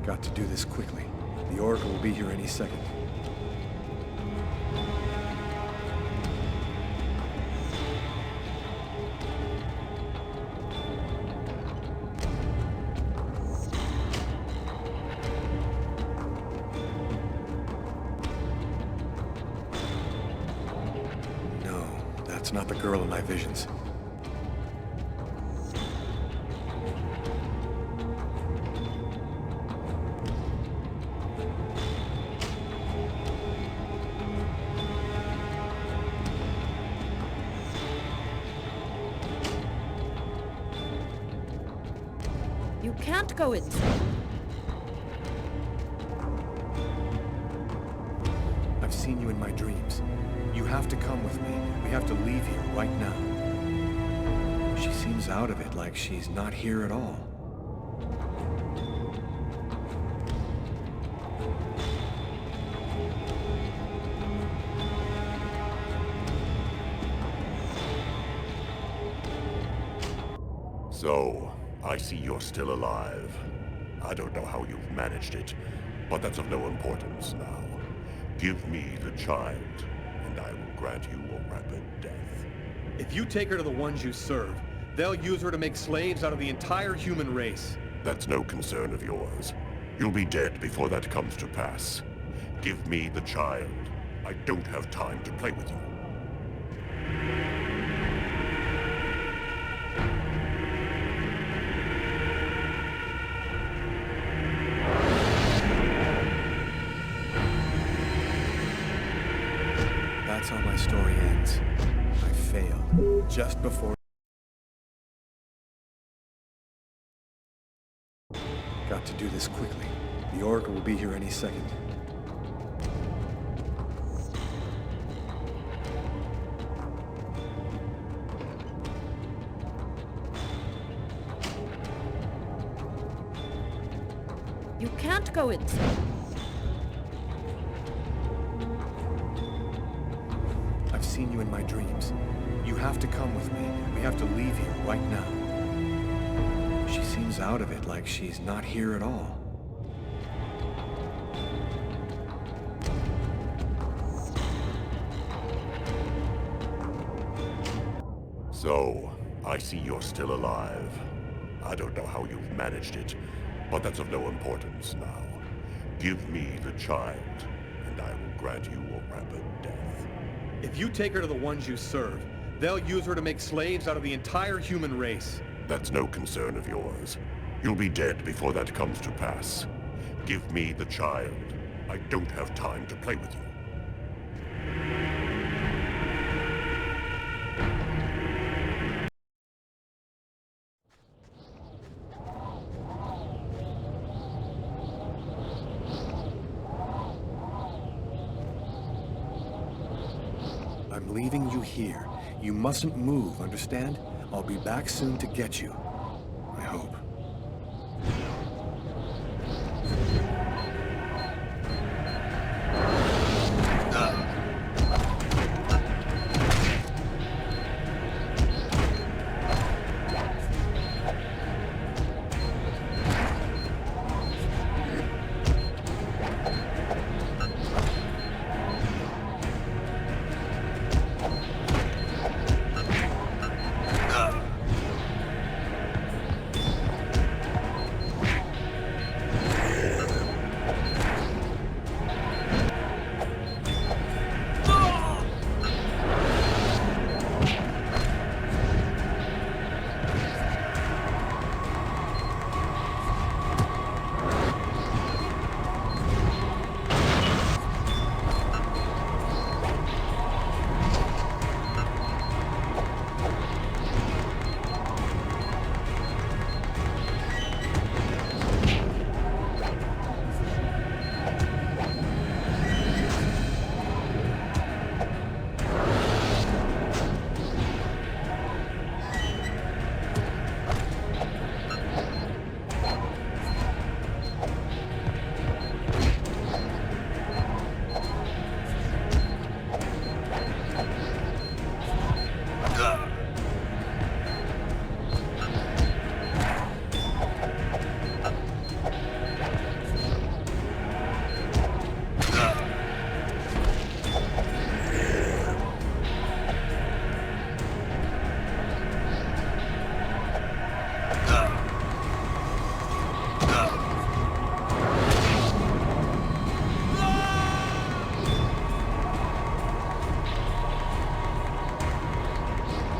Got to do this quickly. The Oracle will be here any second. It's not the girl in my visions. You can't go inside. have to come with me. We have to leave here right now. She seems out of it, like she's not here at all. So, I see you're still alive. I don't know how you've managed it, but that's of no importance now. Give me the child, and I will grant you a rapid death. If you take her to the ones you serve, they'll use her to make slaves out of the entire human race. That's no concern of yours. You'll be dead before that comes to pass. Give me the child. I don't have time to play with you. That's how my story ends. I failed. Just before... Got to do this quickly. The Oracle will be here any second. You can't go inside. I've seen you in my dreams. You have to come with me. We have to leave here right now. She seems out of it, like she's not here at all. So, I see you're still alive. I don't know how you've managed it, but that's of no importance now. Give me the child, and I will grant you a rapid death. If you take her to the ones you serve, they'll use her to make slaves out of the entire human race. That's no concern of yours. You'll be dead before that comes to pass. Give me the child. I don't have time to play with you. I'm leaving you here. You mustn't move, understand? I'll be back soon to get you. I hope.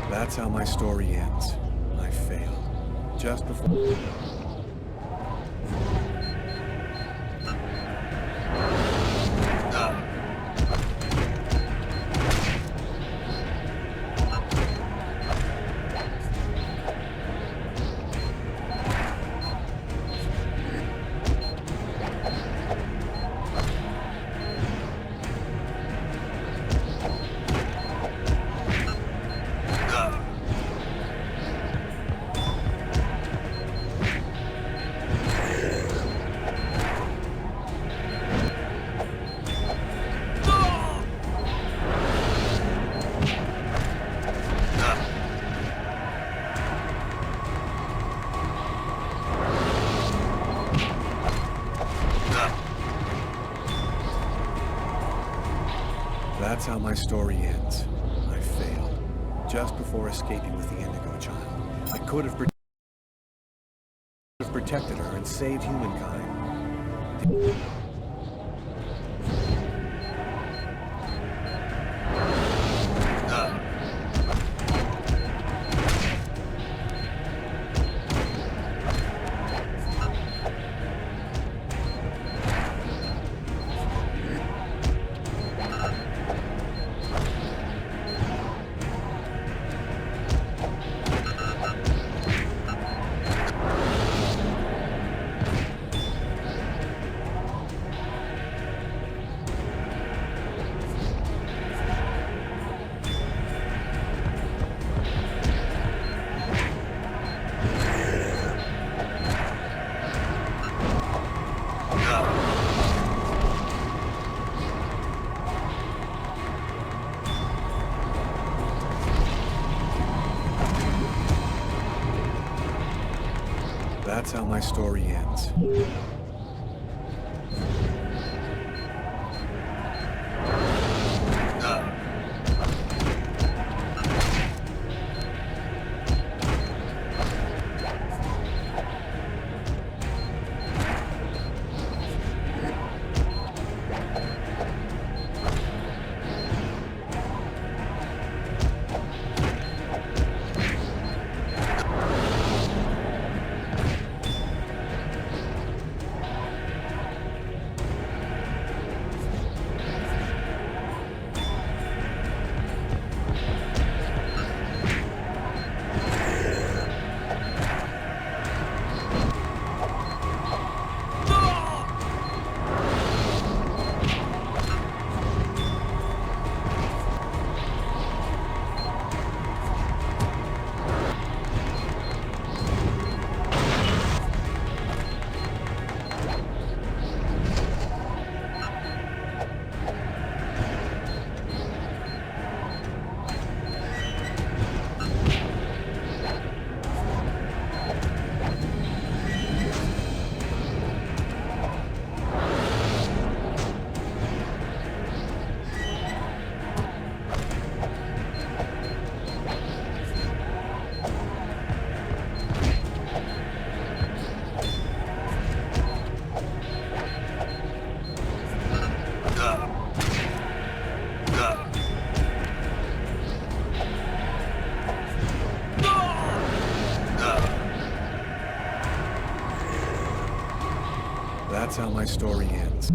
That's how my story ends. I failed. Just before... how my story ends. I failed. Just before escaping with the Indigo child. I could have protected her and saved humankind. That's how my story ends. That's how my story ends.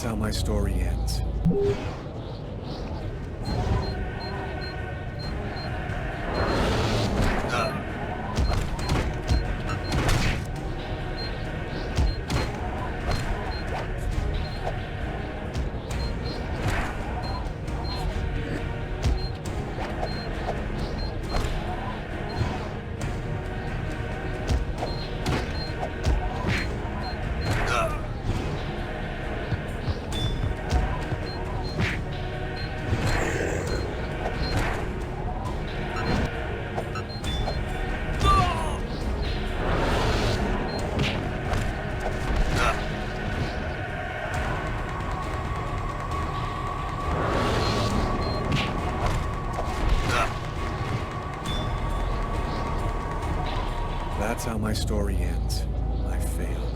That's how my story ends. That's how my story ends. I failed.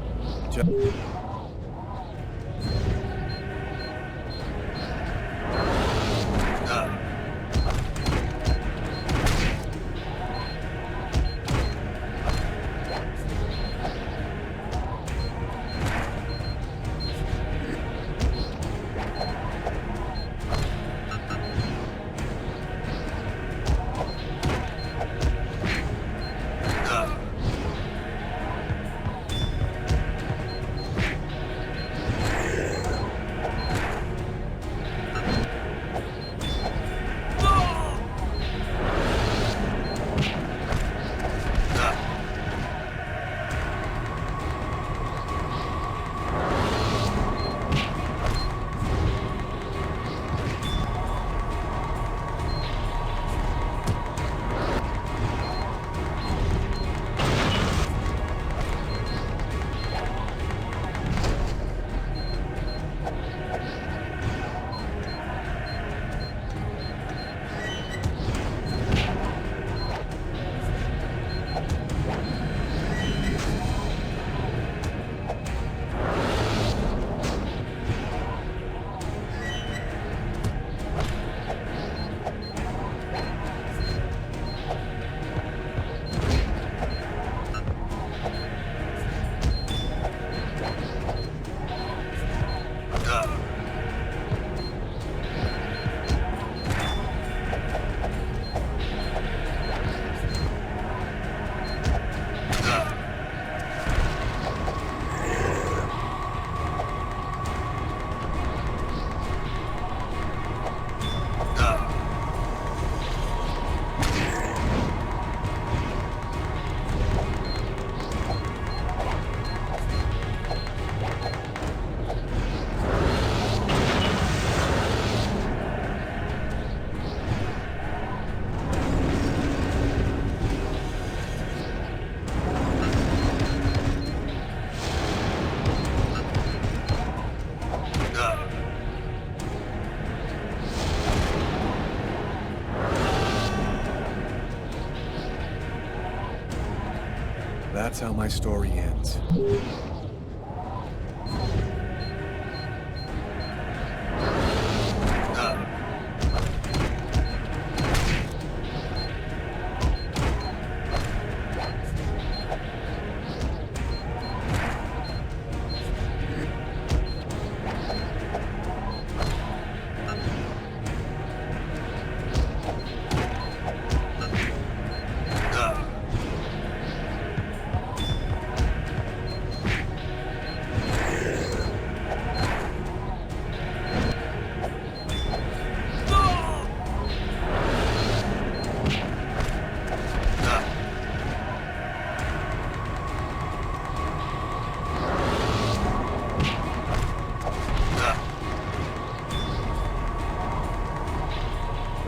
That's how my story ends.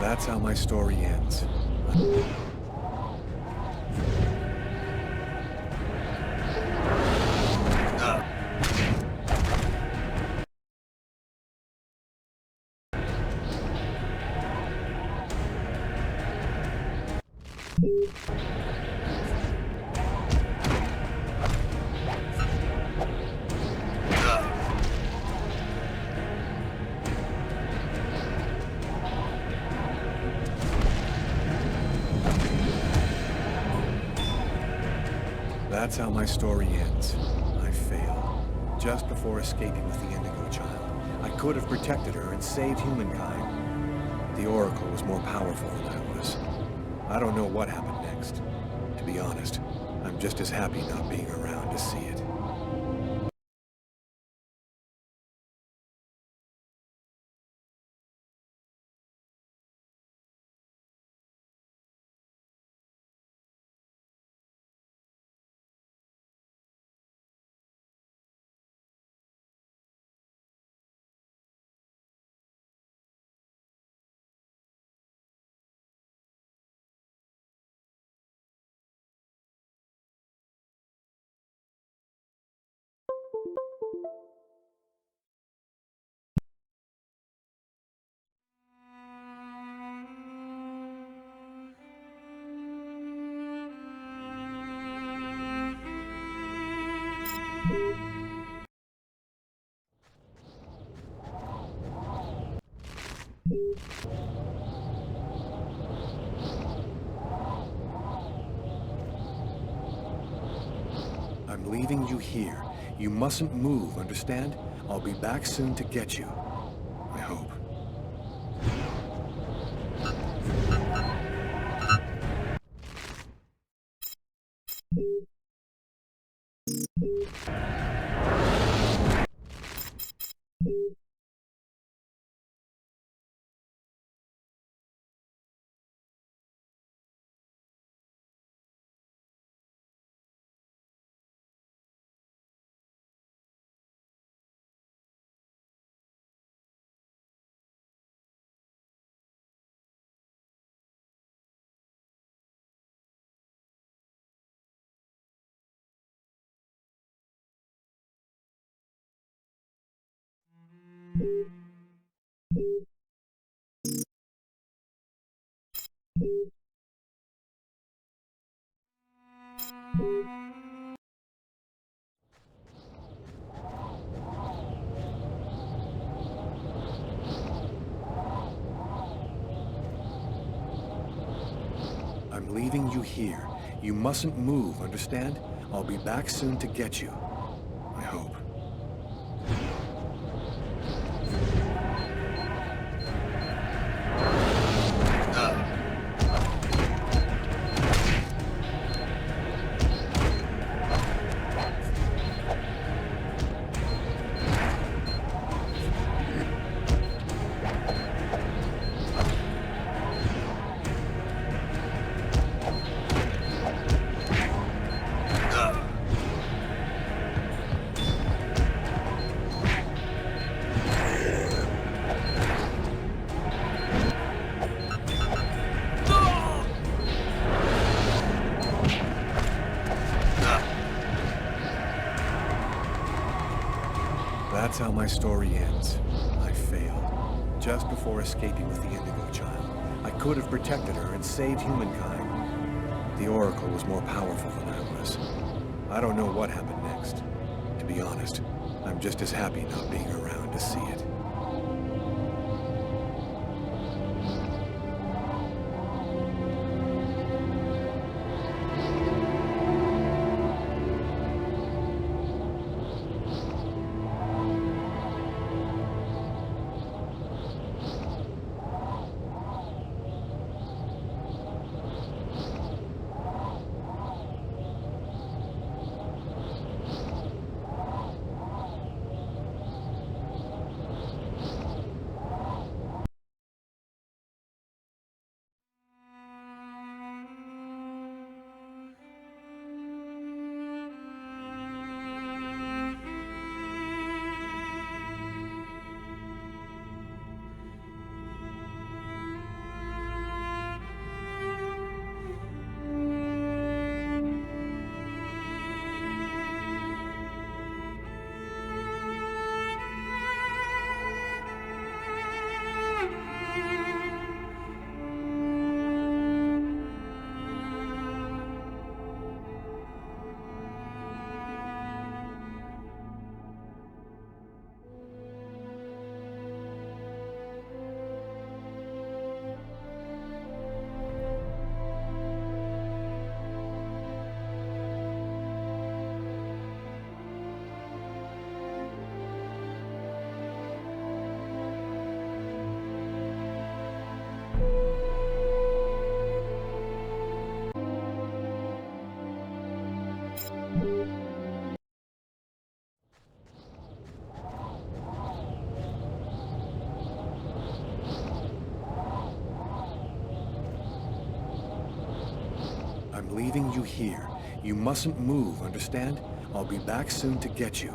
That's how my story ends. That's how my story ends. I failed. Just before escaping with the Indigo child, I could have protected her and saved humankind. The Oracle was more powerful than I was. I don't know what happened next. To be honest, I'm just as happy not being around to see it. I'm leaving you here. You mustn't move, understand? I'll be back soon to get you. I hope. I'm leaving you here. You mustn't move, understand? I'll be back soon to get you. I hope. That's how my story ends. I failed. Just before escaping with the Indigo child, I could have protected her and saved humankind. The Oracle was more powerful than I was. I don't know what happened next. To be honest, I'm just as happy not being around to see it. I'm leaving you here. You mustn't move, understand? I'll be back soon to get you.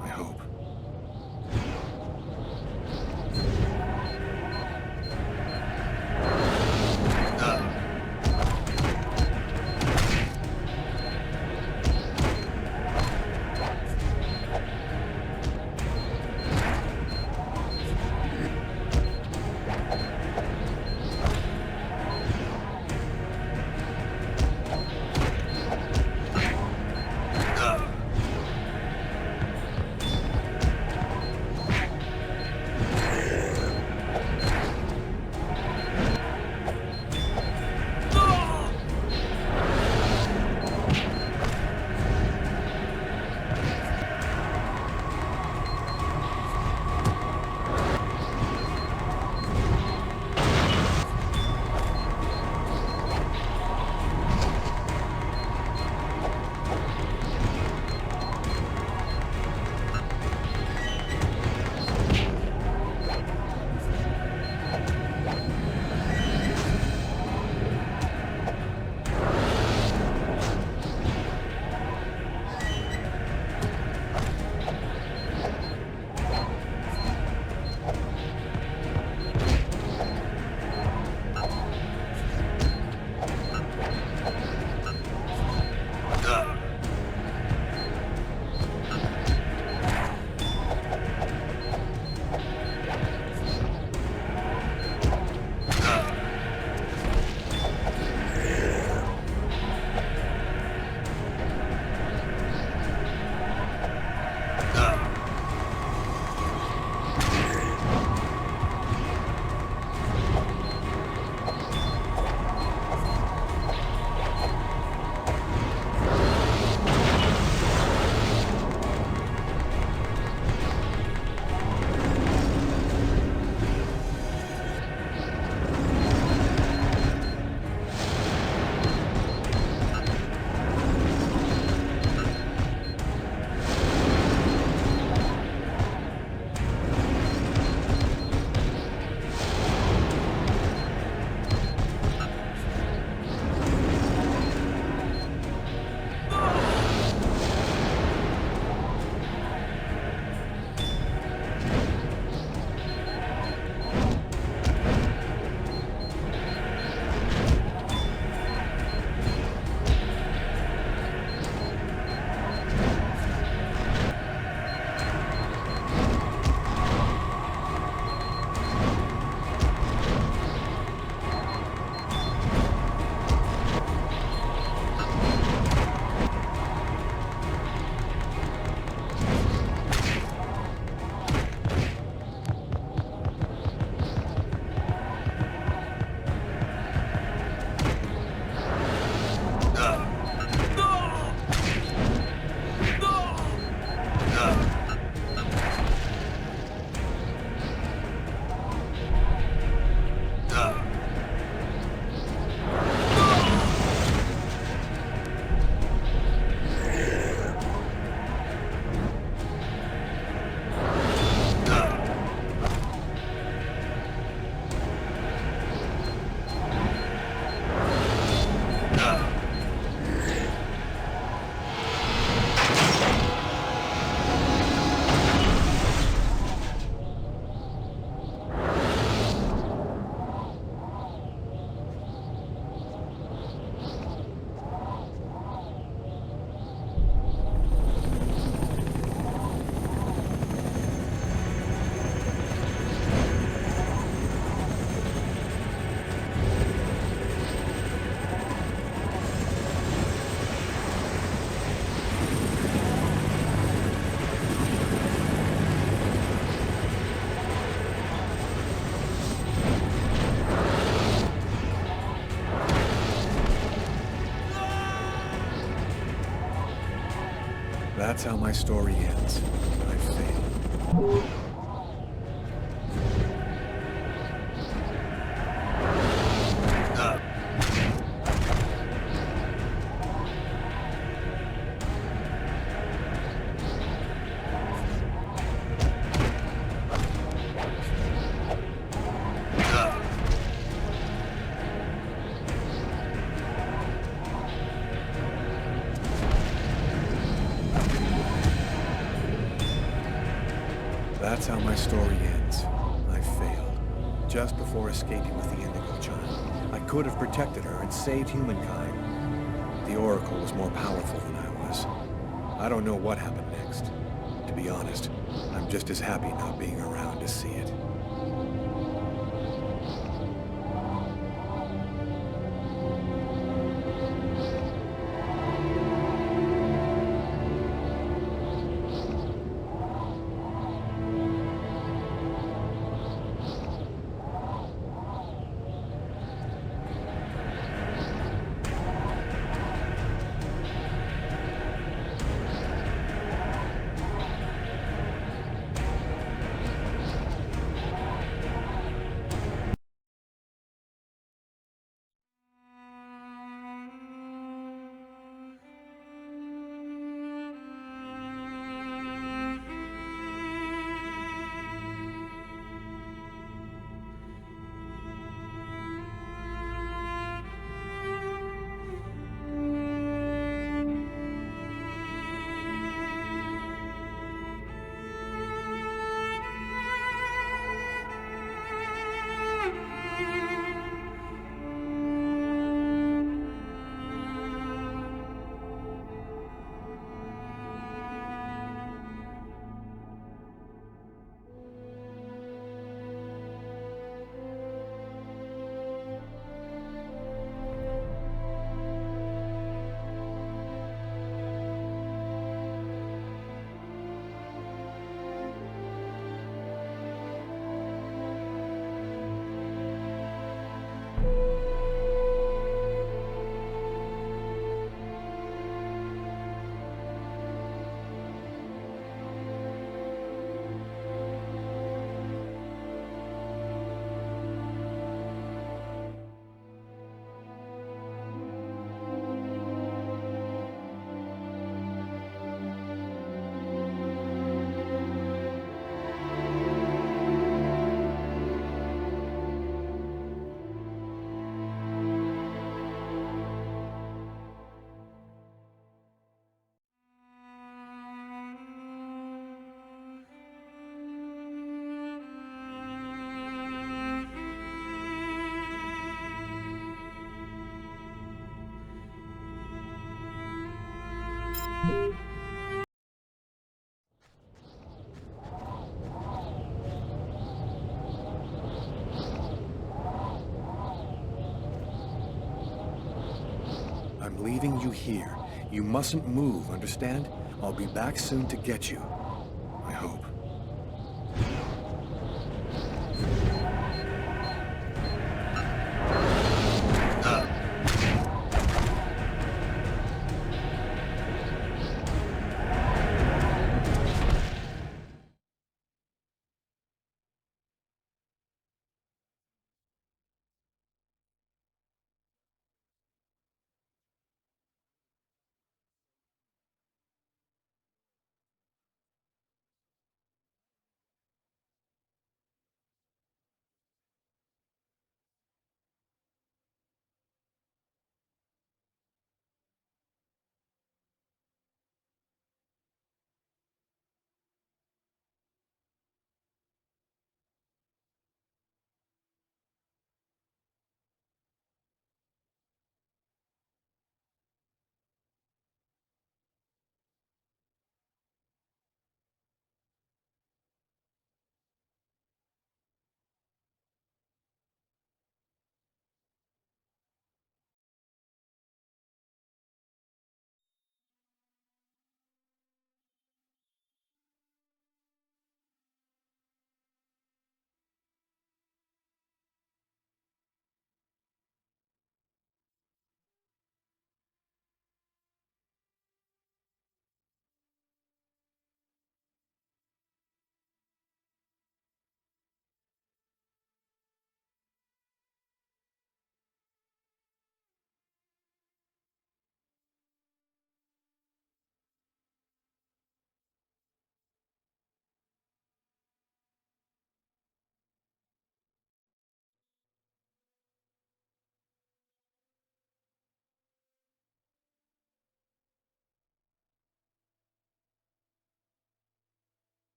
I hope. That's how my story ends. I failed. That's how my story ends. I failed. Just before escaping with the Indigo child, I could have protected her and saved humankind. The Oracle was more powerful than I was. I don't know what happened next. To be honest, I'm just as happy not being around to see it. I'm leaving you here. You mustn't move, understand? I'll be back soon to get you. I hope.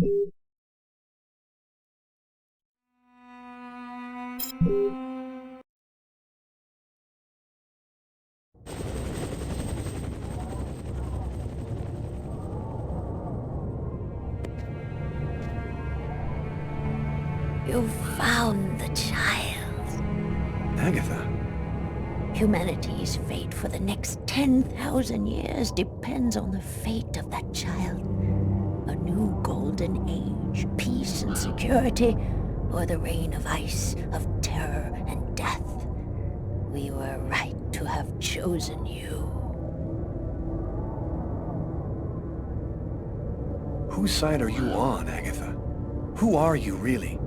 You found the child. Agatha. Humanity's fate for the next 10,000 years depends on the fate of that child. A new golden age, peace and security, or the reign of ice, of terror and death. We were right to have chosen you. Whose side are you on, Agatha? Who are you, really?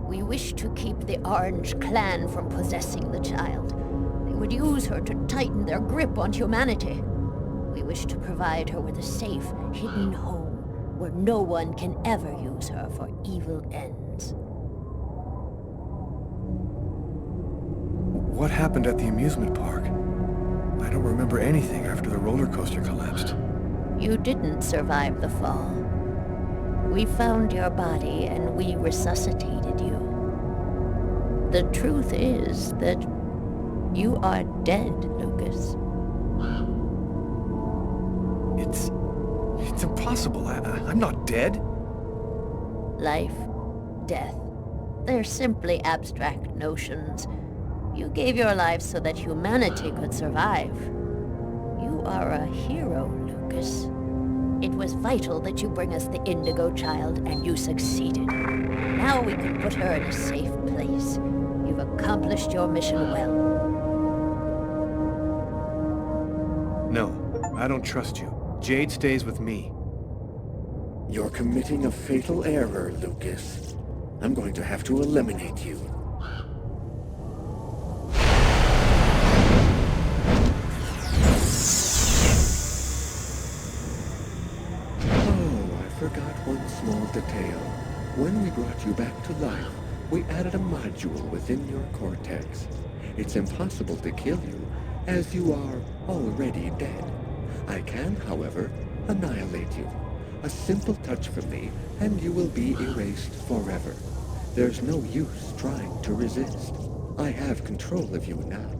We wish to keep the Orange Clan from possessing the child. They would use her to tighten their grip on humanity. We wish to provide her with a safe, hidden home where no one can ever use her for evil ends. What happened at the amusement park? I don't remember anything after the roller coaster collapsed. You didn't survive the fall. We found your body and we resuscitated you. The truth is that you are dead, Lucas. It's impossible. I'm not dead. Life, death, they're simply abstract notions. You gave your life so that humanity could survive. You are a hero, Lucas. It was vital that you bring us the Indigo child, and you succeeded. Now we can put her in a safe place. You've accomplished your mission well. No, I don't trust you. Jade stays with me. You're committing a fatal error, Lucas. I'm going to have to eliminate you. I forgot one small detail. When we brought you back to life, we added a module within your cortex. It's impossible to kill you, as you are already dead. I can, however, annihilate you. A simple touch from me, and you will be erased forever. There's no use trying to resist. I have control of you now.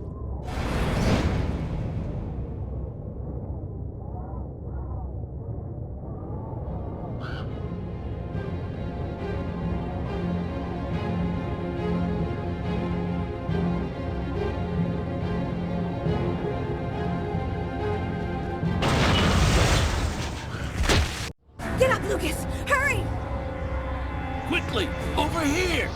Get up, Lucas! Hurry! Quickly! Over here!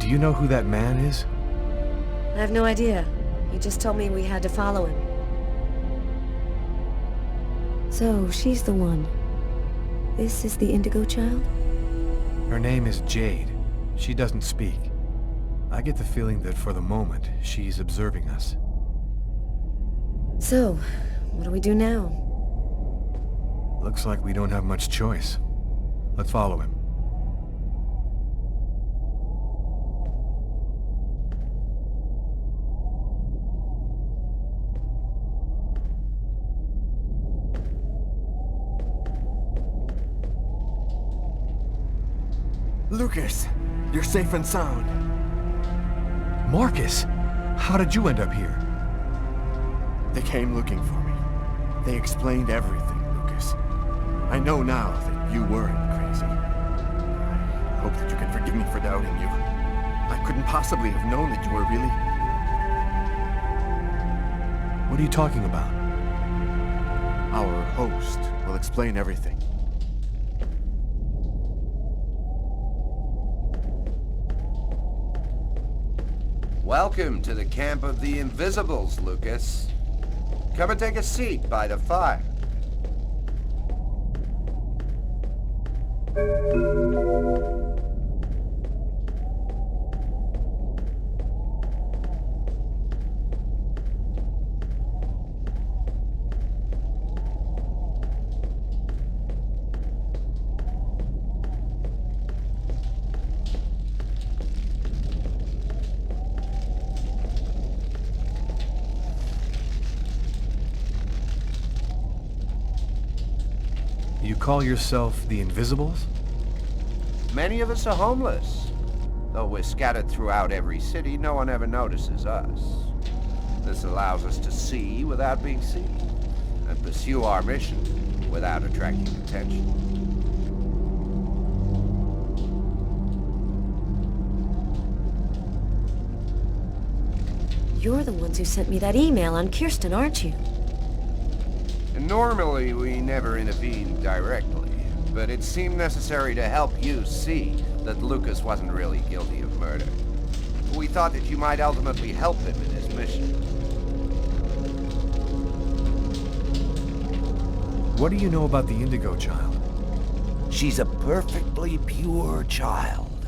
Do you know who that man is? I have no idea. He just told me we had to follow him. So, she's the one. This is the Indigo child? Her name is Jade. She doesn't speak. I get the feeling that for the moment, she's observing us. So, what do we do now? Looks like we don't have much choice. Let's follow him. Lucas, you're safe and sound. Marcus, how did you end up here? They came looking for me. They explained everything, Lucas. I know now that you weren't crazy. I hope that you can forgive me for doubting you. I couldn't possibly have known that you were really... What are you talking about? Our host will explain everything. Welcome to the camp of the Invisibles, Lucas. Come and take a seat by the fire. You call yourself the Invisibles? Many of us are homeless. Though we're scattered throughout every city, no one ever notices us. This allows us to see without being seen, and pursue our mission without attracting attention. You're the ones who sent me that email on Kirsten, aren't you? Normally, we never intervene directly, but it seemed necessary to help you see that Lucas wasn't really guilty of murder. We thought that you might ultimately help him in his mission. What do you know about the Indigo child? She's a perfectly pure child,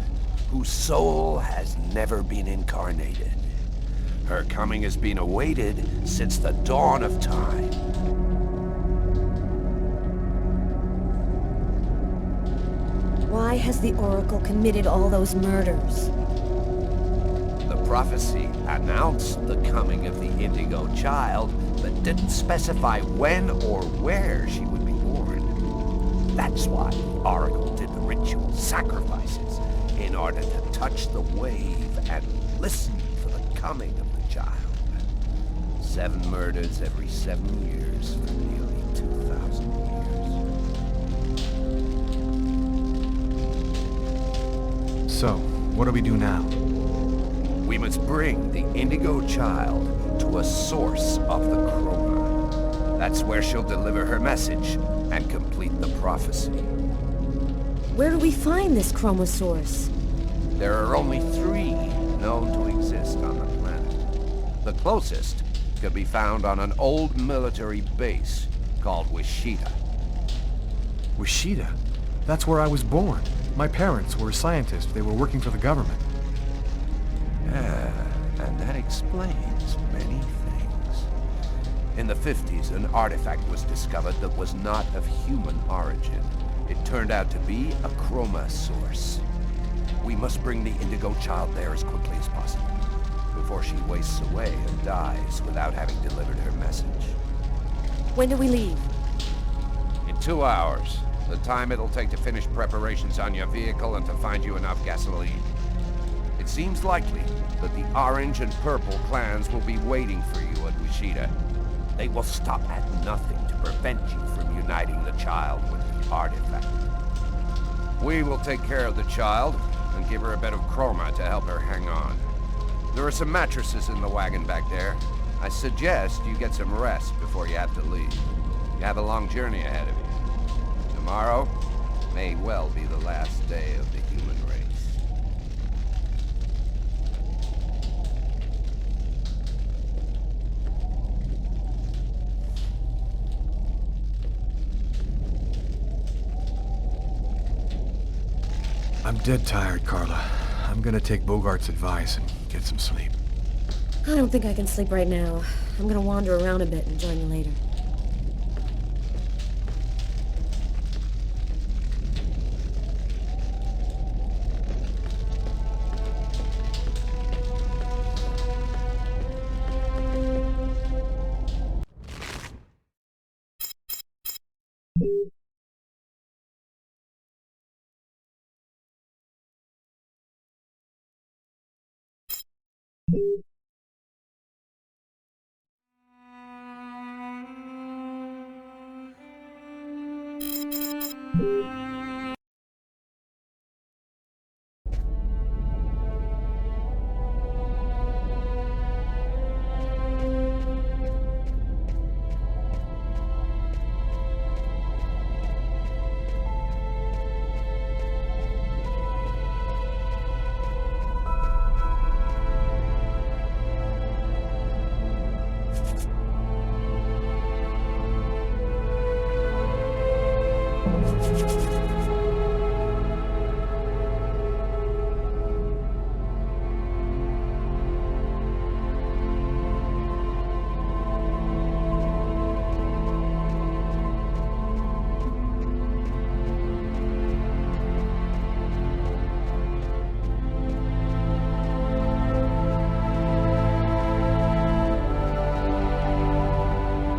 whose soul has never been incarnated. Her coming has been awaited since the dawn of time. Why has the Oracle committed all those murders? The prophecy announced the coming of the Indigo child, but didn't specify when or where she would be born. That's why the Oracle did the ritual sacrifices, in order to touch the wave and listen for the coming of the child. 7 murders every 7 years for nearly 2,000 years. So, what do we do now? We must bring the Indigo child to a source of the chroma. That's where she'll deliver her message and complete the prophecy. Where do we find this chroma source? There are only 3 known to exist on the planet. The closest could be found on an old military base called Wichita. Wichita? That's where I was born. My parents were scientists. They were working for the government. Yeah, and that explains many things. In the 50s, an artifact was discovered that was not of human origin. It turned out to be a chroma source. We must bring the Indigo child there as quickly as possible, before she wastes away and dies without having delivered her message. When do we leave? In 2 hours. The time it'll take to finish preparations on your vehicle and to find you enough gasoline. It seems likely that the Orange and Purple clans will be waiting for you at Wichita. They will stop at nothing to prevent you from uniting the child with the artifact. We will take care of the child and give her a bit of chroma to help her hang on. There are some mattresses in the wagon back there. I suggest you get some rest before you have to leave. You have a long journey ahead of you. Tomorrow may well be the last day of the human race. I'm dead tired, Carla. I'm gonna take Bogart's advice and get some sleep. I don't think I can sleep right now. I'm gonna wander around a bit and join you later.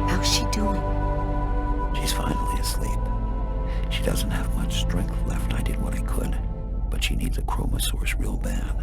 How's she doing? She's finally asleep. She doesn't have much strength left. I did what I could, but she needs a chroma source real bad.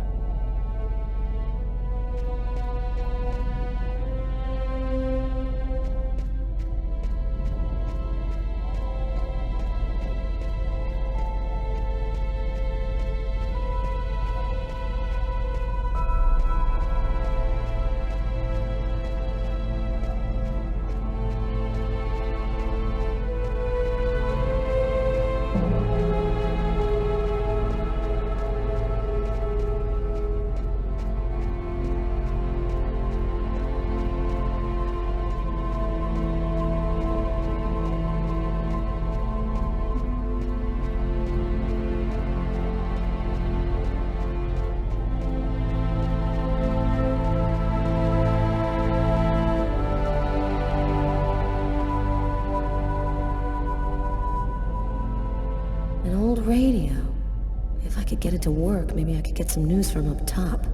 An old radio. If I could get it to work, maybe I could get some news from up top.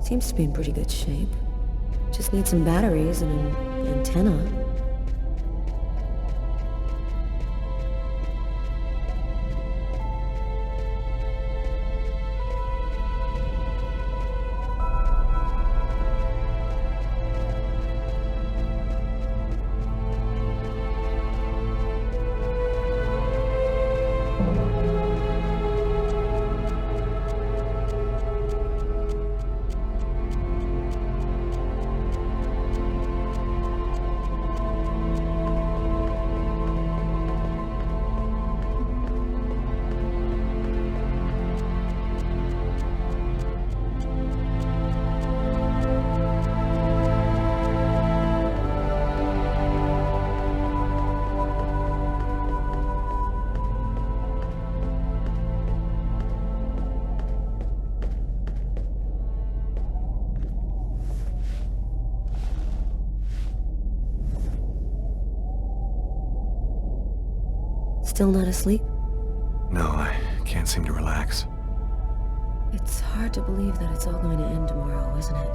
Seems to be in pretty good shape. Just need some batteries and an antenna. Still not asleep? No, I can't seem to relax. It's hard to believe that it's all going to end tomorrow, isn't it?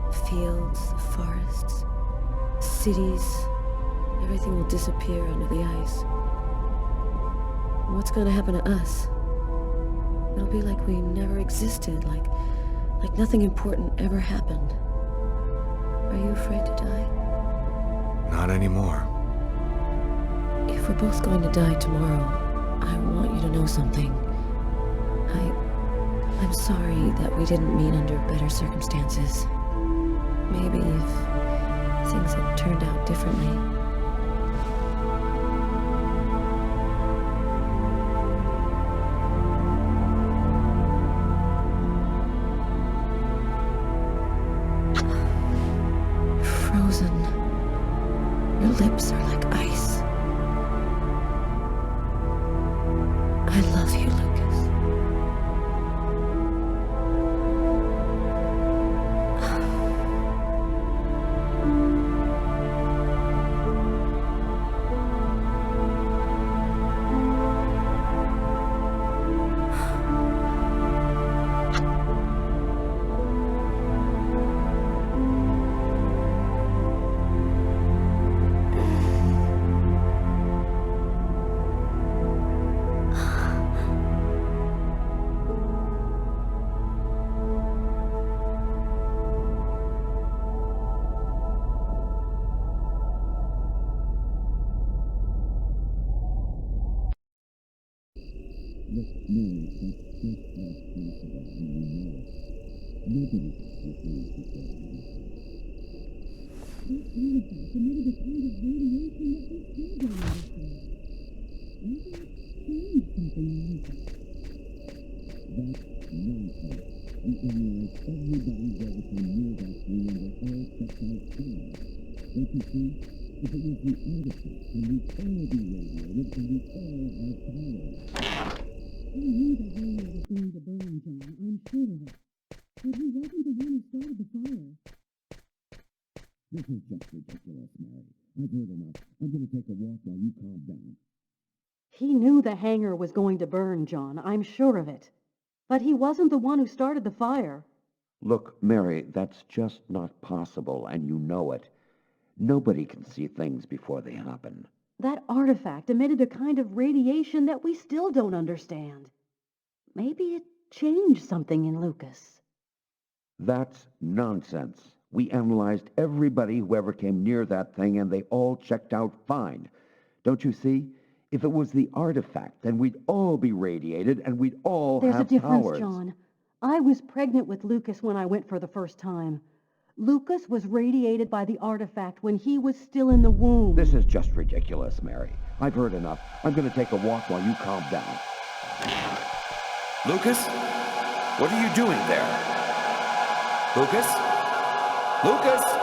The fields, the forests, the cities, everything will disappear under the ice. And what's going to happen to us? It'll be like we never existed, like nothing important ever happened. Are you afraid to die? Not anymore. If we're both going to die tomorrow, I want you to know something. I'm sorry that we didn't meet under better circumstances. Maybe if things had turned out differently. Frozen. Your lips are like ice. I love you, Luke. This is just ridiculous, Mary. I've heard enough. I'm going to take a walk while you calm down. He knew the hangar was going to burn, John. I'm sure of it. But he wasn't the one who started the fire. Look, Mary, that's just not possible, and you know it. Nobody can see things before they happen. That artifact emitted a kind of radiation that we still don't understand. Maybe it changed something in Lucas. That's nonsense. We analyzed everybody who ever came near that thing, and they all checked out fine. Don't you see? If it was the artifact, then we'd all be radiated, and we'd all There's have a difference, powers. John. I was pregnant with Lucas when I went for the first time. Lucas was radiated by the artifact when he was still in the womb. This is just ridiculous, Mary. I've heard enough. I'm going to take a walk while you calm down. Lucas? What are you doing there? Lucas? Lucas?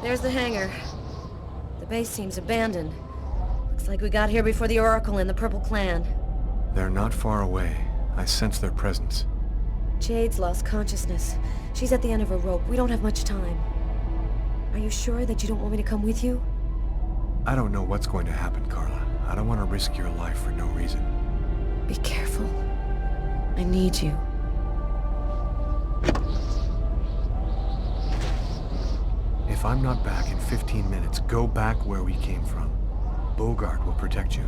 There's the hangar. The base seems abandoned. Looks like we got here before the Oracle and the Purple Clan. They're not far away. I sense their presence. Jade's lost consciousness. She's at the end of her rope. We don't have much time. Are you sure that you don't want me to come with you? I don't know what's going to happen, Carla. I don't want to risk your life for no reason. Be careful. I need you. If I'm not back in 15 minutes, go back where we came from. Bogart will protect you.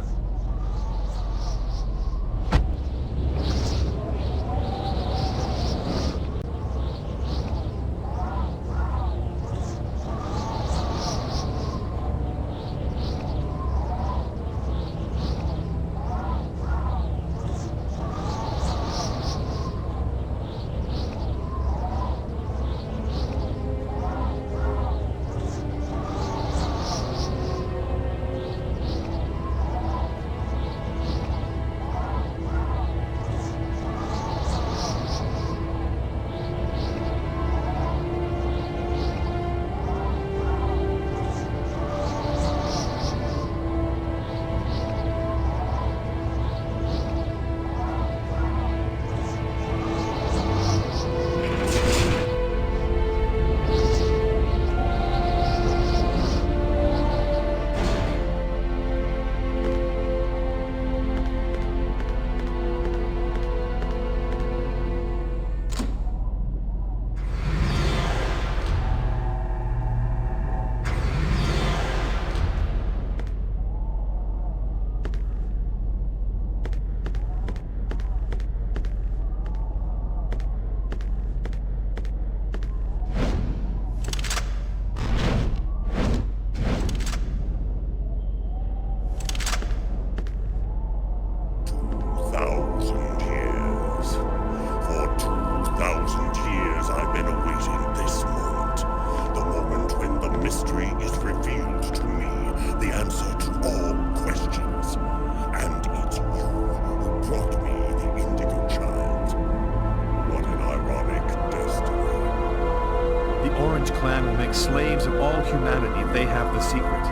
Slaves of all humanity if they have the secret.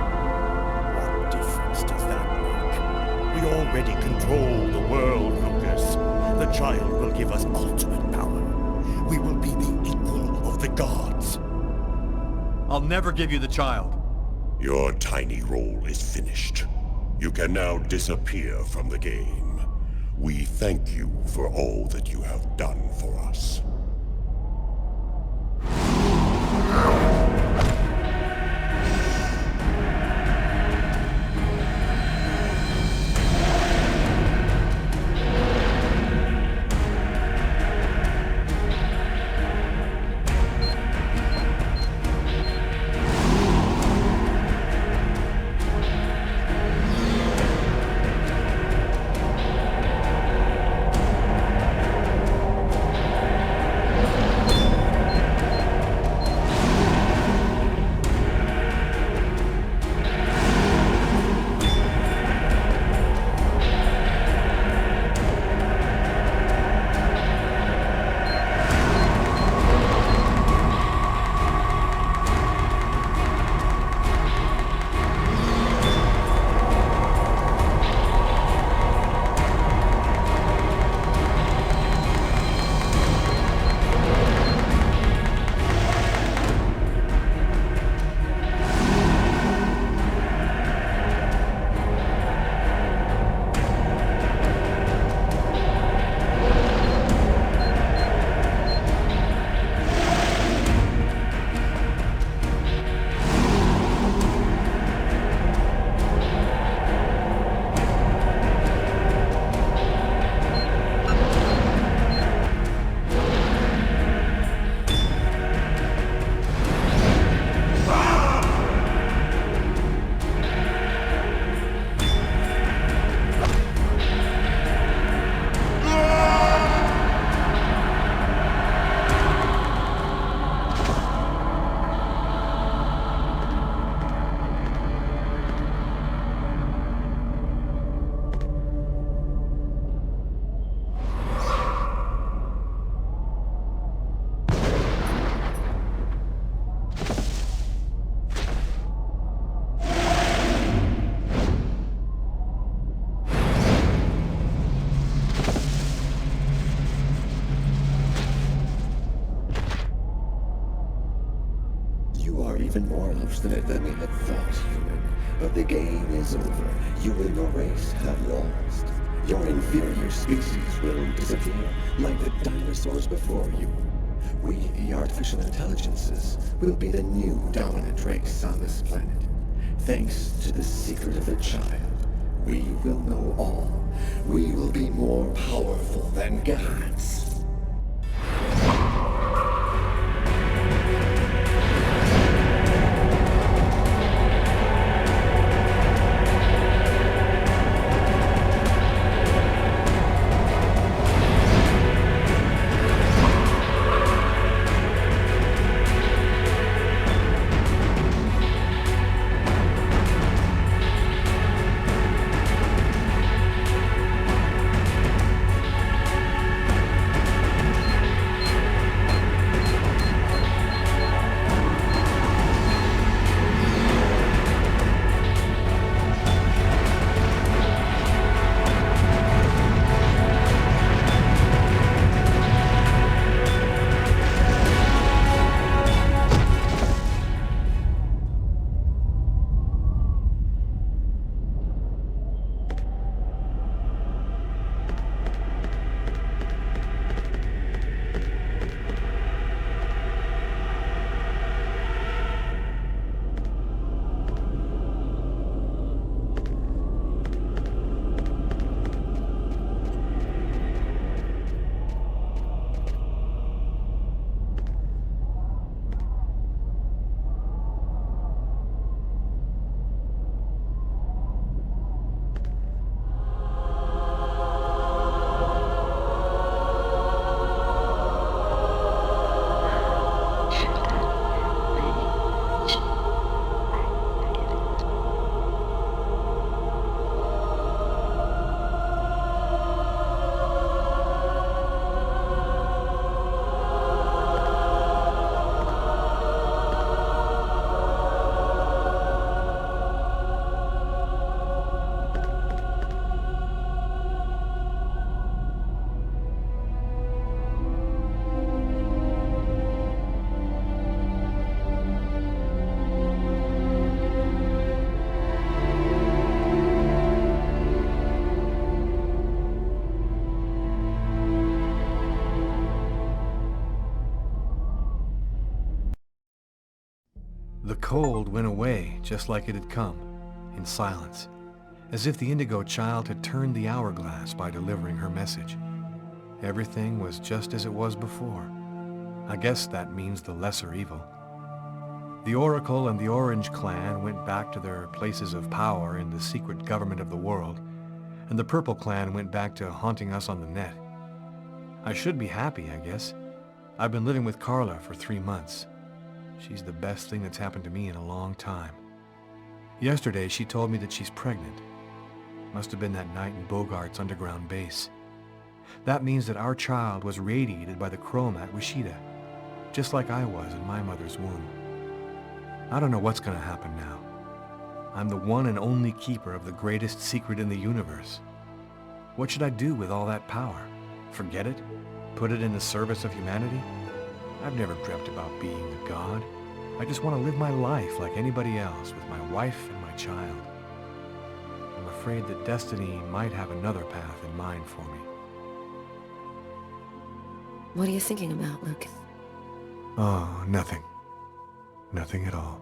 What difference does that make? We already control the world, Lucas. The child will give us ultimate power. We will be the equal of the gods. I'll never give you the child. Your tiny role is finished. You can now disappear from the game. We thank you for all that you have done for us. You are even more obstinate than we had thought, human. But the game is over. You and your race have lost. Your inferior species will disappear, like the dinosaurs before you. We, the artificial intelligences, will be the new dominant race on this planet. Thanks to the secret of the child, we will know all. We will be more powerful than gods. cold went away just like it had come, in silence, as if the Indigo child had turned the hourglass by delivering her message. Everything was just as it was before. I guess that means the lesser evil. The Oracle and the Orange Clan went back to their places of power in the secret government of the world, and the Purple Clan went back to haunting us on the net. I should be happy, I guess. I've been living with Carla for 3 months. She's the best thing that's happened to me in a long time. Yesterday, she told me that she's pregnant. Must have been that night in Bogart's underground base. That means that our child was radiated by the chrome at Wishida, just like I was in my mother's womb. I don't know what's going to happen now. I'm the one and only keeper of the greatest secret in the universe. What should I do with all that power? Forget it? Put it in the service of humanity? I've never dreamt about being a god. I just want to live my life like anybody else with my wife and my child. I'm afraid that destiny might have another path in mind for me. What are you thinking about, Lucas? Oh, nothing. Nothing at all.